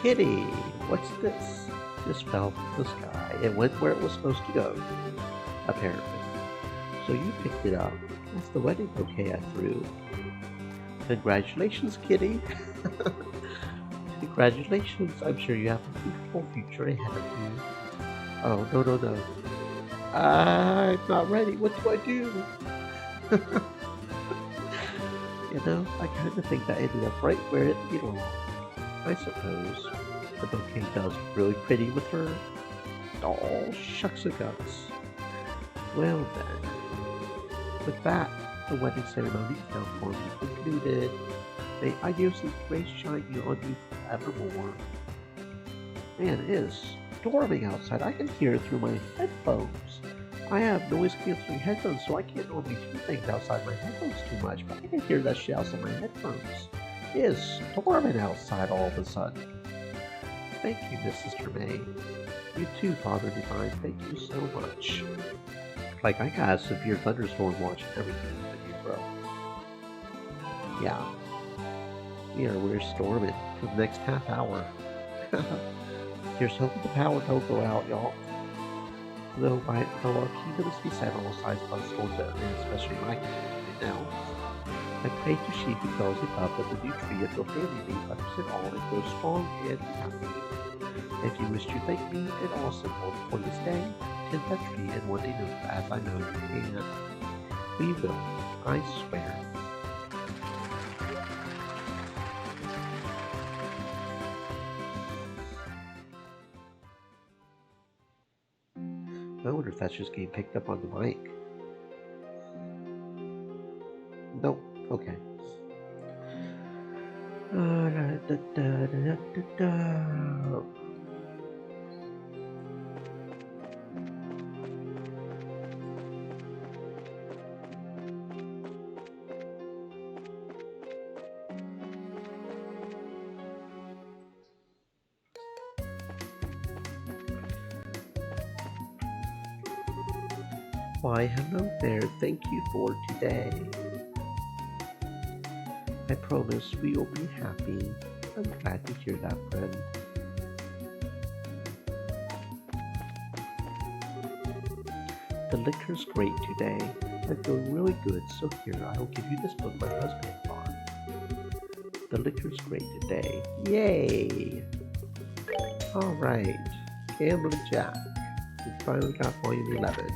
Kitty, what's this? just fell from the sky. It went where it was supposed to go, apparently. So you picked it up. That's the wedding bouquet I threw. Congratulations, kitty. Congratulations. I'm sure you have a beautiful future ahead of you. Oh, no, no, no. I'm not ready. What do I do? You know, I kind of think that ended up right where it belonged. I suppose. The bouquet does look really pretty with her. Oh, shucks and guts. Well then. With that, the wedding ceremony is now formally concluded. May Ideo's grace shine you on you forevermore. Man, it is storming outside. I can hear it through my headphones. I have noise-canceling headphones, so I can't normally hear things outside my headphones too much, but I can hear that shit outside my headphones. It is storming outside all of a sudden. Thank you, Mrs. Tremaine. You too, Father Divine. Thank you so much. Like, I got a severe thunderstorm watch and everything with you, bro. Yeah. We're storming for the next half hour. Here's hoping the power don't go out, y'all. Though our kingdom is beset on all sides by storms, and especially my kingdom right now. I pray to she who dwells above that the new tree of your family may represent all and grow strong and happy. If you wish to thank me and all simple for this day, tend that tree and one day know as I know you can. We will, I swear. I wonder if that's just getting picked up on the mic. Nope. Okay. Why, hello there. Thank you for today. I promise we will be happy. I'm glad to hear that, friend. The liquor's great today. I'm feeling really good, so here, I will give you this book my husband bought. The liquor's great today. Yay! Alright, Gambling Jack. We finally got volume 11.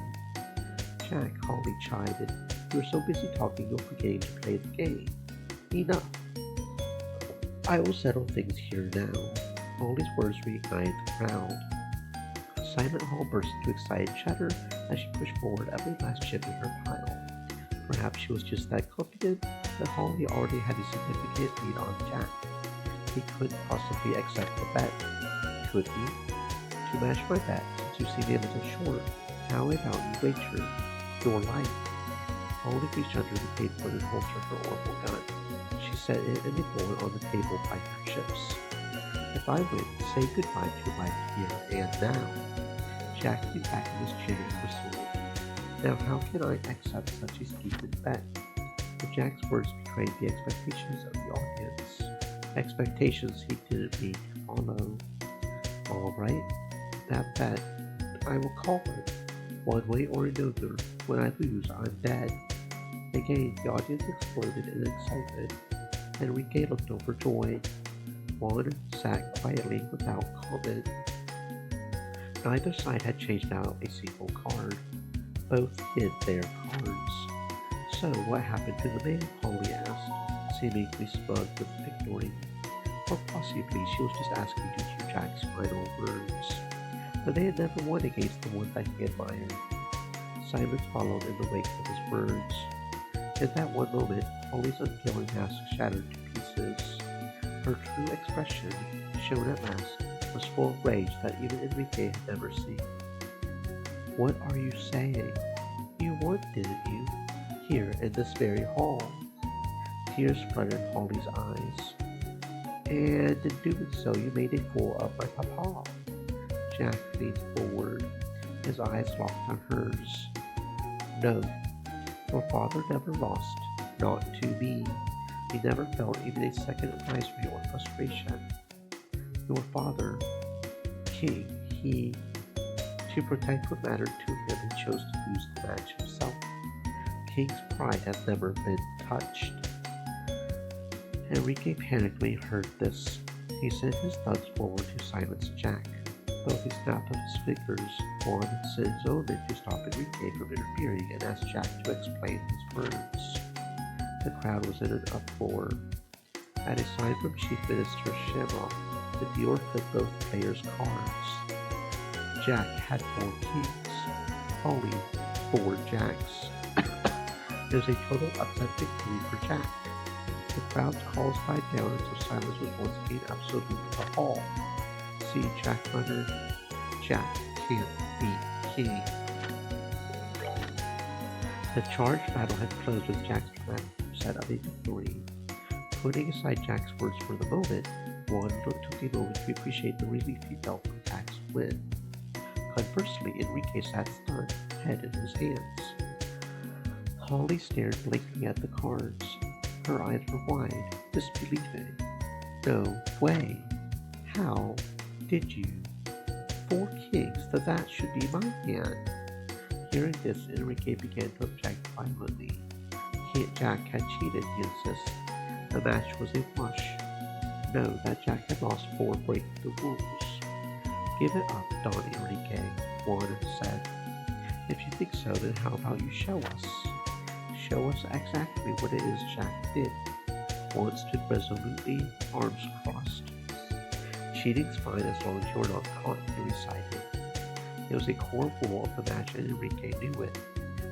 Jack, Holly chided. You were so busy talking you're forgetting to play the game. Enough. I will settle things here now. Molly's words reignited the crowd. Silent Hall burst into excited chatter as she pushed forward every last chip in her pile. Perhaps she was just that confident that Holly already had a significant lead on Jack. He couldn't possibly accept the bet, could he? To match my bet, since you seem a little short, how about you wager your life? Holly reached under the table and holstered her orbital gun. She set it and a bullet on the table by her chips. If I win, say goodbye to life here and now. Jack leaned back in his chair and whistled. Now how can I accept such a stupid bet? But Jack's words betrayed the expectations of the audience. Expectations he didn't mean to follow. Alright, that bet, I will call it. One way or another, when I lose, I'm dead. Again, the audience exploded in excitement, and Enrique looked overjoyed. Juan sat quietly without comment. Neither side had changed out a single card. Both hid their cards. So, what happened to the man? Holly asked, seemingly smug with victory. Or possibly she was just asking to hear Jack's final words. The man never won against the one that he admired. Silence followed in the wake of his words. In that one moment, Holly's unfeeling mask shattered to pieces. Her true expression, shown at last, was full of rage that even Enrique had never seen. What are you saying? You won, didn't you? Here in this very hall. Tears flooded Holly's eyes. And in doing so, you made a fool of my papa. Jack leaned forward, his eyes locked on hers. No, your father never lost, not to me. He never felt even a second of misery or frustration. Your father, King, he, to protect what mattered to him, he chose to lose the match himself. King's pride has never been touched. Enrique panicked when he heard this. He sent his thugs forward to silence Jack. Both he snapped of his fingers, Juan sent his own men to stop Enrique from interfering and asked Jack to explain his words. The crowd was in an uproar. At a sign from Chief Minister Shamrock, the dealer flipped both players' cards. Jack had 4 kings, Holly 4 jacks. It was a total upset victory for Jack. The crowd's calls died down until silence was once again absolute for all. See, Jack muttered, "Jack can't beat King." The charged battle had closed with Jack's dramatic set of a victory. Putting aside Jack's words for the moment, Juan took a moment to appreciate the relief he felt from Jack's win. Conversely, Enrique sat stunned, head in his hands. Holly stared blankly at the cards. Her eyes were wide, disbelieving. "No way! How did you? 4 kings, that should be my hand." Hearing this, Enrique began to object violently. Jack had cheated, he insisted. The match was a wash. No, that Jack had lost 4 breaking the rules. "Give it up, Don Enrique," Juan said. "If you think so, then how about you show us? Show us exactly what it is Jack did." Juan stood resolutely, arms crossed. "Cheating's fine as long as you're not caught," he recited. It was a core rule of the match, and Enrique knew it.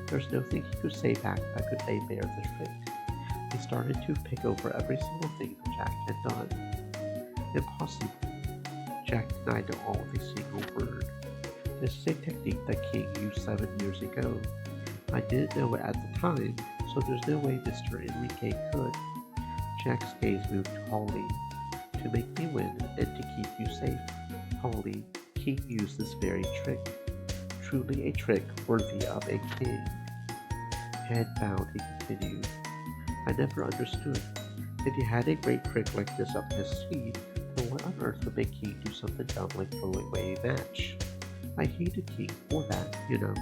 There was nothing he could say back that could lay bare the trick. He started to pick over every single thing that Jack had done. "Impossible." Jack denied it all with a single word. "This is a technique that King used 7 years ago. I didn't know it at the time, so there's no way Mr. Enrique could." Jack's gaze moved to Holly. "To make me win and to keep you safe, Holly, King used this very trick. Truly a trick worthy of a king." Head bowed, he continued. "I never understood. If you had a great trick like this up his sleeve, then what on earth would make King do something dumb like throwing away a match? I hated King for that, you know.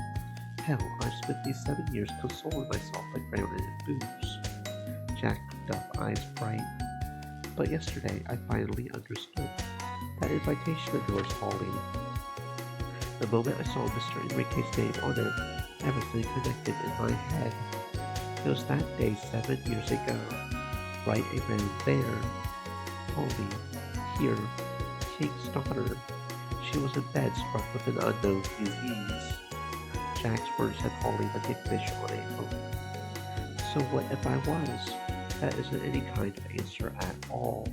Hell, I've spent these 7 years consoling myself by drowning in booze." Jack looked up, eyes bright. "But yesterday, I finally understood. That invitation of yours, Holly. The moment I saw Mr. Enrique's name on it, everything connected in my head. It was that day 7 years ago, right around there. Holly, here, King's daughter. She was in bed, struck with an unknown disease." Jack's words had Holly like a fish on a hook. "So what if I was? That isn't any kind of answer at all."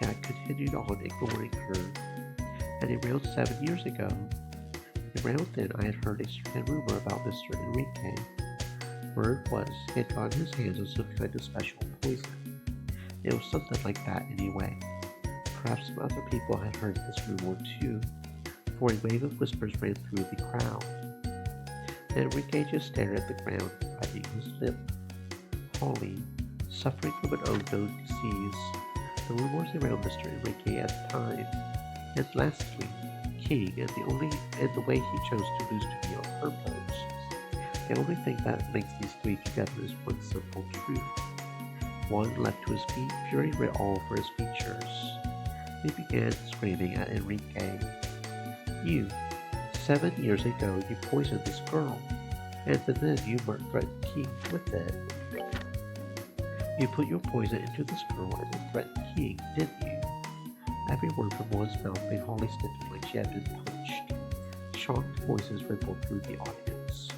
Jack continued on, ignoring her. "And around 7 years ago, around then I had heard a certain rumor about Mr. Enrique. Word was he had gotten his hands on some kind of special poison. It was something like that anyway. Perhaps some other people had heard this rumor too, for a wave of whispers ran through the crowd. Enrique just stared at the ground, biting his lip. Holly, suffering from an unknown disease, the rumors around Mr. Enrique at the time, and lastly, King, and the way he chose to lose to me on purpose. The only thing that links these 3 together is one simple truth." Juan leapt to his feet, fury writ all over his features. He began screaming at Enrique. "You, 7 years ago, you poisoned this girl, and then you threatened King with it. You put your poison into this girl and then threatened King, didn't you?" Every word from Juan's mouth made Holly stiffen like she had been punched. Shocked voices rippled through the audience.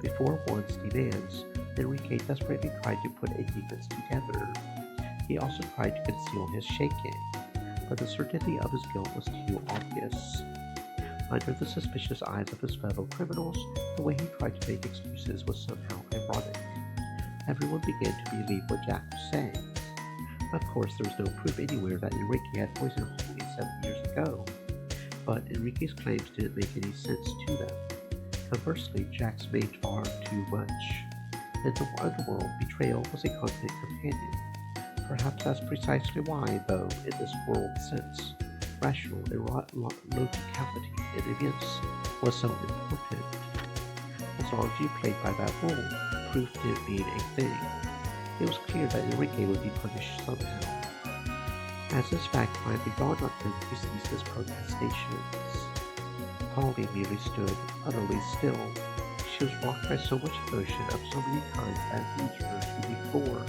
Before Juan's demands, Enrique desperately tried to put a defense together. He also tried to conceal his shaking, but the certainty of his guilt was too obvious. Under the suspicious eyes of his fellow criminals, the way he tried to make excuses was somehow ironic. Everyone began to believe what Jack was saying. Of course, there was no proof anywhere that Enrique had poisoned Holly 7 years ago, but Enrique's claims didn't make any sense to them. Conversely, Jack's made far too much. In the underworld, betrayal was a constant companion. Perhaps that's precisely why, though, in this world sense, rational and locality in events was so important. As long as you played by that rule, proof didn't mean a thing. It was clear that Enrique would be punished somehow. As this fact finally dawned on him, he ceased his protestations. Holly merely stood, utterly still. She was rocked by so much emotion of so many kinds that moved her to before.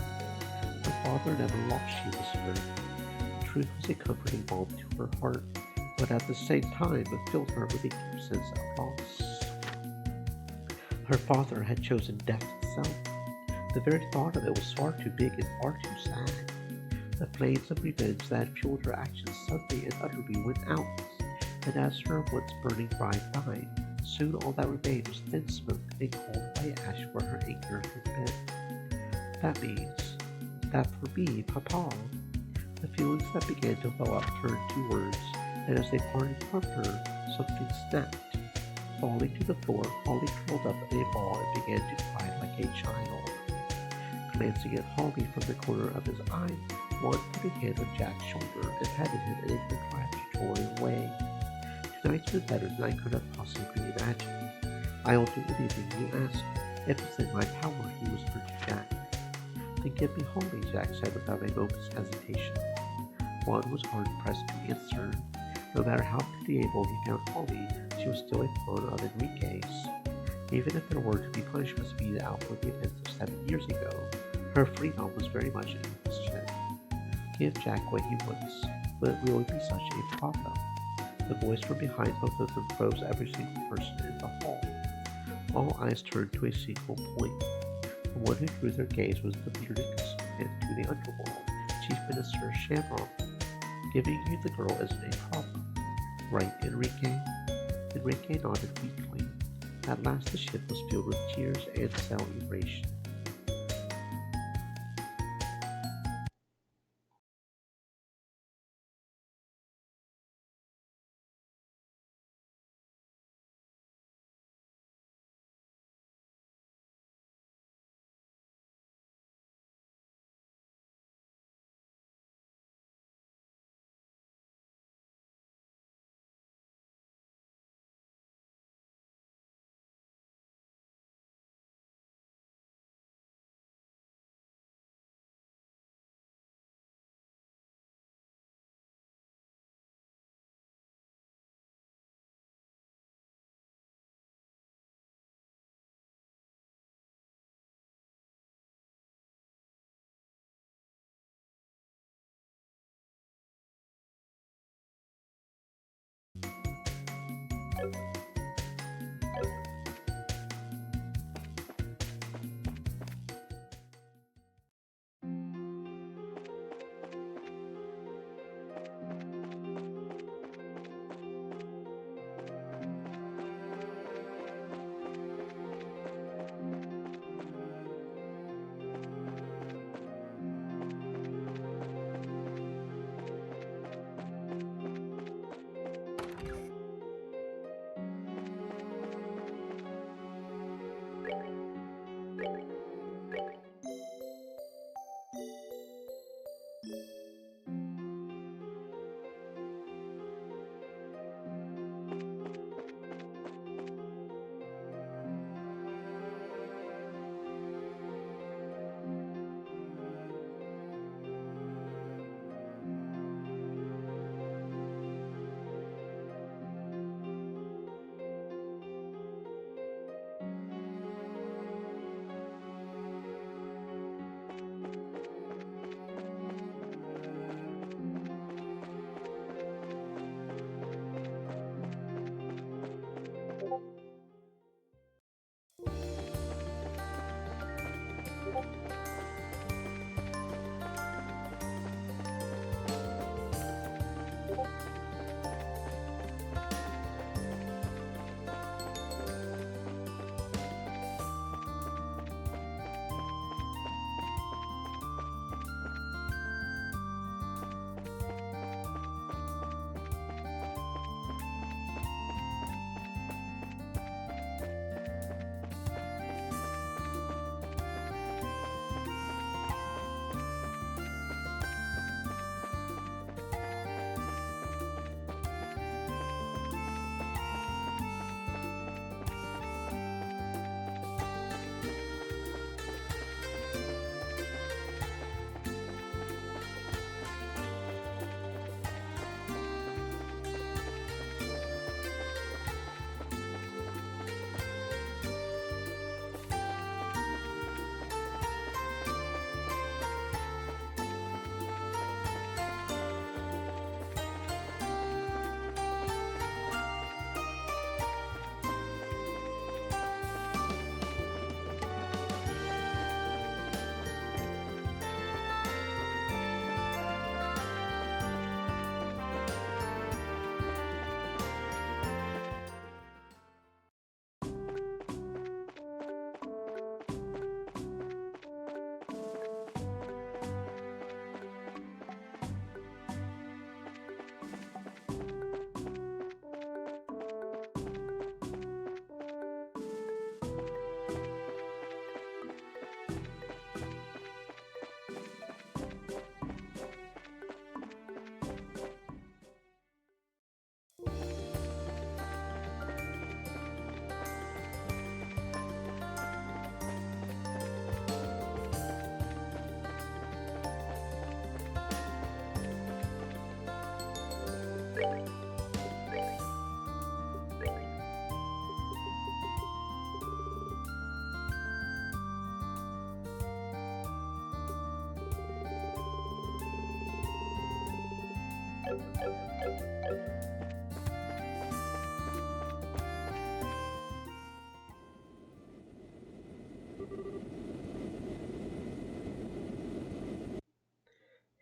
Her father never lost, she whispered. The truth was a comforting balm to her heart, but at the same time it filled her with a deep sense of loss. Her father had chosen death itself. The very thought of it was far too big and far too sad. The flames of revenge that had fueled her actions suddenly and utterly went out, and as her once burning bride died, soon all that remained was thin smoke and cold white ash where her anger had been. That means that for me, Papa, the feelings that began to well up turned to words, and as they parted from her, something snapped. Falling to the floor, Holly curled up in a ball and began to cry like a child. Glancing at Holly from the corner of his eye, Juan put a hand on Jack's shoulder and patted him in a congratulatory way. Tonight's been better than I could have possibly imagined. I will do anything you ask. If it's in my power, he whispered to Jack. Then give me Holly, Jack said without a moment's hesitation. Juan was hard pressed to answer. No matter how pitiable he found Holly, she was still a clone of Enrique's. Even if there were to be punishments meted out for the events of 7 years ago, her freedom was very much in question. Give Jack what he wants. Will it really be such a problem? The voice from behind both of them froze every single person in the hall. All eyes turned to a single point. The one who drew their gaze was the bearded consultant to the underworld, Chief Minister Shamrock. Giving you the girl isn't a problem. Right, Enrique? Enrique nodded weakly. At last the ship was filled with tears and celebration.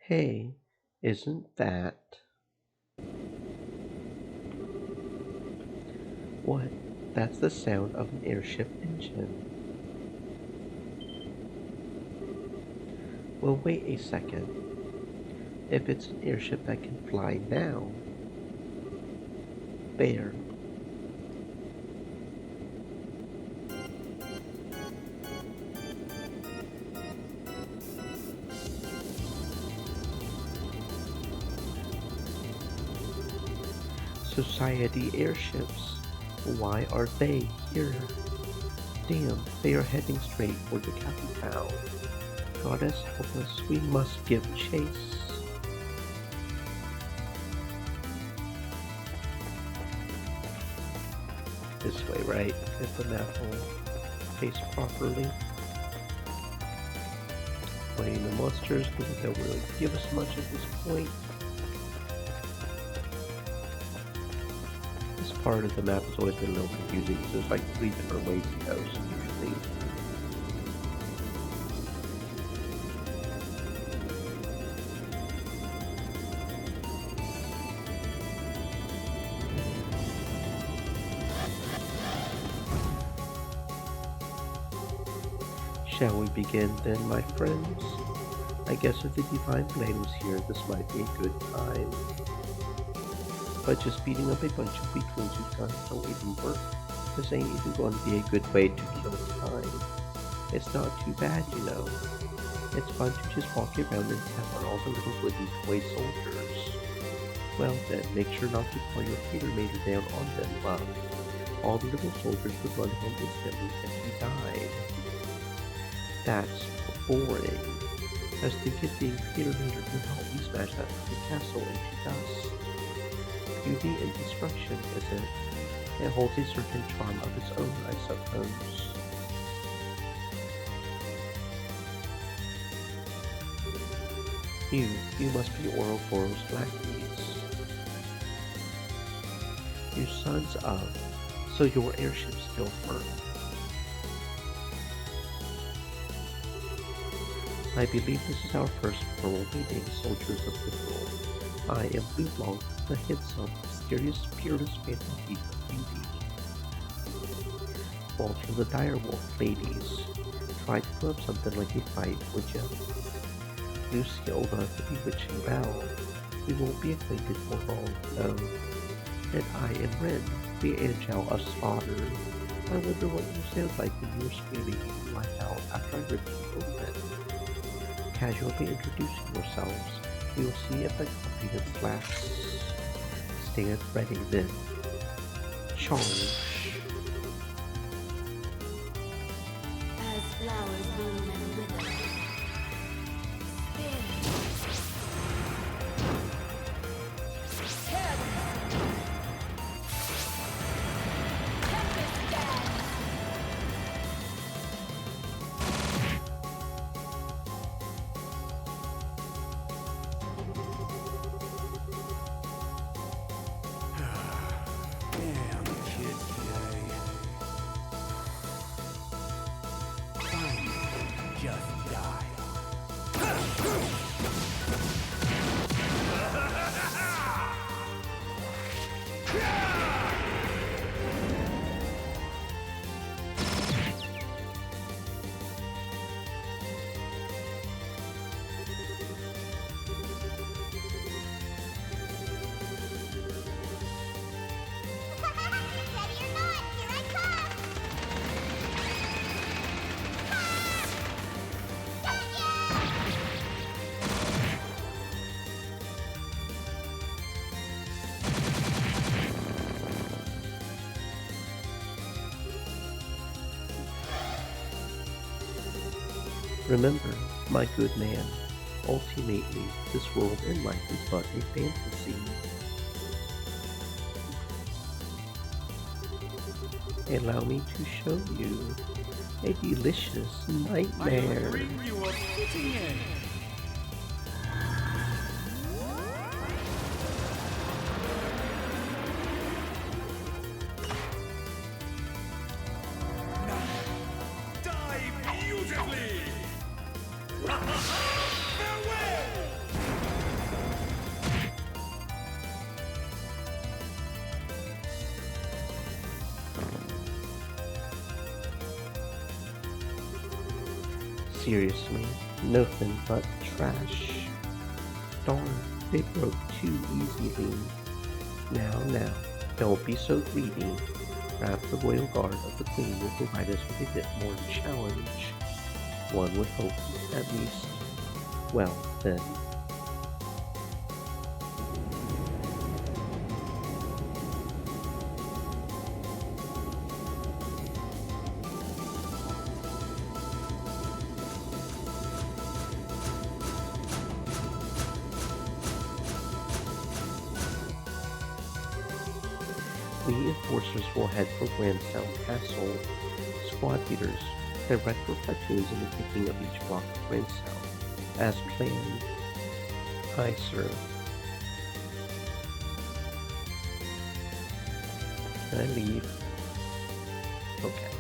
Hey, isn't that what? That's the sound of an airship engine. Well, wait a second. If it's an airship that can fly now, there. Society airships. Why are they here? Damn, they are heading straight for the capital. Goddess help us, we must give chase. This way, right? If the map will face properly. Playing the monsters, because they'll really give us much at this point. This part of the map has always been a little confusing because there's like 3 different ways to go, so usually. Shall we begin then, my friends? I guess if the Divine Blade was here, this might be a good time. But just beating up a bunch of weak ones whose guns don't even work, this ain't even going to be a good way to kill time. It's not too bad, you know. It's fun to just walk around and tap on all the little wooden toy soldiers. Well then, make sure not to call your Peter Mater down on them, love. All the little soldiers would run home instantly if you died. That's boring. I was thinking being Peter Mater could help me smash that little castle into dust. Beauty and destruction, is it? It holds a certain charm of its own, I suppose. You must be Ouroboros lackeys. You sons of, so your airship's still firm. I believe this is our first plural meeting, soldiers of the world. I am Blue Blanc, the handsome, mysterious, peerless phantom thief of beauty. Walter the direwolf, ladies. Try to put up something like a fight, would ya? Lucille, the bewitching Belle. We won't be acquainted for long, though. And I am Ren, the angel of slaughter. I wonder what you sound like when you were screaming your life out after I ripped you open. Casually introducing yourselves, we will see if the confidence lasts. Stand ready then. Charge. As flowers bloom and wither. Spin. Tempest dance. Damn, kid today. Finally, just die. Ready or not, here I come! Remember, my good man, ultimately, this world and life is but a fantasy. Allow me to show you a delicious I nightmare. dream you of fitting in. Die beautifully! Farewell! Seriously, nothing but trash. Darn, they broke too easily. Now, don't be so greedy. Perhaps the royal guard of the queen will provide us with a bit more challenge. One would hope, at least. Well, then. We enforcers will head for Grandstown Castle. Squad leaders, direct your platoons in the taking of each block of Grandstown. As planned. Aye, sir. Can I leave? Okay.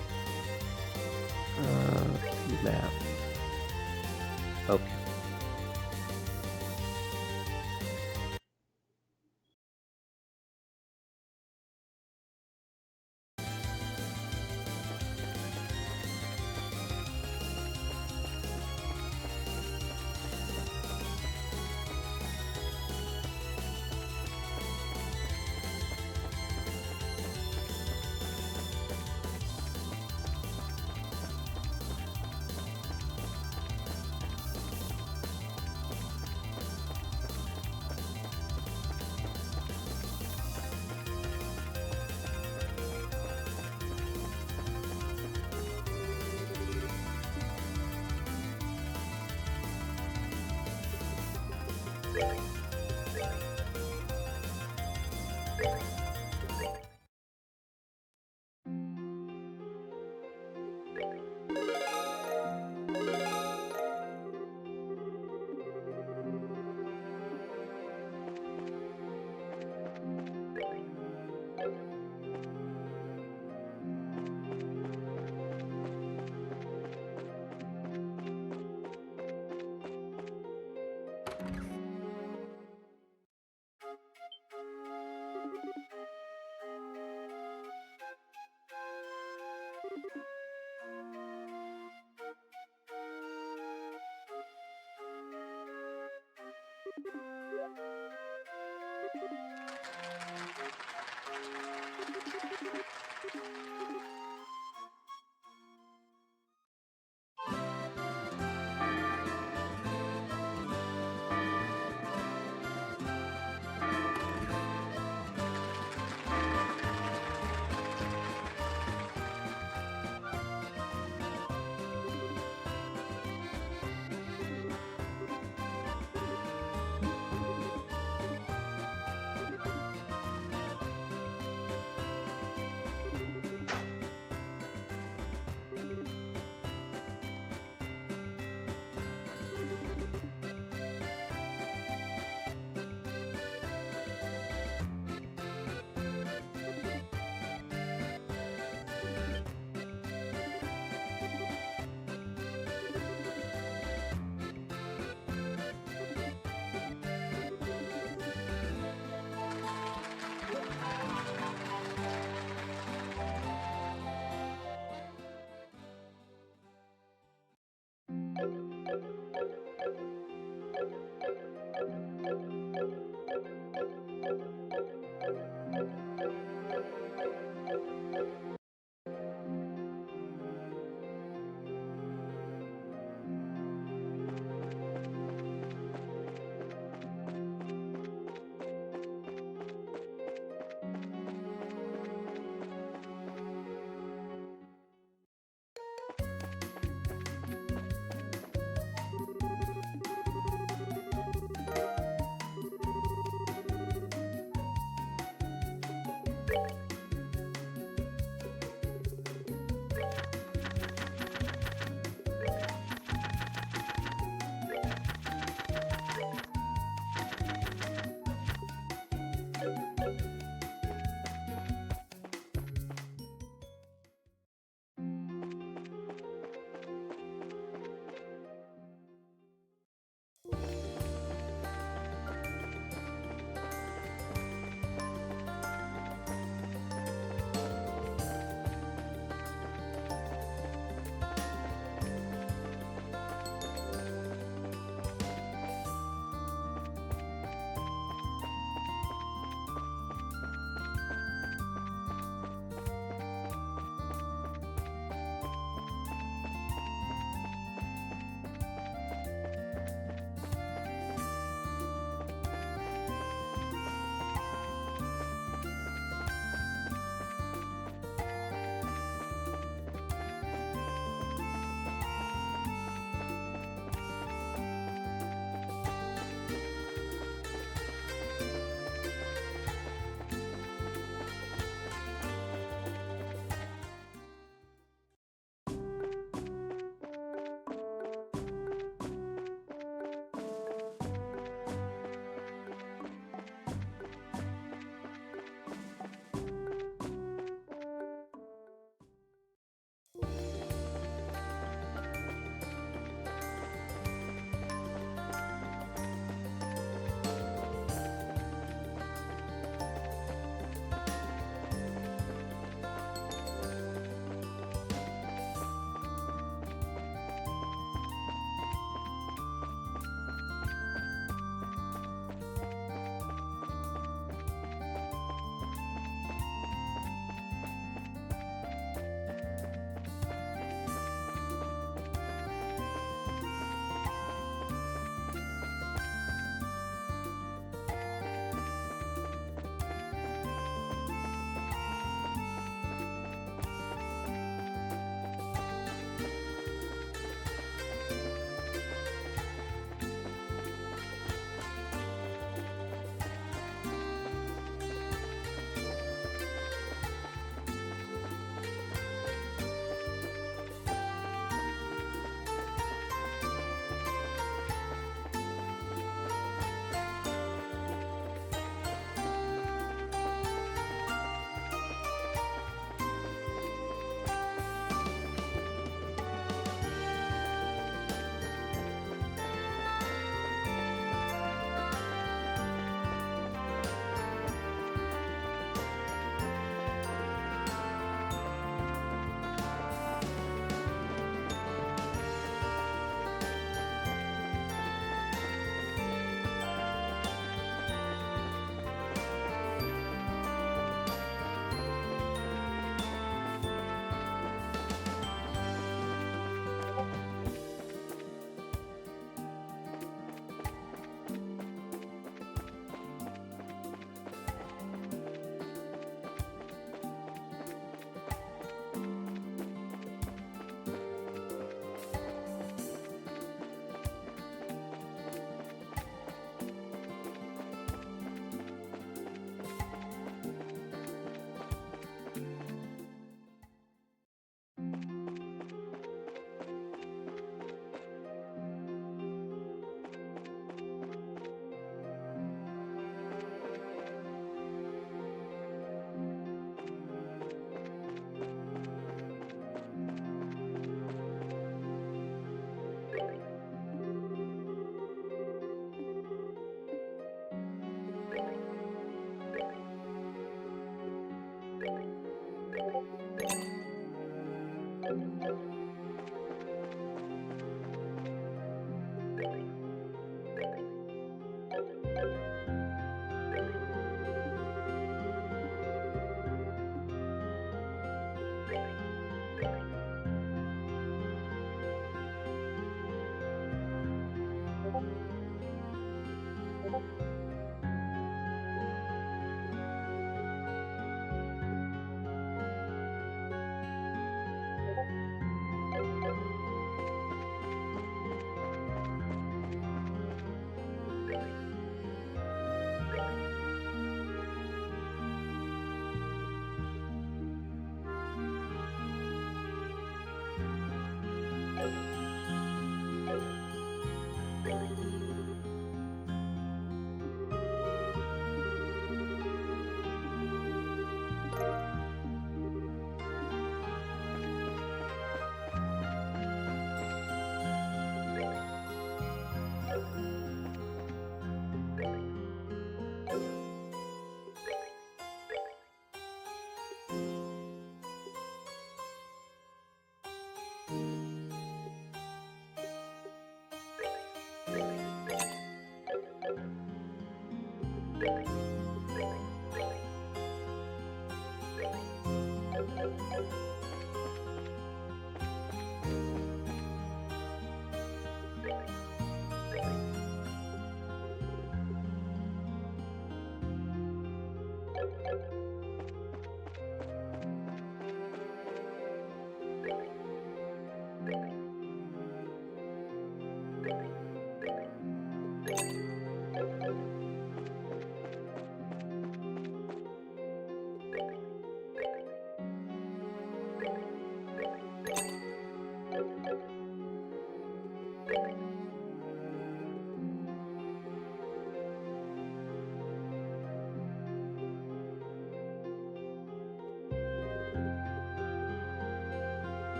Map. Okay.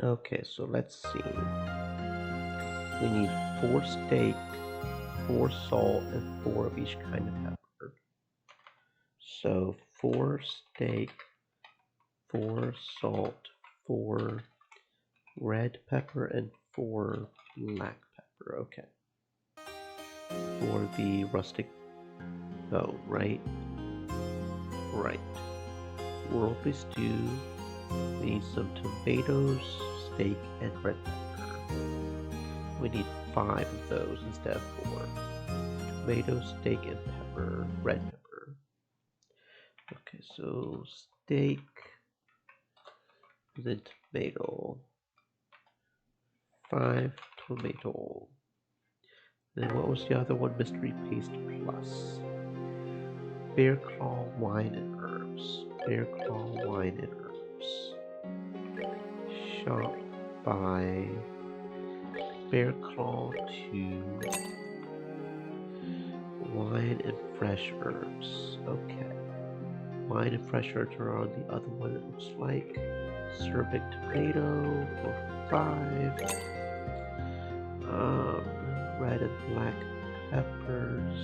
Okay, so let's see. We need 4 steak, 4 salt, and 4 of each kind of pepper. So 4 steak, 4 salt, 4 red pepper, and 4 black pepper. Okay. For the rustic bone, right? Right. Worldly stew. We need some tomatoes, steak, and red pepper. We need 5 of those instead of 4. Tomatoes, steak, and pepper, red pepper. Okay, so steak, then tomato. 5 tomato. Then what was the other one? Mystery Paste Plus. Bear Claw Wine and Herbs. Bear Claw Wine and Herbs. Shop by Bear Claw to Wine and Fresh Herbs. Okay. Wine and fresh herbs are on the other one, it looks like. Cerbic tomato for 5. Red and black peppers.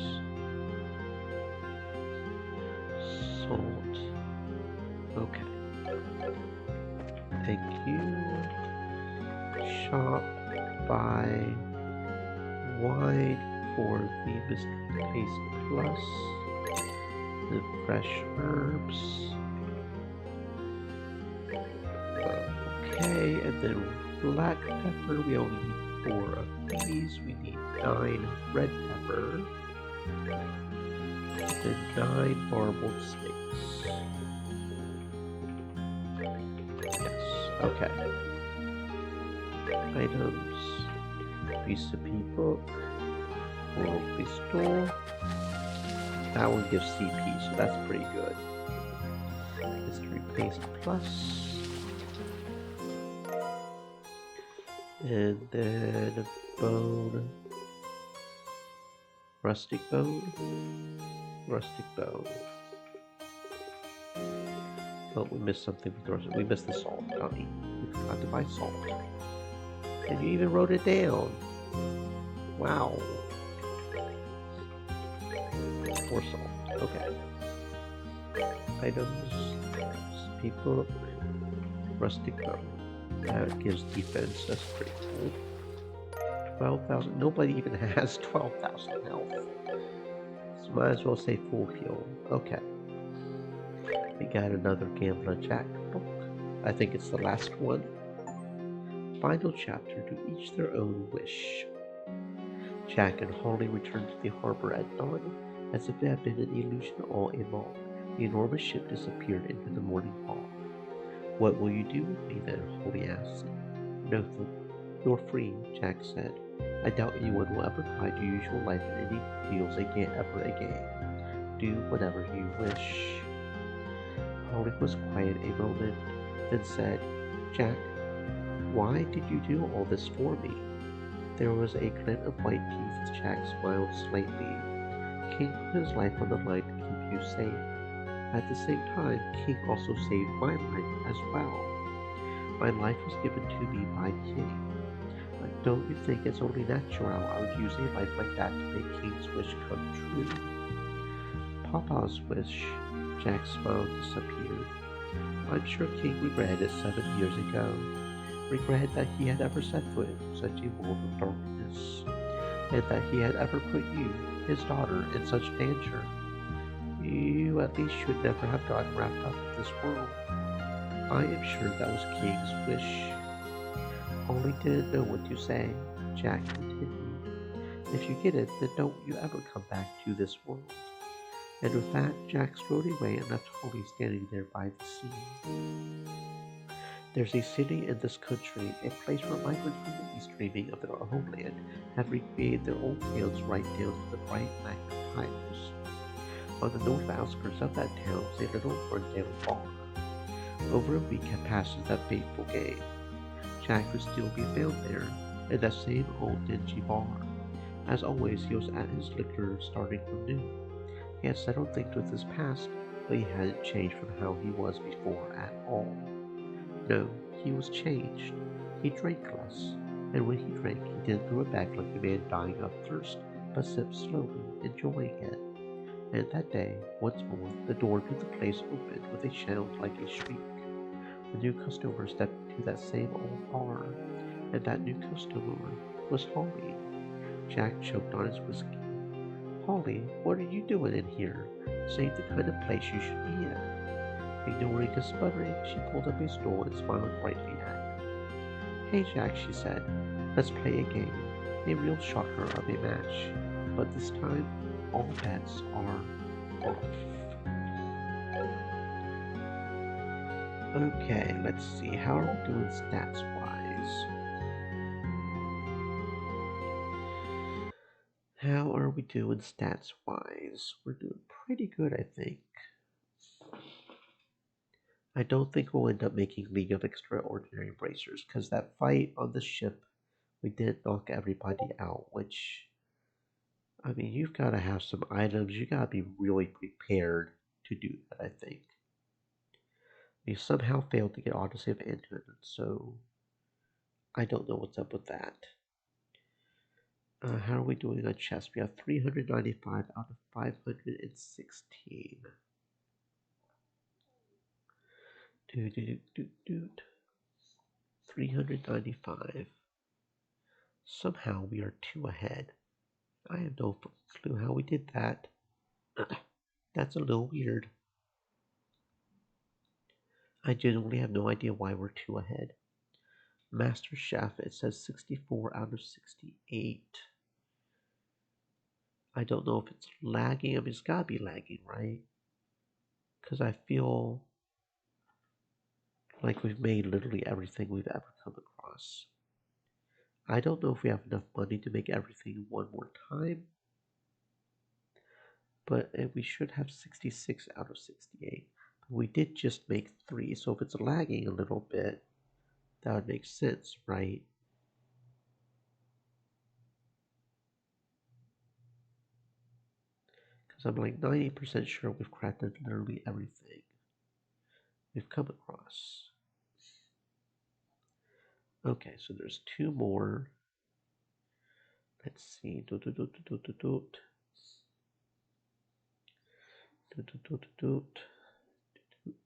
Salt. Okay. Thank you. Shop by wine for the Mystery Paste Plus. The fresh herbs. Okay, and then black pepper. We only need 4 of these. We need 9 red pepper. And 9 marbled sticks. Yes, okay. Items. Recipe book. Worldly store. That one gives CP, so that's pretty good. Mystery Paste Plus. And then a bone. Rustic bone. Rustic bone. Oh, we missed something. We missed the salt, Donnie. We forgot to buy salt. And you even wrote it down. Wow. 4 salt. Okay. Items. Recipe book. Rustic bone. That gives defense. That's pretty cool. 12,000. Nobody even has 12,000 health. So might as well say full heal. Okay. We got another Gambler Jack book. I think it's the last one. Final chapter. To each their own wish. Jack and Holly returned to the harbor at dawn. As if it had been an illusion all in all, the enormous ship disappeared into the morning fog. What will you do with me then? Holly asked. Nothing. You're free, Jack said. I doubt anyone will ever try to use your life in any fields again, ever again. do whatever you wish. Holly was quiet a moment, then said, Jack, why did you do all this for me? There was a glint of white teeth as Jack smiled slightly. King put his life on the line to keep you safe. At the same time, King also saved my life as well. My life was given to me by King. But don't you think it's only natural I would use a life like that to make King's wish come true? Papa's wish, Jack's smile disappeared. I'm sure King regretted it 7 years ago. Regretted that he had ever set foot in such a world of darkness, and that he had ever put you, his daughter, in such danger. You at least should never have gotten wrapped up in this world. I am sure that was King's wish. Holly didn't know what to say. Jack continued. If you get it, then don't you ever come back to this world. And with that, Jack strode away and left Holly standing there by the sea. There's a city in this country, a place where migrants from the east dreaming of their homeland have recreated their old tales right down to the bright lacquer tiles. On the north outskirts of that town is a little run-down bar. Over a week had passed since that fateful game. Jack would still be found there, in that same old dingy bar. As always, he was at his liquor starting from new. He had settled things with his past, but he hadn't changed from how he was before at all. No, he was changed. He drank less, and when he drank, he didn't throw it back like a man dying of thirst, but sipped slowly, enjoying it. And that day, once more, the door to the place opened with a sound like a shriek. A new customer stepped into that same old bar, and that new customer was Holly. Jack choked on his whiskey. Holly, what are you doing in here? This ain't the kind of place you should be in. Ignoring his sputtering, she pulled up a stool and smiled brightly at him. Hey Jack, she said, let's play a game. A real shocker of a match. But this time, all bets are off. Okay, let's see. How are we doing stats-wise? How are we doing stats-wise? We're doing pretty good, I think. I don't think we'll end up making League of Extraordinary Bracers, because that fight on the ship, we did knock everybody out, which, I mean, you've got to have some items. You got to be really prepared to do that, I think. We somehow failed to get autosave into it, so I don't know what's up with that. How are we doing on chess? We have 395 out of 516. Doot, doot, doot, doot. 395. Somehow we are 2 ahead. I have no clue how we did that. That's a little weird. I genuinely have no idea why we're 2 ahead. Master Chef, it says 64 out of 68. I don't know if it's lagging. I mean, it's gotta be lagging, right? Because I feel like we've made literally everything we've ever come across. I don't know if we have enough money to make everything one more time, but we should have 66 out of 68. But we did just make 3, so if it's lagging a little bit, that would make sense, right? Because I'm like 90% sure we've crafted literally everything we've come across. Okay, so there's 2 more. Let's see. Doot, doot, doot, doot, doot, doot. Doot, doot, doot, doot. Doot.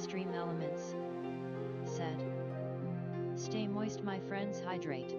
Stream Elements said, "Stay moist, my friends, hydrate."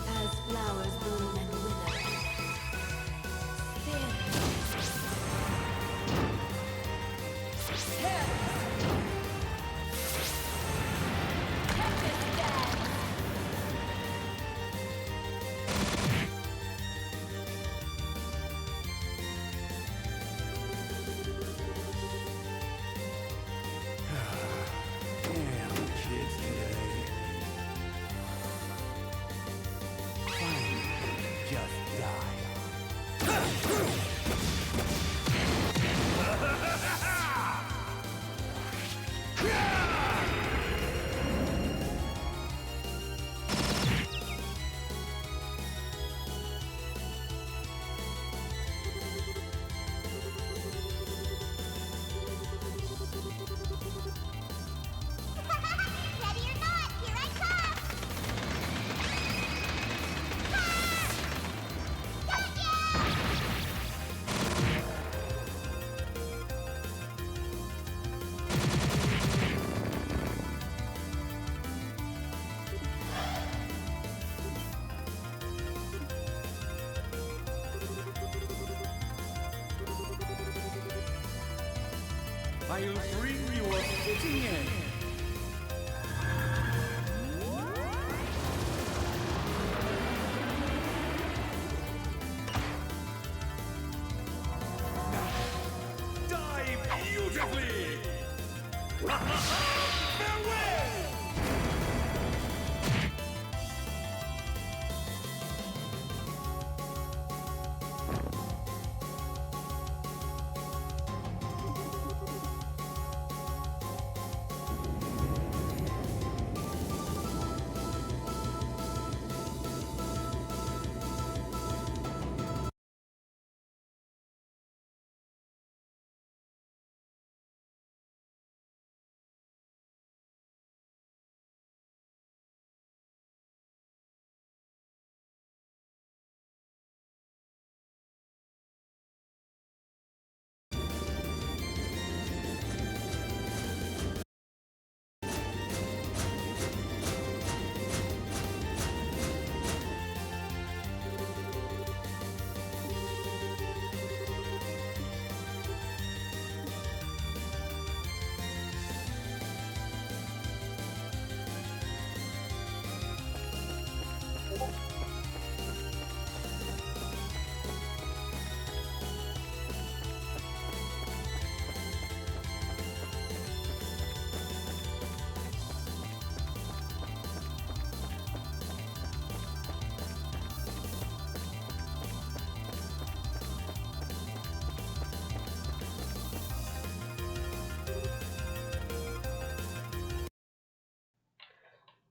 As flowers bloom and wither. Damn kids today. Fine, just die. Ready or not, here I come! I'll bring you a fitting end. Die beautifully! Farewell!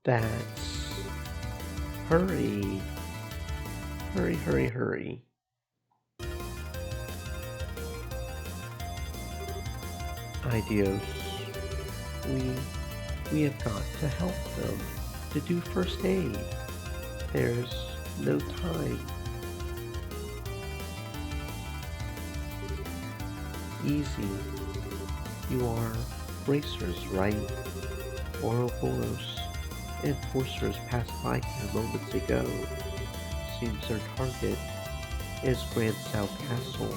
That's... Hurry. Hurry, hurry, hurry. Ideos. We have got to help them. To do first aid. There's no time. Easy. You are racers, right? Ouroboros enforcers passed by here moments ago. Seems their target is Grand South Castle.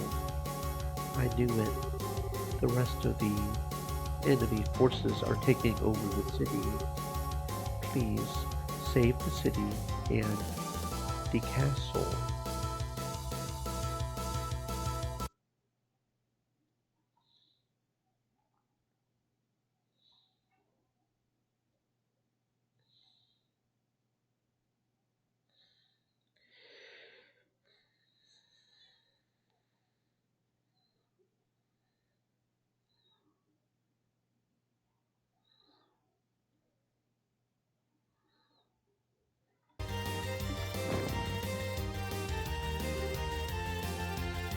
I knew it. The rest of the enemy forces are taking over the city. please save the city and the castle.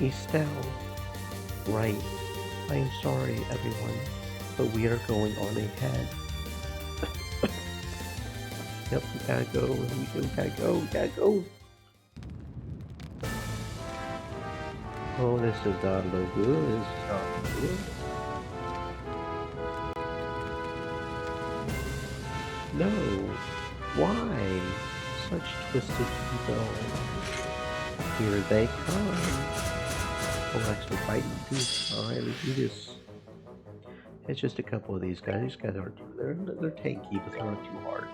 Estelle. Right. I am sorry, everyone, but we are going on ahead. Yep, we gotta go. We gotta go. We gotta go. Oh, this does not look good. This is not good. No. Why? Such twisted people. Here they come. Oh, actually fighting too. Alright, let's do this. It's just a couple of these guys. These guys aren't too. They're tanky, but they're not too hard.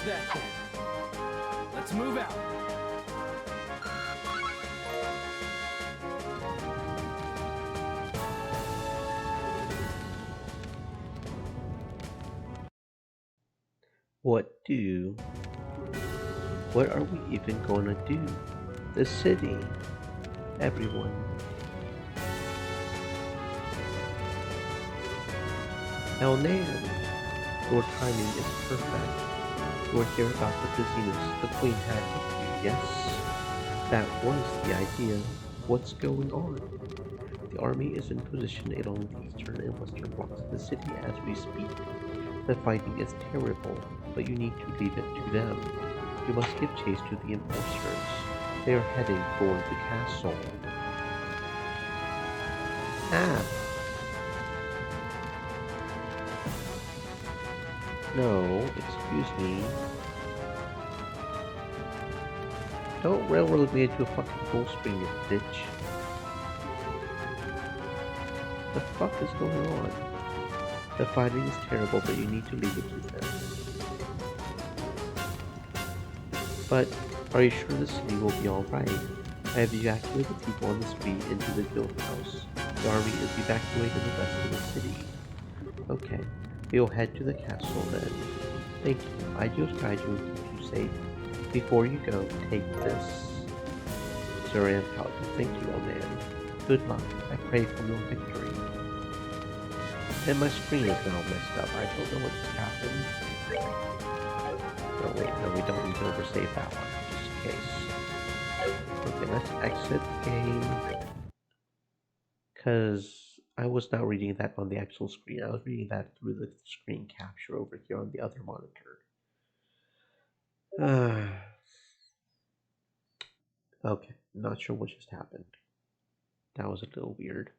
that then. Let's move out. What are we even gonna do? The city. Everyone. El Nan, your timing is perfect. You'll hear about the busyness the Queen had with you, yes? That was the idea. What's going on? The army is in position along the eastern and western blocks of the city as we speak. The fighting is terrible, but you need to leave it to them. You must give chase to the enforcers. They are heading for the castle. Ah! No, excuse me. Don't railroad me into a fucking full screen, you bitch. The fuck is going on? The fighting is terrible, but you need to leave it to them. But are you sure the city will be alright? I have evacuated people on the street into the guild house. The army is evacuating the rest of the city. Okay, we will head to the castle then. Thank you. I just guide you and keep you safe. Before you go, take this. Zoran Paladin, thank you, old man. Good luck. I pray for your victory. And my screen is now messed up. I don't know what just happened. Oh wait, no, we don't need to oversave that one, just in case. Okay, let's exit the game. Because I was not reading that on the actual screen. I was reading that through the screen capture over here on the other monitor. Okay, not sure what just happened. That was a little weird.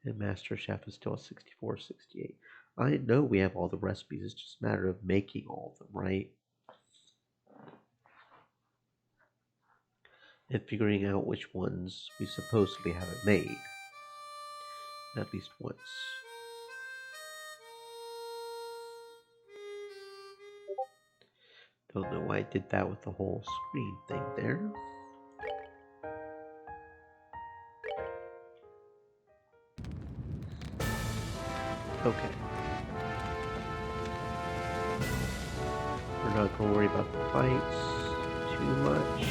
And Master Chef is still at 64, 68. I know we have all the recipes, it's just a matter of making all of them, right? And figuring out which ones we supposedly haven't made. At least once. Don't know why I did that with the whole screen thing there. Okay. We're not going to worry about the fights too much.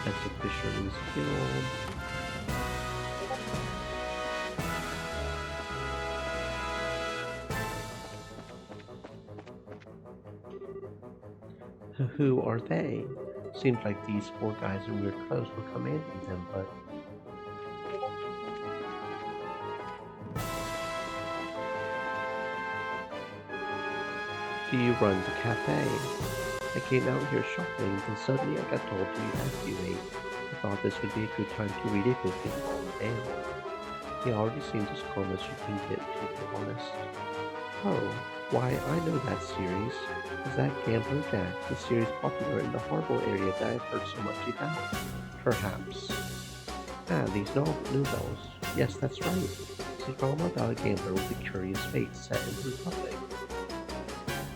That's a fisherman's guild. Who are they? Seems like these four guys in weird clothes were commanding them, but... Do you run the cafe? I came out here shopping, and suddenly I got told to evacuate. I thought this would be a good time to read a book and call it down. He already seems as calm as you can get, to be honest. Oh, why, I know that series. Is that Gambler Jack, the series popular in the Harbor area that I've heard so much about? Perhaps. Ah, these novels. Yes, that's right. It's a drama about a gambler with a curious fate set in the Republic.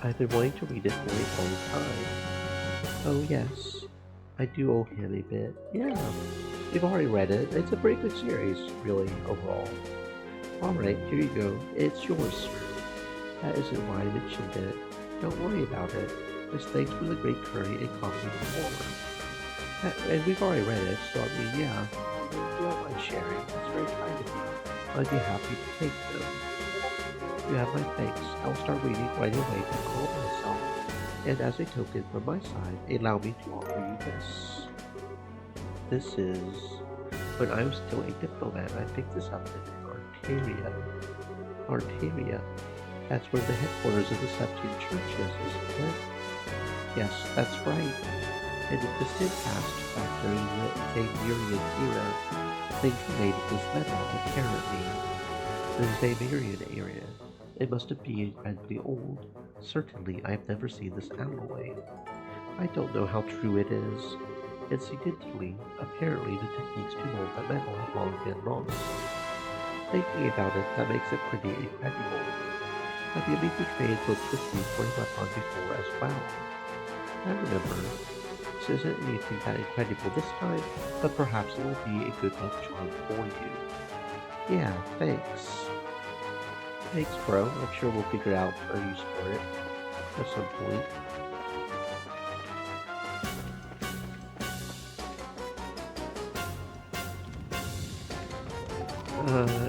I've been wanting to read it for a long time. Oh yes, I do owe him a bit. Yeah, we've already read it. It's a pretty good series, really, overall. Alright, here you go. It's yours, sir. That isn't why I mentioned it. Don't worry about it. Just thanks for the great curry and coffee before. And we've already read it, so I mean, yeah. If you don't mind sharing, that's very kind of you. I'd be happy to take them. You have my thanks. I will start reading right away to calm myself. And as a token from my side, allow me to offer you this. This is... When I was still a diplomat, I picked this up in Artaria. Artaria. That's where the headquarters of the Septine Church is, isn't it? Yes, that's right. And in the distant past, back during the Zaimirian era, things were made of this metal, apparently. The Zaimirian area. It must be incredibly old. Certainly, I have never seen this alloy. I don't know how true it is. Incidentally, apparently the techniques to mold that metal have long been lost. Thinking about it, that makes it pretty incredible. But the Olympic fans looked with me for a on before as well. I remember, this isn't anything that incredible this time, but perhaps it will be a good luck charm for you. Yeah, thanks. Thanks, bro. I'm sure we'll figure out a use for it at some point.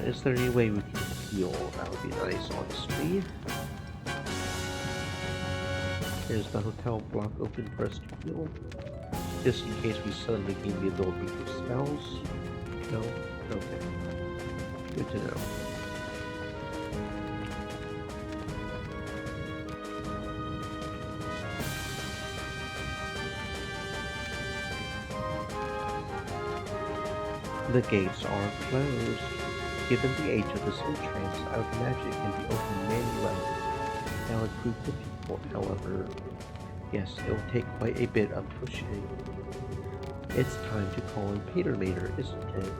Is there any way we can heal? That would be nice, honestly. Is the hotel block open for us to heal? Just in case we suddenly gain the ability to spells? No? Okay. Good to know. The gates are closed. Given the age of this entrance, I would imagine it can be opened manually. That would prove difficult, however. Yes, it will take quite a bit of pushing. It's time to call in Patermater, isn't it?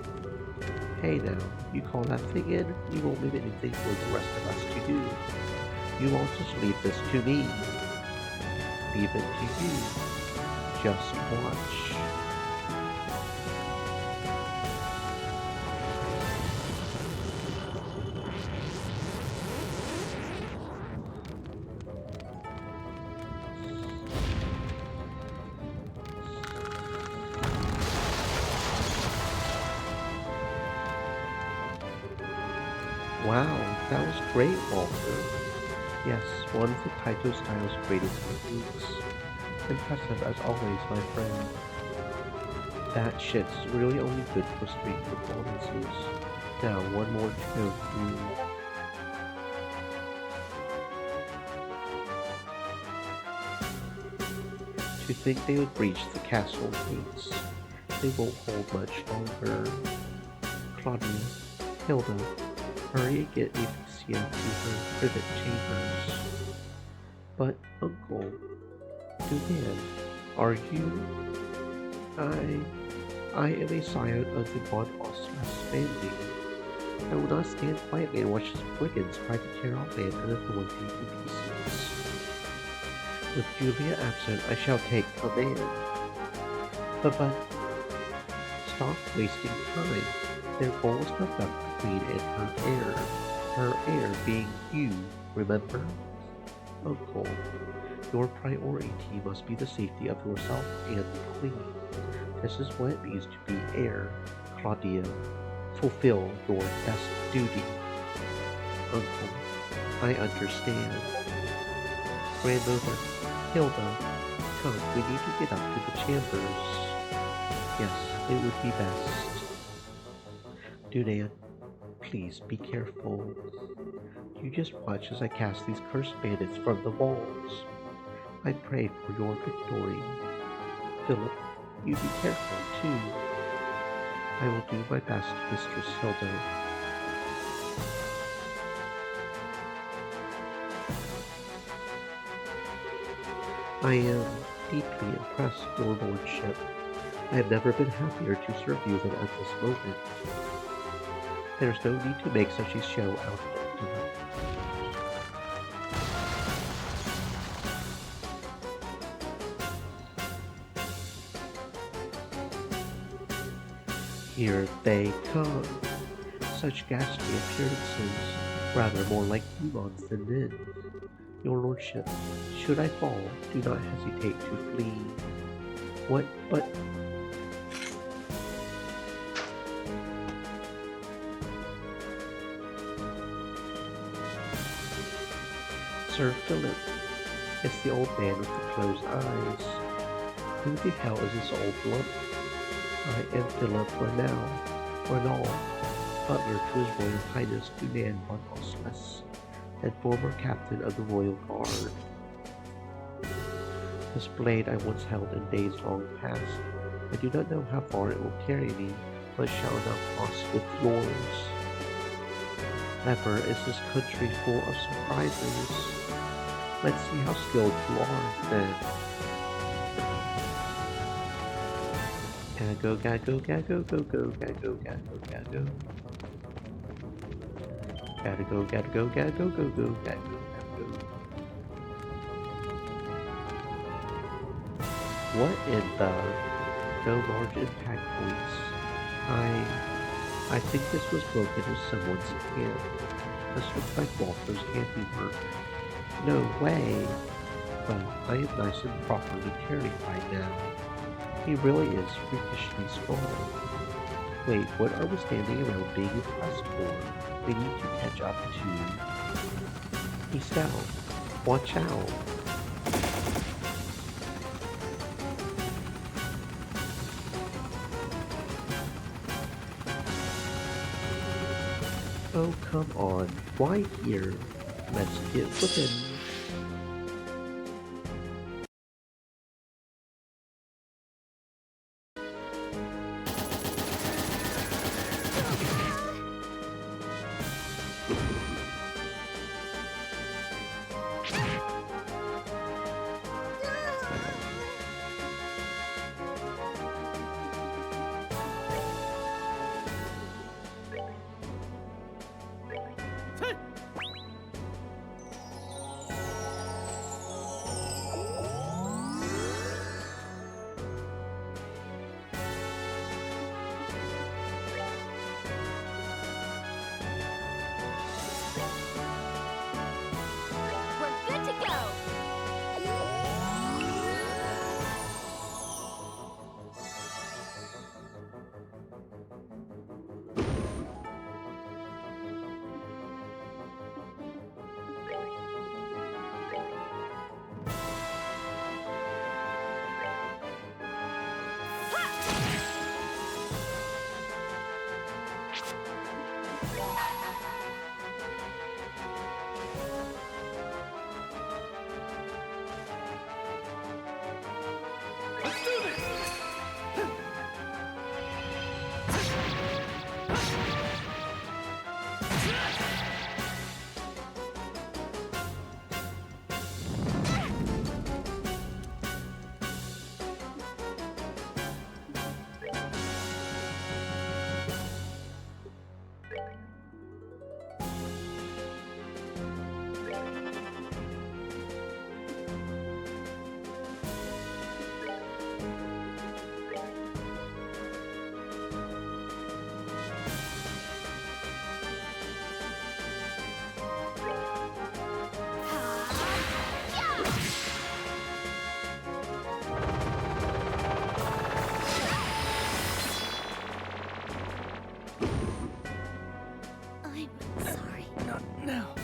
Hey now, you call that thing in? You won't leave anything for the rest of us to do. You all just leave this to me. Leave it to you. Just watch. Wow, that was great, Walter. Yes, one of the Taito style's greatest techniques. Impressive as always, my friend. That shit's really only good for street performances. Now, one more to go through. To think they would breach the castle gates. They won't hold much longer. Claudia, Hilda, hurry and get Amicia to her privet chambers. But, Uncle, Dugan, are you? I am a scion of the von Osmas family. I will not stand quietly and watch his brigands try to tear our land and authority to pieces. With Julia absent, I shall take command. But, stop wasting time. Their goal is to abduct the queen and her heir being you, remember? Uncle, your priority must be the safety of yourself and the queen. This is what it means to be heir, Claudia. Fulfill your best duty. Uncle, I understand. Grandmother, Hilda, come, we need to get up to the chambers. Yes, it would be best. Dunan, please be careful. You just watch as I cast these cursed bandits from the walls. I pray for your victory. Philip, you be careful too. I will do my best, Mistress Hilda. I am deeply impressed, Your Lordship. I have never been happier to serve you than at this moment. There's no need to make such a show out of it, Philip. Here they come. Such ghastly appearances, rather more like demons than men. Your Lordship, should I fall, do not hesitate to flee. What, but... Sir Philip, it's the old man with the closed eyes. Who the hell is this old lump? I am Philip Renal, butler to His Royal Highness Dunan von Osmas, and former captain of the Royal Guard. This blade I once held in days long past. I do not know how far it will carry me, but shall now cross with yours. Ever is this country full of surprises. Let's see how skilled you are, then. Go, go, go, go, go, go, go, go, go, go, go. Gotta go, gotta go, gotta go, go, go, gotta go. What in the no large impact points? I think this was broken with someone's hand. This looks like Walter's handiwork. No way! Well, I am nice and properly carried by now. He really is freakishly strong. Wait, what are we standing around being impressed for? We need to catch up to... Peace out. Watch out. Oh, come on. Why here? Let's get flippin'. We're good to go. Let's do this! I'm sorry. Not now.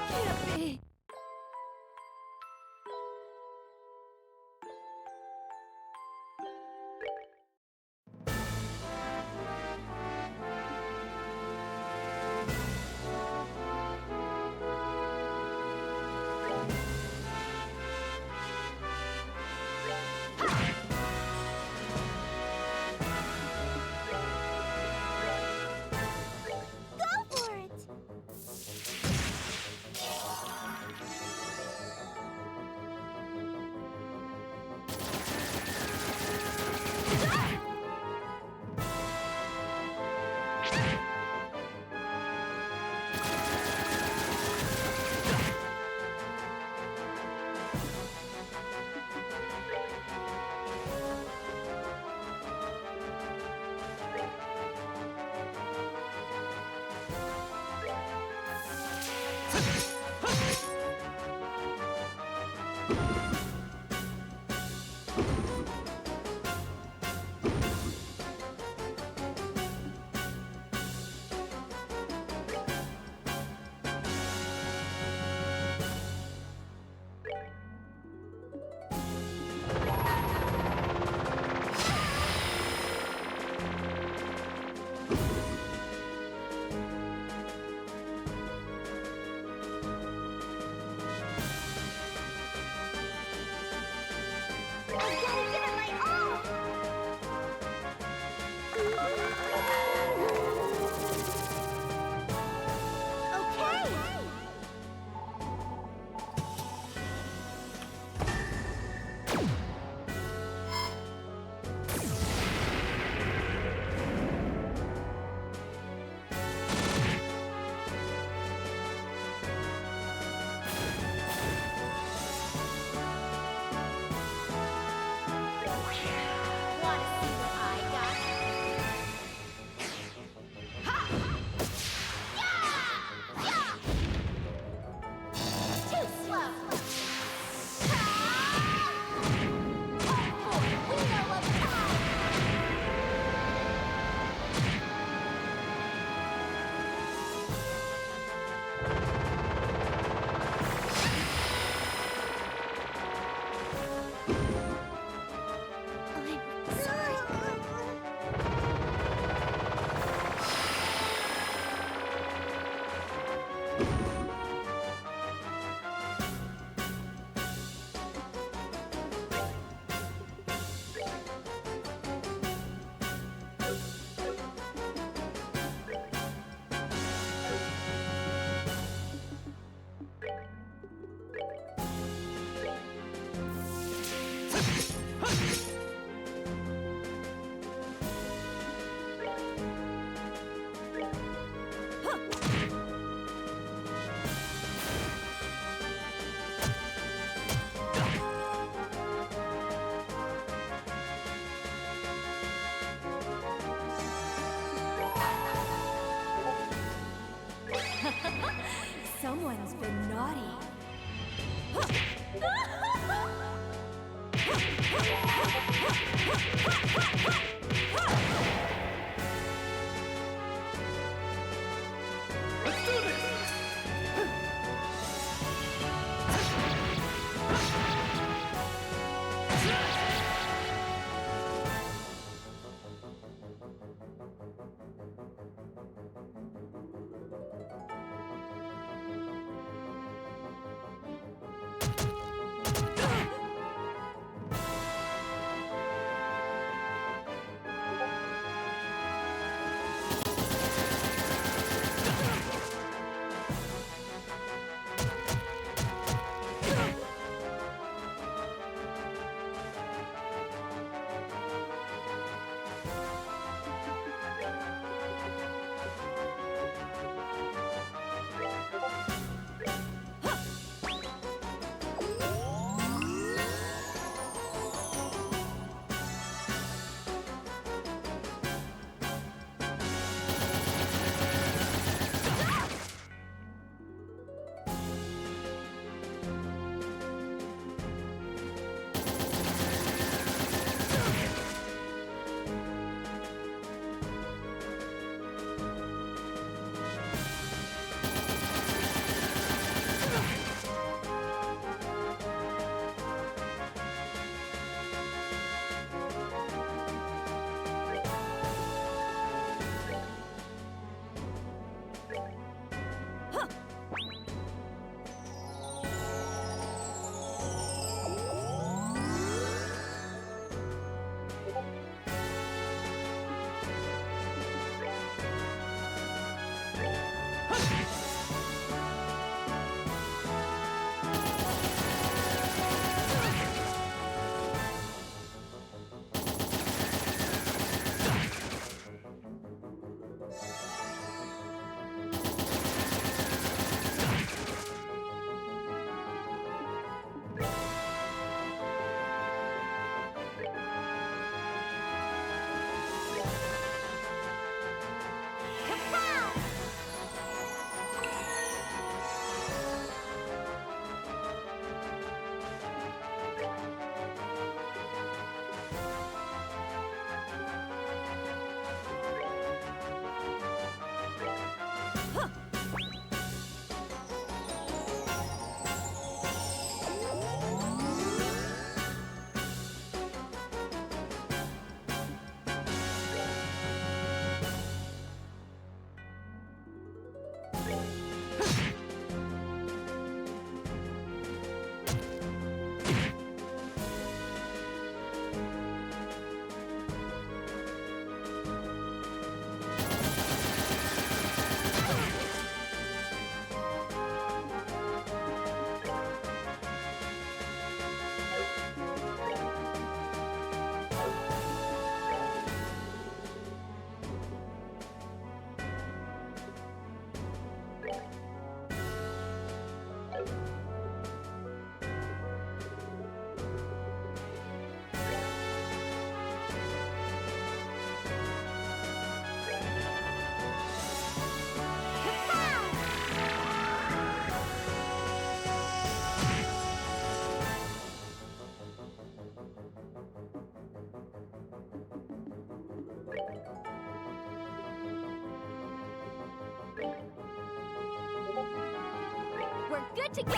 Can't be. Go for it. I gotta give it my all. Okay. Someone's been naughty. Let's do this! We're good to go.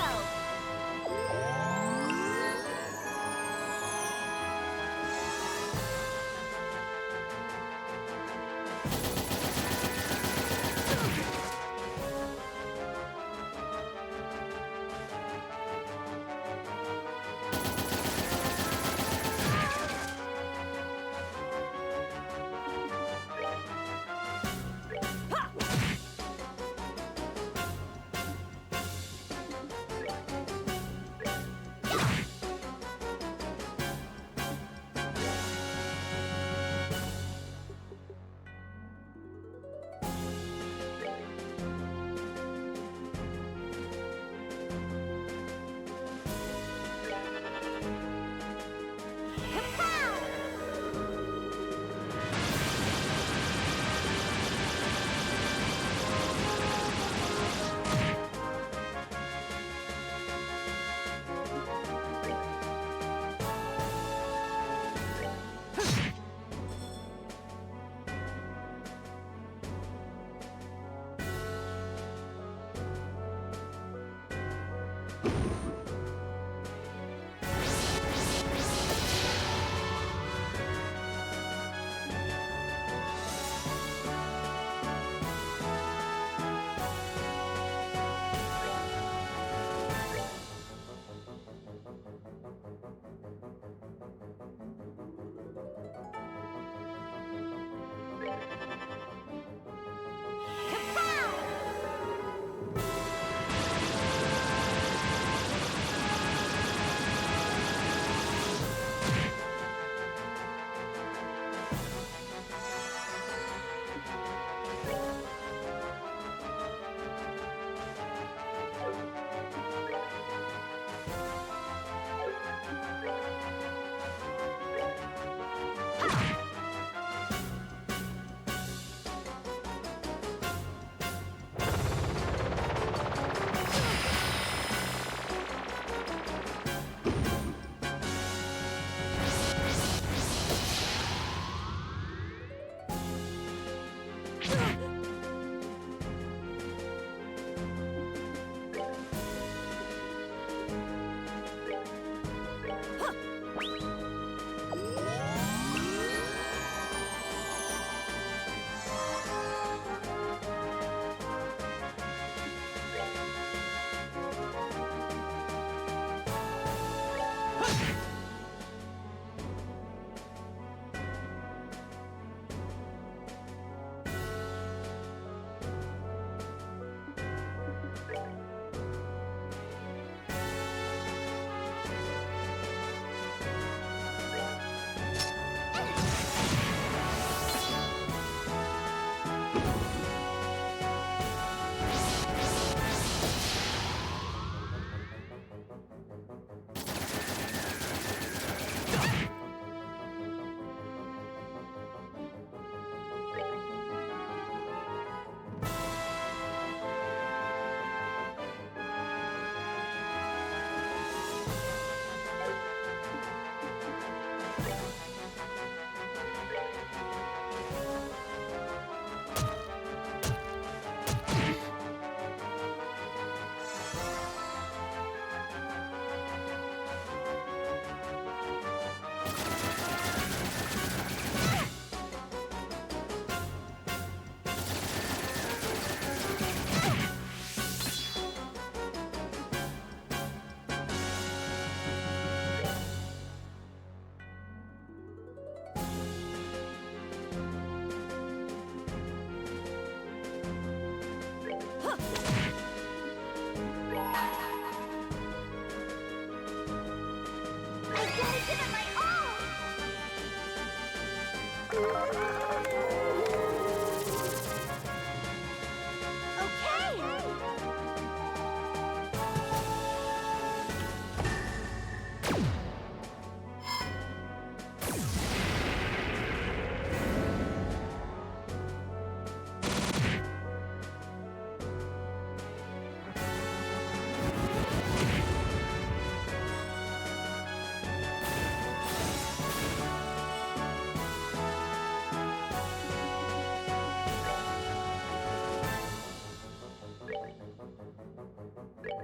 I've gotta give it my all!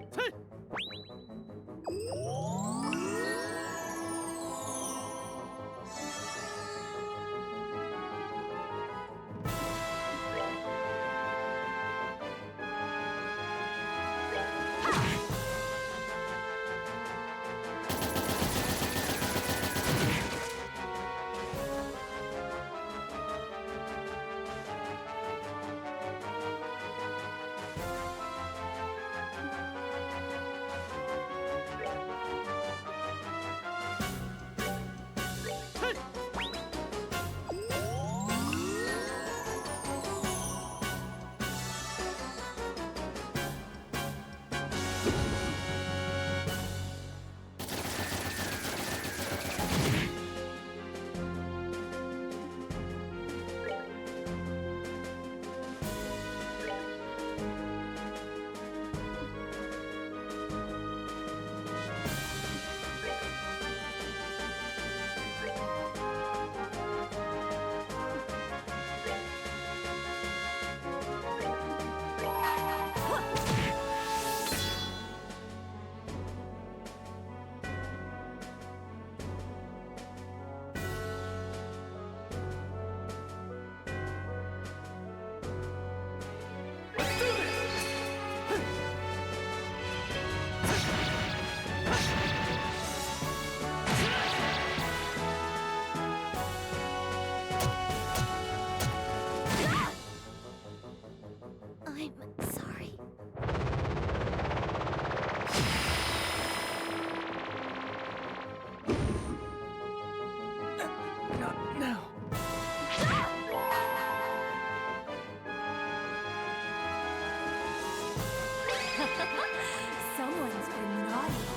Okay! I'm sorry. Not now. Someone's been naughty.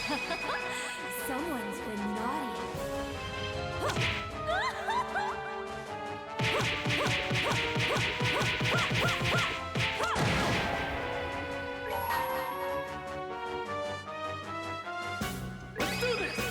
Someone's been naughty. Let's do this!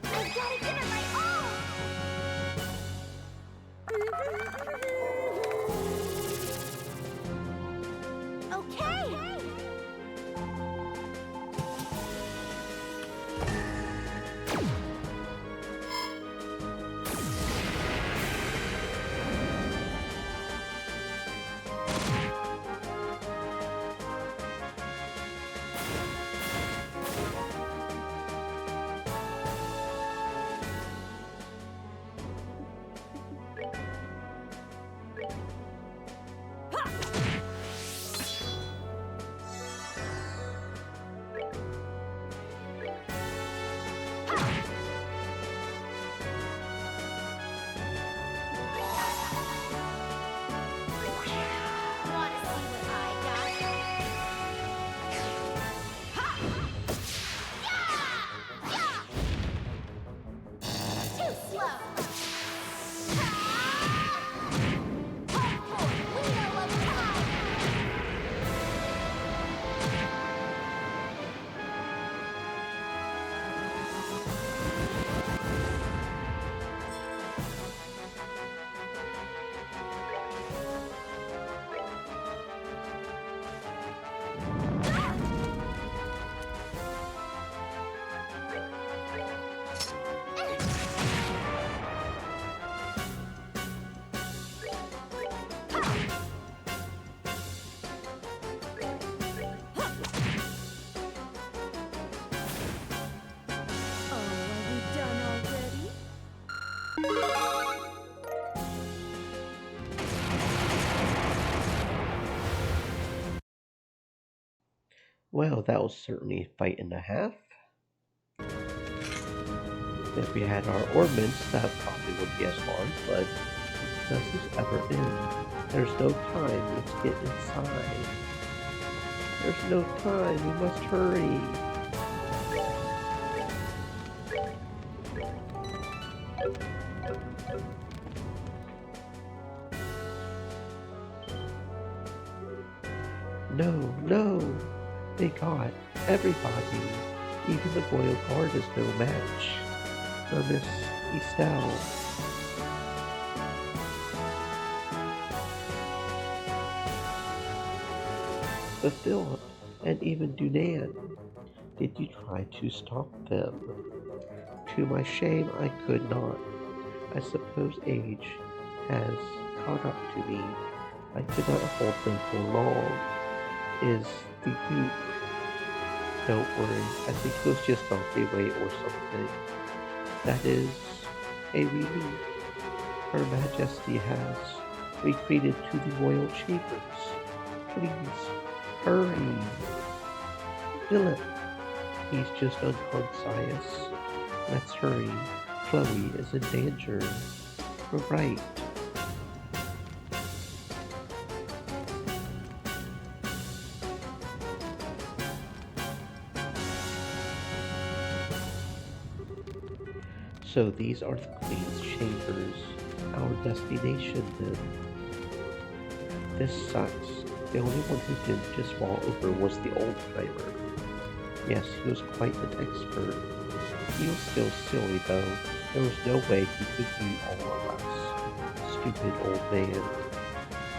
I've gotta give it my all! Okay! Wanna see what I got? Ha! Yeah! Too slow! Hold for Wheel of Time! Oh, are we done already? Well, that was certainly a fight and a half. If we had our ornaments, that probably wouldn't be as hard, but does this ever end? There's no time, let's get inside. There's no time, we must hurry. No, no! They got everybody. Even the royal guard is no match for Miss Estelle. But Philip and even Dunan, did you try to stop them? To my shame, I could not. I suppose age has caught up to me. I could not hold them for long. Is the Duke? Don't worry, I think he was just off the way or something. That is a relief. Her Majesty has retreated to the royal chambers. Please, hurry. Philip, he's just unconscious. Let's hurry. Chloe is in danger. We're right. So these are the Queen's chambers, our destination then. This sucks. The only one who didn't just fall over was the old timer. Yes, he was quite an expert. He was still silly though. There was no way he could beat all of us. Stupid old man.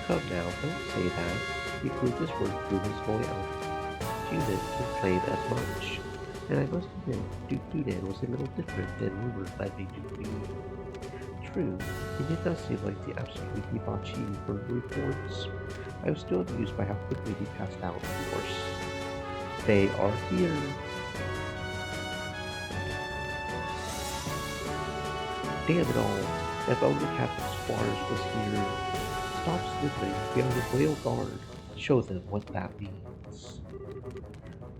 Come now, don't say that. He proved his worth through his loyalty. Judith complained as much. And I must admit, Duke Dudan was a little different than rumored by the Duke Duke. True, he did not seem like the absolute debauchee for reports. I was still amused by how quickly he passed out, of course. They are here. Damn it all, if only Captain Squires was here. Stop sniffing, we are the Royal Guard. Show them what that means.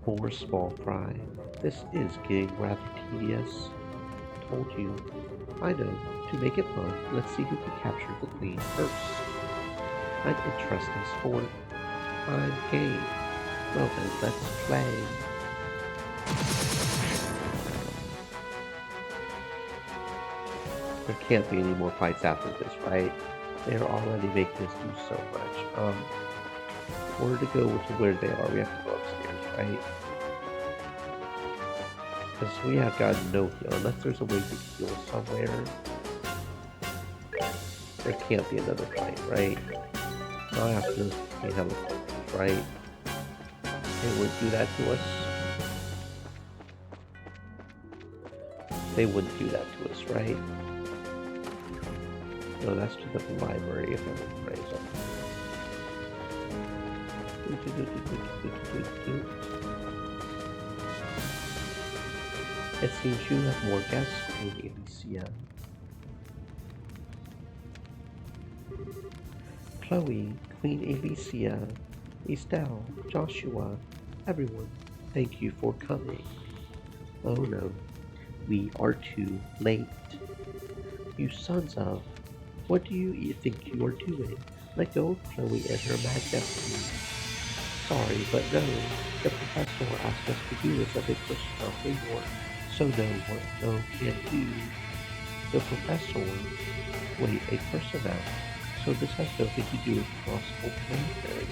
More small fry. This is getting rather tedious. Told you. I know. To make it fun, let's see who can capture the Queen first. An interesting sport. I'm game. Well then, let's play. There can't be any more fights after this, right? They're already making us do so much. Where to go to where they are, we have to go upstairs, right? Because we have got no heal, unless there's a way to heal somewhere. There can't be another fight, right? I'll have to be helicopters, right? They wouldn't do that to us. They wouldn't do that to us, right? No, that's to the library if I would raise up. It seems you have more guests, Queen Alicia. Chloe, Queen Alicia, Estelle, Joshua, everyone, thank you for coming. Oh no, we are too late. You sons of, what do you think you are doing? Let go of Chloe and her mad destiny. Sorry, but no, the professor asked us to do this as a personal favor, so no can do. The professor, wait, a personnel, so this has nothing to do with possible plan.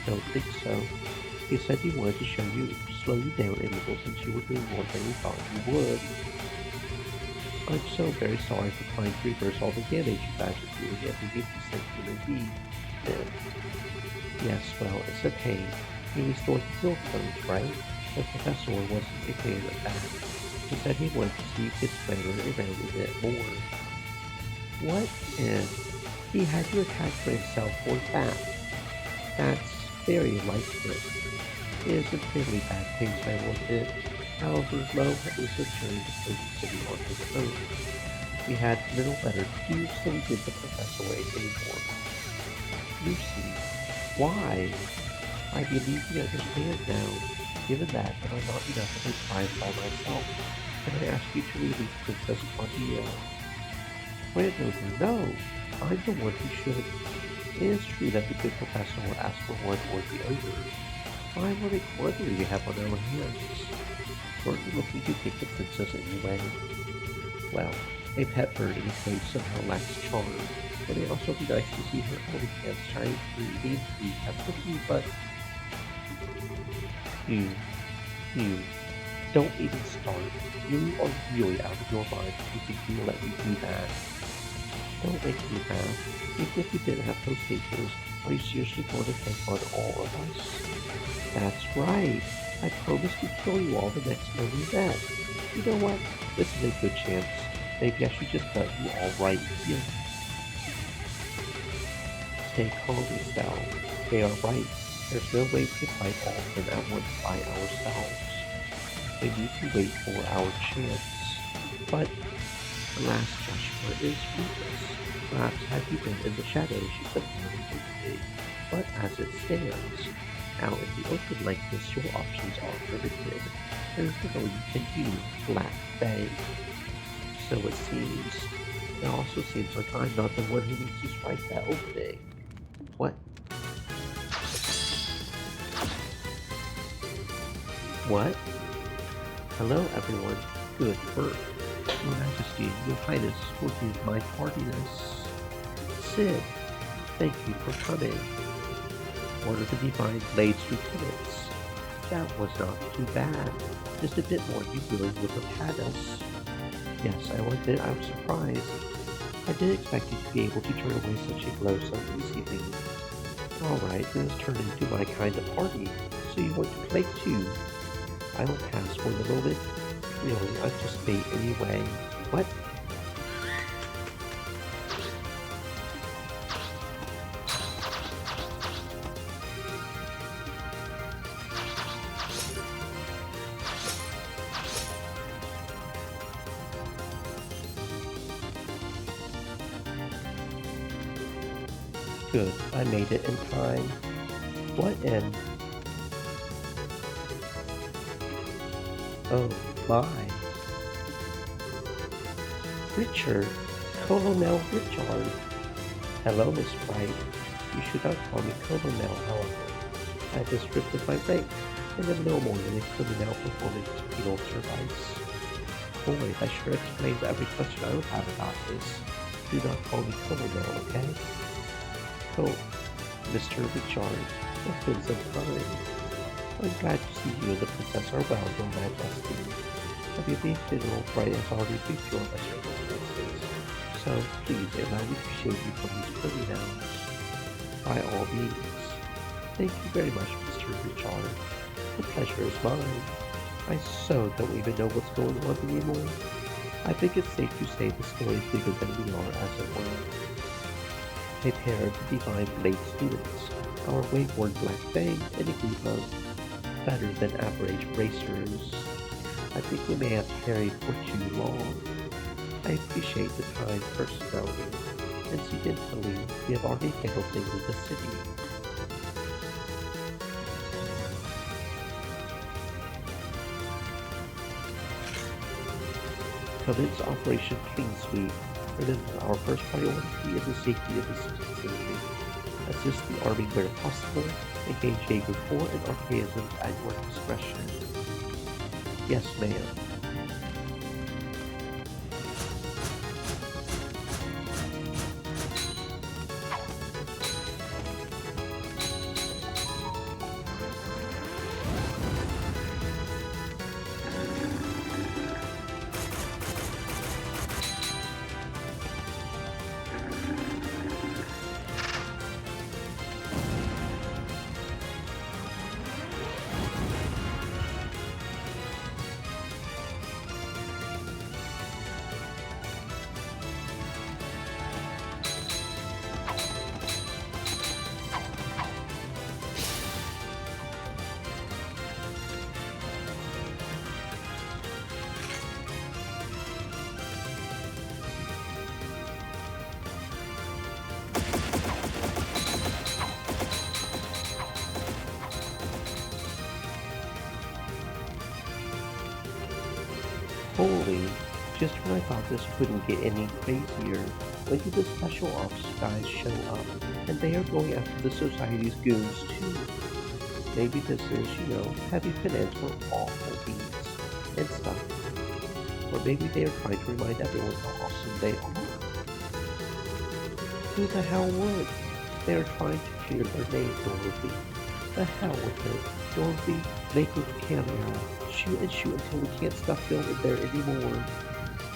Don't think so. He said he wanted to slow you down a little since you were doing more than we thought you would. I'm so very sorry for trying to reverse all the damage you guys are doing and leave you sent human being. Yes, well, it's a pain. You restored the field codes, right? The professor wasn't a fan of that. He said he wanted to see you kids play around a bit more. What? And he had you attack for himself for that. That's very likely. It is a fairly bad taste, I will admit. However, Lo was returned to play the city on his own. We had little better to do, so we did the professor way anymore. Lucy, why? I believe you understand now. Given that I'm not enough of a crime by myself, can I ask you to release Princess Claudia? Grandmother, no! I'm the one who should. It is true that the good professor will ask for one or the other. Why what a quandary we have on our hands. Weren't you looking to take the princess anyway? Well, a pet bird in a cage somehow lacks charm. It may also be nice to see her holding hands shine through the free captivity, but you, don't even start. You are really out of your mind if you think you will let me do that. Don't make me laugh. Even if you didn't have those papers, are you seriously going to take on all of us? That's right. I promised to kill you all the next time we met. You know what? This is a good chance. Maybe I should just let you all right here. Stay calm, Estelle. They are right. There's no way we can fight all of them at once by ourselves. We need to wait for our chance. But, alas, Joshua is ruthless. Perhaps had you been in the shadows, you could have been. But as it stands, out in the open like this, your options are limited. There's little you can do, Black Bay. So it seems. It also seems like I'm not the one who needs to strike that opening. What? What? Hello, everyone. Good work. Your Majesty, Your Highness, forgive my tardiness. Sid, thank you for coming. Order the Divine Blades Lieutenants. That was not too bad. Just a bit more, you really would have had us. Yes, I will admit I was surprised. I didn't expect you to be able to turn away such a blow so easily. Alright, then let's turn into my kind of party. So you want to play too? I will pass for the moment. Really, I'm just bait anyway. What? Good, I made it in time. What in? Oh my. Richard, Colonel Richard. Hello, Miss Bright. You should not call me Colonel, however. I have just stripped of my rank, and am no more than a criminal performing penal service. Boy, that sure explains every question I would have about this. Do not call me Colonel, okay? Oh, Mr. Richard, it's been some time. I'm glad to see you and the princess are well, Your Majesty. I believe General Bright has already briefed you on my circumstances, so please allow me to shave you from these criminals. By all means. Thank you very much, Mr. Richard. The pleasure is mine. I so don't even know what's going on anymore. I think it's safe to say the story is bigger than we are, as it were. A pair of Divine Blade students, our wayward Black Fang, and a group of better than average racers. I think we may have tarried for too long. I appreciate the time personally. Incidentally, we have already handled things in the city. Commence Operation Clean Sweep. Remember, our first priority is the safety of the citizenry. Assist the army where possible. Engage Jaeger 4 and Archaisms at your discretion. Yes, ma'am. Holy, just when I thought this couldn't get any crazier, when did the special ops guys show up? And they are going after the society's goons too. Maybe this is, heavy finance for awful deeds and stuff. Or maybe they are trying to remind everyone how awesome they are. Who the hell would? They are trying to clear their name, Dorothy. The hell with it. Dorothy, make a camera. Shoot and shoot until we can't stuff film in there anymore.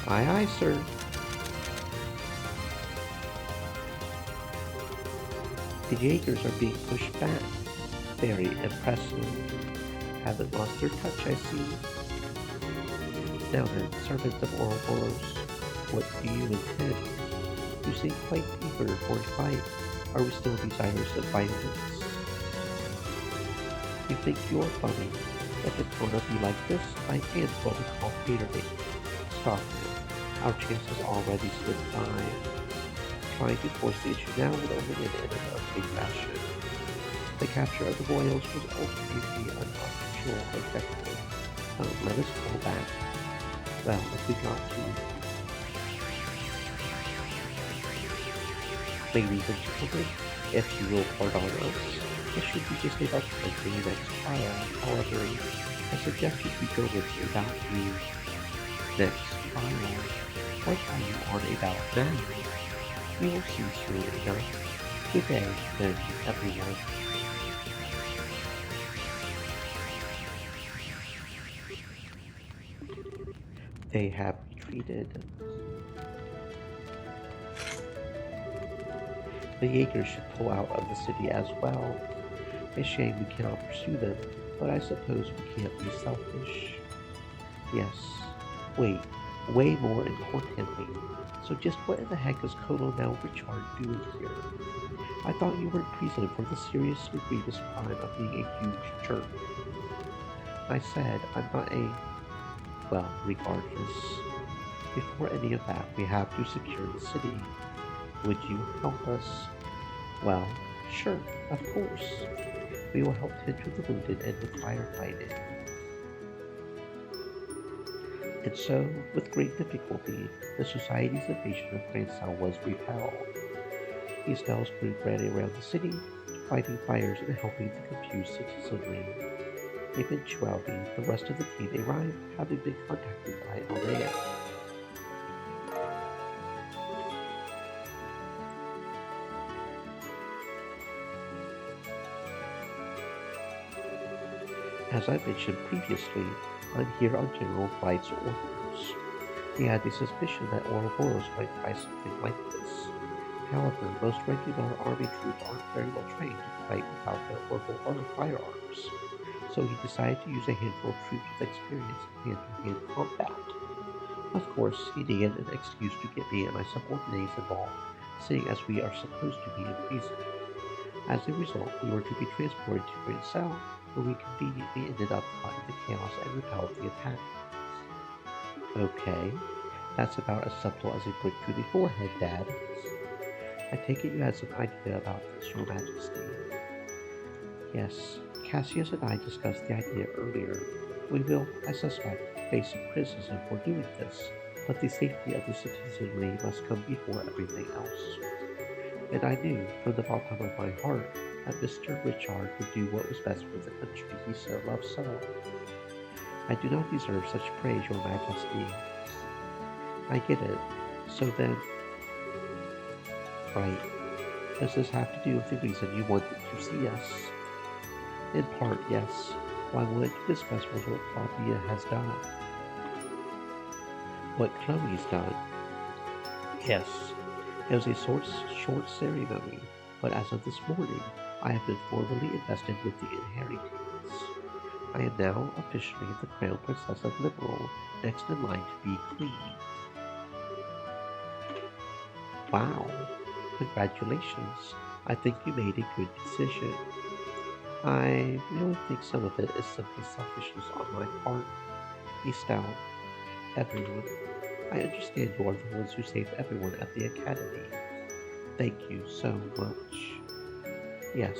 Aye, aye, sir. The Jaegers are being pushed back. Very impressive. Haven't lost their touch, I see. Now then, servants of Ouroboros, what do you intend? You seem quite eager for a fight. Are we still desirous of violence? You think you're funny. If it's gonna be like this, I may as well be called Gatorade. Stop it. Our chances already stood by. Trying to force the issue now would only end in an ugly fashion. The capture of the royals was ultimately uncontrolled objective. Let us pull back. Well, if we got to, Ladies and gentlemen, if you will pardon us, this should be just a document for your next trial. However, I suggested we go with without you. Next trial. What are you on about now? We will see soon enough. Good day, then, everyone. They have retreated. The Jaegers should pull out of the city as well. A shame we cannot pursue them, but I suppose we can't be selfish. Yes. Wait, way more importantly. So just what in the heck is Colonel Richard doing here? I thought you were in prison for the seriously grievous crime of being a huge jerk. I said I'm not a... Well, regardless. Before any of that, we have to secure the city. Would you help us? Well, sure, of course. We will help tend to the wounded and with firefighting. And so, with great difficulty, the Society's invasion of Gransal was repelled. These spells group ran around the city, fighting fires and helping the confused citizenry. Eventually, the rest of the team arrived, having been contacted by Alea. As I mentioned previously, I'm here on General Wright's orders. He had the suspicion that Ouroboros might try something like this. However, most regular army troops aren't very well trained to fight without their orbital or firearms, so he decided to use a handful of troops with experience in hand-to-hand combat. Of course, he needed an excuse to get me and my subordinates involved, seeing as we are supposed to be in prison. As a result, we were to be transported to Gransal, where we conveniently ended up caught in the chaos and repelled the attack. Okay, that's about as subtle as a brick to the forehead, Dad. I take it you had some idea about this, Your Majesty. Yes, Cassius and I discussed the idea earlier. We will, I suspect, face some criticism for doing this, but the safety of the citizenry must come before everything else. And I knew, from the bottom of my heart, that Mr. Richard would do what was best for the country he so loved so. I do not deserve such praise, Your Majesty. I get it. So then... Right. Does this have to do with the reason you wanted to see us? In part, yes. Well, I wanted to discuss what Claudia has done. What Chloe's done? Yes. It was a short ceremony, but as of this morning, I have been formally invested with the inheritance. I am now officially the Crown Princess of Liberl, next in line to be Queen. Wow, congratulations. I think you made a good decision. I really think some of it is simply selfishness on my part. Estelle, everyone. I understand you are the ones who saved everyone at the Academy. Thank you so much. Yes,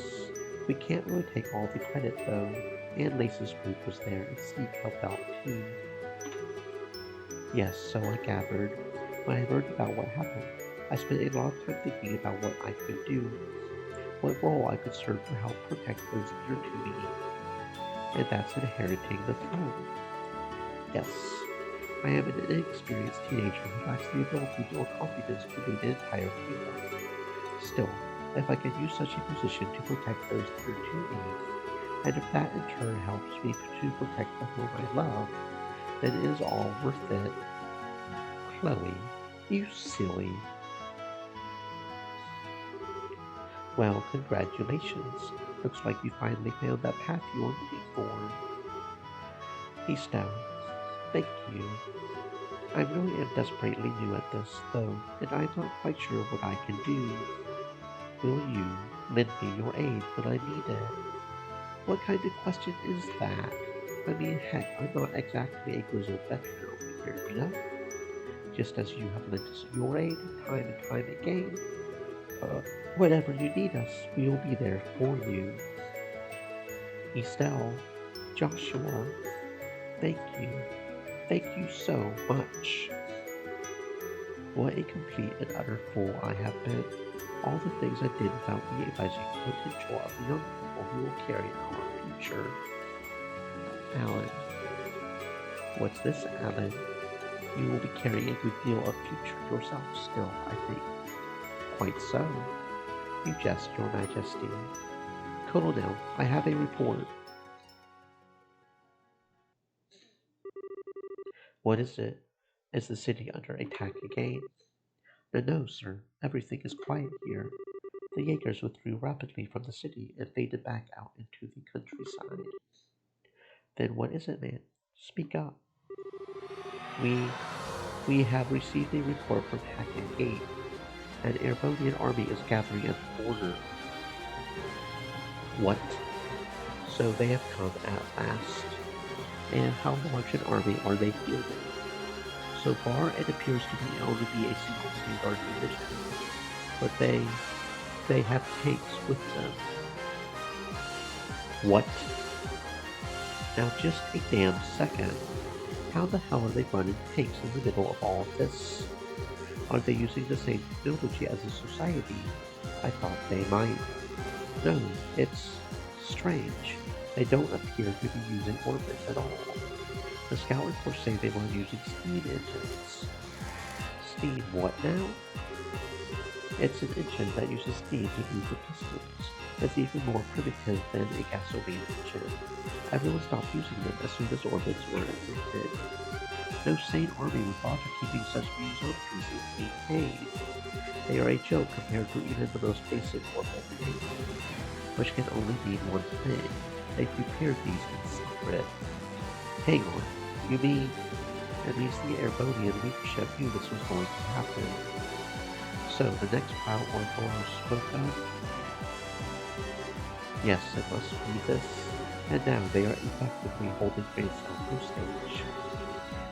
we can't really take all the credit though, and Lace's group was there and Zeke helped out too. Yes, so I gathered. When I learned about what happened, I spent a lot of time thinking about what I could do, what role I could serve to help protect those dear to me, and that's inheriting the throne. Yes, I am an inexperienced teenager who lacks the ability or confidence to lead an entire kingdom. Still, if I can use such a position to protect those dear to me, and if that in turn helps me to protect the home I love, then it is all worth it. Chloe, you silly. Well, congratulations. Looks like you finally found that path you were looking for. Estelle, thank you. I really am desperately new at this, though, and I'm not quite sure what I can do. Will you lend me your aid when I need it? What kind of question is that? I mean, heck, I'm not exactly a grizzled veteran over here, you know? Just as you have lent us your aid time and time again. Whenever you need us, we will be there for you. Estelle, Joshua, thank you. Thank you so much. What a complete and utter fool I have been. All the things I did without realizing the potential of the young people who will carry our future. Alan. What's this, Alan? You will be carrying a good deal of future yourself still, I think. Quite so. You jest, Your Majesty. Colonel, I have a report. What is it? Is the city under attack again? No, sir. Everything is quiet here. The Jaegers withdrew rapidly from the city and faded back out into the countryside. Then what is it, man? Speak up. We have received a report from Hackett Gate. An Airbonian army is gathering at the border. What? So they have come at last. And how large an army are they fielding? So far, it appears to be only a single standard division, but they have tanks with them. What? Now just a damn second. How the hell are they running tanks in the middle of all of this? Are they using the same technology as the Society? I thought they might. No, it's strange. They don't appear to be using orbits at all. The scout reports say they were using steam engines. Steam what now? It's an engine that uses steam to move the pistons. It's even more primitive than a gasoline engine. Everyone stopped using them as soon as orbits were invented. No sane army would bother keeping such museum pieces maintained. They are a joke compared to even the most basic orbital tank, which can only mean one thing. They prepared these in secret. Hang on, you mean at least the Airbonian leadership knew this was going to happen? So the next Proud Orthor spoke of? Yes, it must be this. And now they are effectively holding Grayson hostage.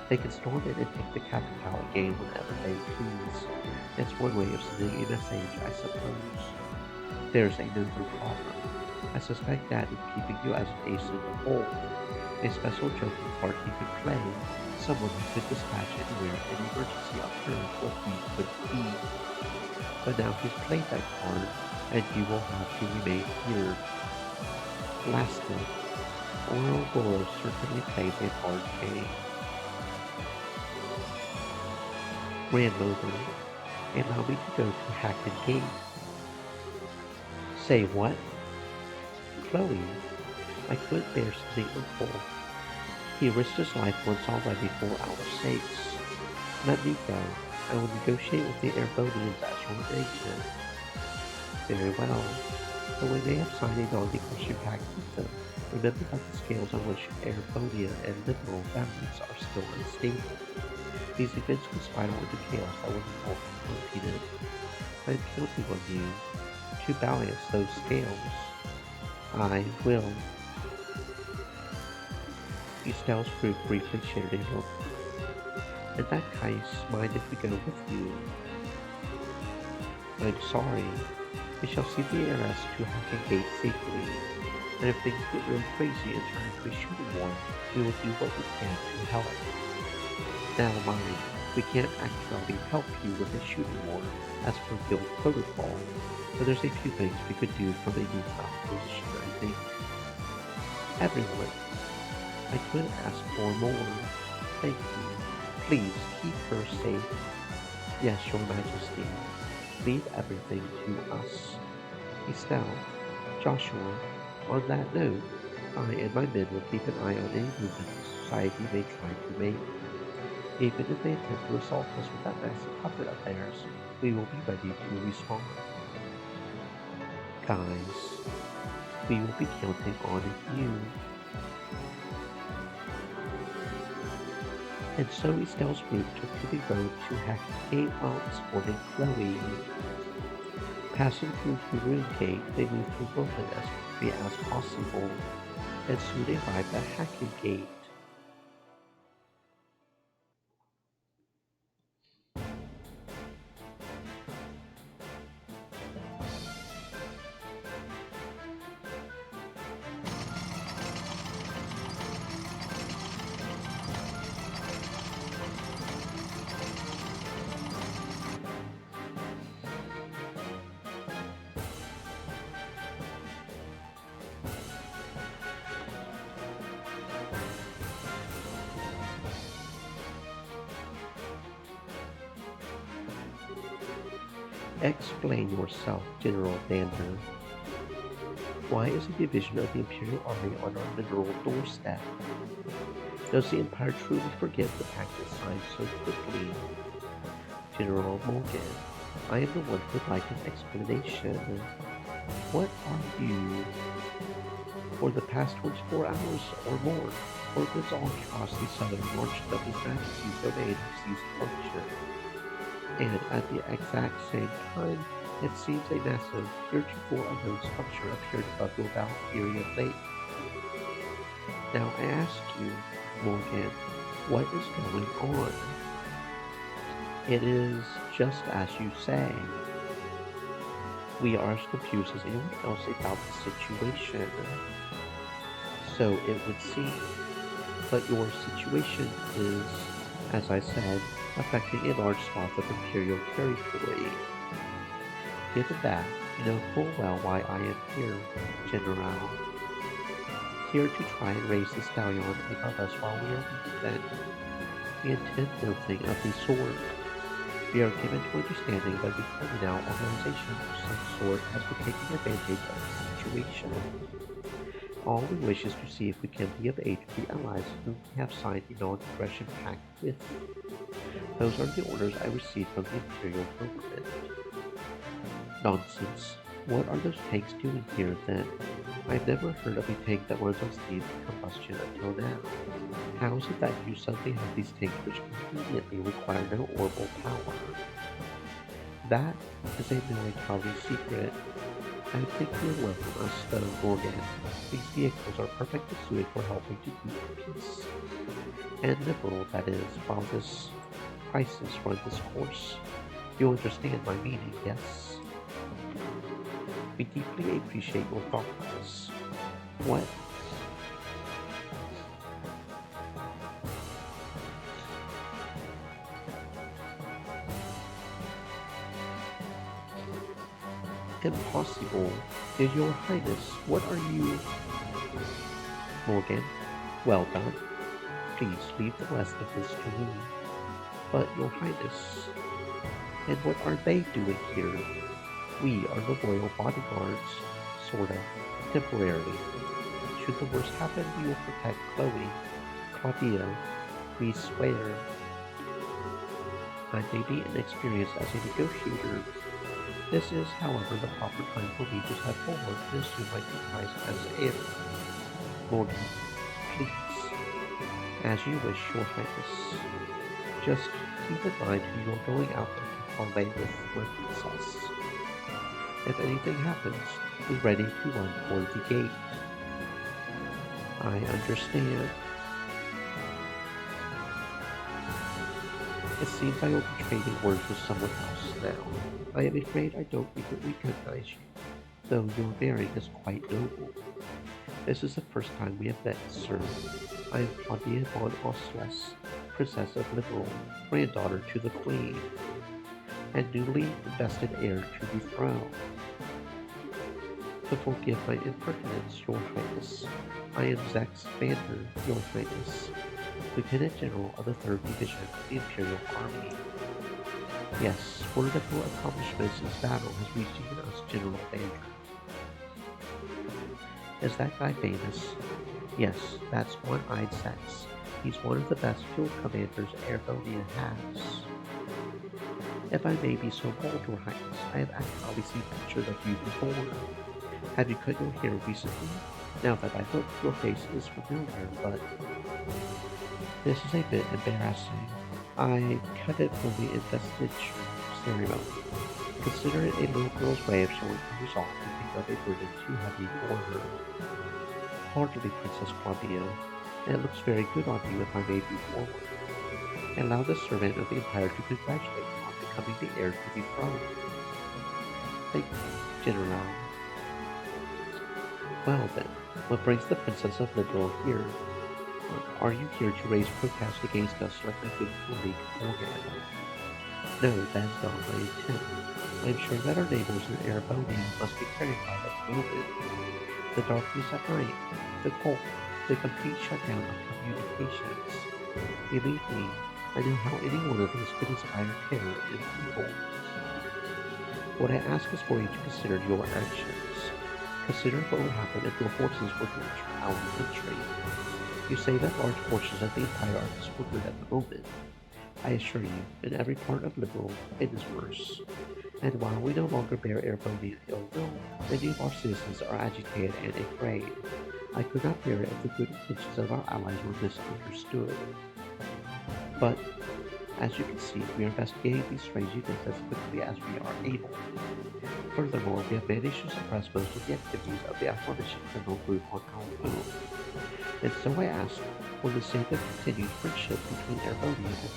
They can storm in and take the capital again whenever they please. It's one way of sending a message, I suppose. There's another problem. I suspect that in keeping you as an ace in the hole, a special joking part he could play, someone who could dispatch anywhere an emergency occurs what we could be. But now he's played that card, and you will have to remain here. Lastly, Oral Boros certainly plays a hard game. Grandmother, allow me to go to Hackett Gate. Say what? Chloe, I couldn't bear something uncle. He risked his life once already for our sakes. Let me go. I will negotiate with the Airbonians as your agent. Very well. But when they have signed a non-destruction pact with them, remember that the scales on which Airbonia and liberal families are still unstable. These events could spiral into chaos that would result in repeated. I am counting on you to balance those scales. I will. Estelle's group briefly shared a look. In that case, mind if we go with you? I'm sorry. We shall see the heiress to Hackett Gate safely, and if things get really crazy and turn into a shooting war, we will do what we can to help. Now mind, we can't actually help you with a shooting war as per guild protocol, but there's a few things we could do from a neutral position, I think. Everyone, I couldn't ask for more. Thank you. Please keep her safe. Yes, Your Majesty. Leave everything to us. Estelle, Joshua, on that note, I and my men will keep an eye on any movement the Society may try to make. Even if they attempt to assault us with that massive puppet of theirs, we will be ready to respond. Guys, we will be counting on you. And so Estelle's group took to the road to Hackett Gate while escorting Chloe. Passing through the Ruin Gate, they moved through Brooklyn as quickly as possible, and soon arrived at Hackett Gate. Explain yourself, General Vander. Why is a division of the Imperial Army on our literal doorstep? Does the Empire truly forget the pact it signed so quickly? General Morgan, I am the one who would like an explanation. What are you? For the past 24 hours or more, orbits all across the southern march of His Majesty's domain have ceased function. And at the exact same time, it seems a massive, heretofore unknown structure appeared above your Valkyrian lake. Now I ask you, Morgan, what is going on? It is just as you say. We are as confused as anyone else about the situation. So it would seem. But your situation is, as I said, affecting a large swath of Imperial territory. Given that, you know full well why I am here, General. Here to try and raise the stallion above us while we are weakened. We intend nothing of the sort. We are given to understanding that the criminal organization of some sort has been taking advantage of the situation. All we wish is to see if we can be of aid to the allies whom we have signed a non-aggression pact with. Those are the orders I received from the Imperial government. Nonsense. What are those tanks doing here, then? I've never heard of a tank that runs on steam combustion until now. How is it that you suddenly have these tanks which conveniently require no orbital power? That is a military secret. I think you're welcome us, though, Morgan. These vehicles are perfectly suited for helping to keep peace. And liberal, that is, while this crisis runs its course. You understand my meaning, yes? We deeply appreciate your thoughtfulness. What? Impossible. Your Highness, what are you? Morgan, well done. Please leave the rest of this to me. But, Your Highness, and what are they doing here? We are the royal bodyguards, sort of, temporarily. Should the worst happen, we will protect Chloe. Claudia, we swear. I may be inexperienced as a negotiator. This is, however, the proper time for me to step forward and assume my duties as heir. Morgan, please. As you wish, Your Highness. Just keep in mind who you're going out there to parley with my princess. If anything happens, be ready to run toward the gate. I understand. It seems I will be trading words with someone else now. I am afraid I don't even recognize you, though your bearing is quite noble. This is the first time we have met, sir. I am Claudia von Ostres, Princess of Liberal, granddaughter to the Queen, and newly invested heir to the throne. To forgive my impertinence, Your Highness, I am Zex Vander, Your Highness, Lieutenant General of the 3rd Division of the Imperial Army. Yes, word of your accomplishments in battle has reached even us, General Vander. Is that guy famous? Yes, that's One-Eyed Zex. He's one of the best field commanders Airbonia has. If I may be so bold, Your Highness, I have actually seen pictures of you before. Have you cut your hair recently? Now that I look, your face is familiar, but this is a bit embarrassing. I cut it for the investiture ceremony. Consider it a little girl's way of showing her resolve to pick up a burden too heavy for her. Hardly, Princess Claudia, and it looks very good on you if I may be forward. Allow the servant of the Empire to congratulate you on becoming the heir to the throne. Thank you, General. Well then, what brings the Princess of Liberal here? Are you here to raise protest against us like my good colleague Morgan? No, that is not my intent. I am sure that our neighbors in Erebonian must be terrified at the moment. The darkness at night, the cold, the complete shutdown of communications. Believe me, I know how any one of these could inspire terror in people. What I ask is for you to consider your actions. Consider what will happen if your forces were to enter our country. You say that large portions of the Empire are disordered at the moment. I assure you, in every part of Liberal, it is worse. And while we no longer bear Erebonia ill will, many of our citizens are agitated and afraid. I could not bear it if the good intentions of our allies were misunderstood. But, as you can see, we are investigating these strange events as quickly as we are able. Furthermore, we have managed to suppress most of the activities of the aforementioned criminal group on our own. And so I ask, for the sake of continued friendship between Erebonia and